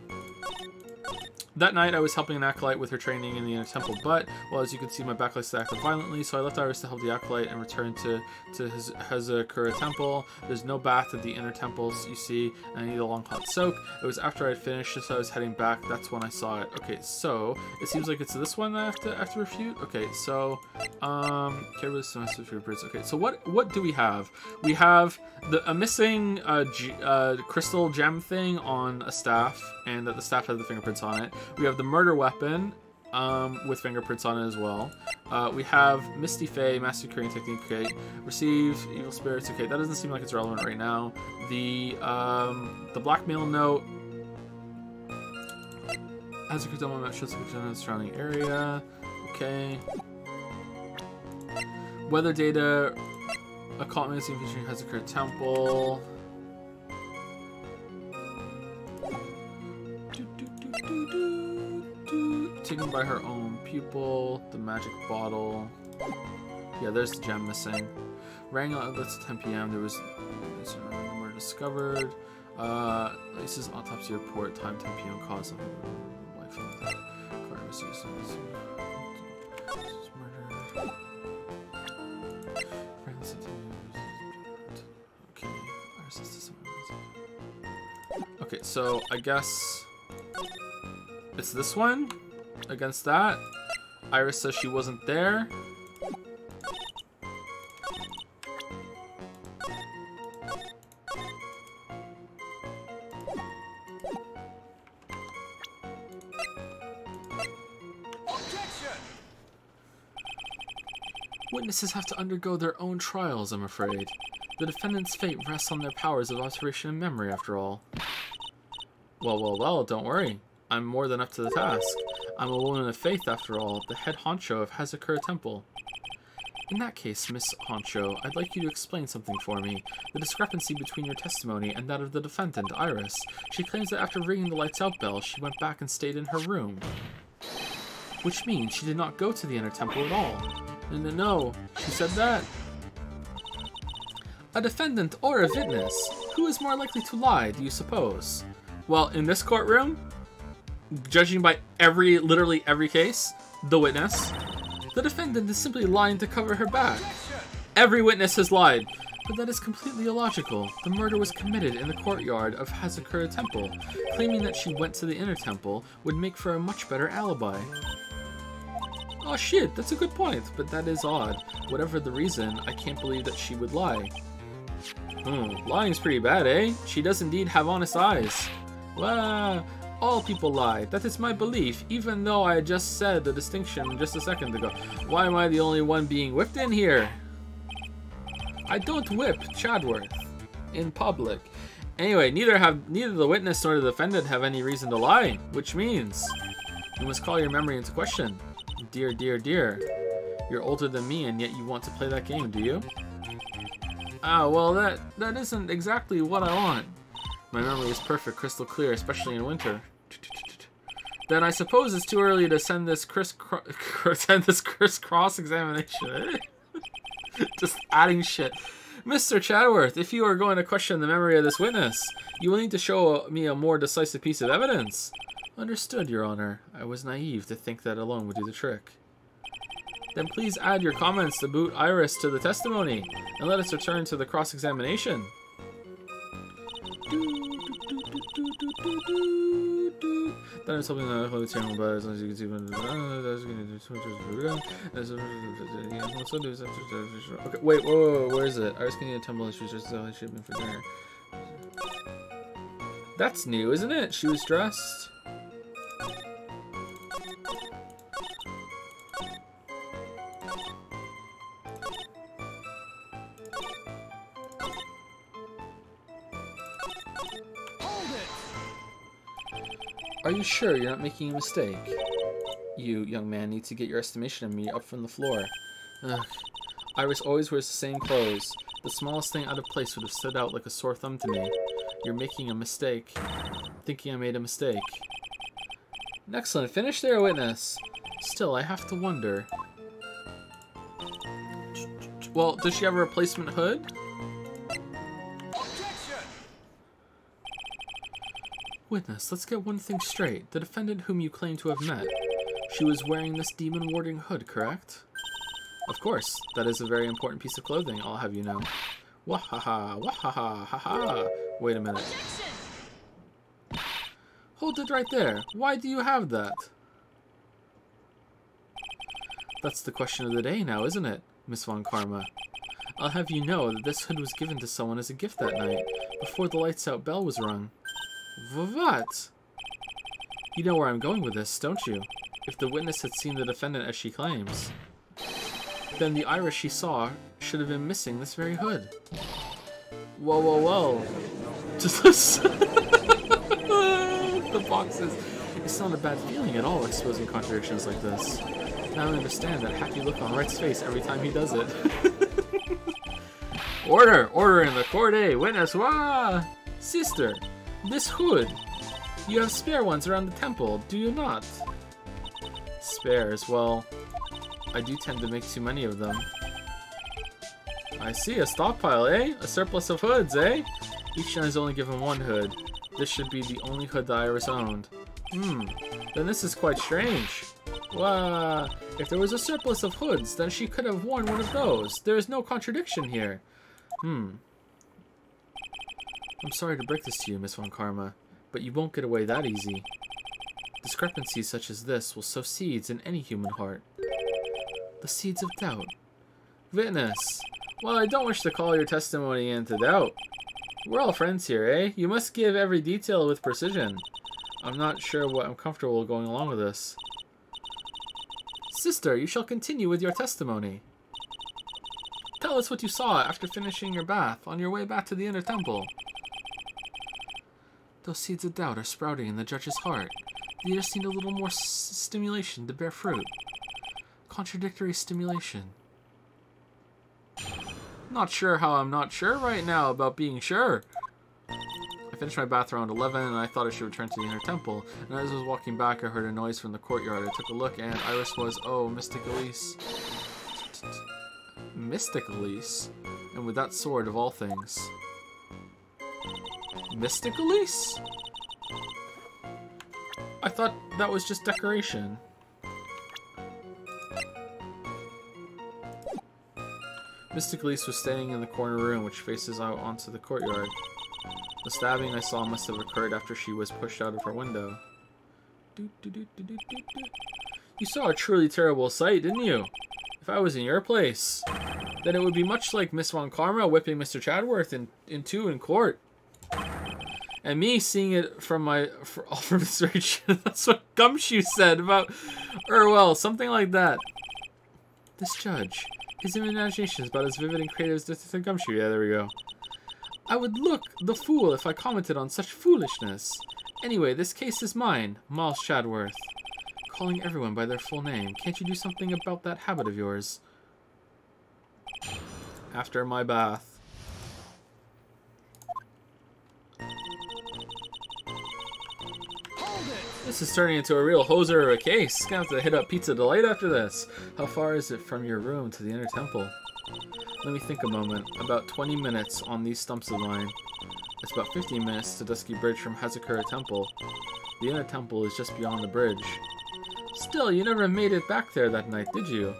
night I was helping an Acolyte with her training in the inner temple, but, well, as you can see, my back likes to act violently, so I left Iris to help the Acolyte and returned to his Hazakura Temple. There's no bath at the inner temples, you see, and I need a long hot soak. It was after I had finished, just as I was heading back, that's when I saw it. Okay, so, it seems like it's this one that I have to refute? Okay, so, okay, so what do we have? We have a missing crystal gem thing on a staff, and that the staff has the fingerprints on it. We have the murder weapon with fingerprints on it as well. We have Misty Fae, massacring technique, okay. Receive evil spirits, okay. That doesn't seem like it's relevant right now. The blackmail note has a crystal that shows the surrounding area. Okay. Weather data, occult magazine featuring Hazakura Temple. Taken by her own pupil, the magic bottle. Yeah, there's the gem missing. Wrangling outlets at 10 p.m. There was a murder discovered. Lisa's autopsy report, time 10 p.m. Cause of wife of the murder. Okay, so I guess it's this one. Against that, Iris says she wasn't there. Objection! Witnesses have to undergo their own trials, I'm afraid. The defendant's fate rests on their powers of observation and memory, after all. Well, don't worry. I'm more than up to the task. I'm a woman of faith, after all, the head honcho of Hazakura Temple. In that case, Miss Honcho, I'd like you to explain something for me. The discrepancy between your testimony and that of the defendant, Iris. She claims that after ringing the lights out bell, she went back and stayed in her room. Which means she did not go to the inner temple at all. No, she said that. A defendant or a witness? Who is more likely to lie, do you suppose? Well, in this courtroom, judging by literally every case, the witness. The defendant is simply lying to cover her back. Every witness has lied. But that is completely illogical. The murder was committed in the courtyard of Hazakura Temple. Claiming that she went to the inner temple would make for a much better alibi. Oh shit, that's a good point, but that is odd. Whatever the reason, I can't believe that she would lie. Lying's pretty bad, eh? She does indeed have honest eyes. Well, all people lie. That is my belief, even though I just said the distinction just a second ago. Why am I the only one being whipped in here? I don't whip Chadworth in public. Anyway, neither the witness nor the defendant have any reason to lie, which means you must call your memory into question. Dear, dear, dear. You're older than me, and yet you want to play that game, do you? Ah, well, that isn't exactly what I want. My memory is perfect, crystal clear, especially in winter. Then I suppose it's too early to send this crisscross examination. Just adding shit. Mr. Chadworth, if you are going to question the memory of this witness, you will need to show me a more decisive piece of evidence. Understood, Your Honor. I was naive to think that alone would do the trick. Then please add your comments to boot Iris to the testimony, and let us return to the cross-examination. That is something that I hope channel but as long as you can see. Okay, wait, whoa, where is it? Iris can eat a tumble and she's just the only shipment for dinner. That's new, isn't it? She was dressed. Are you sure you're not making a mistake? You, young man, need to get your estimation of me up from the floor. Ugh. Iris always wears the same clothes. The smallest thing out of place would have stood out like a sore thumb to me. You're making a mistake. Thinking I made a mistake. Excellent. Finish there, witness. Still, I have to wonder. Well, does she have a replacement hood? Witness, let's get one thing straight. The defendant whom you claim to have met, she was wearing this demon-warding hood, correct? Of course. That is a very important piece of clothing, I'll have you know. Wahaha, wahaha, haha. Wait a minute. Hold it right there. Why do you have that? That's the question of the day now, isn't it, Miss Von Karma? I'll have you know that this hood was given to someone as a gift that night, before the lights-out bell was rung. What? You know where I'm going with this, don't you? If the witness had seen the defendant as she claims, then the Iris she saw should have been missing this very hood. Whoa, whoa, whoa. Just the boxes. It's not a bad feeling at all exposing contradictions like this. Now I understand that happy look on Wright's face every time he does it. Order! Order in the court, eh? Witness, wah! Sister! This hood! You have spare ones around the temple, do you not? Spares, well, I do tend to make too many of them. I see, a stockpile, eh? A surplus of hoods, eh? Each one is only given one hood. This should be the only hood that Iris owned. Then this is quite strange. Wow, if there was a surplus of hoods, then she could have worn one of those. There is no contradiction here. I'm sorry to break this to you, Miss Von Karma, but you won't get away that easy. Discrepancies such as this will sow seeds in any human heart. The seeds of doubt. Witness, well, I don't wish to call your testimony into doubt. We're all friends here, eh? You must give every detail with precision. I'm not sure what I'm comfortable going along with this. Sister, you shall continue with your testimony. Tell us what you saw after finishing your bath on your way back to the inner temple. Those seeds of doubt are sprouting in the judge's heart. They just need a little more stimulation to bear fruit. Contradictory stimulation. Not sure how I'm not sure right now about being sure. I finished my bath around 11 and I thought I should return to the inner temple. And as I was walking back, I heard a noise from the courtyard. I took a look and Iris was, oh, Mystic Elise. Mystic Elise? And with that sword of all things. Mystic Elise? I thought that was just decoration. Mystic Elise was standing in the corner room which faces out onto the courtyard. The stabbing I saw must have occurred after she was pushed out of her window. You saw a truly terrible sight, didn't you? If I was in your place, then it would be much like Miss Von Karma whipping Mr. Chadworth in two in court. And me seeing it from his rage. That's what Gumshoe said about well, something like that. This judge, his imagination is about as vivid and creative as Gumshoe. Yeah, there we go. I would look the fool if I commented on such foolishness. Anyway, this case is mine, Miles Chadworth. Calling everyone by their full name. Can't you do something about that habit of yours? After my bath. This is turning into a real hoser of a case. Gonna have to hit up Pizza Delight after this. How far is it from your room to the inner temple? Let me think a moment. About 20 minutes on these stumps of mine. It's about 15 minutes to Dusky Bridge from Hazakura Temple. The inner temple is just beyond the bridge. Still, you never made it back there that night, did you?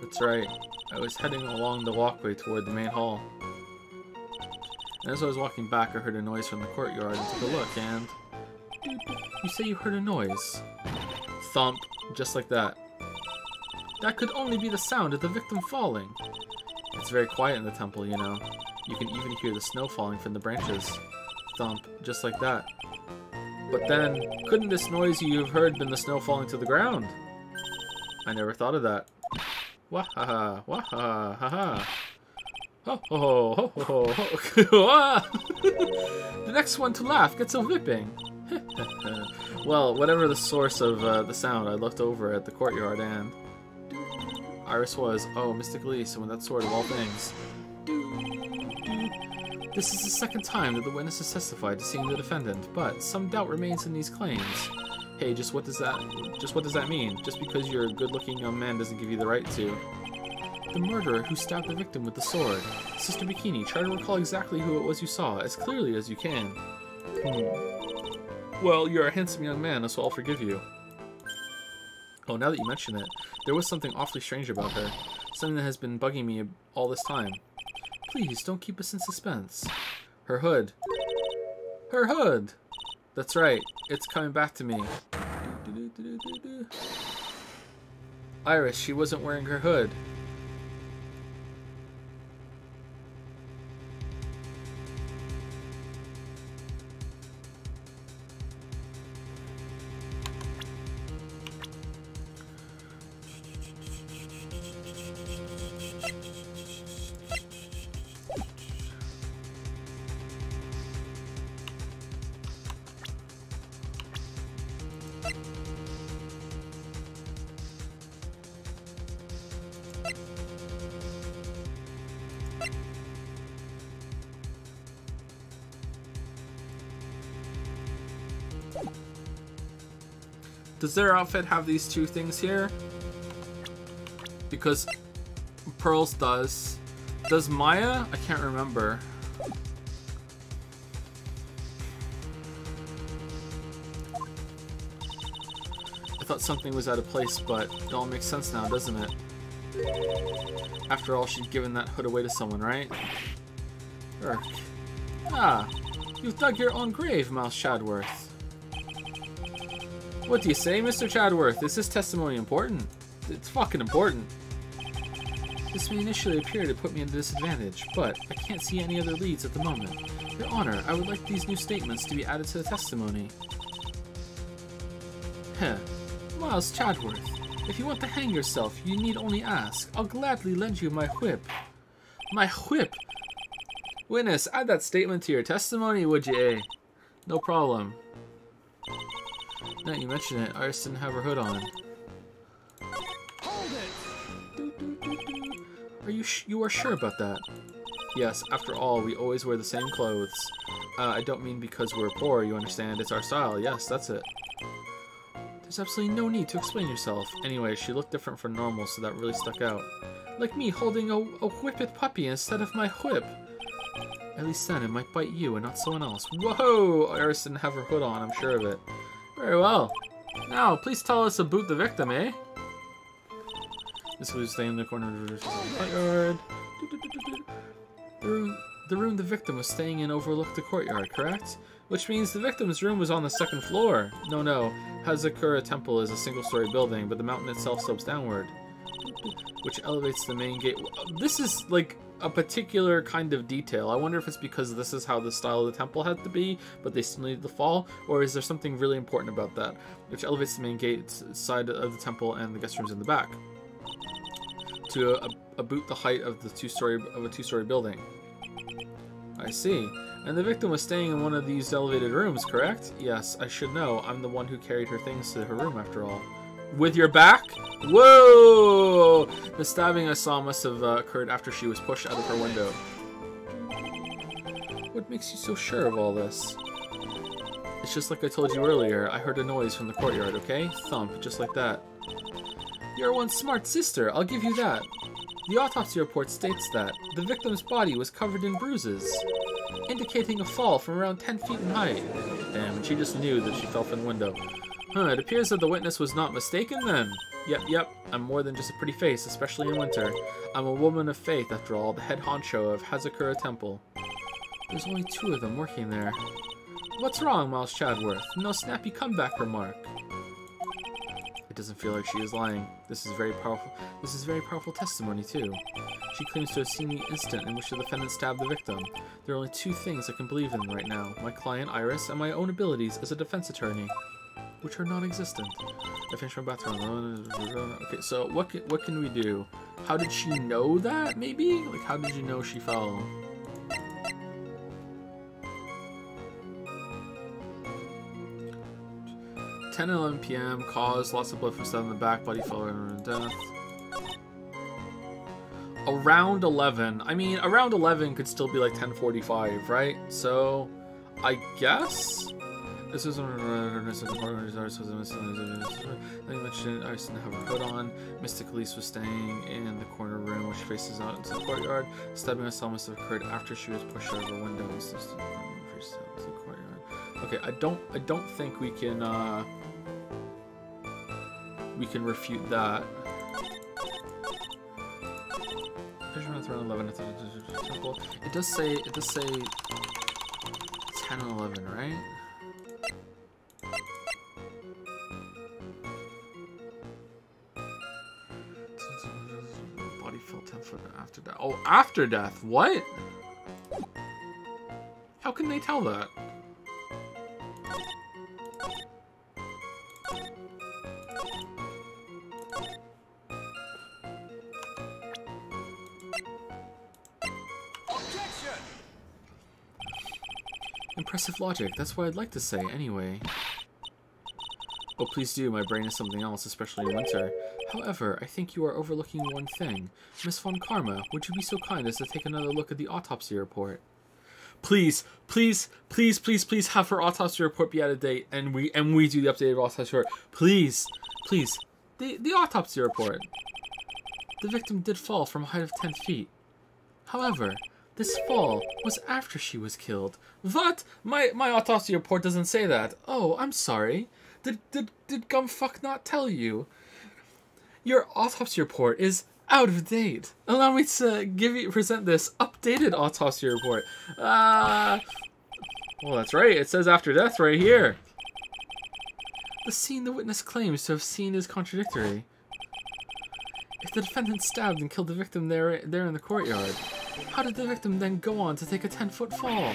That's right. I was heading along the walkway toward the main hall. And as I was walking back, I heard a noise from the courtyard and took a look, and... You say you heard a noise. Thump, just like that. That could only be the sound of the victim falling. It's very quiet in the temple, you know. You can even hear the snow falling from the branches. Thump, just like that. But then, couldn't this noise you have heard been the snow falling to the ground? I never thought of that. Wah-ha-ha, wah-ha-ha-ha. Ho ho ho ho ho ho. The next one to laugh gets a whipping. Well, whatever the source of the sound, I looked over at the courtyard and... Iris was, oh, Mystic Elise, and with that sword of all things. This is the second time that the witness has testified to seeing the defendant, but some doubt remains in these claims. Hey, just what does that mean? Just because you're a good-looking young man doesn't give you the right to... The murderer who stabbed the victim with the sword. Sister Bikini, try to recall exactly who it was you saw, as clearly as you can. Well, you're a handsome young man, so I'll forgive you. Oh, now that you mention it, there was something awfully strange about her. Something that has been bugging me all this time. Please, don't keep us in suspense. Her hood. Her hood! That's right, it's coming back to me. Iris, she wasn't wearing her hood. Does their outfit have these two things here? Because Pearl's does. Does Maya? I can't remember. I thought something was out of place, but it all makes sense now, doesn't it? After all, she'd given that hood away to someone, right? Urk. Ah, you've dug your own grave, Miles Chadworth. What do you say, Mr. Chadworth? Is this testimony important? It's fucking important. This may initially appear to put me at a disadvantage, but I can't see any other leads at the moment. Your Honor, I would like these new statements to be added to the testimony. Heh. Miles Chadworth, if you want to hang yourself, you need only ask. I'll gladly lend you my whip. My whip? Witness, add that statement to your testimony, would you, eh? No problem. Now you mention it, Iris didn't have her hood on. Hold it! Are you are sure about that? Yes, after all, we always wear the same clothes. I don't mean because we're poor, you understand. It's our style. Yes, that's it. There's absolutely no need to explain yourself. Anyway, she looked different from normal, so that really stuck out. Like me holding a whippet puppy instead of my whip. At least then it might bite you and not someone else. Whoa! Iris didn't have her hood on, I'm sure of it. Very well. Now, please tell us about the victim, eh? This was staying in the corner of the courtyard. The room the victim was staying in overlooked the courtyard, correct? Which means the victim's room was on the second floor. No. Hazakura Temple is a single-story building, but the mountain itself slopes downward, which elevates the main gate. This is, like, a particular kind of detail. I wonder if it's because this is how the style of the temple had to be, but they still needed the fall, or is there something really important about that, which elevates the main gate side of the temple and the guest rooms in the back to about the height of a two-story building. I see. And the victim was staying in one of these elevated rooms, correct? Yes, I should know. I'm the one who carried her things to her room, after all. With your back? Whoa! The stabbing I saw must have occurred after she was pushed out of her window. What makes you so sure of all this? It's just like I told you earlier. I heard a noise from the courtyard, okay? Thump, just like that. You're one smart sister, I'll give you that. The autopsy report states that the victim's body was covered in bruises, indicating a fall from around 10 feet in height. Damn, and she just knew that she fell from the window. It appears that the witness was not mistaken then. Yep, I'm more than just a pretty face, especially in winter. I'm a woman of faith, after all, the head honcho of Hazakura Temple. There's only 2 of them working there. What's wrong, Miles Chadworth? No snappy comeback remark. It doesn't feel like she is lying. This is very powerful testimony, too. She claims to have seen the instant in which the defendant stabbed the victim. There are only 2 things I can believe in right now. My client, Iris, and my own abilities as a defense attorney, which are non-existent. I finished my bathroom. Okay, so what can we do? How did she know that, maybe? Like, how did you know she fell? (10 and 11 p.m. Cause lots of blood from stab in the back. Body fell and death. Around 11. I mean, around 11 could still be like 10:45, right? So, I guess. This is one of you mentioned Iris didn't have her hood on. Mystic Elise was staying in the corner room which faces out into the courtyard. Stabbing I saw must have occurred after she was pushed out of the window. Okay, I don't think we can refute that. Around 11 at the temple. It does say 10 and 11, right? Body fell 10 foot after death. Oh, after death. What? How can they tell that? Impressive logic. That's what I'd like to say, anyway. Oh, please do. My brain is something else, especially in winter. However, I think you are overlooking one thing. Miss Von Karma, would you be so kind as to take another look at the autopsy report? Please have her autopsy report be out of date, and we do the updated autopsy report. Please. The autopsy report. The victim did fall from a height of 10 feet. However, this fall was after she was killed. What? My autopsy report doesn't say that. Oh, I'm sorry. Did Gumfuck not tell you? Your autopsy report is out of date. Allow me to present this updated autopsy report. Well, that's right. It says after death right here. The scene the witness claims to have seen is contradictory. If the defendant stabbed and killed the victim there in the courtyard, how did the victim then go on to take a 10-foot fall?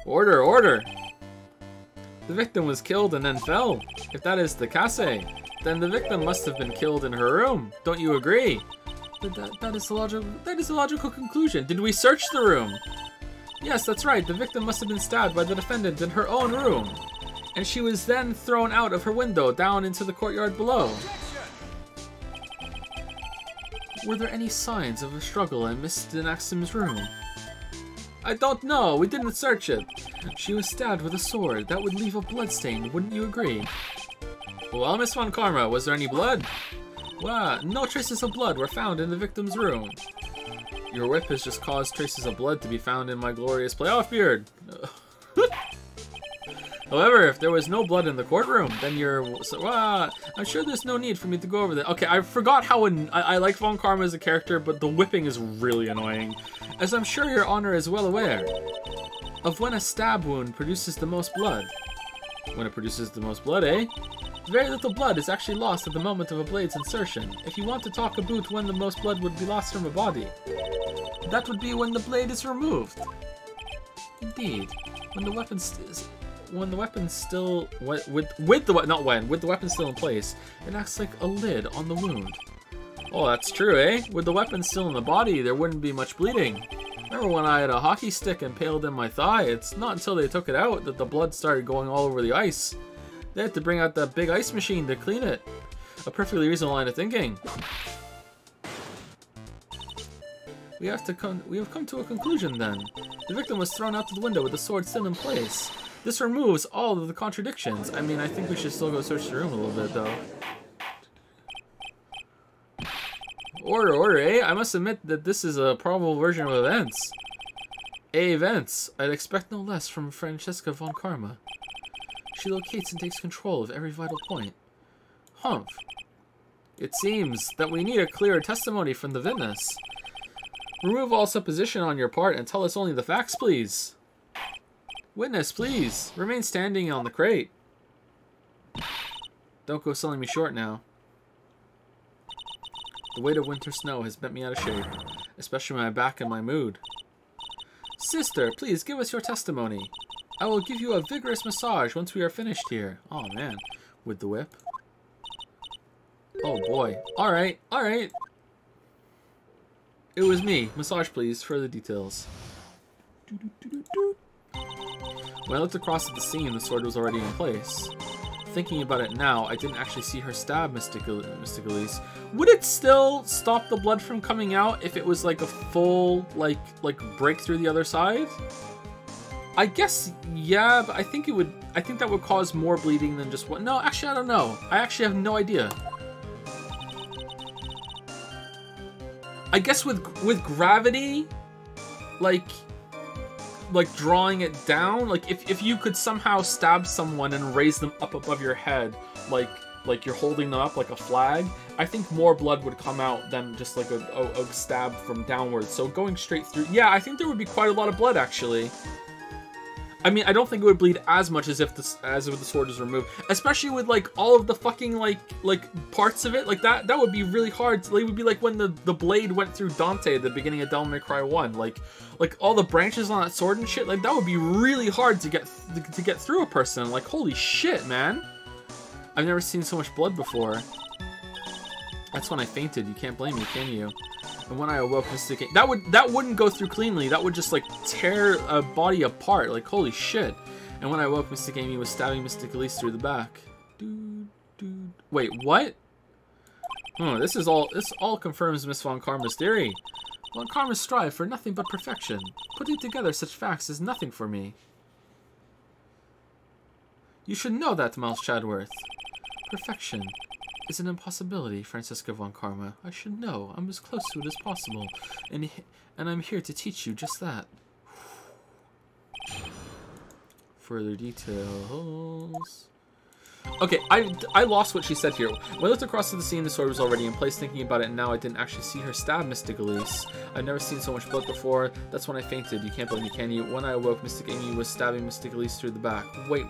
Order! The victim was killed and then fell. If that is the case, then the victim must have been killed in her room. Don't you agree? That is a logical conclusion. Did we search the room? Yes, that's right. The victim must have been stabbed by the defendant in her own room. And she was then thrown out of her window down into the courtyard below. Were there any signs of a struggle in Miss Maxim's room? I don't know. We didn't search it. She was stabbed with a sword. That would leave a bloodstain, wouldn't you agree? Well, Miss Von Karma, was there any blood? Wow, no traces of blood were found in the victim's room. Your whip has just caused traces of blood to be found in my glorious playoff beard. However, if there was no blood in the courtroom, then I'm sure there's no need for me to go over that. Okay, I forgot how I like Von Karma as a character, but the whipping is really annoying. As I'm sure your honor is well aware of when a stab wound produces the most blood. When it produces the most blood, eh? Very little blood is actually lost at the moment of a blade's insertion. If you want to talk about when the most blood would be lost from a body, that would be when the blade is removed. Indeed, with the weapon still in place, it acts like a lid on the wound. Oh, that's true, eh? With the weapon still in the body, there wouldn't be much bleeding. Remember when I had a hockey stick impaled in my thigh? It's not until they took it out that the blood started going all over the ice. They had to bring out that big ice machine to clean it. A perfectly reasonable line of thinking. We have come to a conclusion then. The victim was thrown out the window with the sword still in place. This removes all of the contradictions. I mean, I think we should still go search the room a little bit though. Order, eh? I must admit that this is a probable version of events. Events. I'd expect no less from Francesca Von Karma. She locates and takes control of every vital point. Humph. It seems that we need a clearer testimony from the witness. Remove all supposition on your part and tell us only the facts, please. Witness, please. Remain standing on the crate. Don't go selling me short now. The weight of winter snow has bent me out of shape, especially my back and my mood. Sister, please give us your testimony. I will give you a vigorous massage once we are finished here. Oh man, with the whip. Oh boy. Alright, alright. It was me. Massage please, further details. When I looked across at the scene, the sword was already in place. Thinking about it now, I didn't actually see her stab Mystic Elise. Would it still stop the blood from coming out if it was like a full, like break through the other side? I guess, yeah, but I think that would cause more bleeding than just one. No, actually, I don't know. I actually have no idea. I guess with gravity, like drawing it down, like if you could somehow stab someone and raise them up above your head, like you're holding them up like a flag, I think more blood would come out than just like a stab from downwards. So going straight through, yeah, I think there would be quite a lot of blood actually. I mean, I don't think it would bleed as much as if the sword is removed, especially with like all of the fucking like parts of it. Like that would be really hard. It would be like when the blade went through Dante at the beginning of Devil May Cry 1. Like all the branches on that sword and shit. Like that would be really hard to get through a person. Like holy shit, man! I've never seen so much blood before. That's when I fainted. You can't blame me, can you? And when I awoke, Mystic Amy, that wouldn't go through cleanly. That would just like tear a body apart. Like holy shit. And when I awoke, Mystic Amy was stabbing Mystic Elise through the back. Wait, what? Oh, this all confirms Miss Von Karma's theory. Von Karma strive for nothing but perfection. Putting together such facts is nothing for me. You should know that, Miles Chadworth. Perfection is an impossibility, Francesca Von Karma. I should know. I'm as close to it as possible. And I'm here to teach you just that. Further details. Okay, I lost what she said here. When I looked across to the scene, the sword was already in place. Thinking about it, and now I didn't actually see her stab Mystic Elise. I've never seen so much blood before. That's when I fainted. You can't blame me, can you? When I awoke, Mystic Amy was stabbing Mystic Elise through the back. Wait.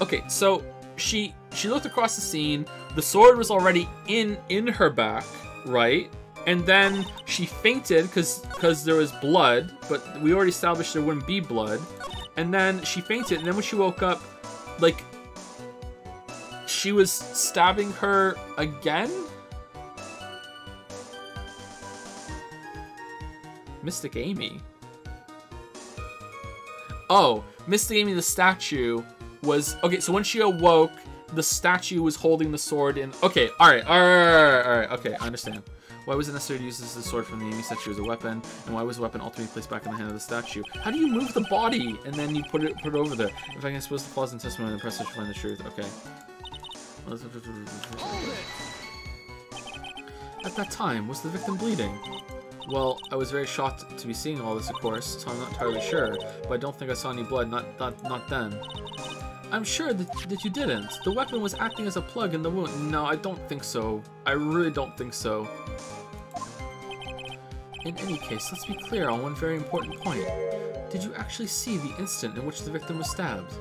Okay, so she looked across the scene. The sword was already in her back, right? And then she fainted because there was blood, but we already established there wouldn't be blood. and then she fainted, and then when she woke up, like, she was stabbing her again? Mystic Amy. Oh, Mystic Amy the statue was... Okay, so when she awoke, the statue was holding the sword in... Okay, alright, okay, I understand. Why was it necessary to use the sword from the Amy statue as a weapon? And why was the weapon ultimately placed back in the hand of the statue? How do you move the body and then you put it over there? If I can expose the flaws in testimony, then press it to find the truth. Okay. At that time, was the victim bleeding? Well, I was very shocked to be seeing all this, of course, so I'm not entirely sure, but I don't think I saw any blood, not then. I'm sure that you didn't. The weapon was acting as a plug in the wound. No, I don't think so. I really don't think so. In any case, let's be clear on one very important point. Did you actually see the instant in which the victim was stabbed?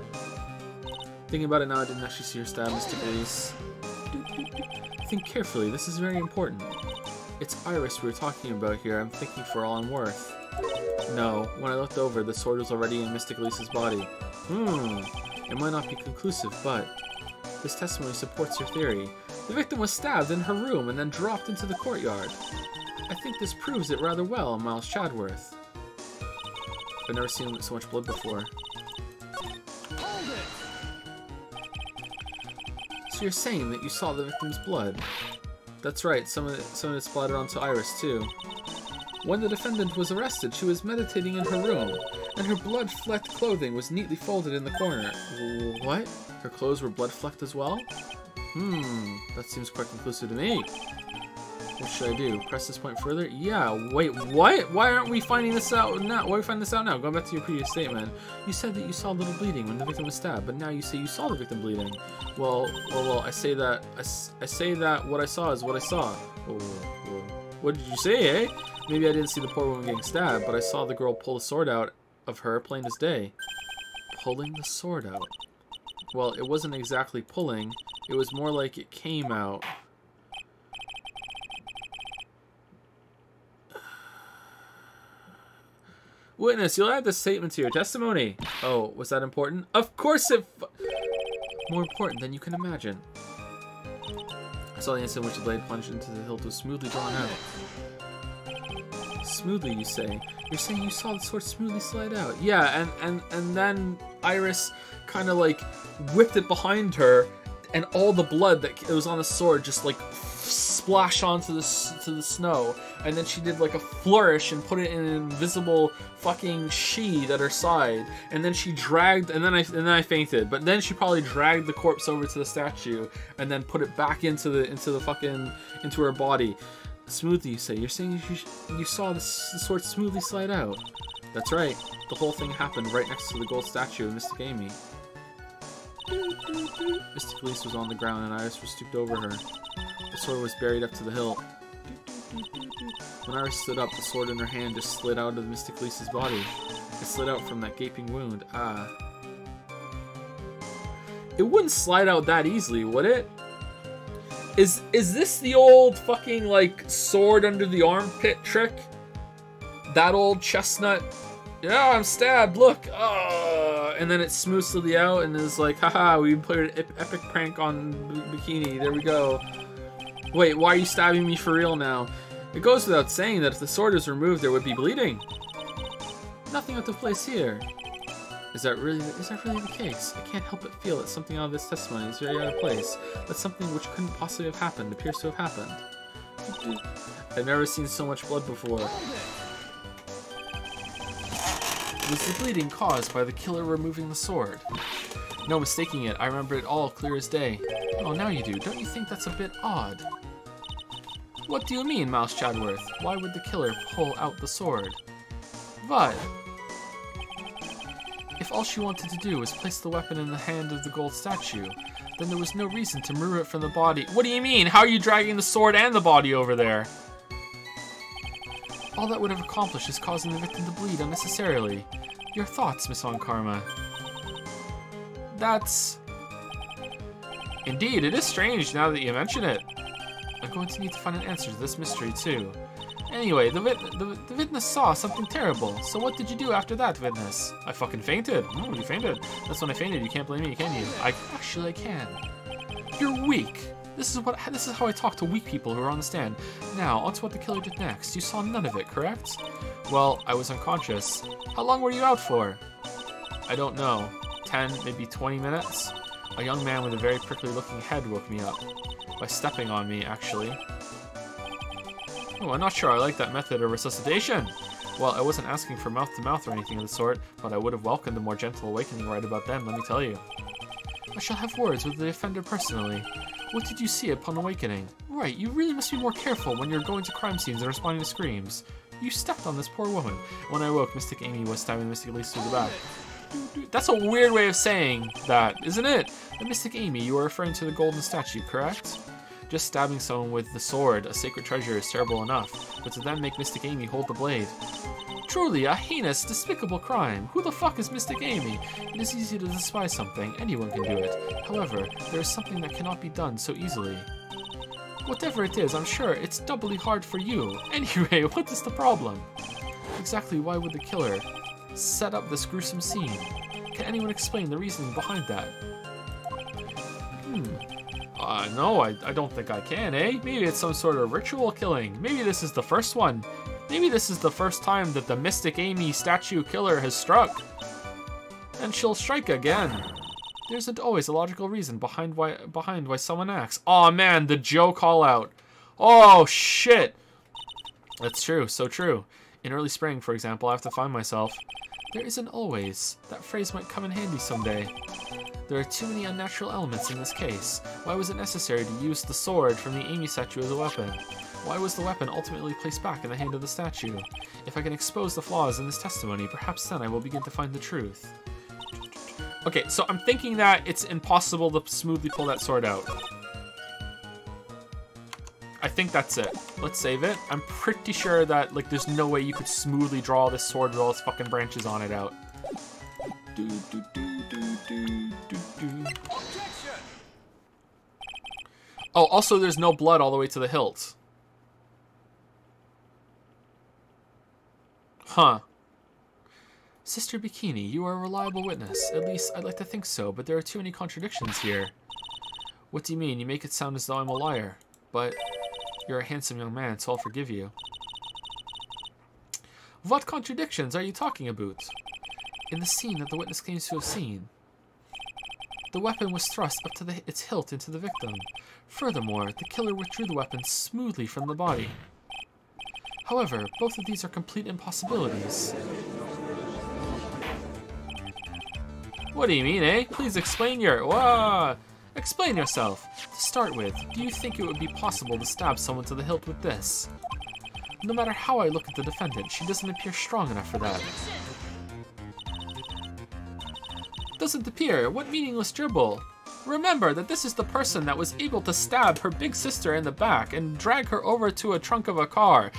Thinking about it now, I didn't actually see her stab, Mr. Elise. Think carefully, this is very important. It's Iris we were talking about here, I'm thinking for all I'm worth. No, when I looked over, the sword was already in Mystic Elise's body. It might not be conclusive, but this testimony supports your theory. The victim was stabbed in her room and then dropped into the courtyard. I think this proves it rather well, Miles Chadworth. I've never seen so much blood before. So you're saying that you saw the victim's blood? That's right, some of it splattered onto Iris too. When the defendant was arrested, she was meditating in her room, and her blood-flecked clothing was neatly folded in the corner. What? Her clothes were blood-flecked as well? That seems quite conclusive to me. What should I do? Press this point further? Yeah, wait, what? Why aren't we finding this out now? Why are we finding this out now? Going back to your previous statement. You said that you saw a little bleeding when the victim was stabbed, but now you say you saw the victim bleeding. Well, I say that what I saw is what I saw. What did you say, eh? Maybe I didn't see the poor woman getting stabbed, but I saw the girl pull the sword out of her, plain as day. Pulling the sword out. Well, it wasn't exactly pulling. It was more like it came out. Witness, you'll add this statement to your testimony. Oh, was that important? Of course it... More important than you can imagine. I saw the instant in which the blade plunged into the hilt was smoothly drawn out. Smoothly, you say? You're saying you saw the sword smoothly slide out? Yeah, and then Iris kind of like whipped it behind her, and all the blood that was on the sword just like splashed onto the snow, and then she did like a flourish and put it in an invisible fucking sheath at her side, and then she dragged, and then I fainted, but then she probably dragged the corpse over to the statue and then put it back into her body. Smoothly, you say? You're saying you saw the sword smoothly slide out? That's right. The whole thing happened right next to the gold statue of Mystic Amy. Mystic Elise was on the ground and Iris was stooped over her. The sword was buried up to the hilt. When Iris stood up, the sword in her hand just slid out of Mystic Elise's body. It slid out from that gaping wound. Ah. It wouldn't slide out that easily, would it? Is this the old fucking, like, sword under the armpit trick? That old chestnut? Yeah, I'm stabbed, look! And then it smoothly out and is like, haha, we played an epic prank on Bikini, there we go. Wait, why are you stabbing me for real now? It goes without saying that if the sword is removed, there would be bleeding. Nothing out of place here. Is that really the case? I can't help but feel that something out of this testimony is very out of place. That something which couldn't possibly have happened appears to have happened. I've never seen so much blood before. Was the bleeding caused by the killer removing the sword? No mistaking it, I remember it all clear as day. Oh, now you do. Don't you think that's a bit odd? What do you mean, Mouse Chadworth? Why would the killer pull out the sword? Vad? If all she wanted to do was place the weapon in the hand of the gold statue, then there was no reason to remove it from the body. What do you mean? How are you dragging the sword and the body over there? All that would have accomplished is causing the victim to bleed unnecessarily. Your thoughts, Miss On Karma? That's... Indeed, it is strange now that you mention it. I'm going to need to find an answer to this mystery, too. Anyway, the witness saw something terrible. So what did you do after that, witness? I fucking fainted. Oh, you fainted. That's when I fainted. You can't blame me, can you? I can. You're weak. This is how I talk to weak people who are on the stand. Now, on to what the killer did next. You saw none of it, correct? Well, I was unconscious. How long were you out for? I don't know. 10, maybe 20 minutes? A young man with a very prickly-looking head woke me up. By stepping on me, actually. Oh, I'm not sure I like that method of resuscitation. Well, I wasn't asking for mouth-to-mouth or anything of the sort, but I would have welcomed a more gentle awakening right about then, let me tell you. I shall have words with the offender personally. What did you see upon awakening? Right, you really must be more careful when you're going to crime scenes and responding to screams. You stepped on this poor woman. When I awoke, Mystic Amy was stabbing Mystic Elise through the back. That's a weird way of saying that, isn't it? The Mystic Amy, you are referring to the golden statue, correct? Just stabbing someone with the sword, a sacred treasure, is terrible enough, but to then make Mystic Amy hold the blade. Truly a heinous, despicable crime. Who the fuck is Mystic Amy? It is easy to despise something. Anyone can do it. However, there is something that cannot be done so easily. Whatever it is, I'm sure it's doubly hard for you. Anyway, what is the problem? Exactly why would the killer set up this gruesome scene? Can anyone explain the reasoning behind that? No, I don't think I can, eh? Maybe it's some sort of ritual killing. Maybe this is the first one. Maybe this is the first time that the Mystic Amy statue killer has struck. And she'll strike again. There isn't always a logical reason behind why someone acts. Aw, man, the Joe call-out. Oh, shit. That's true, so true. In early spring, for example, I have to find myself. There isn't always. That phrase might come in handy someday. There are too many unnatural elements in this case. Why was it necessary to use the sword from the Amy statue as a weapon? Why was the weapon ultimately placed back in the hand of the statue? If I can expose the flaws in this testimony, perhaps then I will begin to find the truth. Okay, so I'm thinking that it's impossible to smoothly pull that sword out. I think that's it. Let's save it. I'm pretty sure that, like, there's no way you could smoothly draw this sword with all its fucking branches on it out. Oh, also there's no blood all the way to the hilt. Huh. Sister Bikini, you are a reliable witness. At least, I'd like to think so, but there are too many contradictions here. What do you mean? You make it sound as though I'm a liar. But you're a handsome young man, so I'll forgive you. What contradictions are you talking about? In the scene that the witness claims to have seen, the weapon was thrust up to its hilt into the victim. Furthermore, the killer withdrew the weapon smoothly from the body. However, both of these are complete impossibilities. What do you mean, eh? Please explain explain yourself. To start with, do you think it would be possible to stab someone to the hilt with this? No matter how I look at the defendant, she doesn't appear strong enough for that. Doesn't appear? What meaningless dribble? Remember that this is the person that was able to stab her big sister in the back and drag her over to a trunk of a car,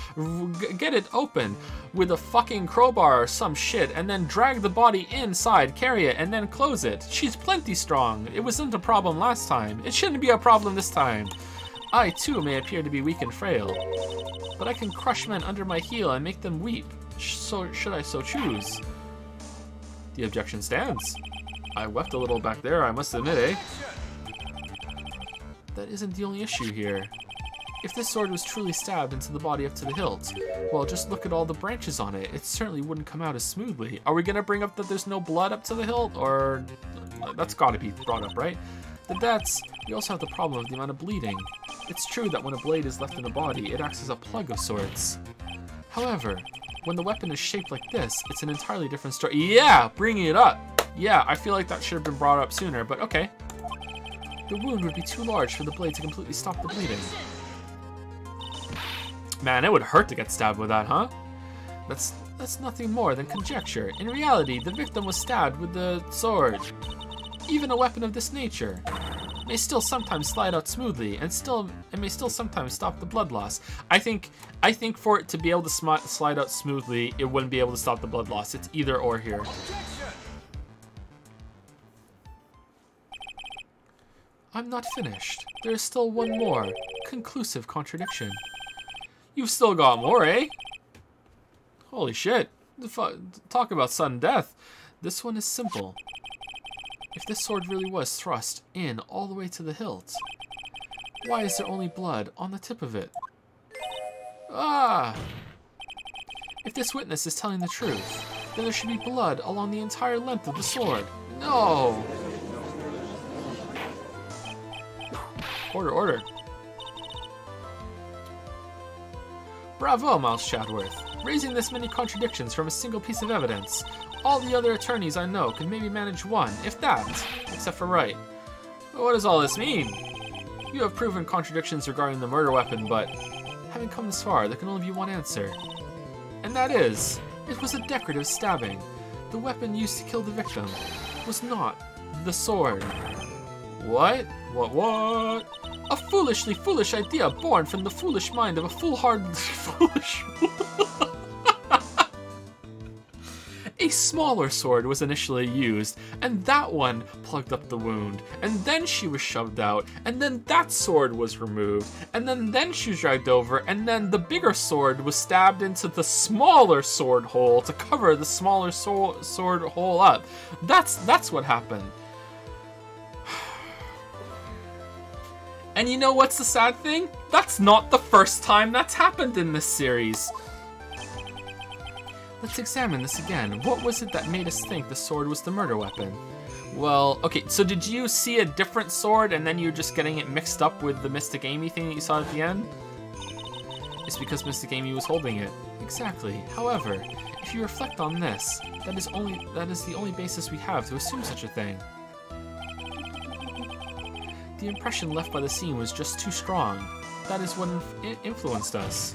get it open with a fucking crowbar or some shit, and then drag the body inside, carry it, and then close it. She's plenty strong. It wasn't a problem last time. It shouldn't be a problem this time. I, too, may appear to be weak and frail, but I can crush men under my heel and make them weep, so should I so choose. The objection stands. I wept a little back there, I must admit, eh? That isn't the only issue here. If this sword was truly stabbed into the body up to the hilt, well, just look at all the branches on it. It certainly wouldn't come out as smoothly. Are we gonna bring up that there's no blood up to the hilt? Or... that's gotta be brought up, right? You also have the problem of the amount of bleeding. It's true that when a blade is left in the body, it acts as a plug of sorts. However, when the weapon is shaped like this, it's an entirely different story. Yeah, bringing it up. Yeah, I feel like that should have been brought up sooner, but okay. The wound would be too large for the blade to completely stop the bleeding. Man, it would hurt to get stabbed with that, huh? That's nothing more than conjecture. In reality, the victim was stabbed with the sword. Even a weapon of this nature may still sometimes slide out smoothly, and may still sometimes stop the blood loss. I think for it to be able to slide out smoothly, it wouldn't be able to stop the blood loss. It's either or here. I'm not finished. There is still one more conclusive contradiction. You've still got more, eh? Holy shit. Talk about sudden death. This one is simple. If this sword really was thrust in all the way to the hilt, why is there only blood on the tip of it? Ah! If this witness is telling the truth, then there should be blood along the entire length of the sword. No! Order, order. Bravo, Miles Chadworth. Raising this many contradictions from a single piece of evidence. All the other attorneys I know can maybe manage one, if that, except for Wright. But what does all this mean? You have proven contradictions regarding the murder weapon, but having come this far, there can only be one answer. And that is, it was a decorative stabbing. The weapon used to kill the victim was not the sword. What? What? A foolishly foolish idea born from the foolish mind of a foolhardy foolish... A smaller sword was initially used, and that one plugged up the wound, and then she was shoved out, and then that sword was removed, and then she was dragged over, and then the bigger sword was stabbed into the smaller sword hole to cover the smaller sword hole up. That's what happened. And you know what's the sad thing? That's not the first time that's happened in this series. Let's examine this again. What was it that made us think the sword was the murder weapon? Well, okay, so did you see a different sword and then you're just getting it mixed up with the Mystic Amy thing that you saw at the end? It's because Mystic Amy was holding it. Exactly. However, if you reflect on this, that is the only basis we have to assume such a thing. The impression left by the scene was just too strong. That is what influenced us.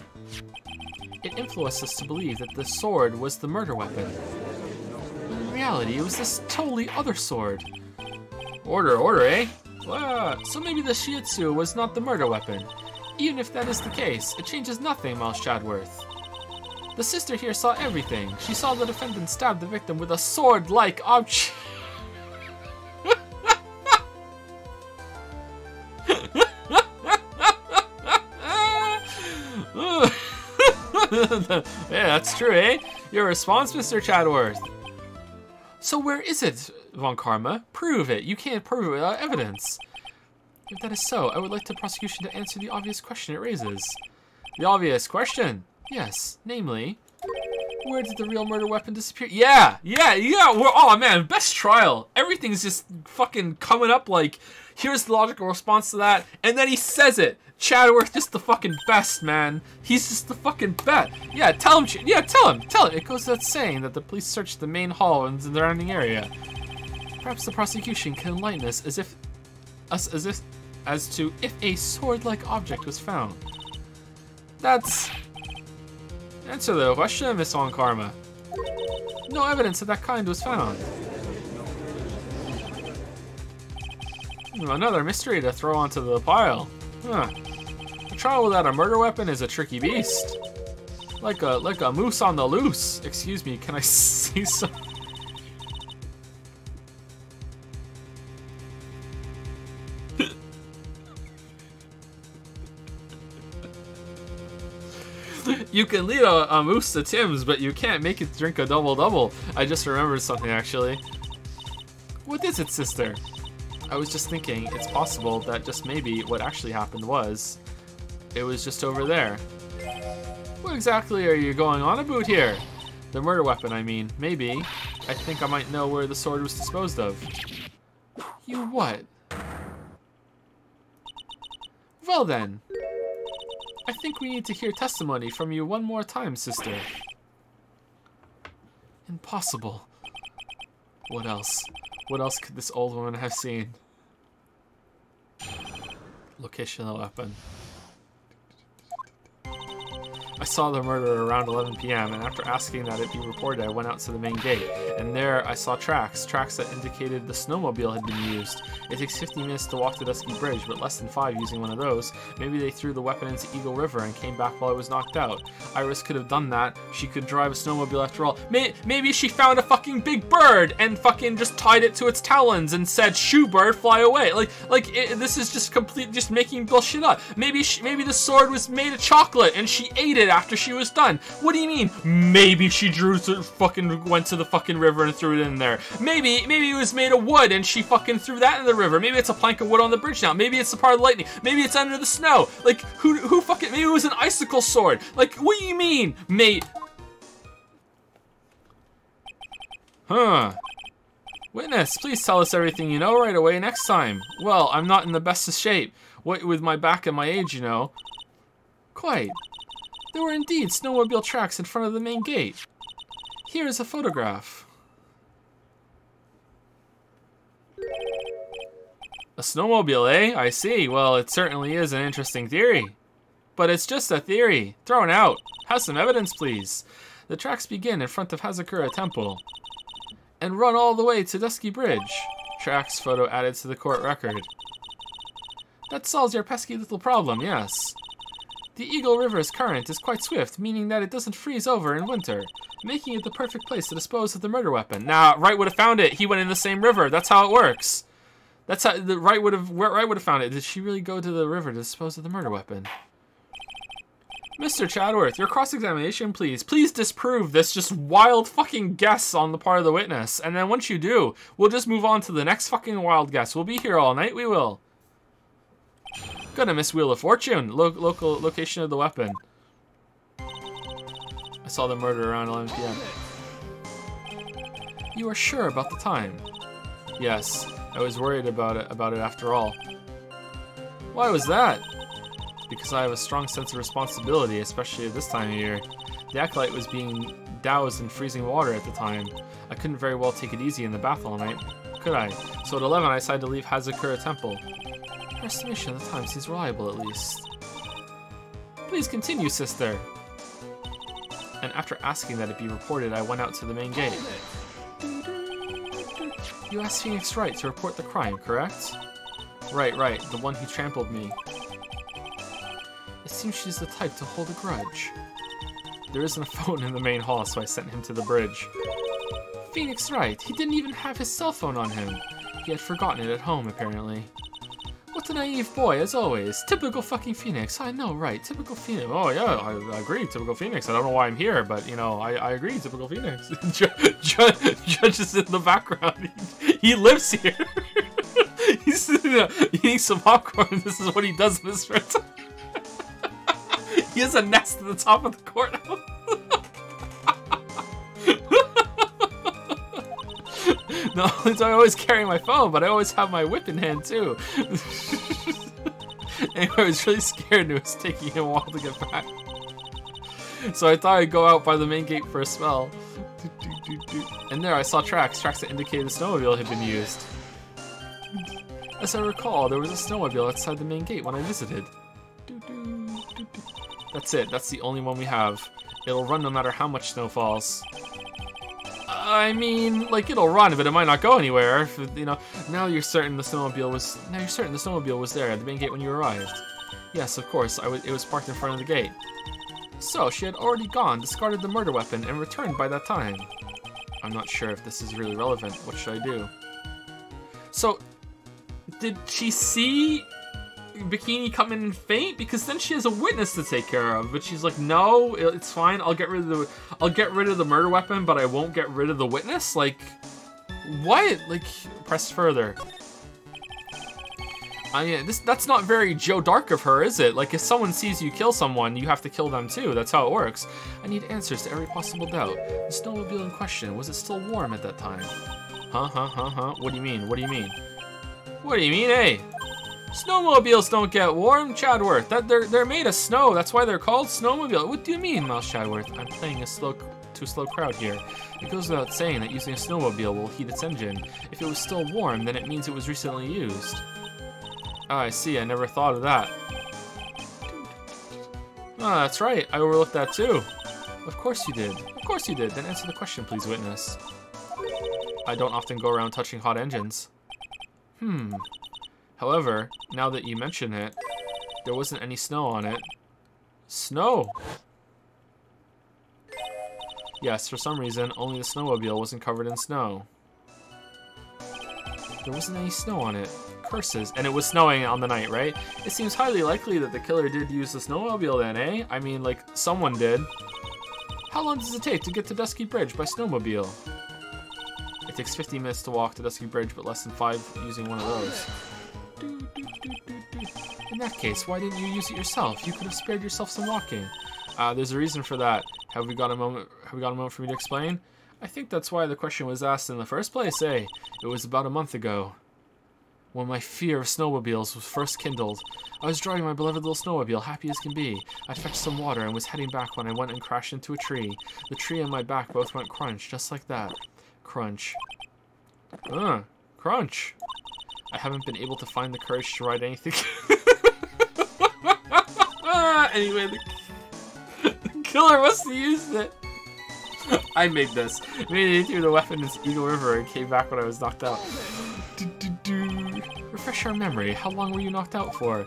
It influenced us to believe that the sword was the murder weapon. But in reality, it was this totally other sword. Order, eh? So maybe the Shiatsu was not the murder weapon. Even if that is the case, it changes nothing, Miles Chadworth. The sister here saw everything. She saw the defendant stab the victim with a sword-like object. Yeah, that's true, eh? Your response, Mr. Chadworth. So where is it, Von Karma? Prove it. You can't prove it without evidence. If that is so, I would like the prosecution to answer the obvious question it raises. The obvious question? Yes, namely, where did the real murder weapon disappear? Yeah! Oh man, best trial. Everything's just fucking coming up like, here's the logical response to that, and then he says it. Chadworth just the fucking best, man. He's just the fucking best. Yeah, tell him. Yeah, tell him. It goes without saying that the police searched the main hall and the surrounding area. Perhaps the prosecution can enlighten us as to if a sword-like object was found. That's... Answer the question, Miss Von Karma. No evidence of that kind was found. Another mystery to throw onto the pile. Huh. A trial without a murder weapon is a tricky beast. Like a moose on the loose. Excuse me, can I see some? You can lead a moose to Tim's, but you can't make it drink a double-double. I just remembered something, actually. What is it, sister? I was just thinking, it's possible that just maybe what actually happened was, it was just over there. What exactly are you going on about here? The murder weapon, I mean. Maybe. I think I might know where the sword was disposed of. You what? Well then. I think we need to hear testimony from you one more time, sister. Impossible. What else? What else could this old woman have seen? Location of the weapon. I saw the murder around 11 p.m. and after asking that it be reported, I went out to the main gate. And there I saw tracks that indicated the snowmobile had been used. It takes 50 minutes to walk the Dusky Bridge, but less than 5 using one of those. Maybe they threw the weapon into Eagle River and came back while I was knocked out. Iris could have done that. She could drive a snowmobile after all. Maybe she found a fucking big bird and fucking just tied it to its talons and said, "Shoo bird, fly away." This is just making bullshit up. Maybe the sword was made of chocolate and she ate it after she was done. What do you mean? Maybe she went to the fucking river and threw it in there. Maybe it was made of wood and she fucking threw that in the river. Maybe it's a plank of wood on the bridge now. Maybe it's a part of the lightning. Maybe it's under the snow. Like, who fucking, maybe it was an icicle sword. Like, what do you mean, mate? Huh. Witness, please tell us everything you know right away next time. Well, I'm not in the best of shape. What with my back and my age, you know. Quite. There were indeed snowmobile tracks in front of the main gate. Here is a photograph. A snowmobile, eh? I see. Well, it certainly is an interesting theory. But it's just a theory. Thrown out. Have some evidence, please. The tracks begin in front of Hazakura Temple and run all the way to Dusky Bridge. Tracks photo added to the court record. That solves your pesky little problem, yes. The Eagle River's current is quite swift, meaning that it doesn't freeze over in winter, making it the perfect place to dispose of the murder weapon. Nah, Wright would have found it. He went in the same river. That's how it works. That's how Wright would have found it. Did she really go to the river to dispose of the murder weapon? Mr. Chadworth, your cross-examination, please. Please disprove this just wild fucking guess on the part of the witness. And then once you do, we'll just move on to the next fucking wild guess. We'll be here all night, we will. Gonna miss Wheel of Fortune. Local location of the weapon. I saw the murder around 11 p.m. You are sure about the time? Yes, I was worried about it after all. Why was that? Because I have a strong sense of responsibility, especially at this time of year. The Acolyte was being doused in freezing water at the time. I couldn't very well take it easy in the bath all night, could I? So at 11 I decided to leave Hazakura Temple. Your estimation of the time seems reliable, at least. Please continue, sister. And after asking that it be reported, I went out to the main gate. You asked Phoenix Wright to report the crime, correct? Right, the one who trampled me. It seems she's the type to hold a grudge. There isn't a phone in the main hall, so I sent him to the bridge. Phoenix Wright, he didn't even have his cell phone on him. He had forgotten it at home, apparently. What a naive boy, as always. Typical fucking Phoenix. I know, right? Typical Phoenix. Oh, yeah, I agree. Typical Phoenix. I don't know why I'm here, but, you know, I agree. Typical Phoenix. Judge is in the background. He lives here. He's sitting there eating some popcorn. This is what he does in his spare time. He has a nest at the top of the courthouse. Not only do I always carry my phone, but I always have my whip in hand too. Anyway, I was really scared and it was taking him a while to get back. So I thought I'd go out by the main gate for a smell. And there I saw tracks that indicated the snowmobile had been used. As I recall, there was a snowmobile outside the main gate when I visited. That's it, that's the only one we have. It'll run no matter how much snow falls. I mean, like, it'll run, but it might not go anywhere. If, you know, now you're certain the snowmobile was there at the main gate when you arrived. Yes, of course. It was parked in front of the gate. So she had already gone, discarded the murder weapon, and returned by that time. I'm not sure if this is really relevant. What should I do? So, did she see Bikini come in and faint? Because then she has a witness to take care of. But she's like, no, it's fine. I'll get rid of the murder weapon, but I won't get rid of the witness. Like, what? Like, press further. I mean, that's not very Joe Dark of her, is it? Like, if someone sees you kill someone, you have to kill them too. That's how it works. I need answers to every possible doubt. The snowmobile in question, was it still warm at that time? Huh? What do you mean? What do you mean? What do you mean, eh? Snowmobiles don't get warm, Chadworth. They're made of snow. That's why they're called snowmobile. What do you mean, Mouse Chadworth? I'm playing to a slow crowd here. It goes without saying that using a snowmobile will heat its engine. If it was still warm, then it means it was recently used. Oh, I see. I never thought of that. Ah, that's right. I overlooked that too. Of course you did. Of course you did. Then answer the question, please, witness. I don't often go around touching hot engines. However, now that you mention it, there wasn't any snow on it. Snow! Yes, for some reason, only the snowmobile wasn't covered in snow. There wasn't any snow on it. Curses. And it was snowing on the night, right? It seems highly likely that the killer did use the snowmobile then, eh? I mean, like, someone did. How long does it take to get to Dusky Bridge by snowmobile? It takes 50 minutes to walk to Dusky Bridge, but less than 5 using one of those. In that case, why didn't you use it yourself? You could have spared yourself some walking. There's a reason for that. Have we got a moment for me to explain? I think that's why the question was asked in the first place, eh? It was about a month ago, when my fear of snowmobiles was first kindled. I was driving my beloved little snowmobile, happy as can be. I fetched some water and was heading back when I went and crashed into a tree. The tree and my back both went crunch, just like that. Crunch. Crunch. I haven't been able to find the courage to write anything. Anyway, the killer must have used it. I made this. Maybe they threw the weapon into Eagle River and came back when I was knocked out. Refresh our memory. How long were you knocked out for?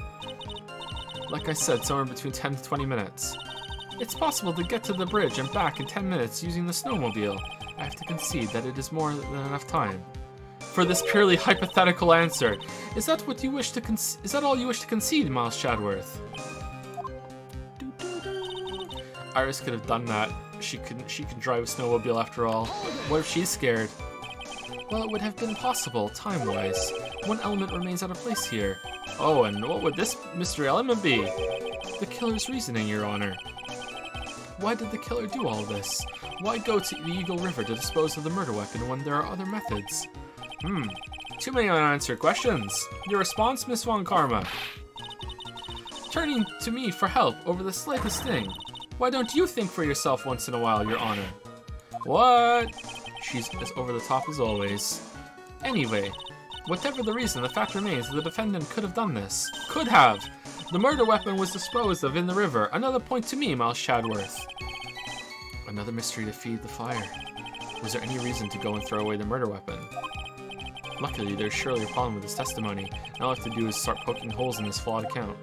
Like I said, somewhere between 10 to 20 minutes. It's possible to get to the bridge and back in 10 minutes using the snowmobile. I have to concede that it is more than enough time. For this purely hypothetical answer, is that what you wish to is that all you wish to concede, Miles Chadworth? Iris could have done that. She can drive a snowmobile after all. What if she's scared? Well, it would have been possible, time-wise. One element remains out of place here. Oh, and what would this mystery element be? The killer's reasoning, Your Honor. Why did the killer do all this? Why go to the Eagle River to dispose of the murder weapon when there are other methods? Too many unanswered questions. Your response, Miss Von Karma? Turning to me for help over the slightest thing. Why don't you think for yourself once in a while, Your Honor? What? She's as over the top as always. Anyway, whatever the reason, the fact remains that the defendant could have done this. Could have! The murder weapon was disposed of in the river. Another point to me, Miles Chadworth. Another mystery to feed the fire. Was there any reason to go and throw away the murder weapon? Luckily, there's surely a problem with his testimony. All I have to do is start poking holes in this flawed account.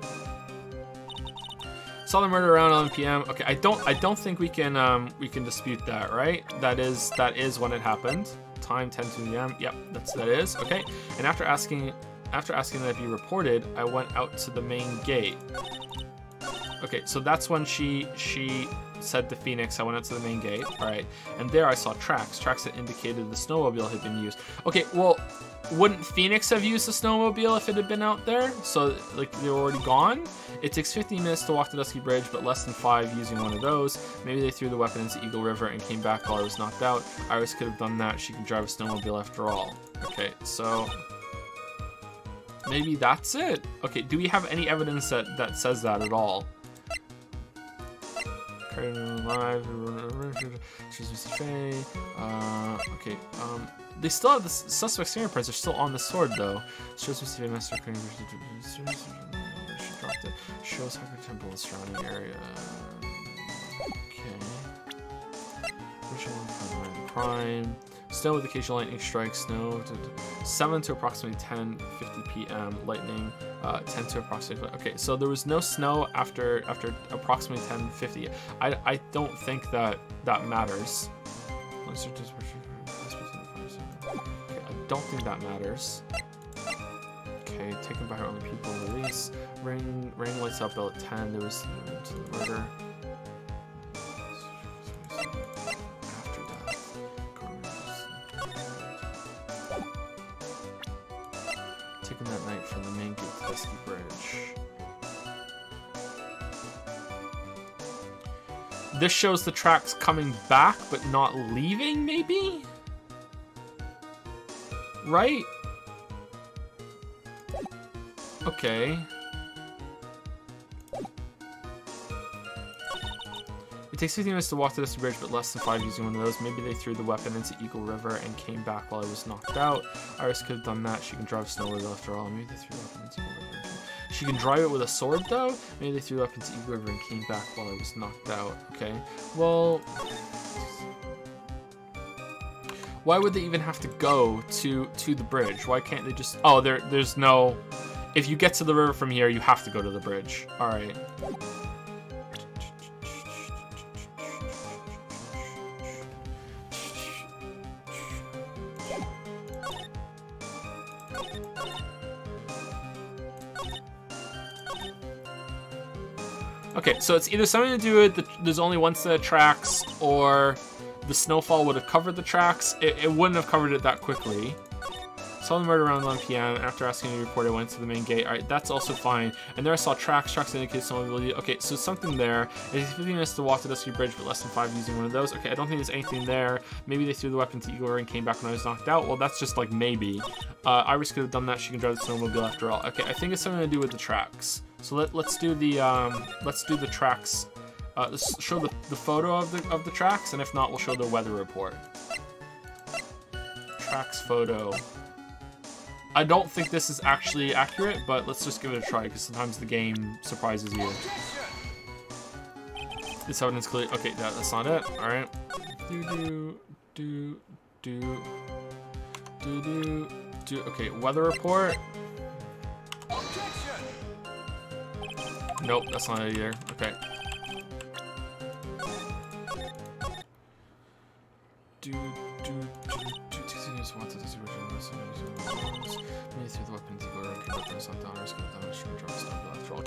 Saw the murder around 11 p.m. Okay, I don't think we can dispute that, right? That is when it happened. Time 10 p.m. Yep, that is okay. And after asking that it be reported, I went out to the main gate. Okay, so that's when she said to Phoenix, I went out to the main gate. All right, and there I saw tracks that indicated the snowmobile had been used. Okay, well, wouldn't Phoenix have used the snowmobile if it had been out there? So, like, they were already gone? It takes 15 minutes to walk to Dusky Bridge, but less than 5 using one of those. Maybe they threw the weapon into Eagle River and came back while I was knocked out. Iris could have done that. She can drive a snowmobile after all. Okay, so maybe that's it. Okay, do we have any evidence that says that at all? Okay, they still have the suspect's fingerprints are still on the sword though. Shows Mr. Faye Master she dropped it. Shows Hucker Temple the surrounding area. Okay. Crime. Snow with occasional lightning strikes. Snow to 7 to approximately 10:50 p.m. Lightning 10 to approximately. Okay, so there was no snow after approximately 10:50. I don't think that matters. Okay, I don't think that matters. Okay, taken by her own people. Release. Ring lights up bell at 10. There was the murder. Taken that night from the main gate to Dusky Bridge. This shows the tracks coming back, but not leaving, maybe? Right? Okay. It takes 15 minutes to walk to this bridge, but less than 5 using one of those. Maybe they threw the weapon into Eagle River and came back while I was knocked out. Iris could have done that. She can drive snowmobile after all. Maybe they threw the weapon into Eagle River. She can drive it with a sword, though? Maybe they threw the weapon into Eagle River and came back while I was knocked out. Okay. Well... why would they even have to go to the bridge? Why can't they just... oh, there's no... if you get to the river from here, you have to go to the bridge. Alright. Okay, so it's either something to do with there's only one set of tracks, or the snowfall would have covered the tracks. It wouldn't have covered it that quickly. Saw the murder around 1 p.m. After asking me to report, I went to the main gate. Alright, that's also fine. And there I saw tracks. Tracks indicate someone will... okay, so something there. It takes 15 minutes to walk to Dusky Bridge, but less than 5 using one of those. Okay, I don't think there's anything there. Maybe they threw the weapon to Eagle River and came back when I was knocked out. Well, that's just like maybe. Iris could have done that. She can drive the snowmobile after all. Okay, I think it's something to do with the tracks. So let's do the tracks. Let's show the photo of the tracks, and if not, we'll show the weather report. Tracks photo. I don't think this is actually accurate, but let's just give it a try, because sometimes the game surprises you. This evidence clearly... okay, that's not it. Alright. Okay, weather report. Nope, that's not it either. Okay.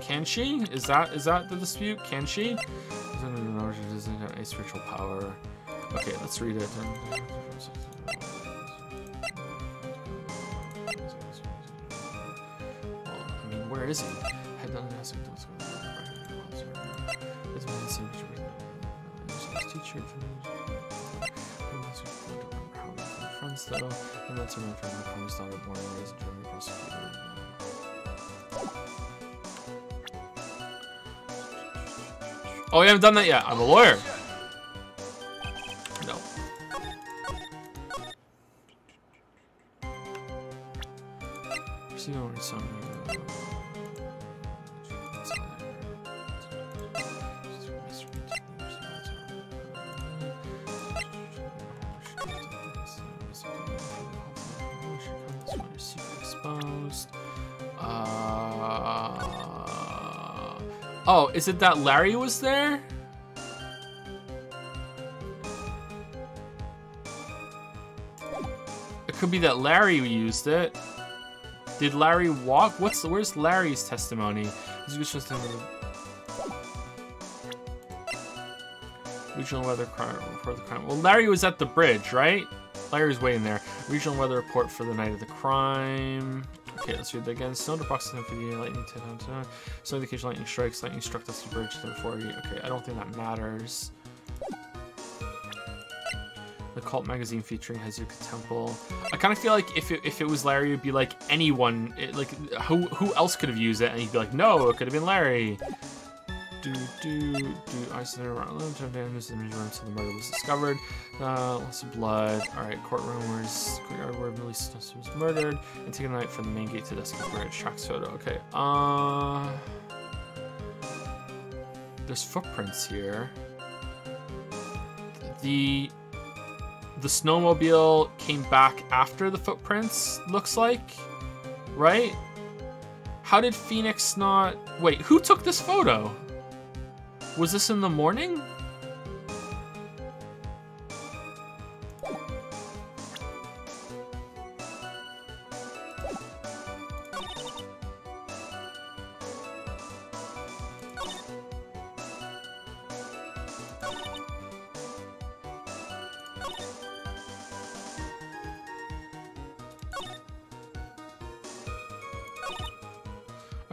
Can she? Is that the dispute? Can she? A spiritual power. Okay, let's read it. Well, I mean, where is he? Head down and ask him teacher friends though, and that's her friend who promised daughter born and raised in Germany prosecutor. Oh, we haven't done that yet. I'm a lawyer. No. Oh, is it that Larry was there? It could be that Larry used it. Did Larry walk? Where's Larry's testimony? Regional weather report the crime. Well, Larry was at the bridge, right? Larry was waiting there. Regional weather report for the night of the crime. Okay, let's read that again. Snow approximately 50, lightning 10 snow indication lightning strikes. Lightning struck us the bridge 1040. Okay, I don't think that matters. The cult magazine featuring Hazuka Temple. I kind of feel like if it was Larry, it'd be like anyone. Who else could have used it? And he'd be like, no, it could have been Larry. Isolated around 11 damage in the room until the murder was discovered. Lots of blood. Alright, courtroom where Millie Snow was murdered. And taken the night from the main gate to Dusky Bridge. Tracks photo. Okay. There's footprints here. The snowmobile came back after the footprints, looks like. Right? How did Phoenix not... wait, who took this photo? Was this in the morning?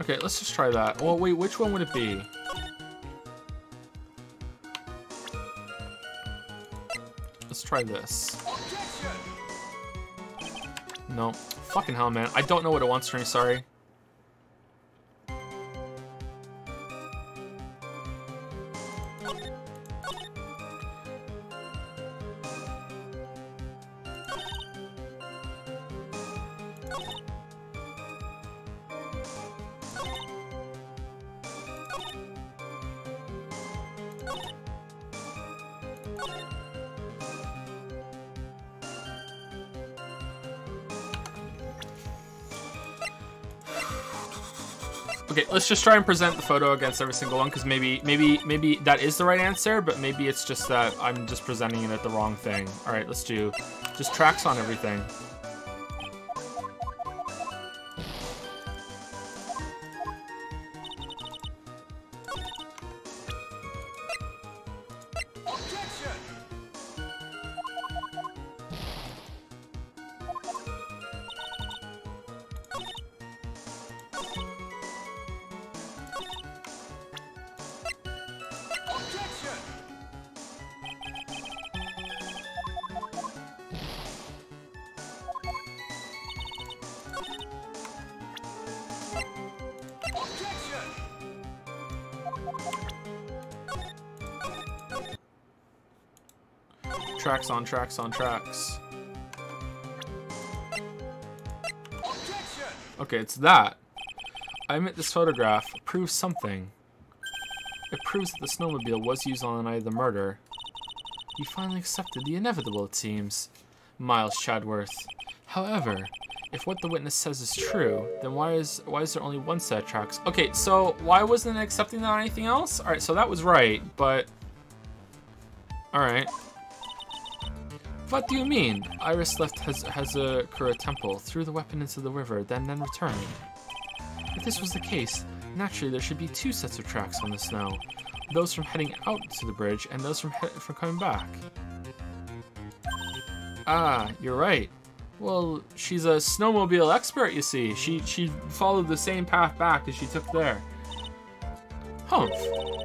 Okay, let's just try that. Well, wait, which one would it be? Let's try this. No. Fucking hell, man. I don't know what it wants from me, sorry. Okay, let's just try and present the photo against every single one, because maybe that is the right answer, but maybe it's just that I'm just presenting it at the wrong thing. All right, let's do just tracks on everything. Tracks on tracks on tracks. Okay, it's that. I admit this photograph proves something. It proves that the snowmobile was used on the night of the murder. You finally accepted the inevitable, it seems, Miles Chadworth. However, if what the witness says is true, then why is there only one set of tracks? Okay, so why wasn't it accepting that on anything else? All right, so that was right, but all right. What do you mean? Iris left Hazakura Temple, threw the weapon into the river, then returned. If this was the case, naturally there should be two sets of tracks on the snow. Those from heading out to the bridge, and those from coming back. Ah, you're right. Well, she's a snowmobile expert, you see. She followed the same path back as she took there. Humph,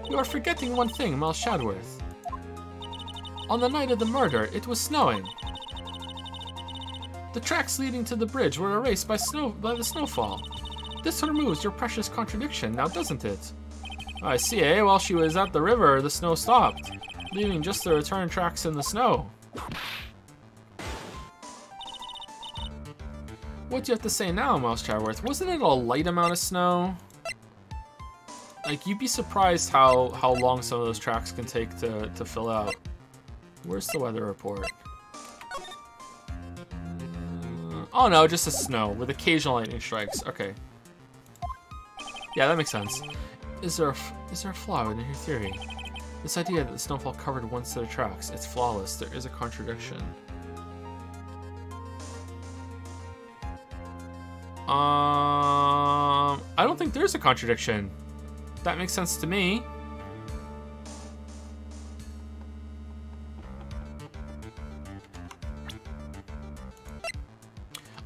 you are forgetting one thing, Miles Chadworth. On the night of the murder, it was snowing. The tracks leading to the bridge were erased by the snowfall. This removes your precious contradiction, now doesn't it? I see, eh? While she was at the river, the snow stopped, leaving just the return tracks in the snow. What do you have to say now, Miles Chadworth? Wasn't it a light amount of snow? Like, you'd be surprised how long some of those tracks can take to fill out. Where's the weather report? Oh no, just a snow with occasional lightning strikes. Okay. Yeah, that makes sense. Is there a flaw in your theory? This idea that the snowfall covered one set of tracks, it's flawless. There is a contradiction. I don't think there's a contradiction. That makes sense to me.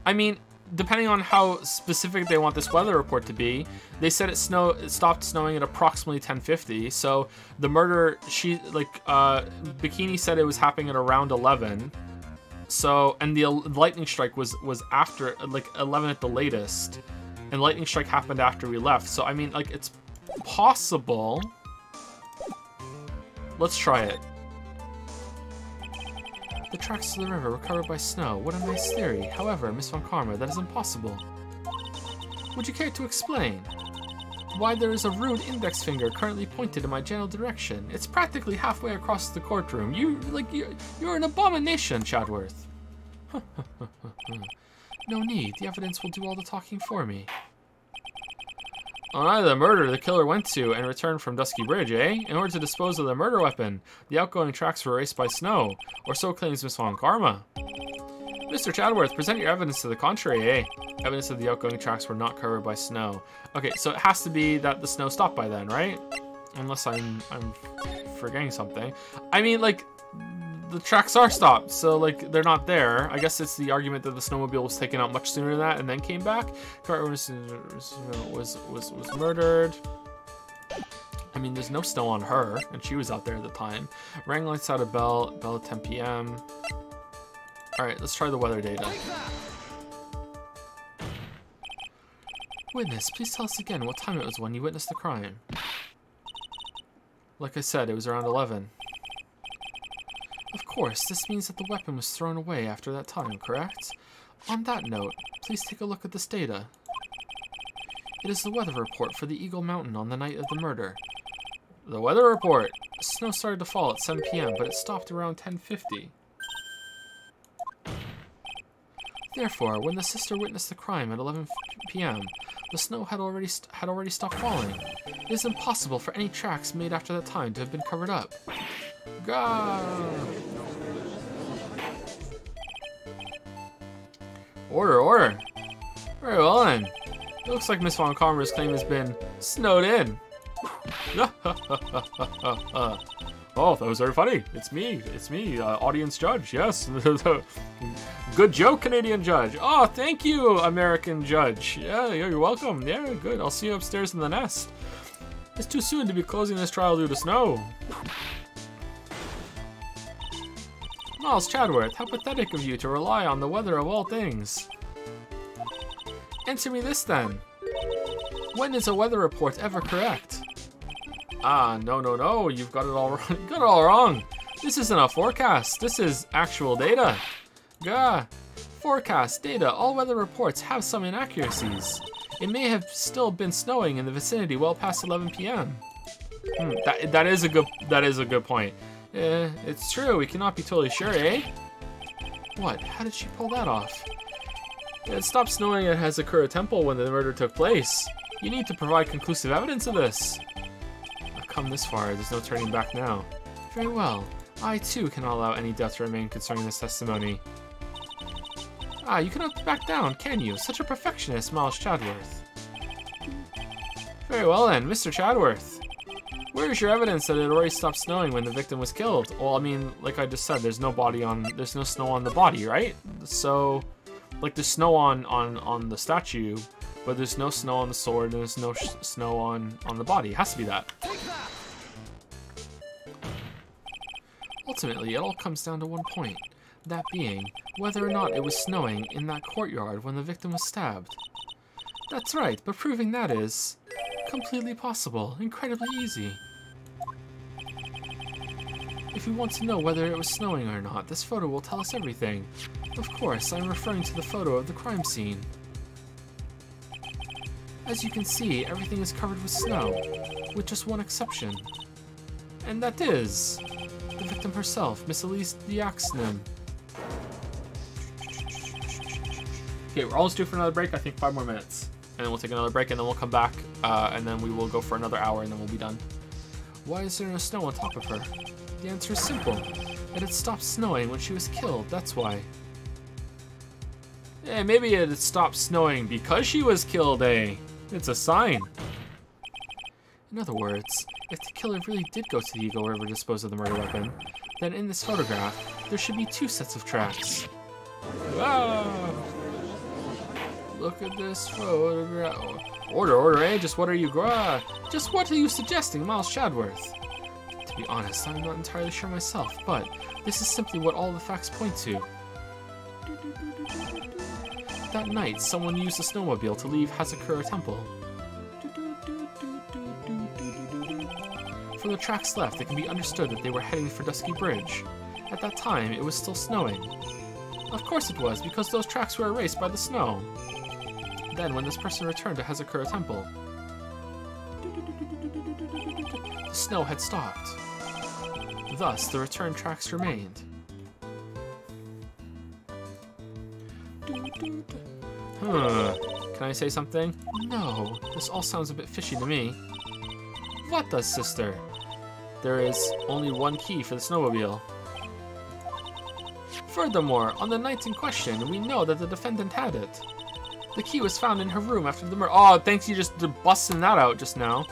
I mean, depending on how specific they want this weather report to be, they said it stopped snowing at approximately 10:50. So the murder, Bikini said it was happening at around 11. So, and the lightning strike was after, like, 11 at the latest, and lightning strike happened after we left. So I mean, like, it's possible. Let's try it. The tracks to the river were covered by snow. What a nice theory. However, Miss Von Karma, that is impossible. Would you care to explain why there is a rude index finger currently pointed in my general direction? It's practically halfway across the courtroom. You're an abomination, Chadworth. No need. The evidence will do all the talking for me. On the night of the murder, the killer went to and returned from Dusky Bridge, eh? In order to dispose of the murder weapon. The outgoing tracks were erased by snow, or so claims Miss Von Karma. Mr. Chadworth, present your evidence to the contrary, eh? Evidence that the outgoing tracks were not covered by snow. Okay, so it has to be that the snow stopped by then, right? Unless I'm forgetting something. I mean, like, the tracks are stopped, so, like, they're not there. I guess it's the argument that the snowmobile was taken out much sooner than that and then came back. Carter was murdered. I mean, there's no snow on her, and she was out there at the time. Rang lights out of bell at 10 p.m. Alright, let's try the weather data. Witness, please tell us again what time it was when you witnessed the crime. Like I said, it was around 11. Of course, this means that the weapon was thrown away after that time, correct? On that note, please take a look at this data. It is the weather report for the Eagle Mountain on the night of the murder. The weather report! Snow started to fall at 7 p.m., but it stopped around 10:50. Therefore, when the sister witnessed the crime at 11 p.m., the snow had already stopped falling. It is impossible for any tracks made after that time to have been covered up. Gah! Order, order! Very well then. It looks like Miss Von Karmer's claim has been snowed in. Oh, that was very funny. It's me, audience judge, yes. Good joke, Canadian judge. Oh, thank you, American judge. Yeah, you're welcome. Yeah, good. I'll see you upstairs in the nest. It's too soon to be closing this trial due to snow. Miles Chadworth, how pathetic of you to rely on the weather of all things. Answer me this then. When is a weather report ever correct? Ah, no, you've got it all wrong. You got it all wrong. This isn't a forecast. This is actual data. Gah. Forecast, data, all weather reports have some inaccuracies. It may have still been snowing in the vicinity well past 11 p.m. That is a good point. It's true, we cannot be totally sure, eh? What? How did she pull that off? It stopped snowing at Hazakura Temple when the murder took place. You need to provide conclusive evidence of this. I've come this far, there's no turning back now. Very well. I, too, cannot allow any doubt to remain concerning this testimony. Ah, you cannot back down, can you? Such a perfectionist, Miles Chadworth. Very well then, Mr. Chadworth. Where is your evidence that it already stopped snowing when the victim was killed? Well, I mean, like I just said, there's no snow on the body, right? So, like there's snow on the statue, but there's no snow on the sword, and there's no snow on the body. It has to be that. Ultimately, it all comes down to one point. That being, whether or not it was snowing in that courtyard when the victim was stabbed. That's right, but proving that is completely possible, incredibly easy. If you want to know whether it was snowing or not, this photo will tell us everything. Of course, I'm referring to the photo of the crime scene. As you can see, everything is covered with snow, with just one exception. And that is the victim herself, Miss Elise Diaxnim. Okay, we're almost due for another break. I think 5 more minutes. And then we'll take another break, and then we'll come back, and then we will go for another hour, and then we'll be done. Why is there no snow on top of her? The answer is simple. It had stopped snowing when she was killed, that's why. Yeah, maybe it had stopped snowing because she was killed, eh? It's a sign. In other words, if the killer really did go to the Eagle River to dispose of the murder weapon, then in this photograph, there should be 2 sets of tracks. Wow! Look at this photograph. Order, eh? Just what are you suggesting, Miles Chadworth? To be honest, I'm not entirely sure myself, but this is simply what all the facts point to. That night, someone used a snowmobile to leave Hazakura Temple. From the tracks left, it can be understood that they were heading for Dusky Bridge. At that time, it was still snowing. Of course it was, because those tracks were erased by the snow. Then, when this person returned to Hazakura Temple, the snow had stopped. Thus, the return tracks remained. Can I say something? No, this all sounds a bit fishy to me. What does, sister? There is only one key for the snowmobile. Furthermore, on the night in question, we know that the defendant had it. The key was found in her room after the murder. Oh, thanks you just busting that out just now.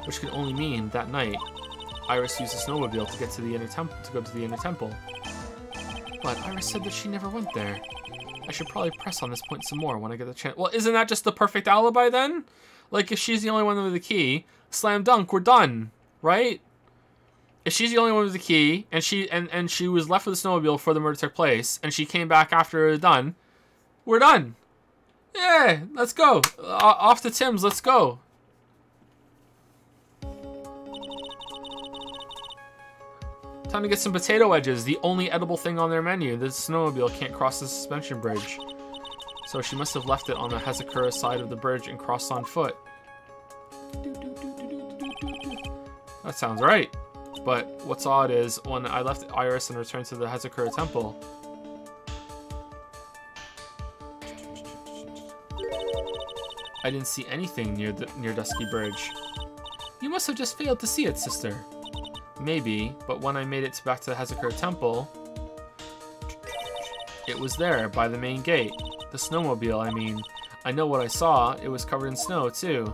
Which could only mean that night, Iris used a snowmobile to get to the inner temple, to go to the inner temple. But Iris said that she never went there. I should probably press on this point some more when I get the chance. Well, isn't that just the perfect alibi then? Like, if she's the only one with the key, slam dunk, we're done, right? If she's the only one with the key, and she was left with the snowmobile before the murder took place, and she came back after it was done, we're done. Yeah, let's go. Off to Tim's, let's go. Time to get some potato wedges, the only edible thing on their menu. The snowmobile can't cross the suspension bridge. So she must have left it on the Hazakura side of the bridge and crossed on foot. That sounds right. But what's odd is when I left Iris and returned to the Hazakura temple, I didn't see anything near Dusky Bridge. You must have just failed to see it, sister. Maybe, but when I made it back to the Hazakura temple, it was there by the main gate. The snowmobile, I mean. I know what I saw. It was covered in snow, too.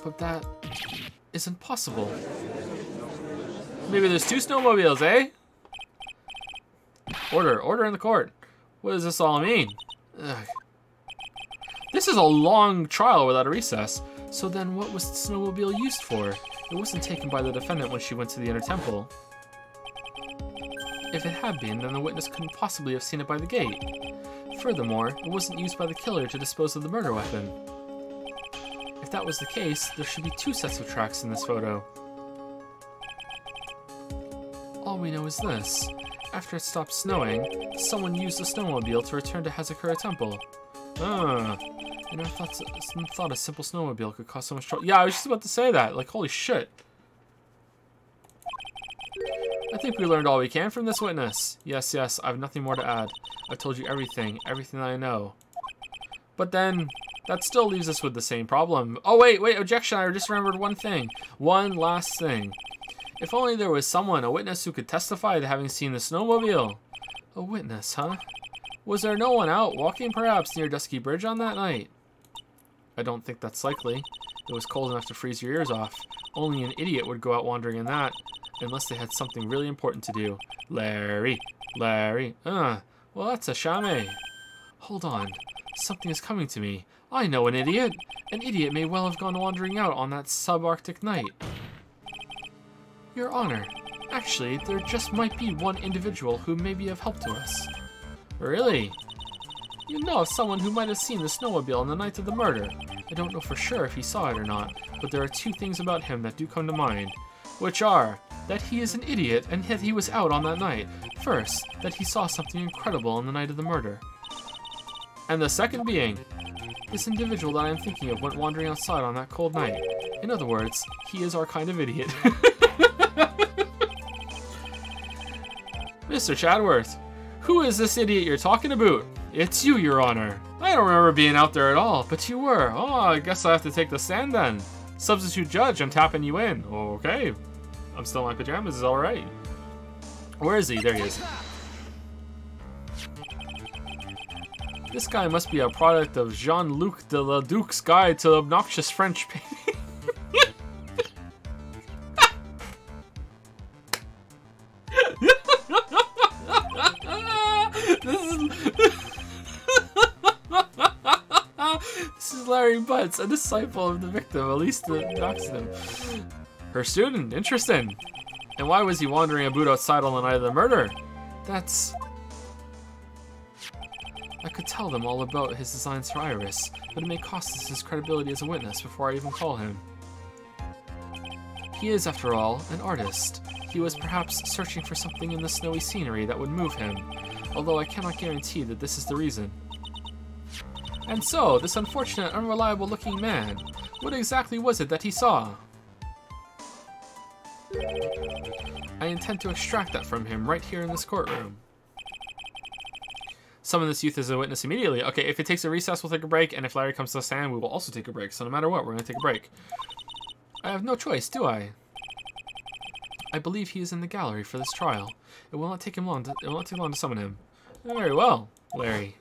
But that isn't possible. Maybe there's two snowmobiles, eh? Order in the court. What does this all mean? Ugh. This is a long trial without a recess. So then what was the snowmobile used for? It wasn't taken by the defendant when she went to the inner temple. If it had been, then the witness couldn't possibly have seen it by the gate. Furthermore, it wasn't used by the killer to dispose of the murder weapon. If that was the case, there should be two sets of tracks in this photo. All we know is this. After it stopped snowing, someone used the snowmobile to return to Hazakura Temple. I never thought a simple snowmobile could cause so much trouble. Yeah, I was just about to say that. Like, holy shit. I think we learned all we can from this witness. Yes, I have nothing more to add. I've told you everything that I know. But then, that still leaves us with the same problem. Oh, wait, objection, I just remembered one thing. One last thing. If only there was someone, a witness who could testify to having seen the snowmobile. A witness, huh? Was there no one out walking perhaps near Dusky Bridge on that night? I don't think that's likely. It was cold enough to freeze your ears off. Only an idiot would go out wandering in that. Unless they had something really important to do. Larry. Well, that's a shame. Hold on. Something is coming to me. I know an idiot. An idiot may well have gone wandering out on that subarctic night. Your Honor, actually, there just might be one individual who may be of help to us. Really? You know of someone who might have seen the snowmobile on the night of the murder. I don't know for sure if he saw it or not, but there are two things about him that do come to mind, which are that he is an idiot and yet he was out on that night. First, that he saw something incredible on the night of the murder. And the second being, this individual that I am thinking of went wandering outside on that cold night. In other words, he is our kind of idiot. Mr. Chadworth, who is this idiot you're talking about? It's you, Your Honor. I don't remember being out there at all, but you were. Oh, I guess I have to take the stand then. Substitute judge, I'm tapping you in. Okay. I'm still in my pajamas, is alright. Where is he? There he is. This guy must be a product of Jean-Luc de la Duc's Guide to Obnoxious French Painting. This is Larry Butts, a disciple of the victim, Elise Oxton. Her student, interesting. And why was he wandering about outside on the night of the murder? That's... I could tell them all about his designs for Iris, but it may cost us his credibility as a witness before I even call him. He is, after all, an artist. He was perhaps searching for something in the snowy scenery that would move him, although I cannot guarantee that this is the reason. And so, this unfortunate, unreliable-looking man, what exactly was it that he saw? I intend to extract that from him right here in this courtroom. Summon this youth as a witness immediately. Okay, if it takes a recess, we'll take a break, and if Larry comes to the stand, we will also take a break. So no matter what, we're going to take a break. I have no choice, do I? I believe he is in the gallery for this trial. It will not take long to summon him. Very well, Larry.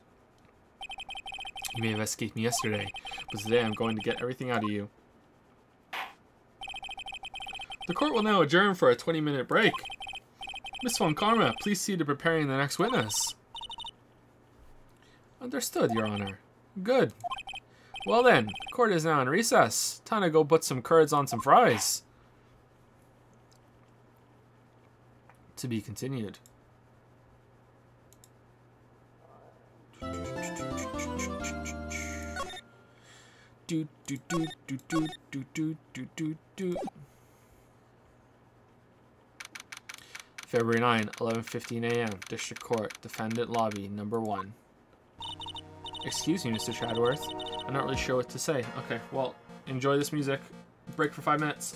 You may have escaped me yesterday, but today I'm going to get everything out of you. The court will now adjourn for a 20-minute break. Miss Von Karma, please see to preparing the next witness. Understood, Your Honor. Good. Well then, court is now in recess. Time to go put some curds on some fries. To be continued. Do do do do do do do do do do. February 9, 11:15 a.m. District Court, Defendant Lobby, number 1. Excuse me, Mr. Chadworth. I'm not really sure what to say. Okay, well, enjoy this music. Break for 5 minutes.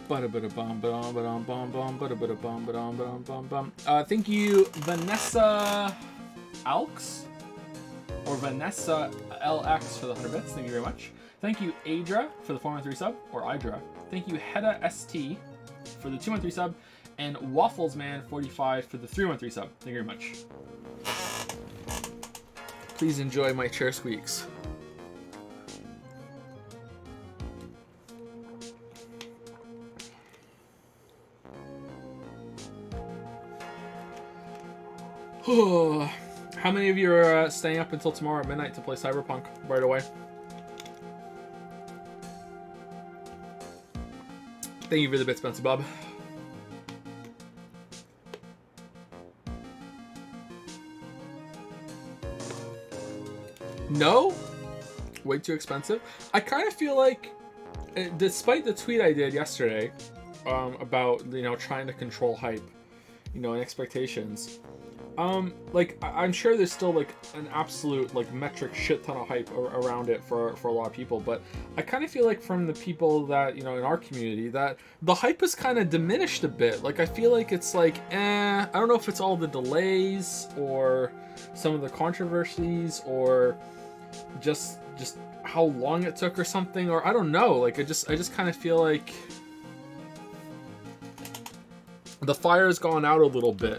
Thank you, Vanessa Alks, or Vanessa LX for the 100 bits. Thank you very much. Thank you, Adra, for the 413 sub, or Idra. Thank you, Hedda ST, for the 213 sub, and Waffles Man 45 for the 313 sub. Thank you very much. Please enjoy my chair squeaks. How many of you are staying up until tomorrow at midnight to play Cyberpunk right away? Thank you for the bits, Bouncy Bob. No? Way too expensive? I kind of feel like, despite the tweet I did yesterday about, you know, trying to control hype, you know, and expectations, like, I'm sure there's still, like, an absolute, like, metric shit ton of hype around it for a lot of people, but I kind of feel like from the people that, you know, in our community, that the hype is kind of diminished a bit. Like, I feel like it's like, I don't know if it's all the delays, or some of the controversies, or just how long it took or something, or I don't know. Like, I just kind of feel like the fire's gone out a little bit.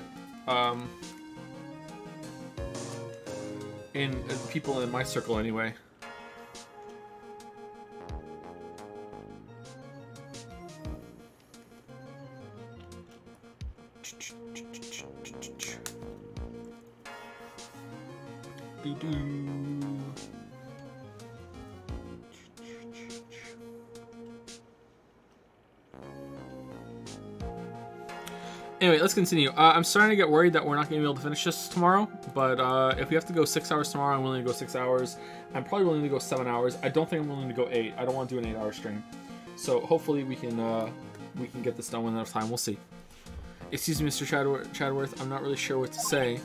In people in my circle anyway. Anyway, let's continue. I'm starting to get worried that we're not going to be able to finish this tomorrow, but if we have to go 6 hours tomorrow, I'm willing to go 6 hours. I'm probably willing to go 7 hours. I don't think I'm willing to go 8. I don't want to do an 8-hour stream. So hopefully we can get this done in enough time. We'll see. Excuse me, Mr. Chadworth. I'm not really sure what to say.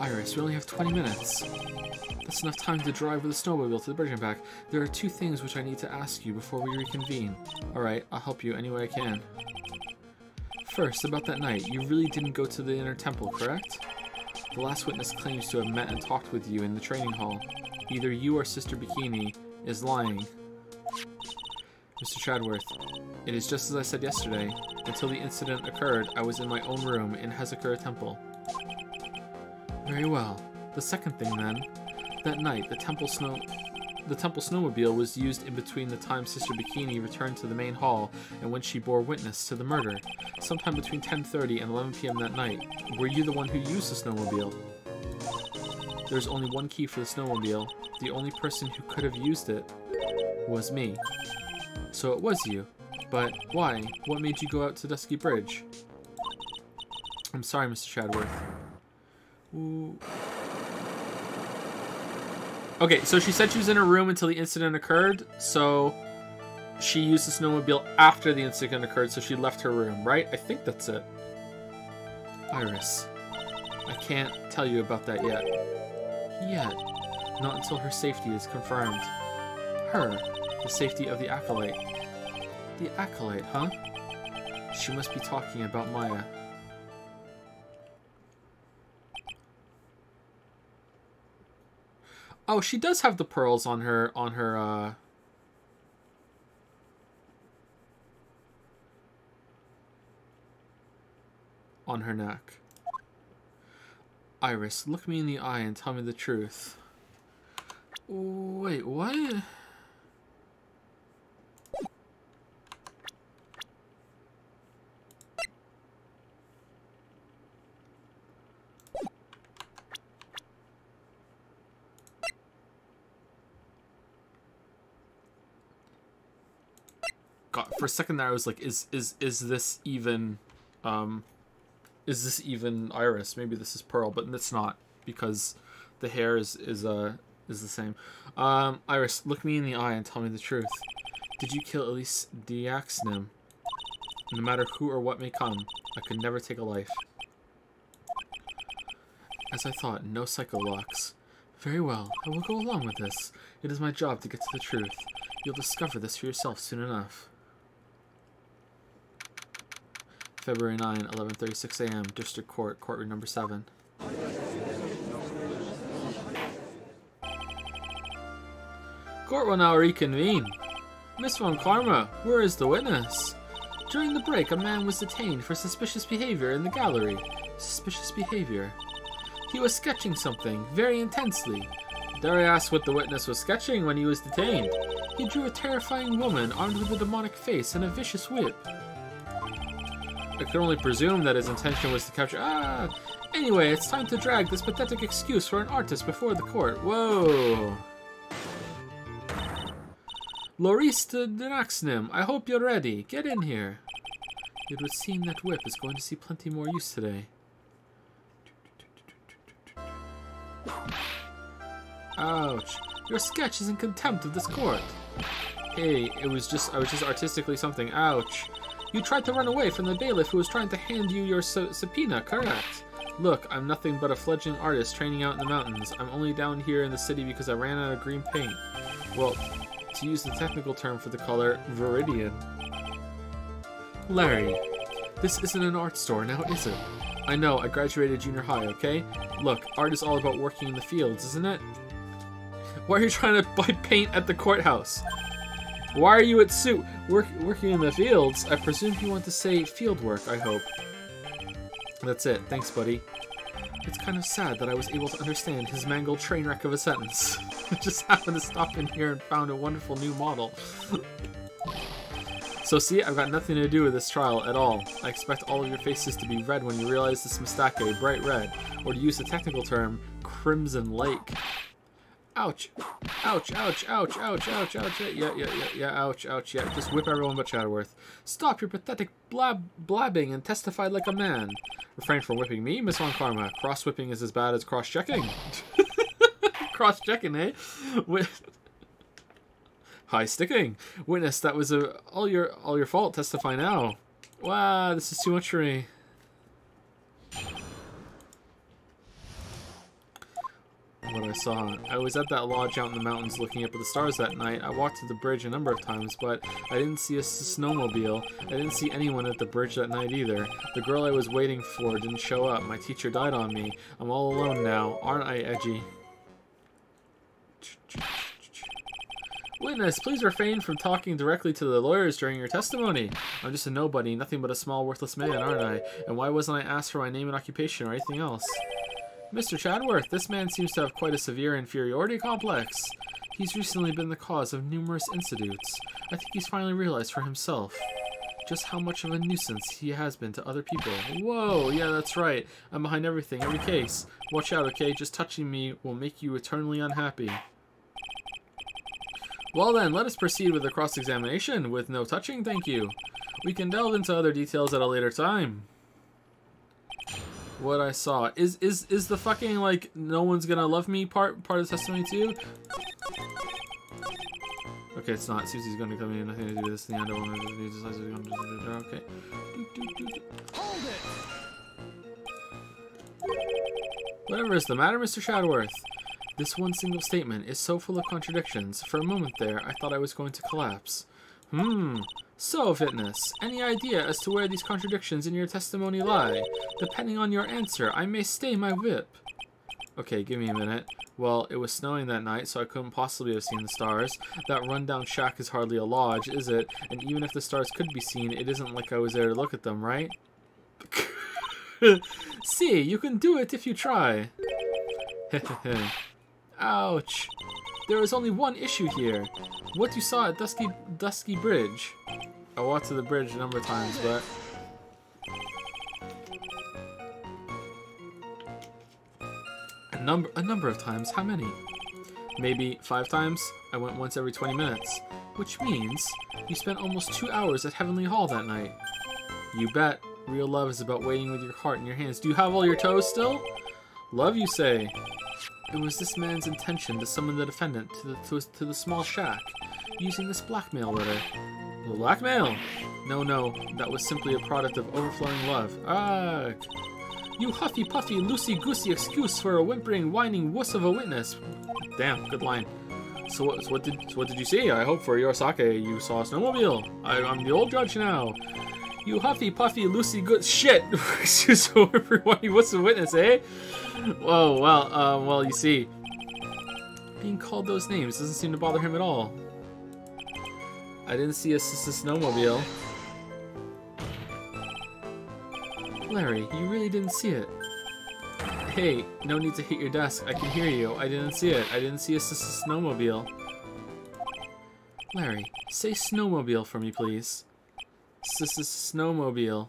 Iris, we only have 20 minutes. That's enough time to drive with a snowmobile to the bridge and back. There are 2 things which I need to ask you before we reconvene. Alright, I'll help you any way I can. First, about that night, you really didn't go to the inner temple, correct? The last witness claims to have met and talked with you in the training hall. Either you or Sister Bikini is lying. Mr. Chadworth, it is just as I said yesterday. Until the incident occurred, I was in my own room in Hezekura Temple. Very well. The second thing then, that night, the temple snowmobile was used in between the time Sister Bikini returned to the main hall and when she bore witness to the murder, sometime between 10:30 and 11 p.m. that night. Were you the one who used the snowmobile? There's only one key for the snowmobile. The only person who could have used it was me. So it was you. But why? What made you go out to Dusky Bridge? I'm sorry, Mr. Chadworth. Ooh. Okay, so she said she was in her room until the incident occurred, so she used the snowmobile after the incident occurred, so she left her room, right? I think that's it. Iris, I can't tell you about that yet. Yet. Not until her safety is confirmed. Her. The safety of the Acolyte. The Acolyte, huh? She must be talking about Maya. Oh, she does have the pearls on her neck. Iris, look me in the eye and tell me the truth. Wait, what? God, for a second there I was like, is this even Iris? Maybe this is Pearl, but it's not, because the hair is the same. Iris, look me in the eye and tell me the truth. Did you kill Elise Diaxnim? No matter who or what may come, I could never take a life. As I thought, no psycholocks. Very well, I will go along with this. It is my job to get to the truth. You'll discover this for yourself soon enough. February 9, 11:36 a.m. District Court, Courtroom number 7. Court will now reconvene. Miss Von Karma, where is the witness? During the break, a man was detained for suspicious behavior in the gallery. Suspicious behavior. He was sketching something very intensely. Dare I ask what the witness was sketching when he was detained? He drew a terrifying woman armed with a demonic face and a vicious whip. I could only presume that his intention was to capture... Anyway, it's time to drag this pathetic excuse for an artist before the court. Whoa! Lorista Denaxnim, I hope you're ready. Get in here. It would seem that whip is going to see plenty more use today. Ouch. Your sketch is in contempt of this court. Hey, I was just artistically something. Ouch. You tried to run away from the bailiff who was trying to hand you your subpoena, correct? Look, I'm nothing but a fledgling artist training out in the mountains. I'm only down here in the city because I ran out of green paint. Well, to use the technical term for the color, viridian. Larry, this isn't an art store, now is it? I know, I graduated junior high, okay? Look, art is all about working in the fields, isn't it? Why are you trying to buy paint at the courthouse? Why are you at suit working in the fields? I presume you want to say field work, I hope. That's it, thanks buddy. It's kind of sad that I was able to understand his mangled train wreck of a sentence. I just happened to stop in here and found a wonderful new model. So see, I've got nothing to do with this trial at all. I expect all of your faces to be red when you realize this mistake, bright red. Or to use the technical term, crimson lake. Ouch. Ouch, ouch, ouch, ouch, ouch, ouch. Yeah, ouch, ouch, yeah. Just whip everyone but Shadowworth. Stop your pathetic blabbing and testify like a man. Refrain from whipping me, Miss Von Karma. Cross-whipping is as bad as cross-checking. Cross-checking, eh? High-sticking. Witness, that was all your fault. Testify now. Wow, this is too much for me. What I saw. I was at that lodge out in the mountains looking up at the stars that night. I walked to the bridge a number of times, but I didn't see a snowmobile. I didn't see anyone at the bridge that night either. The girl I was waiting for didn't show up. My teacher died on me. I'm all alone now. Aren't I edgy? Witness, please refrain from talking directly to the lawyers during your testimony. I'm just a nobody, nothing but a small, worthless man, aren't I? And why wasn't I asked for my name and occupation or anything else? Mr. Chadworth, this man seems to have quite a severe inferiority complex. He's recently been the cause of numerous incidents. I think he's finally realized for himself just how much of a nuisance he has been to other people. Whoa, yeah, that's right. I'm behind everything, every case. Watch out, okay? Just touching me will make you eternally unhappy. Well then, let us proceed with the cross-examination. With no touching, thank you. We can delve into other details at a later time. What I saw is the fucking like no one's gonna love me part of the testimony too? Okay, it's not. Susie's gonna come in. Nothing to do with this. In the end, I want to okay. Hold it. Whatever is the matter, Mr. Shadworth? This one single statement is so full of contradictions. For a moment there, I thought I was going to collapse. So, Witness, any idea as to where these contradictions in your testimony lie? Depending on your answer, I may stay my whip. Okay, give me a minute. Well, it was snowing that night, so I couldn't possibly have seen the stars. That rundown shack is hardly a lodge, is it? And even if the stars could be seen, it isn't like I was there to look at them, right? See, you can do it if you try. Ouch. There is only one issue here. What you saw at Dusky Bridge. I walked to the bridge a number of times, but... A number of times? How many? Maybe 5 times? I went once every 20 minutes. Which means you spent almost 2 hours at Heavenly Hall that night. You bet. Real love is about waiting with your heart in your hands. Do you have all your toes still? Love, you say? It was this man's intention to summon the defendant to the small shack, using this blackmail letter. Blackmail? No, that was simply a product of overflowing love. Ah! You huffy-puffy, loosey-goosey excuse for a whimpering, whining wuss of a witness. Damn, good line. So what did you see? I hope for your sake you saw a snowmobile. I'm the old judge now. You huffy puffy Lucy good shit. So everybody, what's the witness, eh? Whoa, well, you see, being called those names doesn't seem to bother him at all. I didn't see a snowmobile. Larry, you really didn't see it. Hey, no need to hit your desk. I can hear you. I didn't see it. I didn't see a snowmobile. Larry, say snowmobile for me, please. Snowmobile.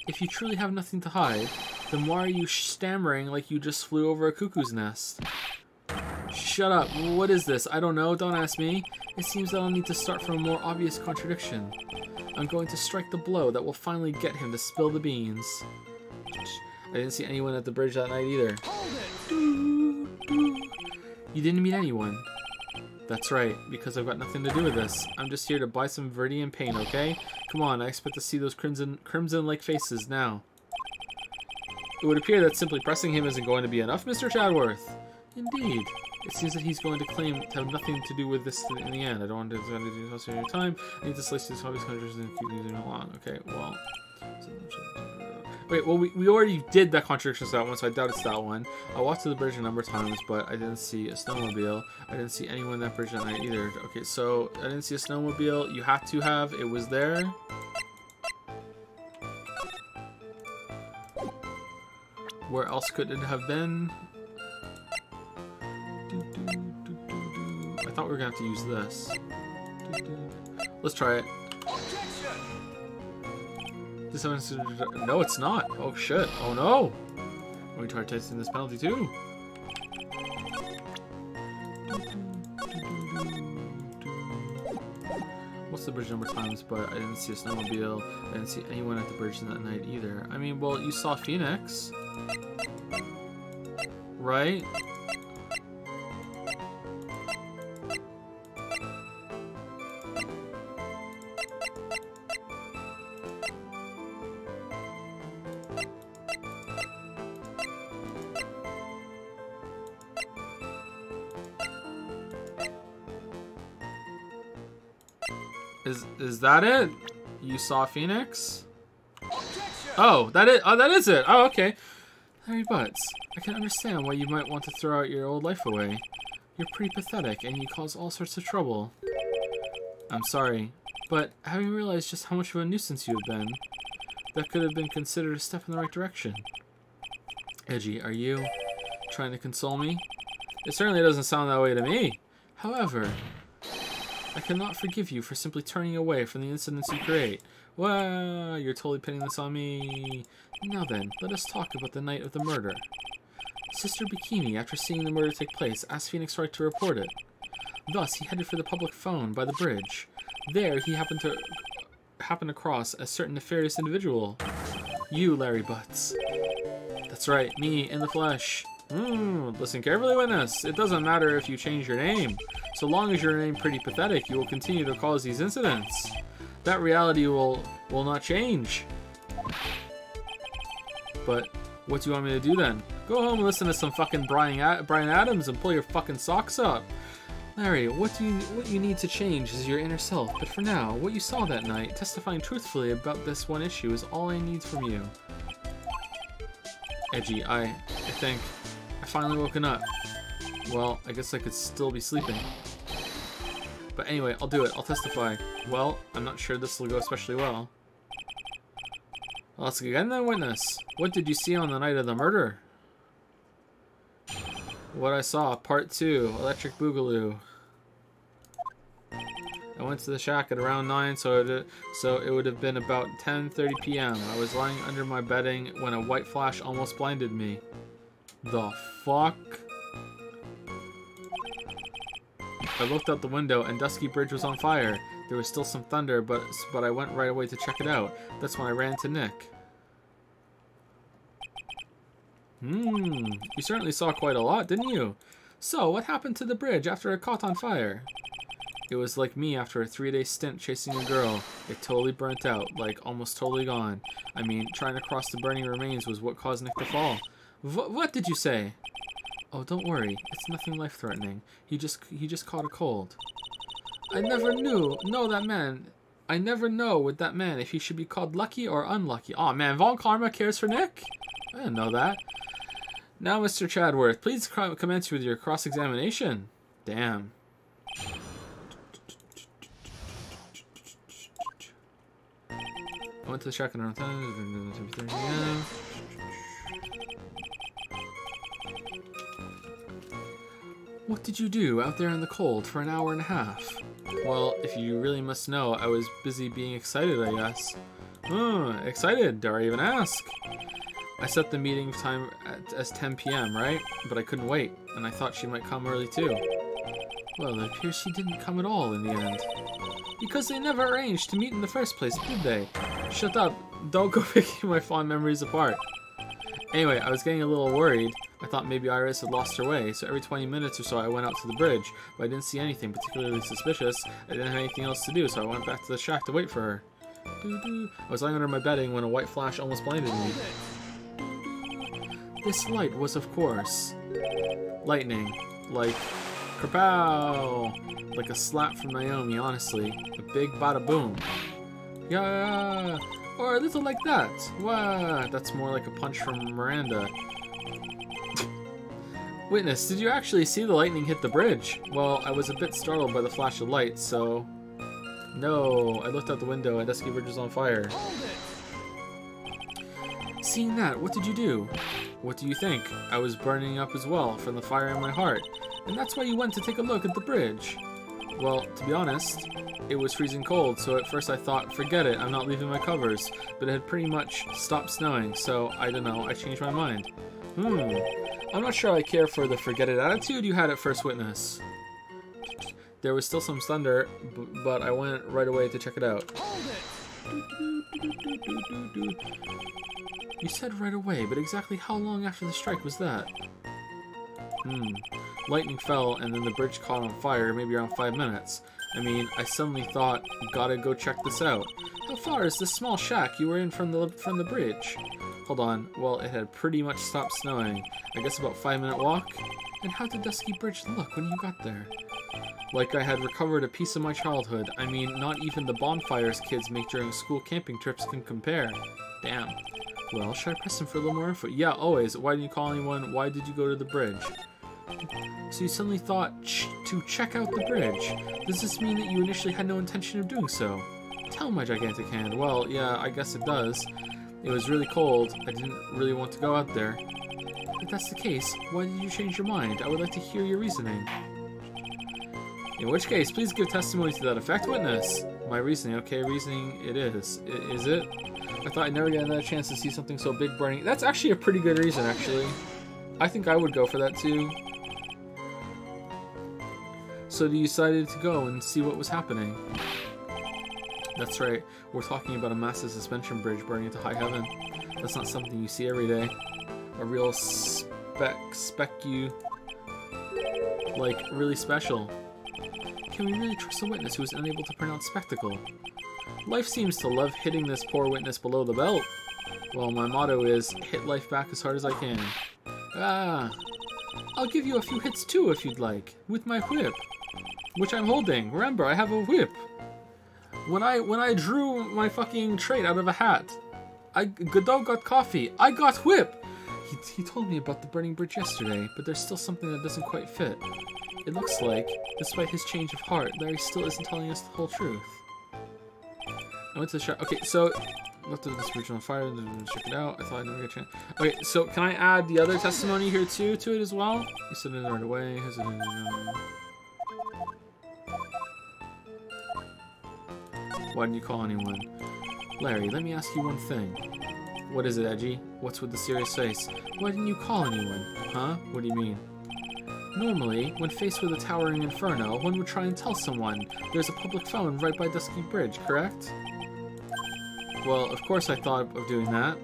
If you truly have nothing to hide, then why are you stammering like you just flew over a cuckoo's nest? Shut up. What is this? I don't know. Don't ask me. It seems that I'll need to start from a more obvious contradiction. I'm going to strike the blow that will finally get him to spill the beans. I didn't see anyone at the bridge that night either. You didn't meet anyone. That's right, because I've got nothing to do with this. I'm just here to buy some Viridian paint, okay? Come on, I expect to see those crimson-like faces now. It would appear that simply pressing him isn't going to be enough, Mr. Chadworth. Indeed. It seems that he's going to claim to have nothing to do with this in the end. I don't want to do this any time. I need to slice these hobbies countries and keep these along. Okay, well. Wait, well, we already did that contradiction to that one, so I doubt it's that one. I walked to the bridge a number of times, but I didn't see a snowmobile. I didn't see anyone on that bridge that night either. Okay, so I didn't see a snowmobile. You had to have. It was there. Where else could it have been? I thought we were going to have to use this. Let's try it. No, it's not. Oh, shit. Oh, no. Are we try tasting this penalty, too? What's the bridge number times? But I didn't see a snowmobile. I didn't see anyone at the bridge that night either. I mean, well, you saw Phoenix. Right? Is that it? You saw Phoenix? Oh, that is it. Oh, okay. Larry Butts, I can understand why you might want to throw out your old life away. You're pretty pathetic, and you cause all sorts of trouble. I'm sorry, but having realized just how much of a nuisance you have been, that could have been considered a step in the right direction. Edgy, are you trying to console me? It certainly doesn't sound that way to me. However, I cannot forgive you for simply turning away from the incidents you create. Well, you're totally pinning this on me. Now then, let us talk about the night of the murder. Sister Bikini, after seeing the murder take place, asked Phoenix Wright to report it. Thus, he headed for the public phone by the bridge. There, he happened across a certain nefarious individual. You, Larry Butts. That's right, me in the flesh. Listen carefully, witness. It doesn't matter if you change your name. So long as your name pretty pathetic, you will continue to cause these incidents. That reality will not change. But what do you want me to do then? Go home and listen to some fucking Brian Adams and pull your fucking socks up. Larry, what you need to change is your inner self. But for now, what you saw that night, testifying truthfully about this one issue, is all I need from you. Edgy, I think I finally woken up. Well, I guess I could still be sleeping. But anyway, I'll do it. I'll testify. Well, I'm not sure this will go especially well. Let's get in the witness. What did you see on the night of the murder? What I saw, part 2, Electric Boogaloo. I went to the shack at around 9, so it would have been about 10:30 p.m. I was lying under my bedding when a white flash almost blinded me. The fuck? I looked out the window and Dusky Bridge was on fire. There was still some thunder, but I went right away to check it out. That's when I ran to Nick. You certainly saw quite a lot, didn't you? So, what happened to the bridge after it caught on fire? It was like me after a 3-day stint chasing a girl. It totally burnt out, like almost totally gone. I mean, trying to cross the burning remains was what caused Nick to fall. What did you say? Oh, don't worry. It's nothing life-threatening. He just caught a cold. I never knew that man I never know with that man if he should be called lucky or unlucky. Aw, man, Von Karma cares for Nick? I didn't know that. Now, Mr. Chadworth, please commence with your cross-examination. Damn. I went to the shack around time. What did you do out there in the cold for an hour and a half? Well, if you really must know, I was busy being excited, I guess. Excited? Dare I even ask? I set the meeting time as 10 p.m., right? But I couldn't wait, and I thought she might come early too. Well, it appears she didn't come at all in the end. Because they never arranged to meet in the first place, did they? Shut up. Don't go picking my fond memories apart. Anyway, I was getting a little worried. I thought maybe Iris had lost her way, so every 20 minutes or so I went out to the bridge, but I didn't see anything particularly suspicious. I didn't have anything else to do, so I went back to the shack to wait for her. I was lying under my bedding when a white flash almost blinded me. This light was, of course, lightning. Like, kerpow! Like a slap from Naomi, honestly. A big bada boom. Yeah! Or a little like that. Wow, that's more like a punch from Miranda. Witness, did you actually see the lightning hit the bridge? Well, I was a bit startled by the flash of light, so... No, I looked out the window and Dusky Bridge was on fire. Seeing that, what did you do? What do you think? I was burning up as well from the fire in my heart. And that's why you went to take a look at the bridge. Well, to be honest, it was freezing cold, so at first I thought, forget it, I'm not leaving my covers. But it had pretty much stopped snowing, so I don't know, I changed my mind. I'm not sure I care for the forget it attitude you had at first, Witness. There was still some thunder, but I went right away to check it out. You said right away, but exactly how long after the strike was that? Lightning fell, and then the bridge caught on fire, maybe around 5 minutes. I mean, I suddenly thought, gotta go check this out. How far is this small shack you were in from the bridge? Hold on, well, it had pretty much stopped snowing. I guess about 5-minute walk? And how did Dusky Bridge look when you got there? Like I had recovered a piece of my childhood. I mean, not even the bonfires kids make during school camping trips can compare. Damn. Well, should I press him for a little more info? Yeah, always. Why didn't you call anyone? Why did you go to the bridge? So you suddenly thought to check out the bridge. Does this mean that you initially had no intention of doing so? Tell my gigantic hand. Well, yeah, I guess it does. It was really cold. I didn't really want to go out there. If that's the case, why did you change your mind? I would like to hear your reasoning. In which case, please give testimony to that effect, Witness. My reasoning. Okay, reasoning it is. Is it? I thought I'd never get another chance to see something so big burning. That's actually a pretty good reason, actually. I think I would go for that, too. So you decided to go and see what was happening. That's right. We're talking about a massive suspension bridge burning into high heaven. That's not something you see every day. A real like, really special. Can we really trust a witness who is unable to pronounce spectacle? Life seems to love hitting this poor witness below the belt. Well, my motto is, hit life back as hard as I can. Ah, I'll give you a few hits too if you'd like, with my whip. Which I'm holding. Remember, I have a whip. When I drew my fucking trait out of a hat, Godot got coffee. I got whip. He told me about the burning bridge yesterday, but there's still something that doesn't quite fit. It looks like, despite his change of heart, Larry still isn't telling us the whole truth. I went to the shop. Okay, so left this bridge on fire. Check it out. I thought I'd never get a chance. Okay, so can I add the other testimony here too to it as well? You said it right away. Why didn't you call anyone? Larry, let me ask you one thing. What is it, Edgy? What's with the serious face? Why didn't you call anyone? Huh? What do you mean? Normally, when faced with a towering inferno, one would try and tell someone. There's a public phone right by Dusky Bridge, correct? Well, of course I thought of doing that.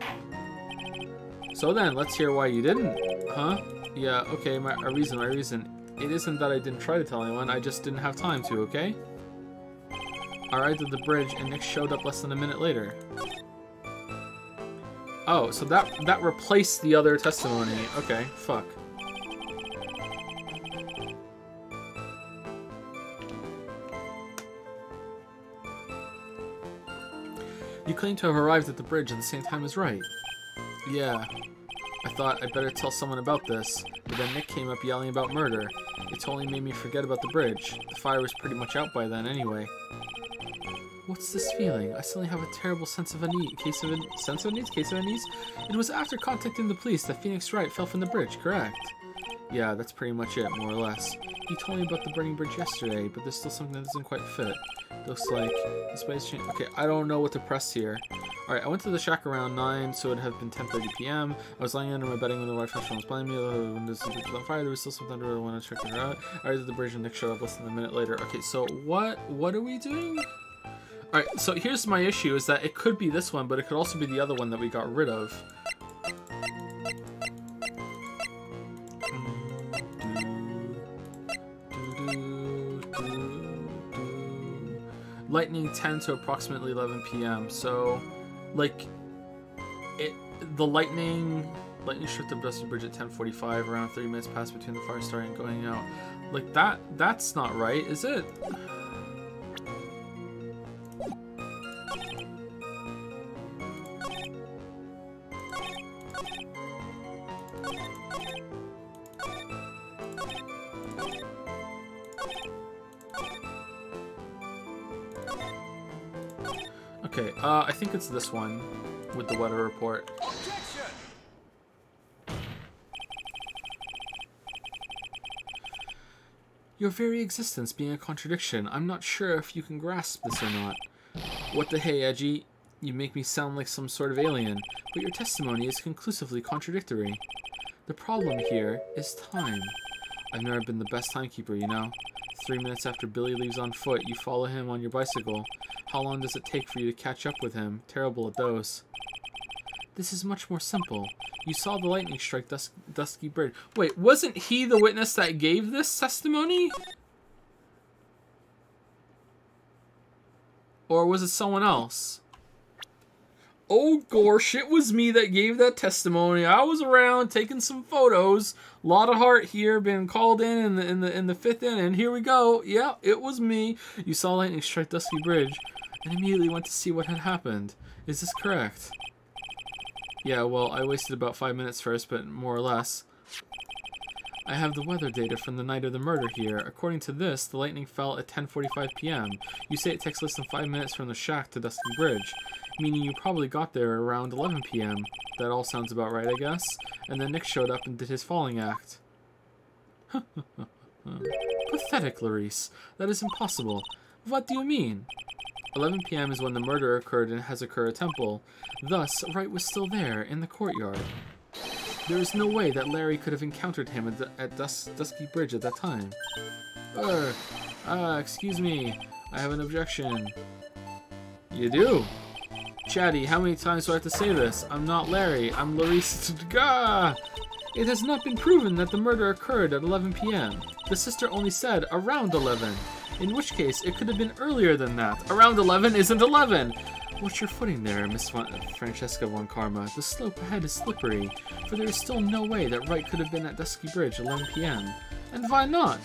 So then, let's hear why you didn't. Huh? Yeah, okay, my reason. It isn't that I didn't try to tell anyone, I just didn't have time to, okay? I arrived at the bridge and Nick showed up less than a minute later. Oh, so that replaced the other testimony. Okay, fuck. You claim to have arrived at the bridge at the same time as Wright. Yeah. I thought I'd better tell someone about this, but then Nick came up yelling about murder. It totally made me forget about the bridge. The fire was pretty much out by then anyway. What's this feeling? I suddenly have a terrible sense of unease. Case of unease? It was after contacting the police that Phoenix Wright fell from the bridge, correct? Yeah, that's pretty much it, more or less. He told me about the burning bridge yesterday, but there's still something that doesn't quite fit. Looks like the space change. Okay, I don't know what to press here. Alright, I went to the shack around 9, so it would have been 10:30 p.m. I was lying under my bedding when the white phone was behind me. When this was on fire, there was still some thunder. I wanted to check it out. I was at the bridge and Nick showed up less than a minute later. Okay, so what are we doing? Alright, so here's my issue, is that it could be this one, but it could also be the other one that we got rid of. Lightning 10 to approximately 11 p.m. So, like, the lightning struck the Dusty Bridge at 10:45. Around 30 minutes passed between the fire starting and going out. Like that's not right, is it? Okay, I think it's this one with the weather report. Objection! Your very existence being a contradiction. I'm not sure if you can grasp this or not. What the hey, Edgy? You make me sound like some sort of alien, but your testimony is conclusively contradictory. The problem here is time. I've never been the best timekeeper, you know. 3 minutes after Billy leaves on foot, you follow him on your bicycle. How long does it take for you to catch up with him? Terrible at those. This is much more simple. You saw the lightning strike Dusky Bridge. Wait, wasn't he the witness that gave this testimony? Or was it someone else? Oh gosh, it was me that gave that testimony. I was around taking some photos. A lot of heart here, been called in the fifth inning. Here we go. Yeah, it was me. You saw lightning strike Dusky Bridge and immediately went to see what had happened. Is this correct? Yeah, well, I wasted about 5 minutes first, but more or less. I have the weather data from the night of the murder here. According to this, the lightning fell at 10:45 p.m. You say it takes less than 5 minutes from the shack to Dusky Bridge, meaning you probably got there around 11 p.m. That all sounds about right, I guess. And then Nick showed up and did his falling act. Pathetic, Clarice. That is impossible. What do you mean? 11 p.m. is when the murder occurred in Hazakura Temple. Thus, Wright was still there, in the courtyard. There is no way that Larry could have encountered him at Dusky Bridge at that time. Excuse me. I have an objection. You do? Chatty, how many times do I have to say this? I'm not Larry. I'm Larissa. It has not been proven that the murder occurred at 11 p.m. The sister only said around 11. In which case, it could have been earlier than that. Around 11 isn't 11! What's your footing there, Miss Francesca von Karma? The slope ahead is slippery, for there is still no way that Wright could have been at Dusky Bridge 11 p.m. And why not?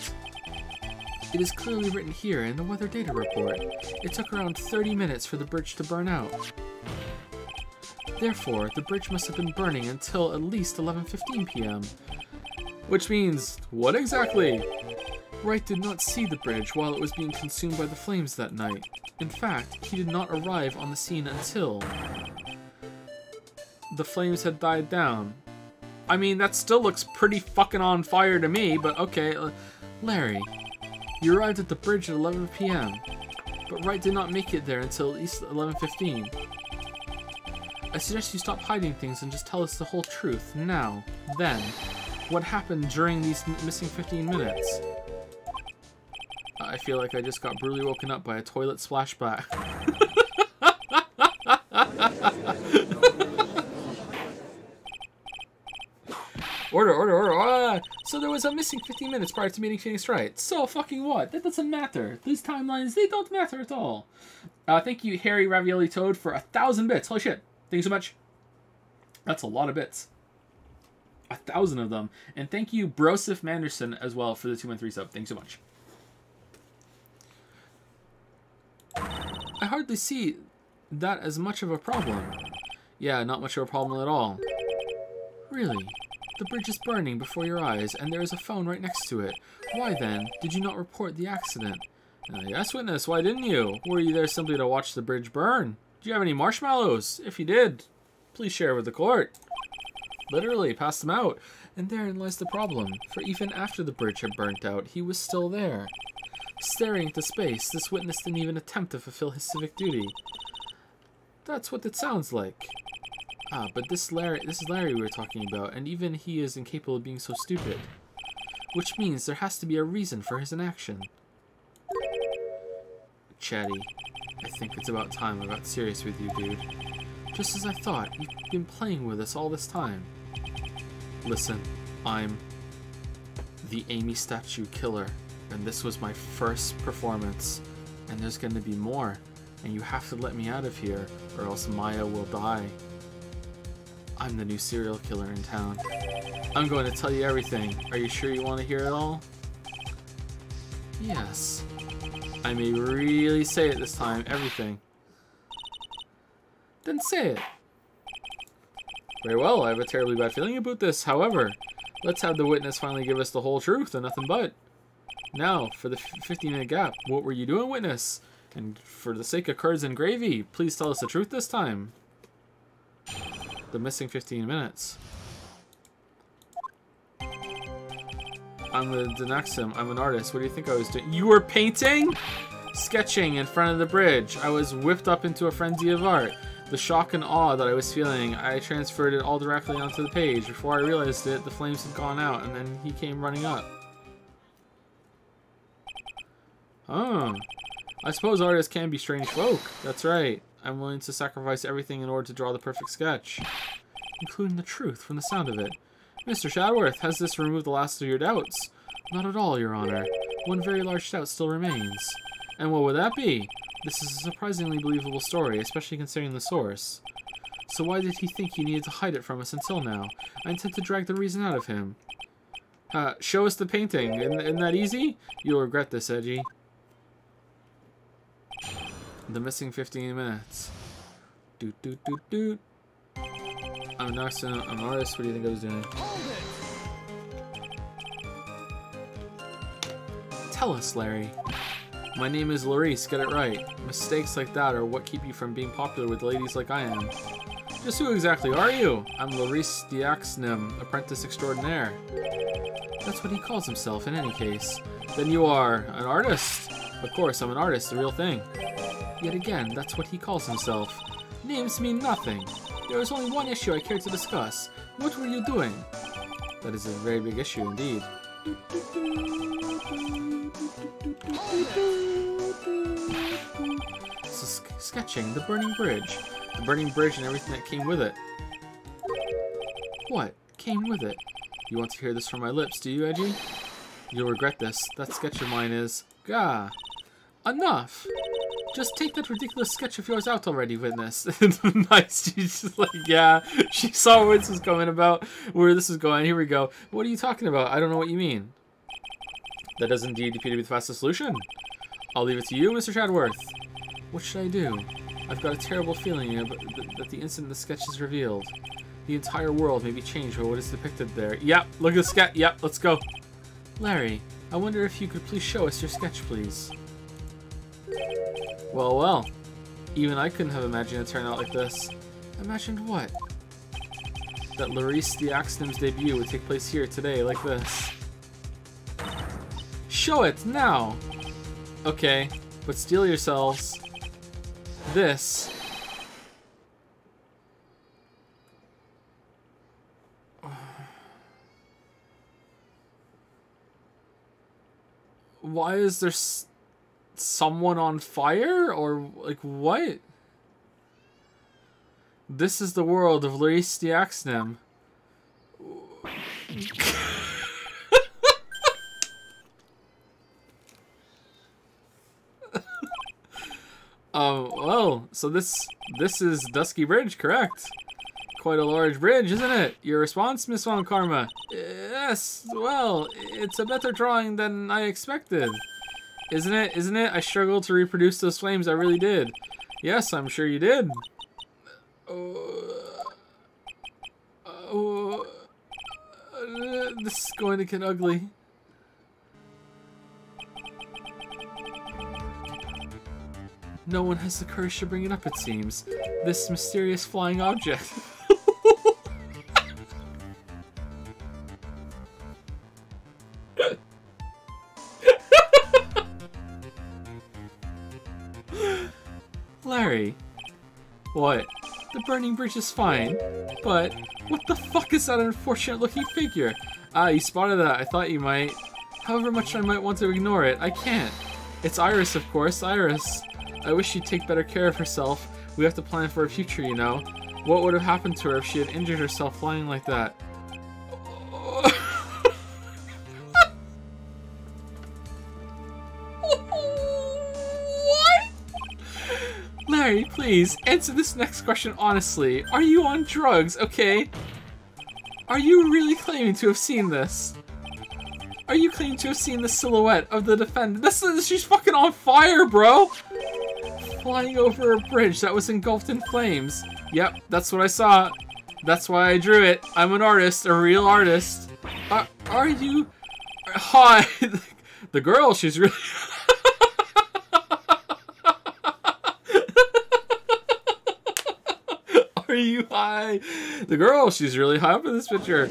It is clearly written here in the weather data report. It took around 30 minutes for the bridge to burn out. Therefore, the bridge must have been burning until at least 11:15 p.m. Which means, what exactly? Wright did not see the bridge while it was being consumed by the flames that night. In fact, he did not arrive on the scene until the flames had died down. I mean, that still looks pretty fucking on fire to me, but okay. Larry, you arrived at the bridge at 11 p.m., but Wright did not make it there until at least 11:15. I suggest you stop hiding things and just tell us the whole truth, now, then. What happened during these missing 15 minutes? I feel like I just got brutally woken up by a toilet splashback. Order. So there was a missing 15 minutes prior to meeting Phoenix Wright. So fucking what? That doesn't matter. These timelines, they don't matter at all. Thank you, Harry Ravioli Toad, for 1,000 bits. Holy shit. Thank you so much. That's a lot of bits. 1,000 of them. And thank you, Brosif Manderson, as well, for the 213 sub. Thanks so much. I hardly see that as much of a problem? Yeah, not much of a problem at all. Really? The bridge is burning before your eyes, and there is a phone right next to it. Why then did you not report the accident? Yes, witness, why didn't you? Were you there simply to watch the bridge burn? Do you have any marshmallows? If you did, please share with the court. Literally, pass them out. And therein lies the problem, for even after the bridge had burnt out, he was still there. Staring into space, this witness didn't even attempt to fulfill his civic duty. That's what it sounds like. Ah, but this is Larry we were talking about, and even he is incapable of being so stupid. Which means there has to be a reason for his inaction. Chatty, I think it's about time I got serious with you, dude. Just as I thought, you've been playing with us all this time. Listen, I'm the Amy statue killer, and this was my first performance, and there's going to be more, and you have to let me out of here, or else Maya will die. I'm the new serial killer in town. I'm going to tell you everything. Are you sure you want to hear it all? Yes. I may really say it this time, everything. Then say it. Very well, I have a terribly bad feeling about this. However, let's have the witness finally give us the whole truth and nothing but. Now, for the 15-minute gap, what were you doing, witness? And for the sake of curds and gravy, please tell us the truth this time. The missing 15 minutes. I'm the Denaxim. I'm an artist. What do you think I was doing? You were painting? Sketching in front of the bridge. I was whipped up into a frenzy of art. The shock and awe that I was feeling, I transferred it all directly onto the page. Before I realized it, the flames had gone out, and then he came running up. Oh. I suppose artists can be strange folk. That's right. I'm willing to sacrifice everything in order to draw the perfect sketch. Including the truth from the sound of it. Mr. Shadworth, has this removed the last of your doubts? Not at all, Your Honor. One very large doubt still remains. And what would that be? This is a surprisingly believable story, especially considering the source. So why did he think he needed to hide it from us until now? I intend to drag the reason out of him. Show us the painting. Isn't that easy? You'll regret this, Edgy. The missing 15 minutes. Doot doot doot doot. I'm an artist. What do you think I was doing? Tell us, Larry. My name is Larice, get it right. Mistakes like that are what keep you from being popular with ladies like I am. Just who exactly are you? I'm Larice Diaxnim, apprentice extraordinaire. That's what he calls himself in any case. Then you are an artist? Of course, I'm an artist, the real thing. Yet again, that's what he calls himself. Names mean nothing. There is only one issue I care to discuss. What were you doing? That is a very big issue indeed. So sketching the burning bridge. The burning bridge and everything that came with it. What came with it? You want to hear this from my lips, do you, Edgy? You'll regret this. That sketch of mine is... Gah! Enough! Just take that ridiculous sketch of yours out already, witness. Nice. She's just like, yeah. She saw where this was going about, where this is going. Here we go. What are you talking about? I don't know what you mean. That does indeed appear to be the fastest solution. I'll leave it to you, Mr. Shadworth. What should I do? I've got a terrible feeling that the instant the sketch is revealed, the entire world may be changed by what is depicted there. Yep, look at the sketch. Yep, let's go. Larry, I wonder if you could please show us your sketch, please. Well, well. Even I couldn't have imagined it turned out like this. Imagined what? That Larice Diaxnim's debut would take place here today, like this. Show it, now! Okay, but steel yourselves. This. Why is there someone on fire? Or, like, what? This is the world of Larice Diaxnim. Well, so this is Dusky Bridge, correct? Quite a large bridge, isn't it? Your response, Miss Von Karma? Yes, well, it's a better drawing than I expected. Isn't it? Isn't it? I struggled to reproduce those flames, I really did. Yes, I'm sure you did. This is going to get ugly. No one has the courage to bring it up, it seems. This mysterious flying object. Larry. What? The burning bridge is fine, but what the fuck is that unfortunate looking figure? Ah, you spotted that. I thought you might. However much I might want to ignore it, I can't. It's Iris, of course. Iris. I wish she'd take better care of herself. We have to plan for her future, you know. What would have happened to her if she had injured herself flying like that? What? Larry, please, answer this next question honestly. Are you on drugs, okay? Are you really claiming to have seen this? Are you claiming to have seen the silhouette of the defendant? She's fucking on fire, bro! Flying over a bridge that was engulfed in flames. Yep, that's what I saw. That's why I drew it. I'm an artist, a real artist. Are you... Hi! The girl, she's really... Are you high? The girl, she's really high up in this picture.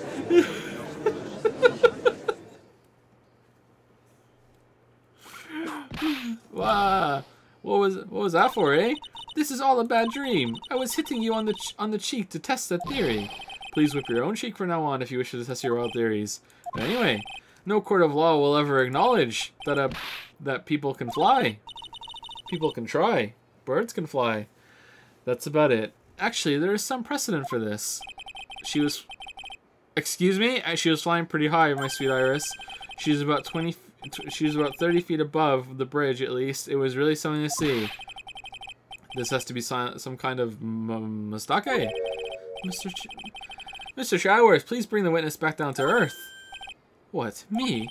Wow. What was that for, eh? This is all a bad dream. I was hitting you on the cheek to test that theory. Please whip your own cheek from now on if you wish to test your wild theories. But anyway, no court of law will ever acknowledge that people can fly. People can try. Birds can fly. That's about it. Actually, there is some precedent for this. She was... Excuse me? She was flying pretty high, my sweet Iris. She was about 30 feet above the bridge, at least. It was really something to see. This has to be some kind of mistake. Mr. Showerworth, please bring the witness back down to earth. What? Me?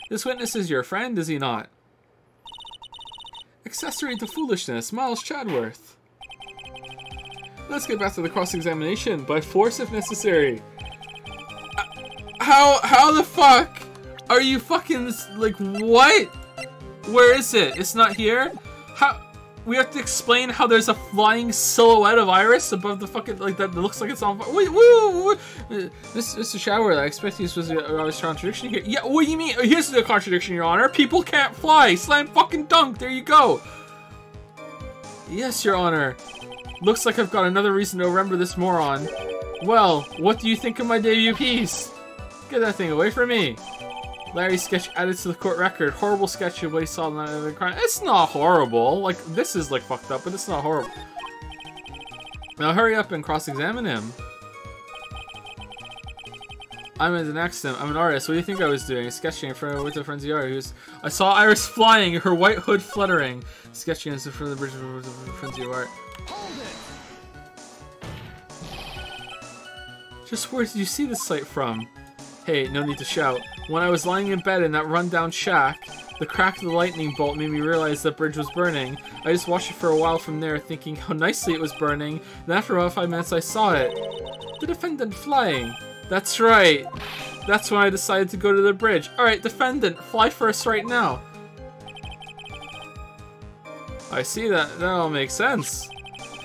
This witness is your friend, is he not? Accessory to foolishness, Miles Chadworth. Let's get back to the cross-examination, by force if necessary. How the fuck are you fucking, like, what? Where is it? It's not here? How? We have to explain how there's a flying silhouette of Iris above the fucking, like, that looks like it's on fire. Wait, wait. Mr. Shower, I expect you're supposed to always contradiction here. Yeah, what do you mean? Here's the contradiction, Your Honor. People can't fly. Slam fucking dunk. There you go. Yes, Your Honor. Looks like I've got another reason to remember this moron. Well, what do you think of my debut piece? Get that thing away from me. Larry's sketch added to the court record. Horrible sketch of what he saw in the crime. It's not horrible. Like, this is, like, fucked up, but it's not horrible. Now hurry up and cross-examine him. I'm an accident. I'm an artist. What do you think I was doing? Sketching in front of with a frenzy art. I saw Iris flying, her white hood fluttering. Sketching in front of the bridge with a frenzy of art. Just where did you see this sight from? Hey, no need to shout. When I was lying in bed in that rundown shack, the crack of the lightning bolt made me realize that bridge was burning. I just watched it for a while from there, thinking how nicely it was burning. Then after about 5 minutes I saw it. The defendant flying. That's right. That's when I decided to go to the bridge. Alright, defendant, fly first right now. I see that. That all makes sense.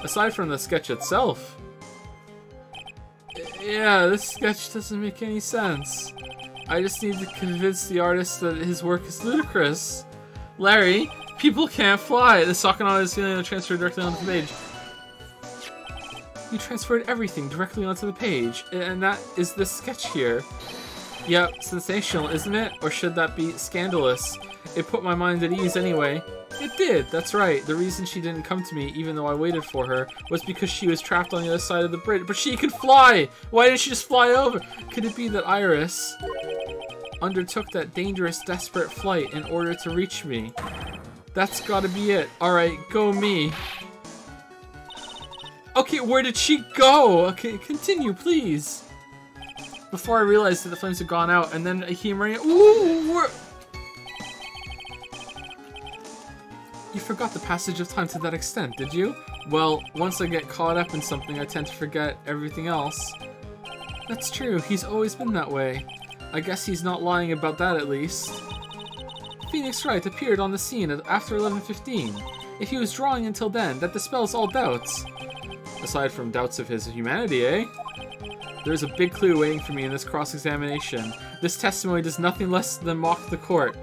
Aside from the sketch itself. Yeah, this sketch doesn't make any sense. I just need to convince the artist that his work is ludicrous. Larry, people can't fly. The socket on is going to transfer directly onto the page. You transferred everything directly onto the page, and that is the sketch here. Yep, sensational, isn't it? Or should that be scandalous? It put my mind at ease anyway. It did, that's right. The reason she didn't come to me, even though I waited for her, was because she was trapped on the other side of the bridge. But she could fly! Why didn't she just fly over? Could it be that Iris undertook that dangerous, desperate flight in order to reach me? That's gotta be it. Alright, go me. Okay, where did she go? Okay, continue, please. Before I realized that the flames had gone out, and then I came running. Ooh! You forgot the passage of time to that extent, did you? Well, once I get caught up in something, I tend to forget everything else. That's true, he's always been that way. I guess he's not lying about that at least. Phoenix Wright appeared on the scene after 11:15. If he was drawing until then, that dispels all doubts. Aside from doubts of his humanity, eh? There's a big clue waiting for me in this cross-examination. This testimony does nothing less than mock the court.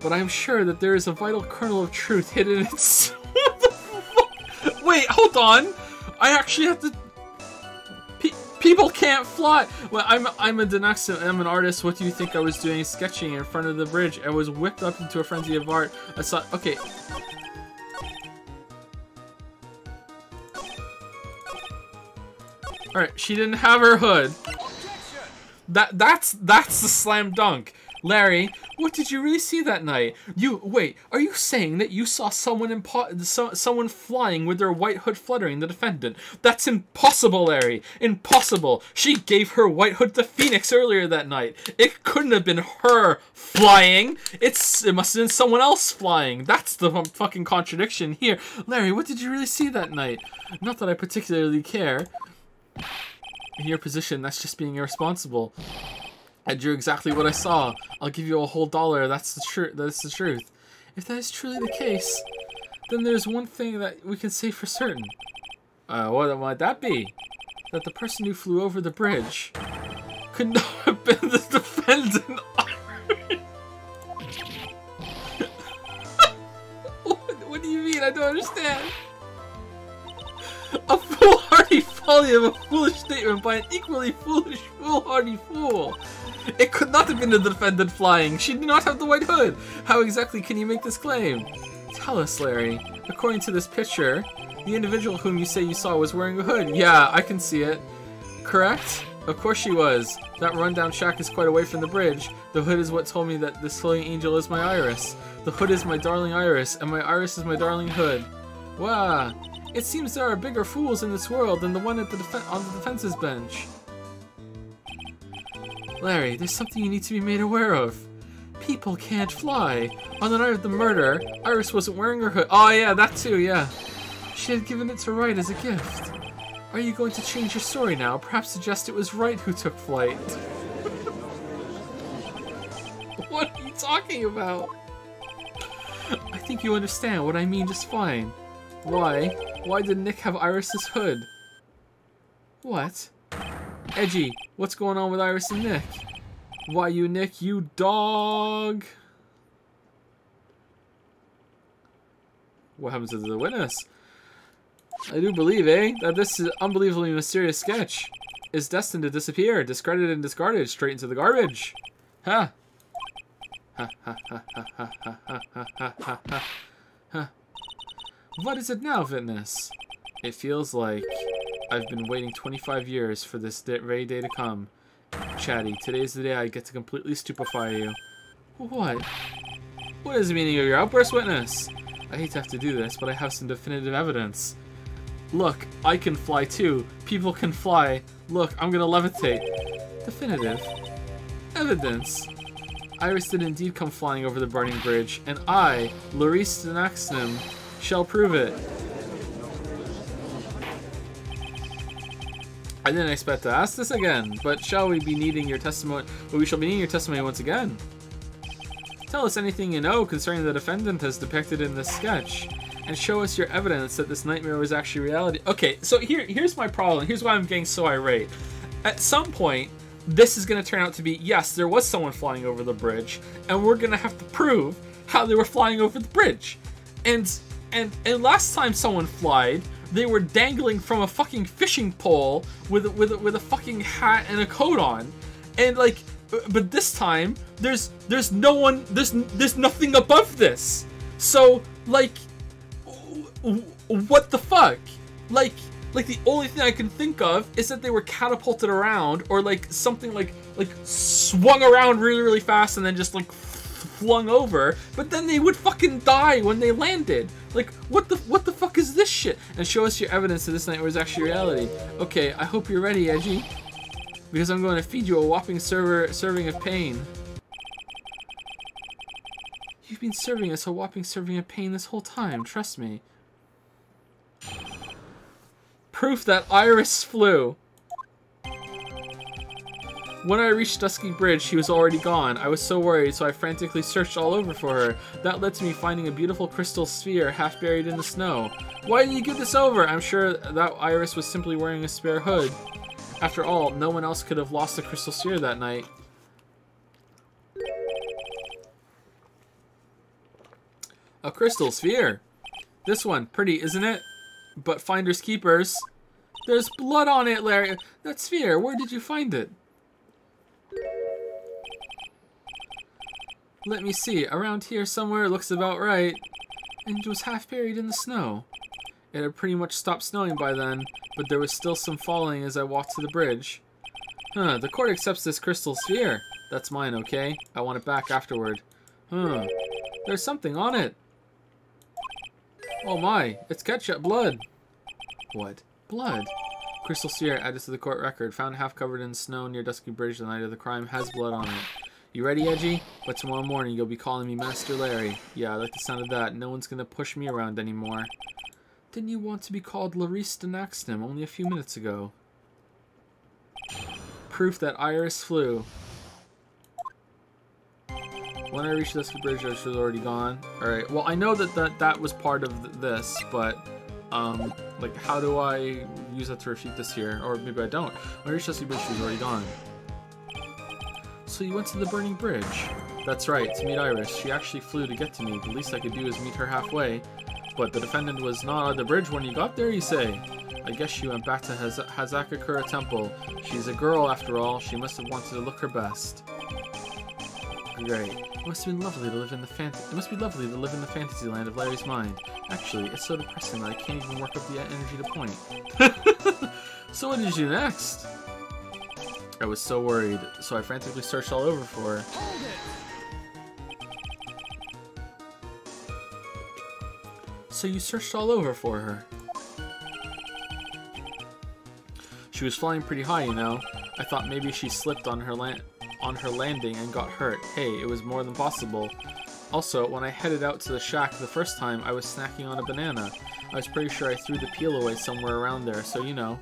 But I am sure that there is a vital kernel of truth hidden in its... What the fuck? Wait, hold on! I actually have to... People can't fly! Well, I'm a Denaxim, I'm an artist. What do you think I was doing sketching in front of the bridge? I was whipped up into a frenzy of art. I saw... Okay. Alright, she didn't have her hood. That's the slam dunk. Larry, what did you really see that night? Wait, are you saying that you saw someone someone flying with their white hood fluttering the defendant? That's impossible, Larry. Impossible. She gave her white hood to Phoenix earlier that night. It couldn't have been her flying. It must have been someone else flying. That's the fucking contradiction here. Larry, what did you really see that night? Not that I particularly care. In your position, that's just being irresponsible. I drew exactly what I saw. I'll give you a whole $1. That's the truth. That's the truth. If that is truly the case, then there's one thing that we can say for certain. What might that be? That the person who flew over the bridge could not have been the defendant. What do you mean? I don't understand. A foolhardy folly of a foolish statement by an equally foolish, foolhardy fool. It could not have been the defendant flying. She did not have the white hood. How exactly can you make this claim? Tell us, Larry. According to this picture, the individual whom you say you saw was wearing a hood. Yeah, I can see it. Correct? Of course she was. That rundown shack is quite away from the bridge. The hood is what told me that this floating angel is my Iris. The hood is my darling Iris, and my Iris is my darling hood. Wow. It seems there are bigger fools in this world than the one at on the defense's bench. Larry, there's something you need to be made aware of. People can't fly. On the night of the murder, Iris wasn't wearing her hood. Oh yeah, that too, yeah. She had given it to Wright as a gift. Are you going to change your story now? Perhaps suggest it was Wright who took flight. What are you talking about? I think you understand what I mean just fine. Why? Why did Nick have Iris's hood? What? Edgy, what's going on with Iris and Nick? Why you, Nick, you dog? What happens to the witness? I do believe, that this unbelievably mysterious sketch is destined to disappear, discredited and discarded straight into the garbage. Huh. Ha ha ha ha ha ha ha ha ha ha ha. What is it now, Witness? It feels like I've been waiting 25 years for this very day to come. Chatty, today's the day I get to completely stupefy you. What? What is the meaning of your outburst, Witness? I hate to have to do this, but I have some definitive evidence. Look, I can fly too. People can fly. Look, I'm gonna levitate. Definitive. Evidence. Iris did indeed come flying over the burning bridge, and I, Larice Denaxim, shall prove it. I didn't expect to ask this again, but shall we be needing your testimony? But we shall be needing your testimony once again. Tell us anything you know concerning the defendant as depicted in this sketch, and show us your evidence that this nightmare was actually reality. Okay, so here's my problem. Here's why I'm getting so irate. At some point, this is going to turn out to be, yes, there was someone flying over the bridge, and we're going to have to prove how they were flying over the bridge. And last time someone flied, they were dangling from a fucking fishing pole with a fucking hat and a coat on, and like, but this time there's no one, there's nothing above this. So like, what the fuck? Like the only thing I can think of is that they were catapulted around, or like something like swung around really fast and then just like flung over, but then they would fucking die when they landed. Like, what the fuck is this shit? And show us your evidence that this night was actually reality. Okay, I hope you're ready, Edgy, because I'm going to feed you a whopping serving of pain. You've been serving us a whopping serving of pain this whole time, trust me. Proof that Iris flew. When I reached Dusky Bridge, she was already gone. I was so worried, so I frantically searched all over for her. That led to me finding a beautiful crystal sphere half buried in the snow. Why didn't you give this over? I'm sure that Iris was simply wearing a spare hood. After all, no one else could have lost the crystal sphere that night. A crystal sphere. This one, pretty, isn't it? But finders keepers. There's blood on it, Larry. That sphere, where did you find it? Let me see. Around here somewhere, looks about right. And it was half buried in the snow. It had pretty much stopped snowing by then, but there was still some falling as I walked to the bridge. Huh, the court accepts this crystal sphere. That's mine, okay? I want it back afterward. Huh, there's something on it. Oh my, it's ketchup blood. What? Blood? Crystal sphere added to the court record. Found half covered in snow near Dusky Bridge the night of the crime. Has blood on it. You ready, Edgy? But tomorrow morning you'll be calling me Master Larry. Yeah, I like the sound of that. No one's gonna push me around anymore. Didn't you want to be called Larice Denaxton only a few minutes ago? Proof that Iris flew. When I reached Dusky Bridge, she was already gone. Alright, well, I know that was part of this, but, like, how do I use that to refute this here? Or maybe I don't. When I reached Dusky Bridge, she was already gone. So you went to the burning bridge. That's right, to meet Iris. She actually flew to get to me. The least I could do is meet her halfway. But the defendant was not on the bridge when you got there, you say? I guess she went back to Hazakakura Temple. She's a girl, after all. She must have wanted to look her best. Great. It must have been lovely to live in the fantasy land of Larry's mind. Actually, it's so depressing that I can't even work up the energy to point. So what did you do next? I was so worried, so I frantically searched all over for her. So you searched all over for her. She was flying pretty high, you know. I thought maybe she slipped on her landing and got hurt. Hey, it was more than possible. Also, when I headed out to the shack the first time, I was snacking on a banana. I was pretty sure I threw the peel away somewhere around there, so you know.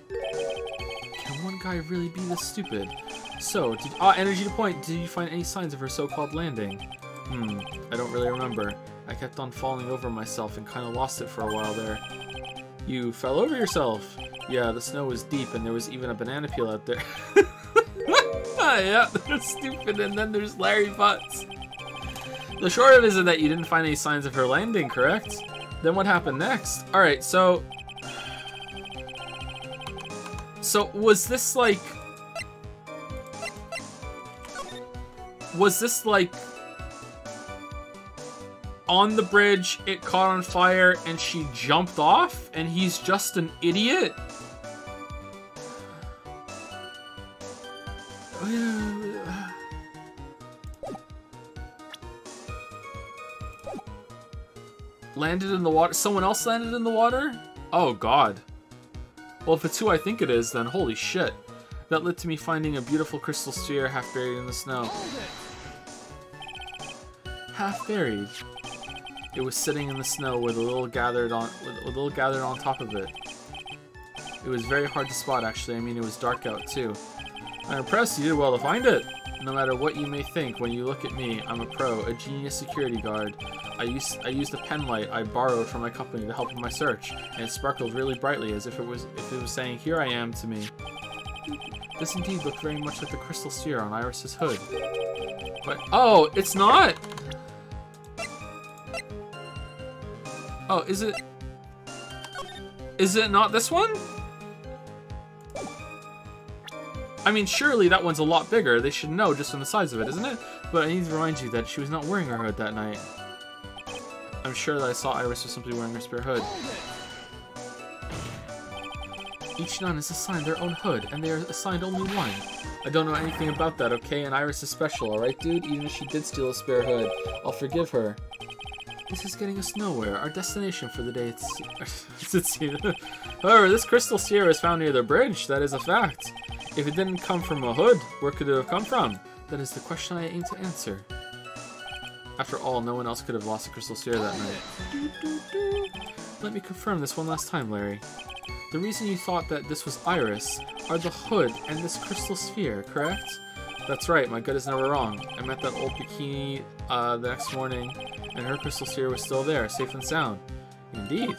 Can one guy really be this stupid? So, energy to point. Did you find any signs of her so-called landing? I don't really remember. I kept on falling over myself and kind of lost it for a while there. You fell over yourself? Yeah, the snow was deep and there was even a banana peel out there. Yeah, they're stupid, and then there's Larry Butts. The short of it is that you didn't find any signs of her landing, correct? Then what happened next? Alright, so was this like on the bridge, it caught on fire, and she jumped off, and he's just an idiot? Landed in the water? Someone else landed in the water? Oh god. Well, if it's who I think it is, then holy shit. That led to me finding a beautiful crystal sphere half buried in the snow. Half buried. It was sitting in the snow with a little gathered on top of it. It was very hard to spot, actually. I mean, it was dark out too. I'm impressed you did well to find it. No matter what you may think, when you look at me, I'm a pro, a genius security guard. I used a pen light I borrowed from my company to help with my search, and it sparkled really brightly as if it was saying, "Here I am" to me. This indeed looked very much like the crystal sphere on Iris's hood. But oh, it's not. Oh, is it? Is it not this one? I mean, surely that one's a lot bigger. They should know just from the size of it, isn't it? But I need to remind you that she was not wearing her hood that night. I'm sure that I saw Iris was simply wearing her spare hood. Each nun is assigned their own hood, and they are assigned only one. I don't know anything about that, okay? And Iris is special, alright, dude? Even if she did steal a spare hood, I'll forgive her. This is getting us nowhere. Our destination for the day However, this crystal sphere is found near the bridge. That is a fact. If it didn't come from a hood, where could it have come from? That is the question I aim to answer. After all, no one else could have lost a crystal sphere that night. Let me confirm this one last time, Larry. The reason you thought that this was Iris are the hood and this crystal sphere, correct? That's right, my gut is never wrong. I met that old bikini the next morning, and her crystal sphere was still there, safe and sound. Indeed.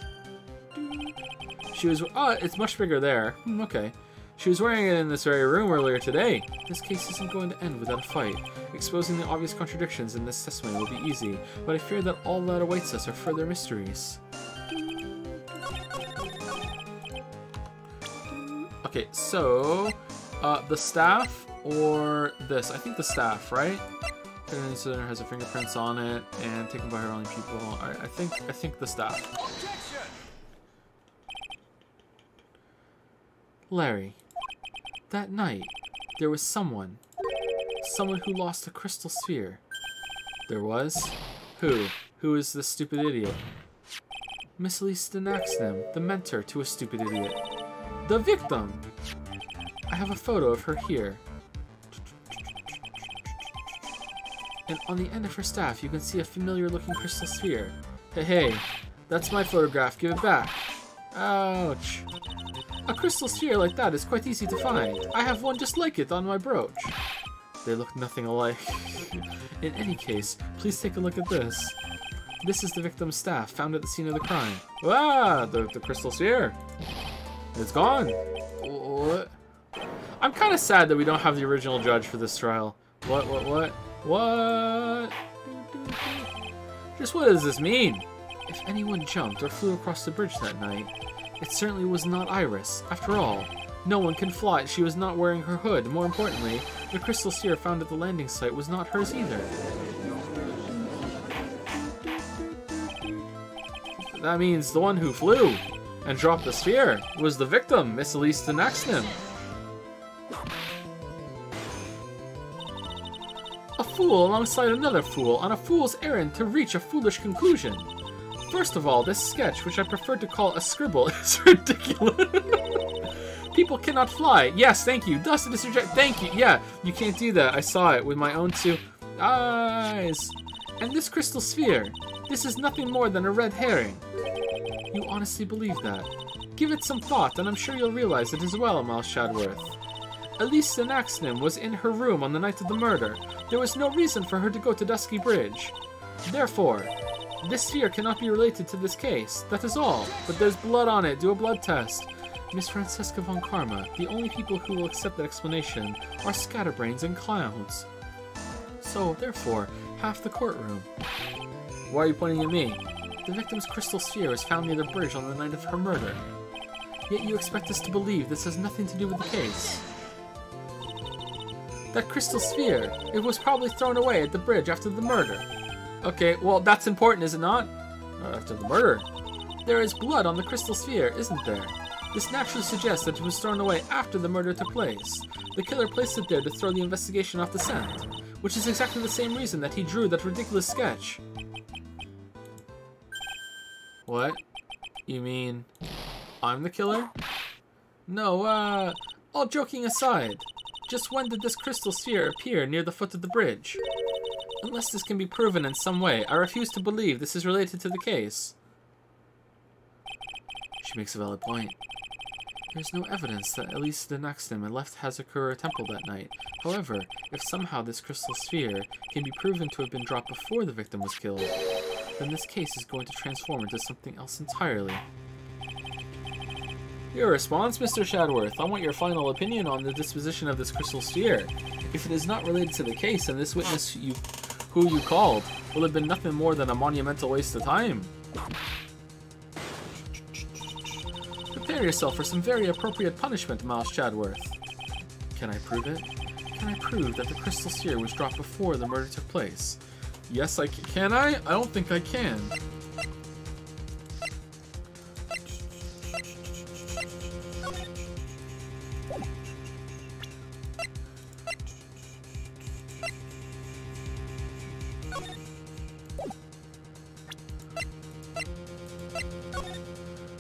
She was... it's much bigger there. Okay. She was wearing it in this very room earlier today. This case isn't going to end without a fight. Exposing the obvious contradictions in this testimony will be easy, but I fear that all that awaits us are further mysteries. Okay, so... the staff or this? I think the staff, right? The center has her fingerprints on it and taken by her own people. I think the staff. Larry, that night there was someone who lost a crystal sphere. There was? Who? Who is this stupid idiot? Miss Lisa Naxnam, the mentor to a stupid idiot. The victim! I have a photo of her here. And on the end of her staff, you can see a familiar-looking crystal sphere. Hey, that's my photograph. Give it back. Ouch. A crystal sphere like that is quite easy to find. I have one just like it on my brooch. They look nothing alike. In any case, please take a look at this. This is the victim's staff, found at the scene of the crime. Ah, the crystal sphere. It's gone. What? I'm kind of sad that we don't have the original judge for this trial. What? Just what does this mean? If anyone jumped or flew across the bridge that night, it certainly was not Iris. After all, no one can fly. She was not wearing her hood. More importantly, the crystal sphere found at the landing site was not hers either. That means the one who flew and dropped the sphere was the victim, Miss Lisa Naxnam. A fool alongside another fool on a fool's errand to reach a foolish conclusion. First of all, this sketch, which I prefer to call a scribble, is ridiculous. People cannot fly. Yes, thank you. Dustin is rejected. Thank you. Yeah, you can't do that. I saw it with my own two eyes. And this crystal sphere, this is nothing more than a red herring. You honestly believe that? Give it some thought, and I'm sure you'll realize it as well, Miles Shadworth. Elisa Naxnam was in her room on the night of the murder. There was no reason for her to go to Dusky Bridge. Therefore, this sphere cannot be related to this case. That is all. But there's blood on it. Do a blood test. Miss Francesca von Karma, the only people who will accept that explanation are scatterbrains and clowns. So, therefore, half the courtroom. Why are you pointing at me? The victim's crystal sphere was found near the bridge on the night of her murder. Yet you expect us to believe this has nothing to do with the case. That crystal sphere, it was probably thrown away at the bridge after the murder. Okay, well, that's important, is it not? After the murder. There is blood on the crystal sphere, isn't there? This naturally suggests that it was thrown away after the murder took place. The killer placed it there to throw the investigation off the scent, which is exactly the same reason that he drew that ridiculous sketch. What? You mean I'm the killer? No, all joking aside, just when did this crystal sphere appear near the foot of the bridge? Unless this can be proven in some way, I refuse to believe this is related to the case. She makes a valid point. There's no evidence that Elisa Naxnam left Hazakura Temple that night. However, if somehow this crystal sphere can be proven to have been dropped before the victim was killed, then this case is going to transform into something else entirely. Your response, Mr. Shadworth. I want your final opinion on the disposition of this crystal sphere. If it is not related to the case, then this witness who you called will have been nothing more than a monumental waste of time. Prepare yourself for some very appropriate punishment, Miles Shadworth. Can I prove it? Can I prove that the crystal sphere was dropped before the murder took place? Yes, I can. Can I? I don't think I can.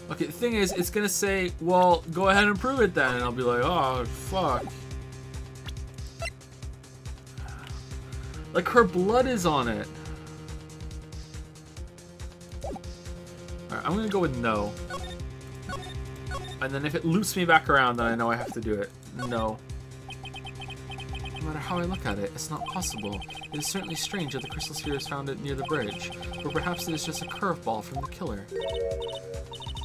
Okay, the thing is, it's gonna say, well, go ahead and prove it then, and I'll be like, oh, fuck. Like, her blood is on it. Alright, I'm gonna go with no. And then if it loops me back around, then I know I have to do it. No. No matter how I look at it, it's not possible. It is certainly strange that the crystal sphere is found near the bridge, but perhaps it is just a curveball from the killer.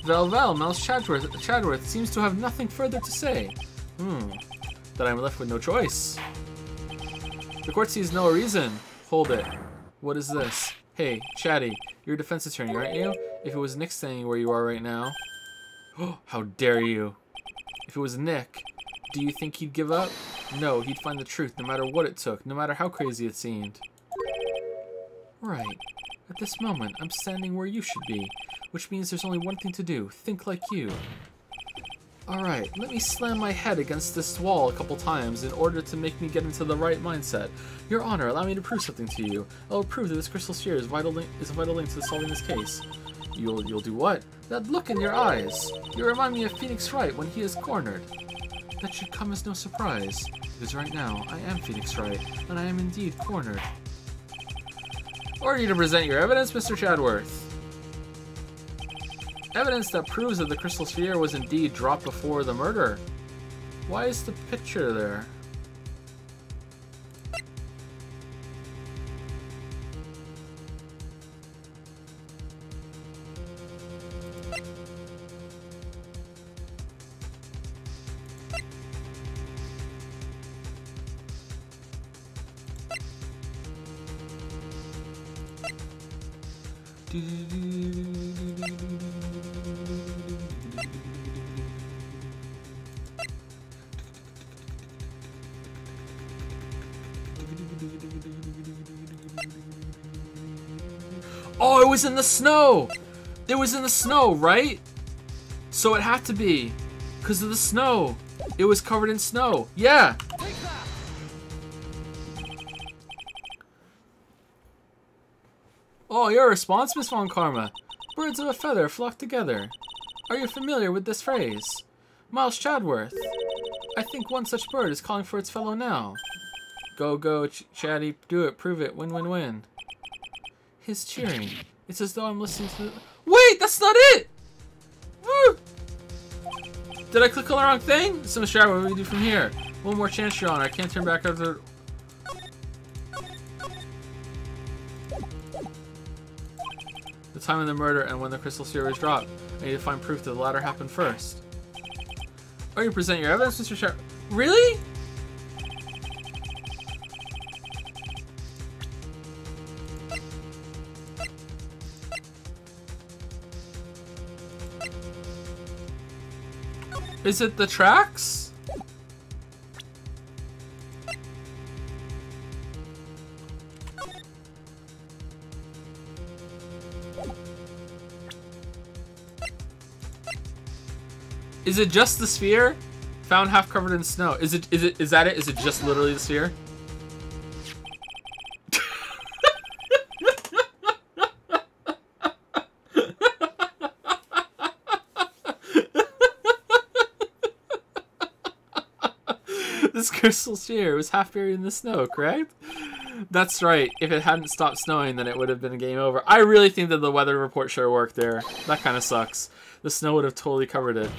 Well, Mouse Chadworth seems to have nothing further to say. Then I'm left with no choice. The court sees no reason. Hold it. What is this? Hey, Chatty, you're a defense attorney, aren't you? If it was Nick standing where you are right now... Oh, how dare you! If it was Nick, do you think he'd give up? No, he'd find the truth no matter what it took, no matter how crazy it seemed. Right. At this moment, I'm standing where you should be, which means there's only one thing to do. Think like you. Alright, let me slam my head against this wall a couple times in order to make me get into the right mindset. Your Honor, allow me to prove something to you. I will prove that this crystal sphere is a vital link to solving this case. You'll do what? That look in your eyes. You remind me of Phoenix Wright when he is cornered. That should come as no surprise, because right now I am Phoenix Wright, and I am indeed cornered. Order you to present your evidence, Mr. Chadworth. Evidence that proves that the crystal sphere was indeed dropped before the murder. Why is the picture there? Oh, it was in the snow! It was in the snow, right? So it had to be. Because of the snow. It was covered in snow. Yeah! Oh, your response, Miss Von Karma. Birds of a feather flock together. Are you familiar with this phrase? Miles Chadworth. I think one such bird is calling for its fellow now. Go, go, Chatty. Do it. Prove it. Win, win, win. His cheering. It's as though I'm listening to... Wait, that's not it! Woo! Did I click on the wrong thing? So, Mr. Chadworth, what do we do from here? One more chance, Your Honor. I can't turn back after... The time of the murder and when the crystal sphere was dropped. I need to find proof that the latter happened first. Are you present your evidence, Mr. Chadworth? Really? Is it the tracks? Is it just the sphere? Found half covered in snow. Is that it? Is it just literally the sphere? This crystal sphere was half buried in the snow, correct? That's right. If it hadn't stopped snowing, then it would have been a game over. I really think that the weather report sure worked there. That kind of sucks. The snow would have totally covered it.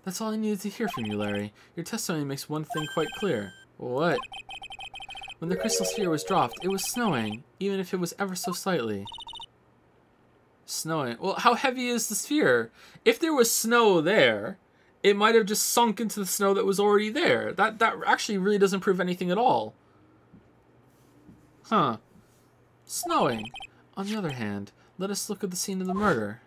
That's all I needed to hear from you, Larry. Your testimony makes one thing quite clear. What? When the crystal sphere was dropped, it was snowing, even if it was ever so slightly. Snowing. Well, how heavy is the sphere? If there was snow there, it might have just sunk into the snow that was already there. That actually really doesn't prove anything at all. Huh. Snowing. On the other hand, let us look at the scene of the murder.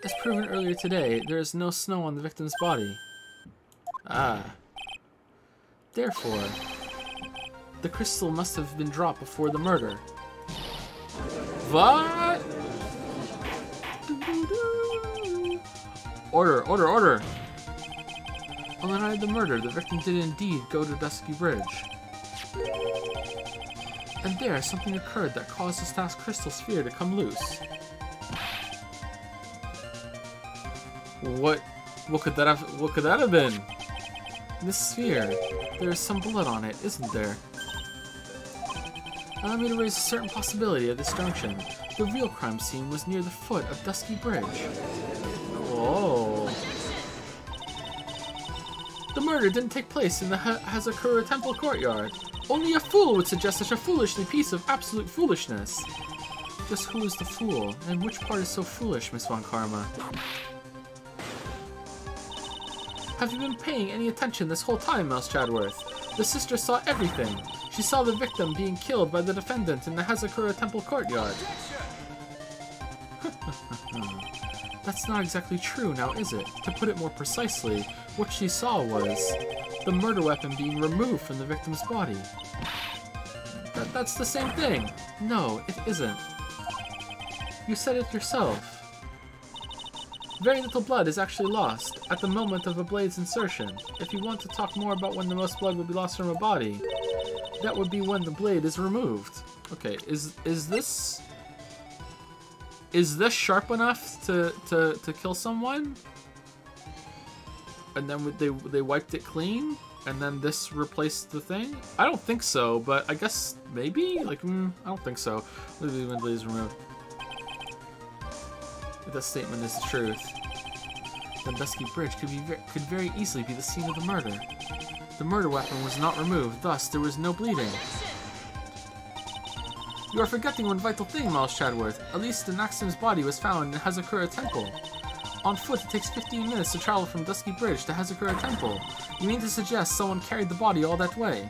As proven earlier today, there is no snow on the victim's body. Ah. Therefore, the crystal must have been dropped before the murder. What? Order, order, order! On the night of the murder, the victim did indeed go to Dusky Bridge. And there, something occurred that caused the staff's crystal sphere to come loose. What could that have been? This sphere, there is some blood on it, isn't there? Allow me to raise a certain possibility at this junction. The real crime scene was near the foot of Dusky Bridge. Whoa. The murder didn't take place in the Hazakura Temple courtyard. Only a fool would suggest such a foolishly piece of absolute foolishness. Just who is the fool, and which part is so foolish, Miss Von Karma? Have you been paying any attention this whole time, Mouse Chadworth? The sister saw everything. She saw the victim being killed by the defendant in the Hazakura Temple courtyard. That's not exactly true, now is it? To put it more precisely, what she saw was the murder weapon being removed from the victim's body. That's the same thing. No, it isn't. You said it yourself. Very little blood is actually lost at the moment of a blade's insertion. If you want to talk more about when the most blood would be lost from a body, that would be when the blade is removed. Okay, is this sharp enough to kill someone? And then they wiped it clean, and then this replaced the thing? I don't think so, but I guess maybe. Like, I don't think so. When the blade is removed. If that statement is the truth, then Dusky Bridge could very easily be the scene of the murder. The murder weapon was not removed, thus there was no bleeding. You are forgetting one vital thing, Miles Chadworth. At least the Naxim's body was found in the Hazakura Temple. On foot, it takes 15 minutes to travel from Dusky Bridge to Hazakura Temple. You mean to suggest someone carried the body all that way?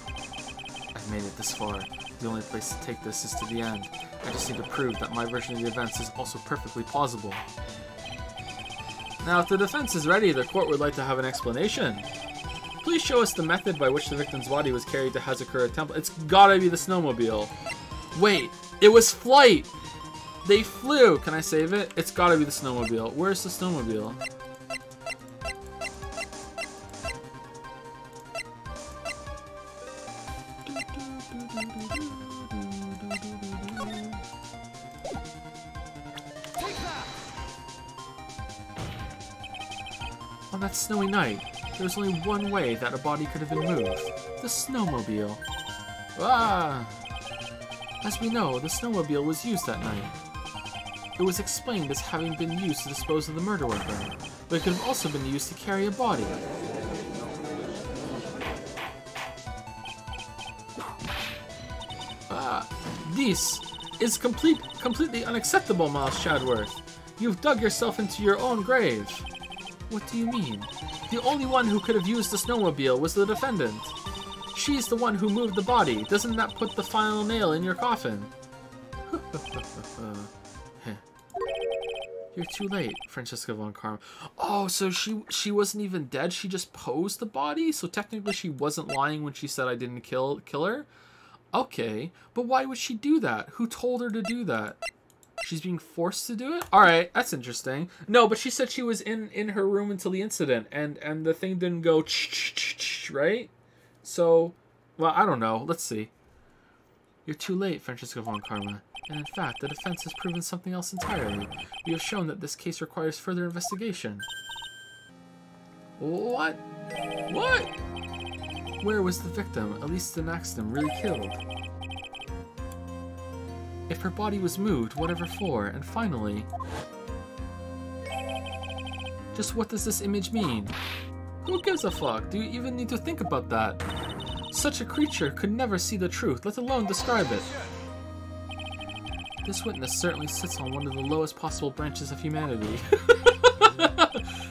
I've made it this far. The only place to take this is to the end. I just need to prove that my version of the events is also perfectly plausible. Now, if the defense is ready, the court would like to have an explanation. Please show us the method by which the victim's body was carried to Hazakura Temple. It's gotta be the snowmobile. Wait, it was flight! They flew! Can I save it? It's gotta be the snowmobile. Where's the snowmobile? On that snowy night, there was only one way that a body could have been moved. The snowmobile. Ah! As we know, the snowmobile was used that night. It was explained as having been used to dispose of the murder weapon, but it could have also been used to carry a body. This is completely unacceptable, Miles Chadworth. You've dug yourself into your own grave. What do you mean? The only one who could have used the snowmobile was the defendant. She's the one who moved the body. Doesn't that put the final nail in your coffin? You're too late, Francesca Von Karma. Oh, so she wasn't even dead? She just posed the body? So technically she wasn't lying when she said I didn't kill her? Okay, but why would she do that? Who told her to do that? She's being forced to do it? Alright, that's interesting. No, but she said she was in her room until the incident, and the thing didn't go right? So, well, I don't know. Let's see. You're too late, Francesca Von Karma. And in fact, the defense has proven something else entirely. We have shown that this case requires further investigation. What? What? Where was the victim, Elisa Naxton, really killed? If her body was moved, whatever for? And finally, just what does this image mean? Who gives a fuck? Do you even need to think about that? Such a creature could never see the truth, let alone describe it. This witness certainly sits on one of the lowest possible branches of humanity.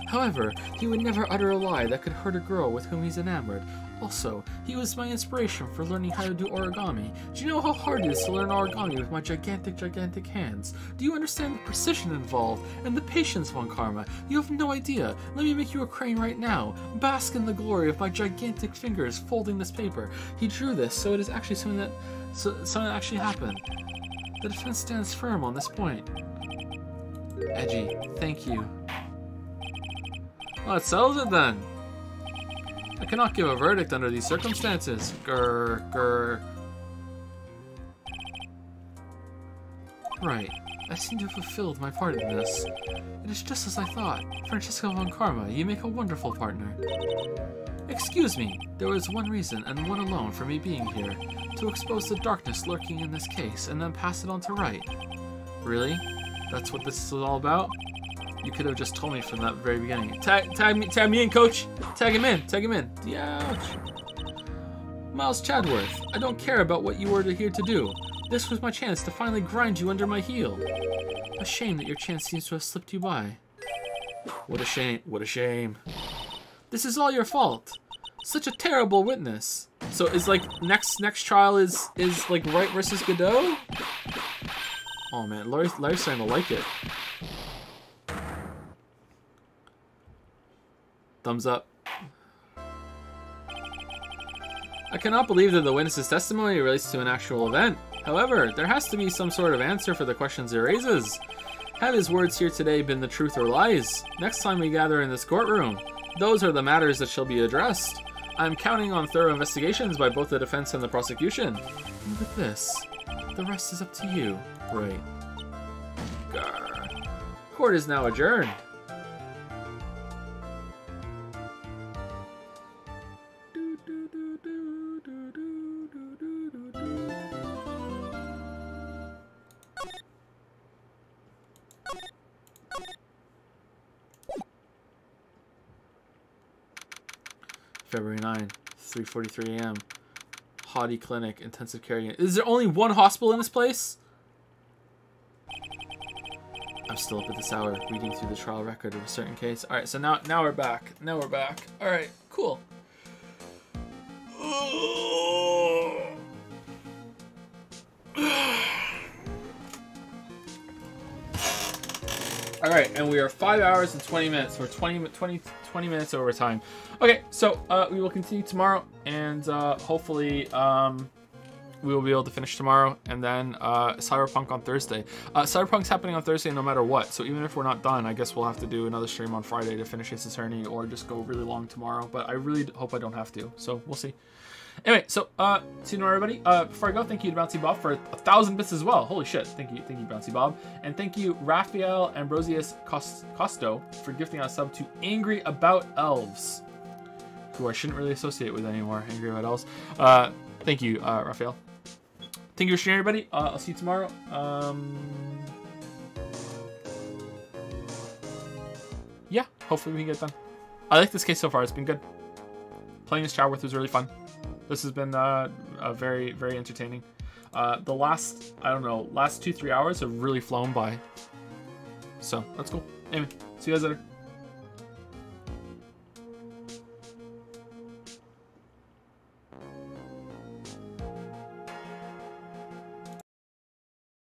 However, he would never utter a lie that could hurt a girl with whom he's enamored. Also, he was my inspiration for learning how to do origami. Do you know how hard it is to learn origami with my gigantic hands? Do you understand the precision involved and the patience, Von Karma? You have no idea. Let me make you a crane right now. Bask in the glory of my gigantic fingers folding this paper. He drew this, so it is actually something that actually happened. The defense stands firm on this point. Edgy, thank you. Well, that settles it then. I cannot give a verdict under these circumstances. Grr. Right. I seem to have fulfilled my part in this. It is just as I thought. Francesca Von Karma, you make a wonderful partner. Excuse me, there was one reason and one alone for me being here. To expose the darkness lurking in this case and then pass it on to Wright. Really? That's what this is all about? You could have just told me from that very beginning. Tag me in, coach! Tag him in! Ouch. Miles Chadworth, I don't care about what you were here to do. This was my chance to finally grind you under my heel. A shame that your chance seems to have slipped you by. What a shame. This is all your fault. Such a terrible witness. So is like next trial is like Wright versus Godot? Oh man, Larry's starting to like it. Thumbs up. I cannot believe that the witness's testimony relates to an actual event. However, there has to be some sort of answer for the questions it raises. Have his words here today been the truth or lies? Next time we gather in this courtroom, those are the matters that shall be addressed. I'm counting on thorough investigations by both the defense and the prosecution. And with this, the rest is up to you. Right. Grr. Court is now adjourned. February 9, 3:43 a.m. Haughty Clinic, intensive care unit. Is there only one hospital in this place? I'm still up at this hour, reading through the trial record of a certain case. All right, so now we're back. All right, cool. All right, and we are 5 hours and 20 minutes. We're 20 minutes over time. Okay, so we will continue tomorrow, and hopefully we will be able to finish tomorrow, and then Cyberpunk on Thursday. Cyberpunk's happening on Thursday no matter what, so even if we're not done, I guess we'll have to do another stream on Friday to finish Ace Attorney, or just go really long tomorrow, but I really hope I don't have to, so we'll see. Anyway, so see you tomorrow, everybody. Before I go, thank you to Bouncy Bob for 1,000 bits as well. Holy shit! Thank you, Bouncy Bob, and thank you Raphael Ambrosius Costo for gifting us a sub to Angry About Elves, who I shouldn't really associate with anymore. Angry About Elves. Thank you, Raphael. Thank you for sharing, everybody. I'll see you tomorrow. Yeah, hopefully we can get it done. I like this case so far. It's been good. Playing as Chadworth was really fun. This has been very, very entertaining. The last 2-3 hours have really flown by. So that's cool. Anyway, see you guys later.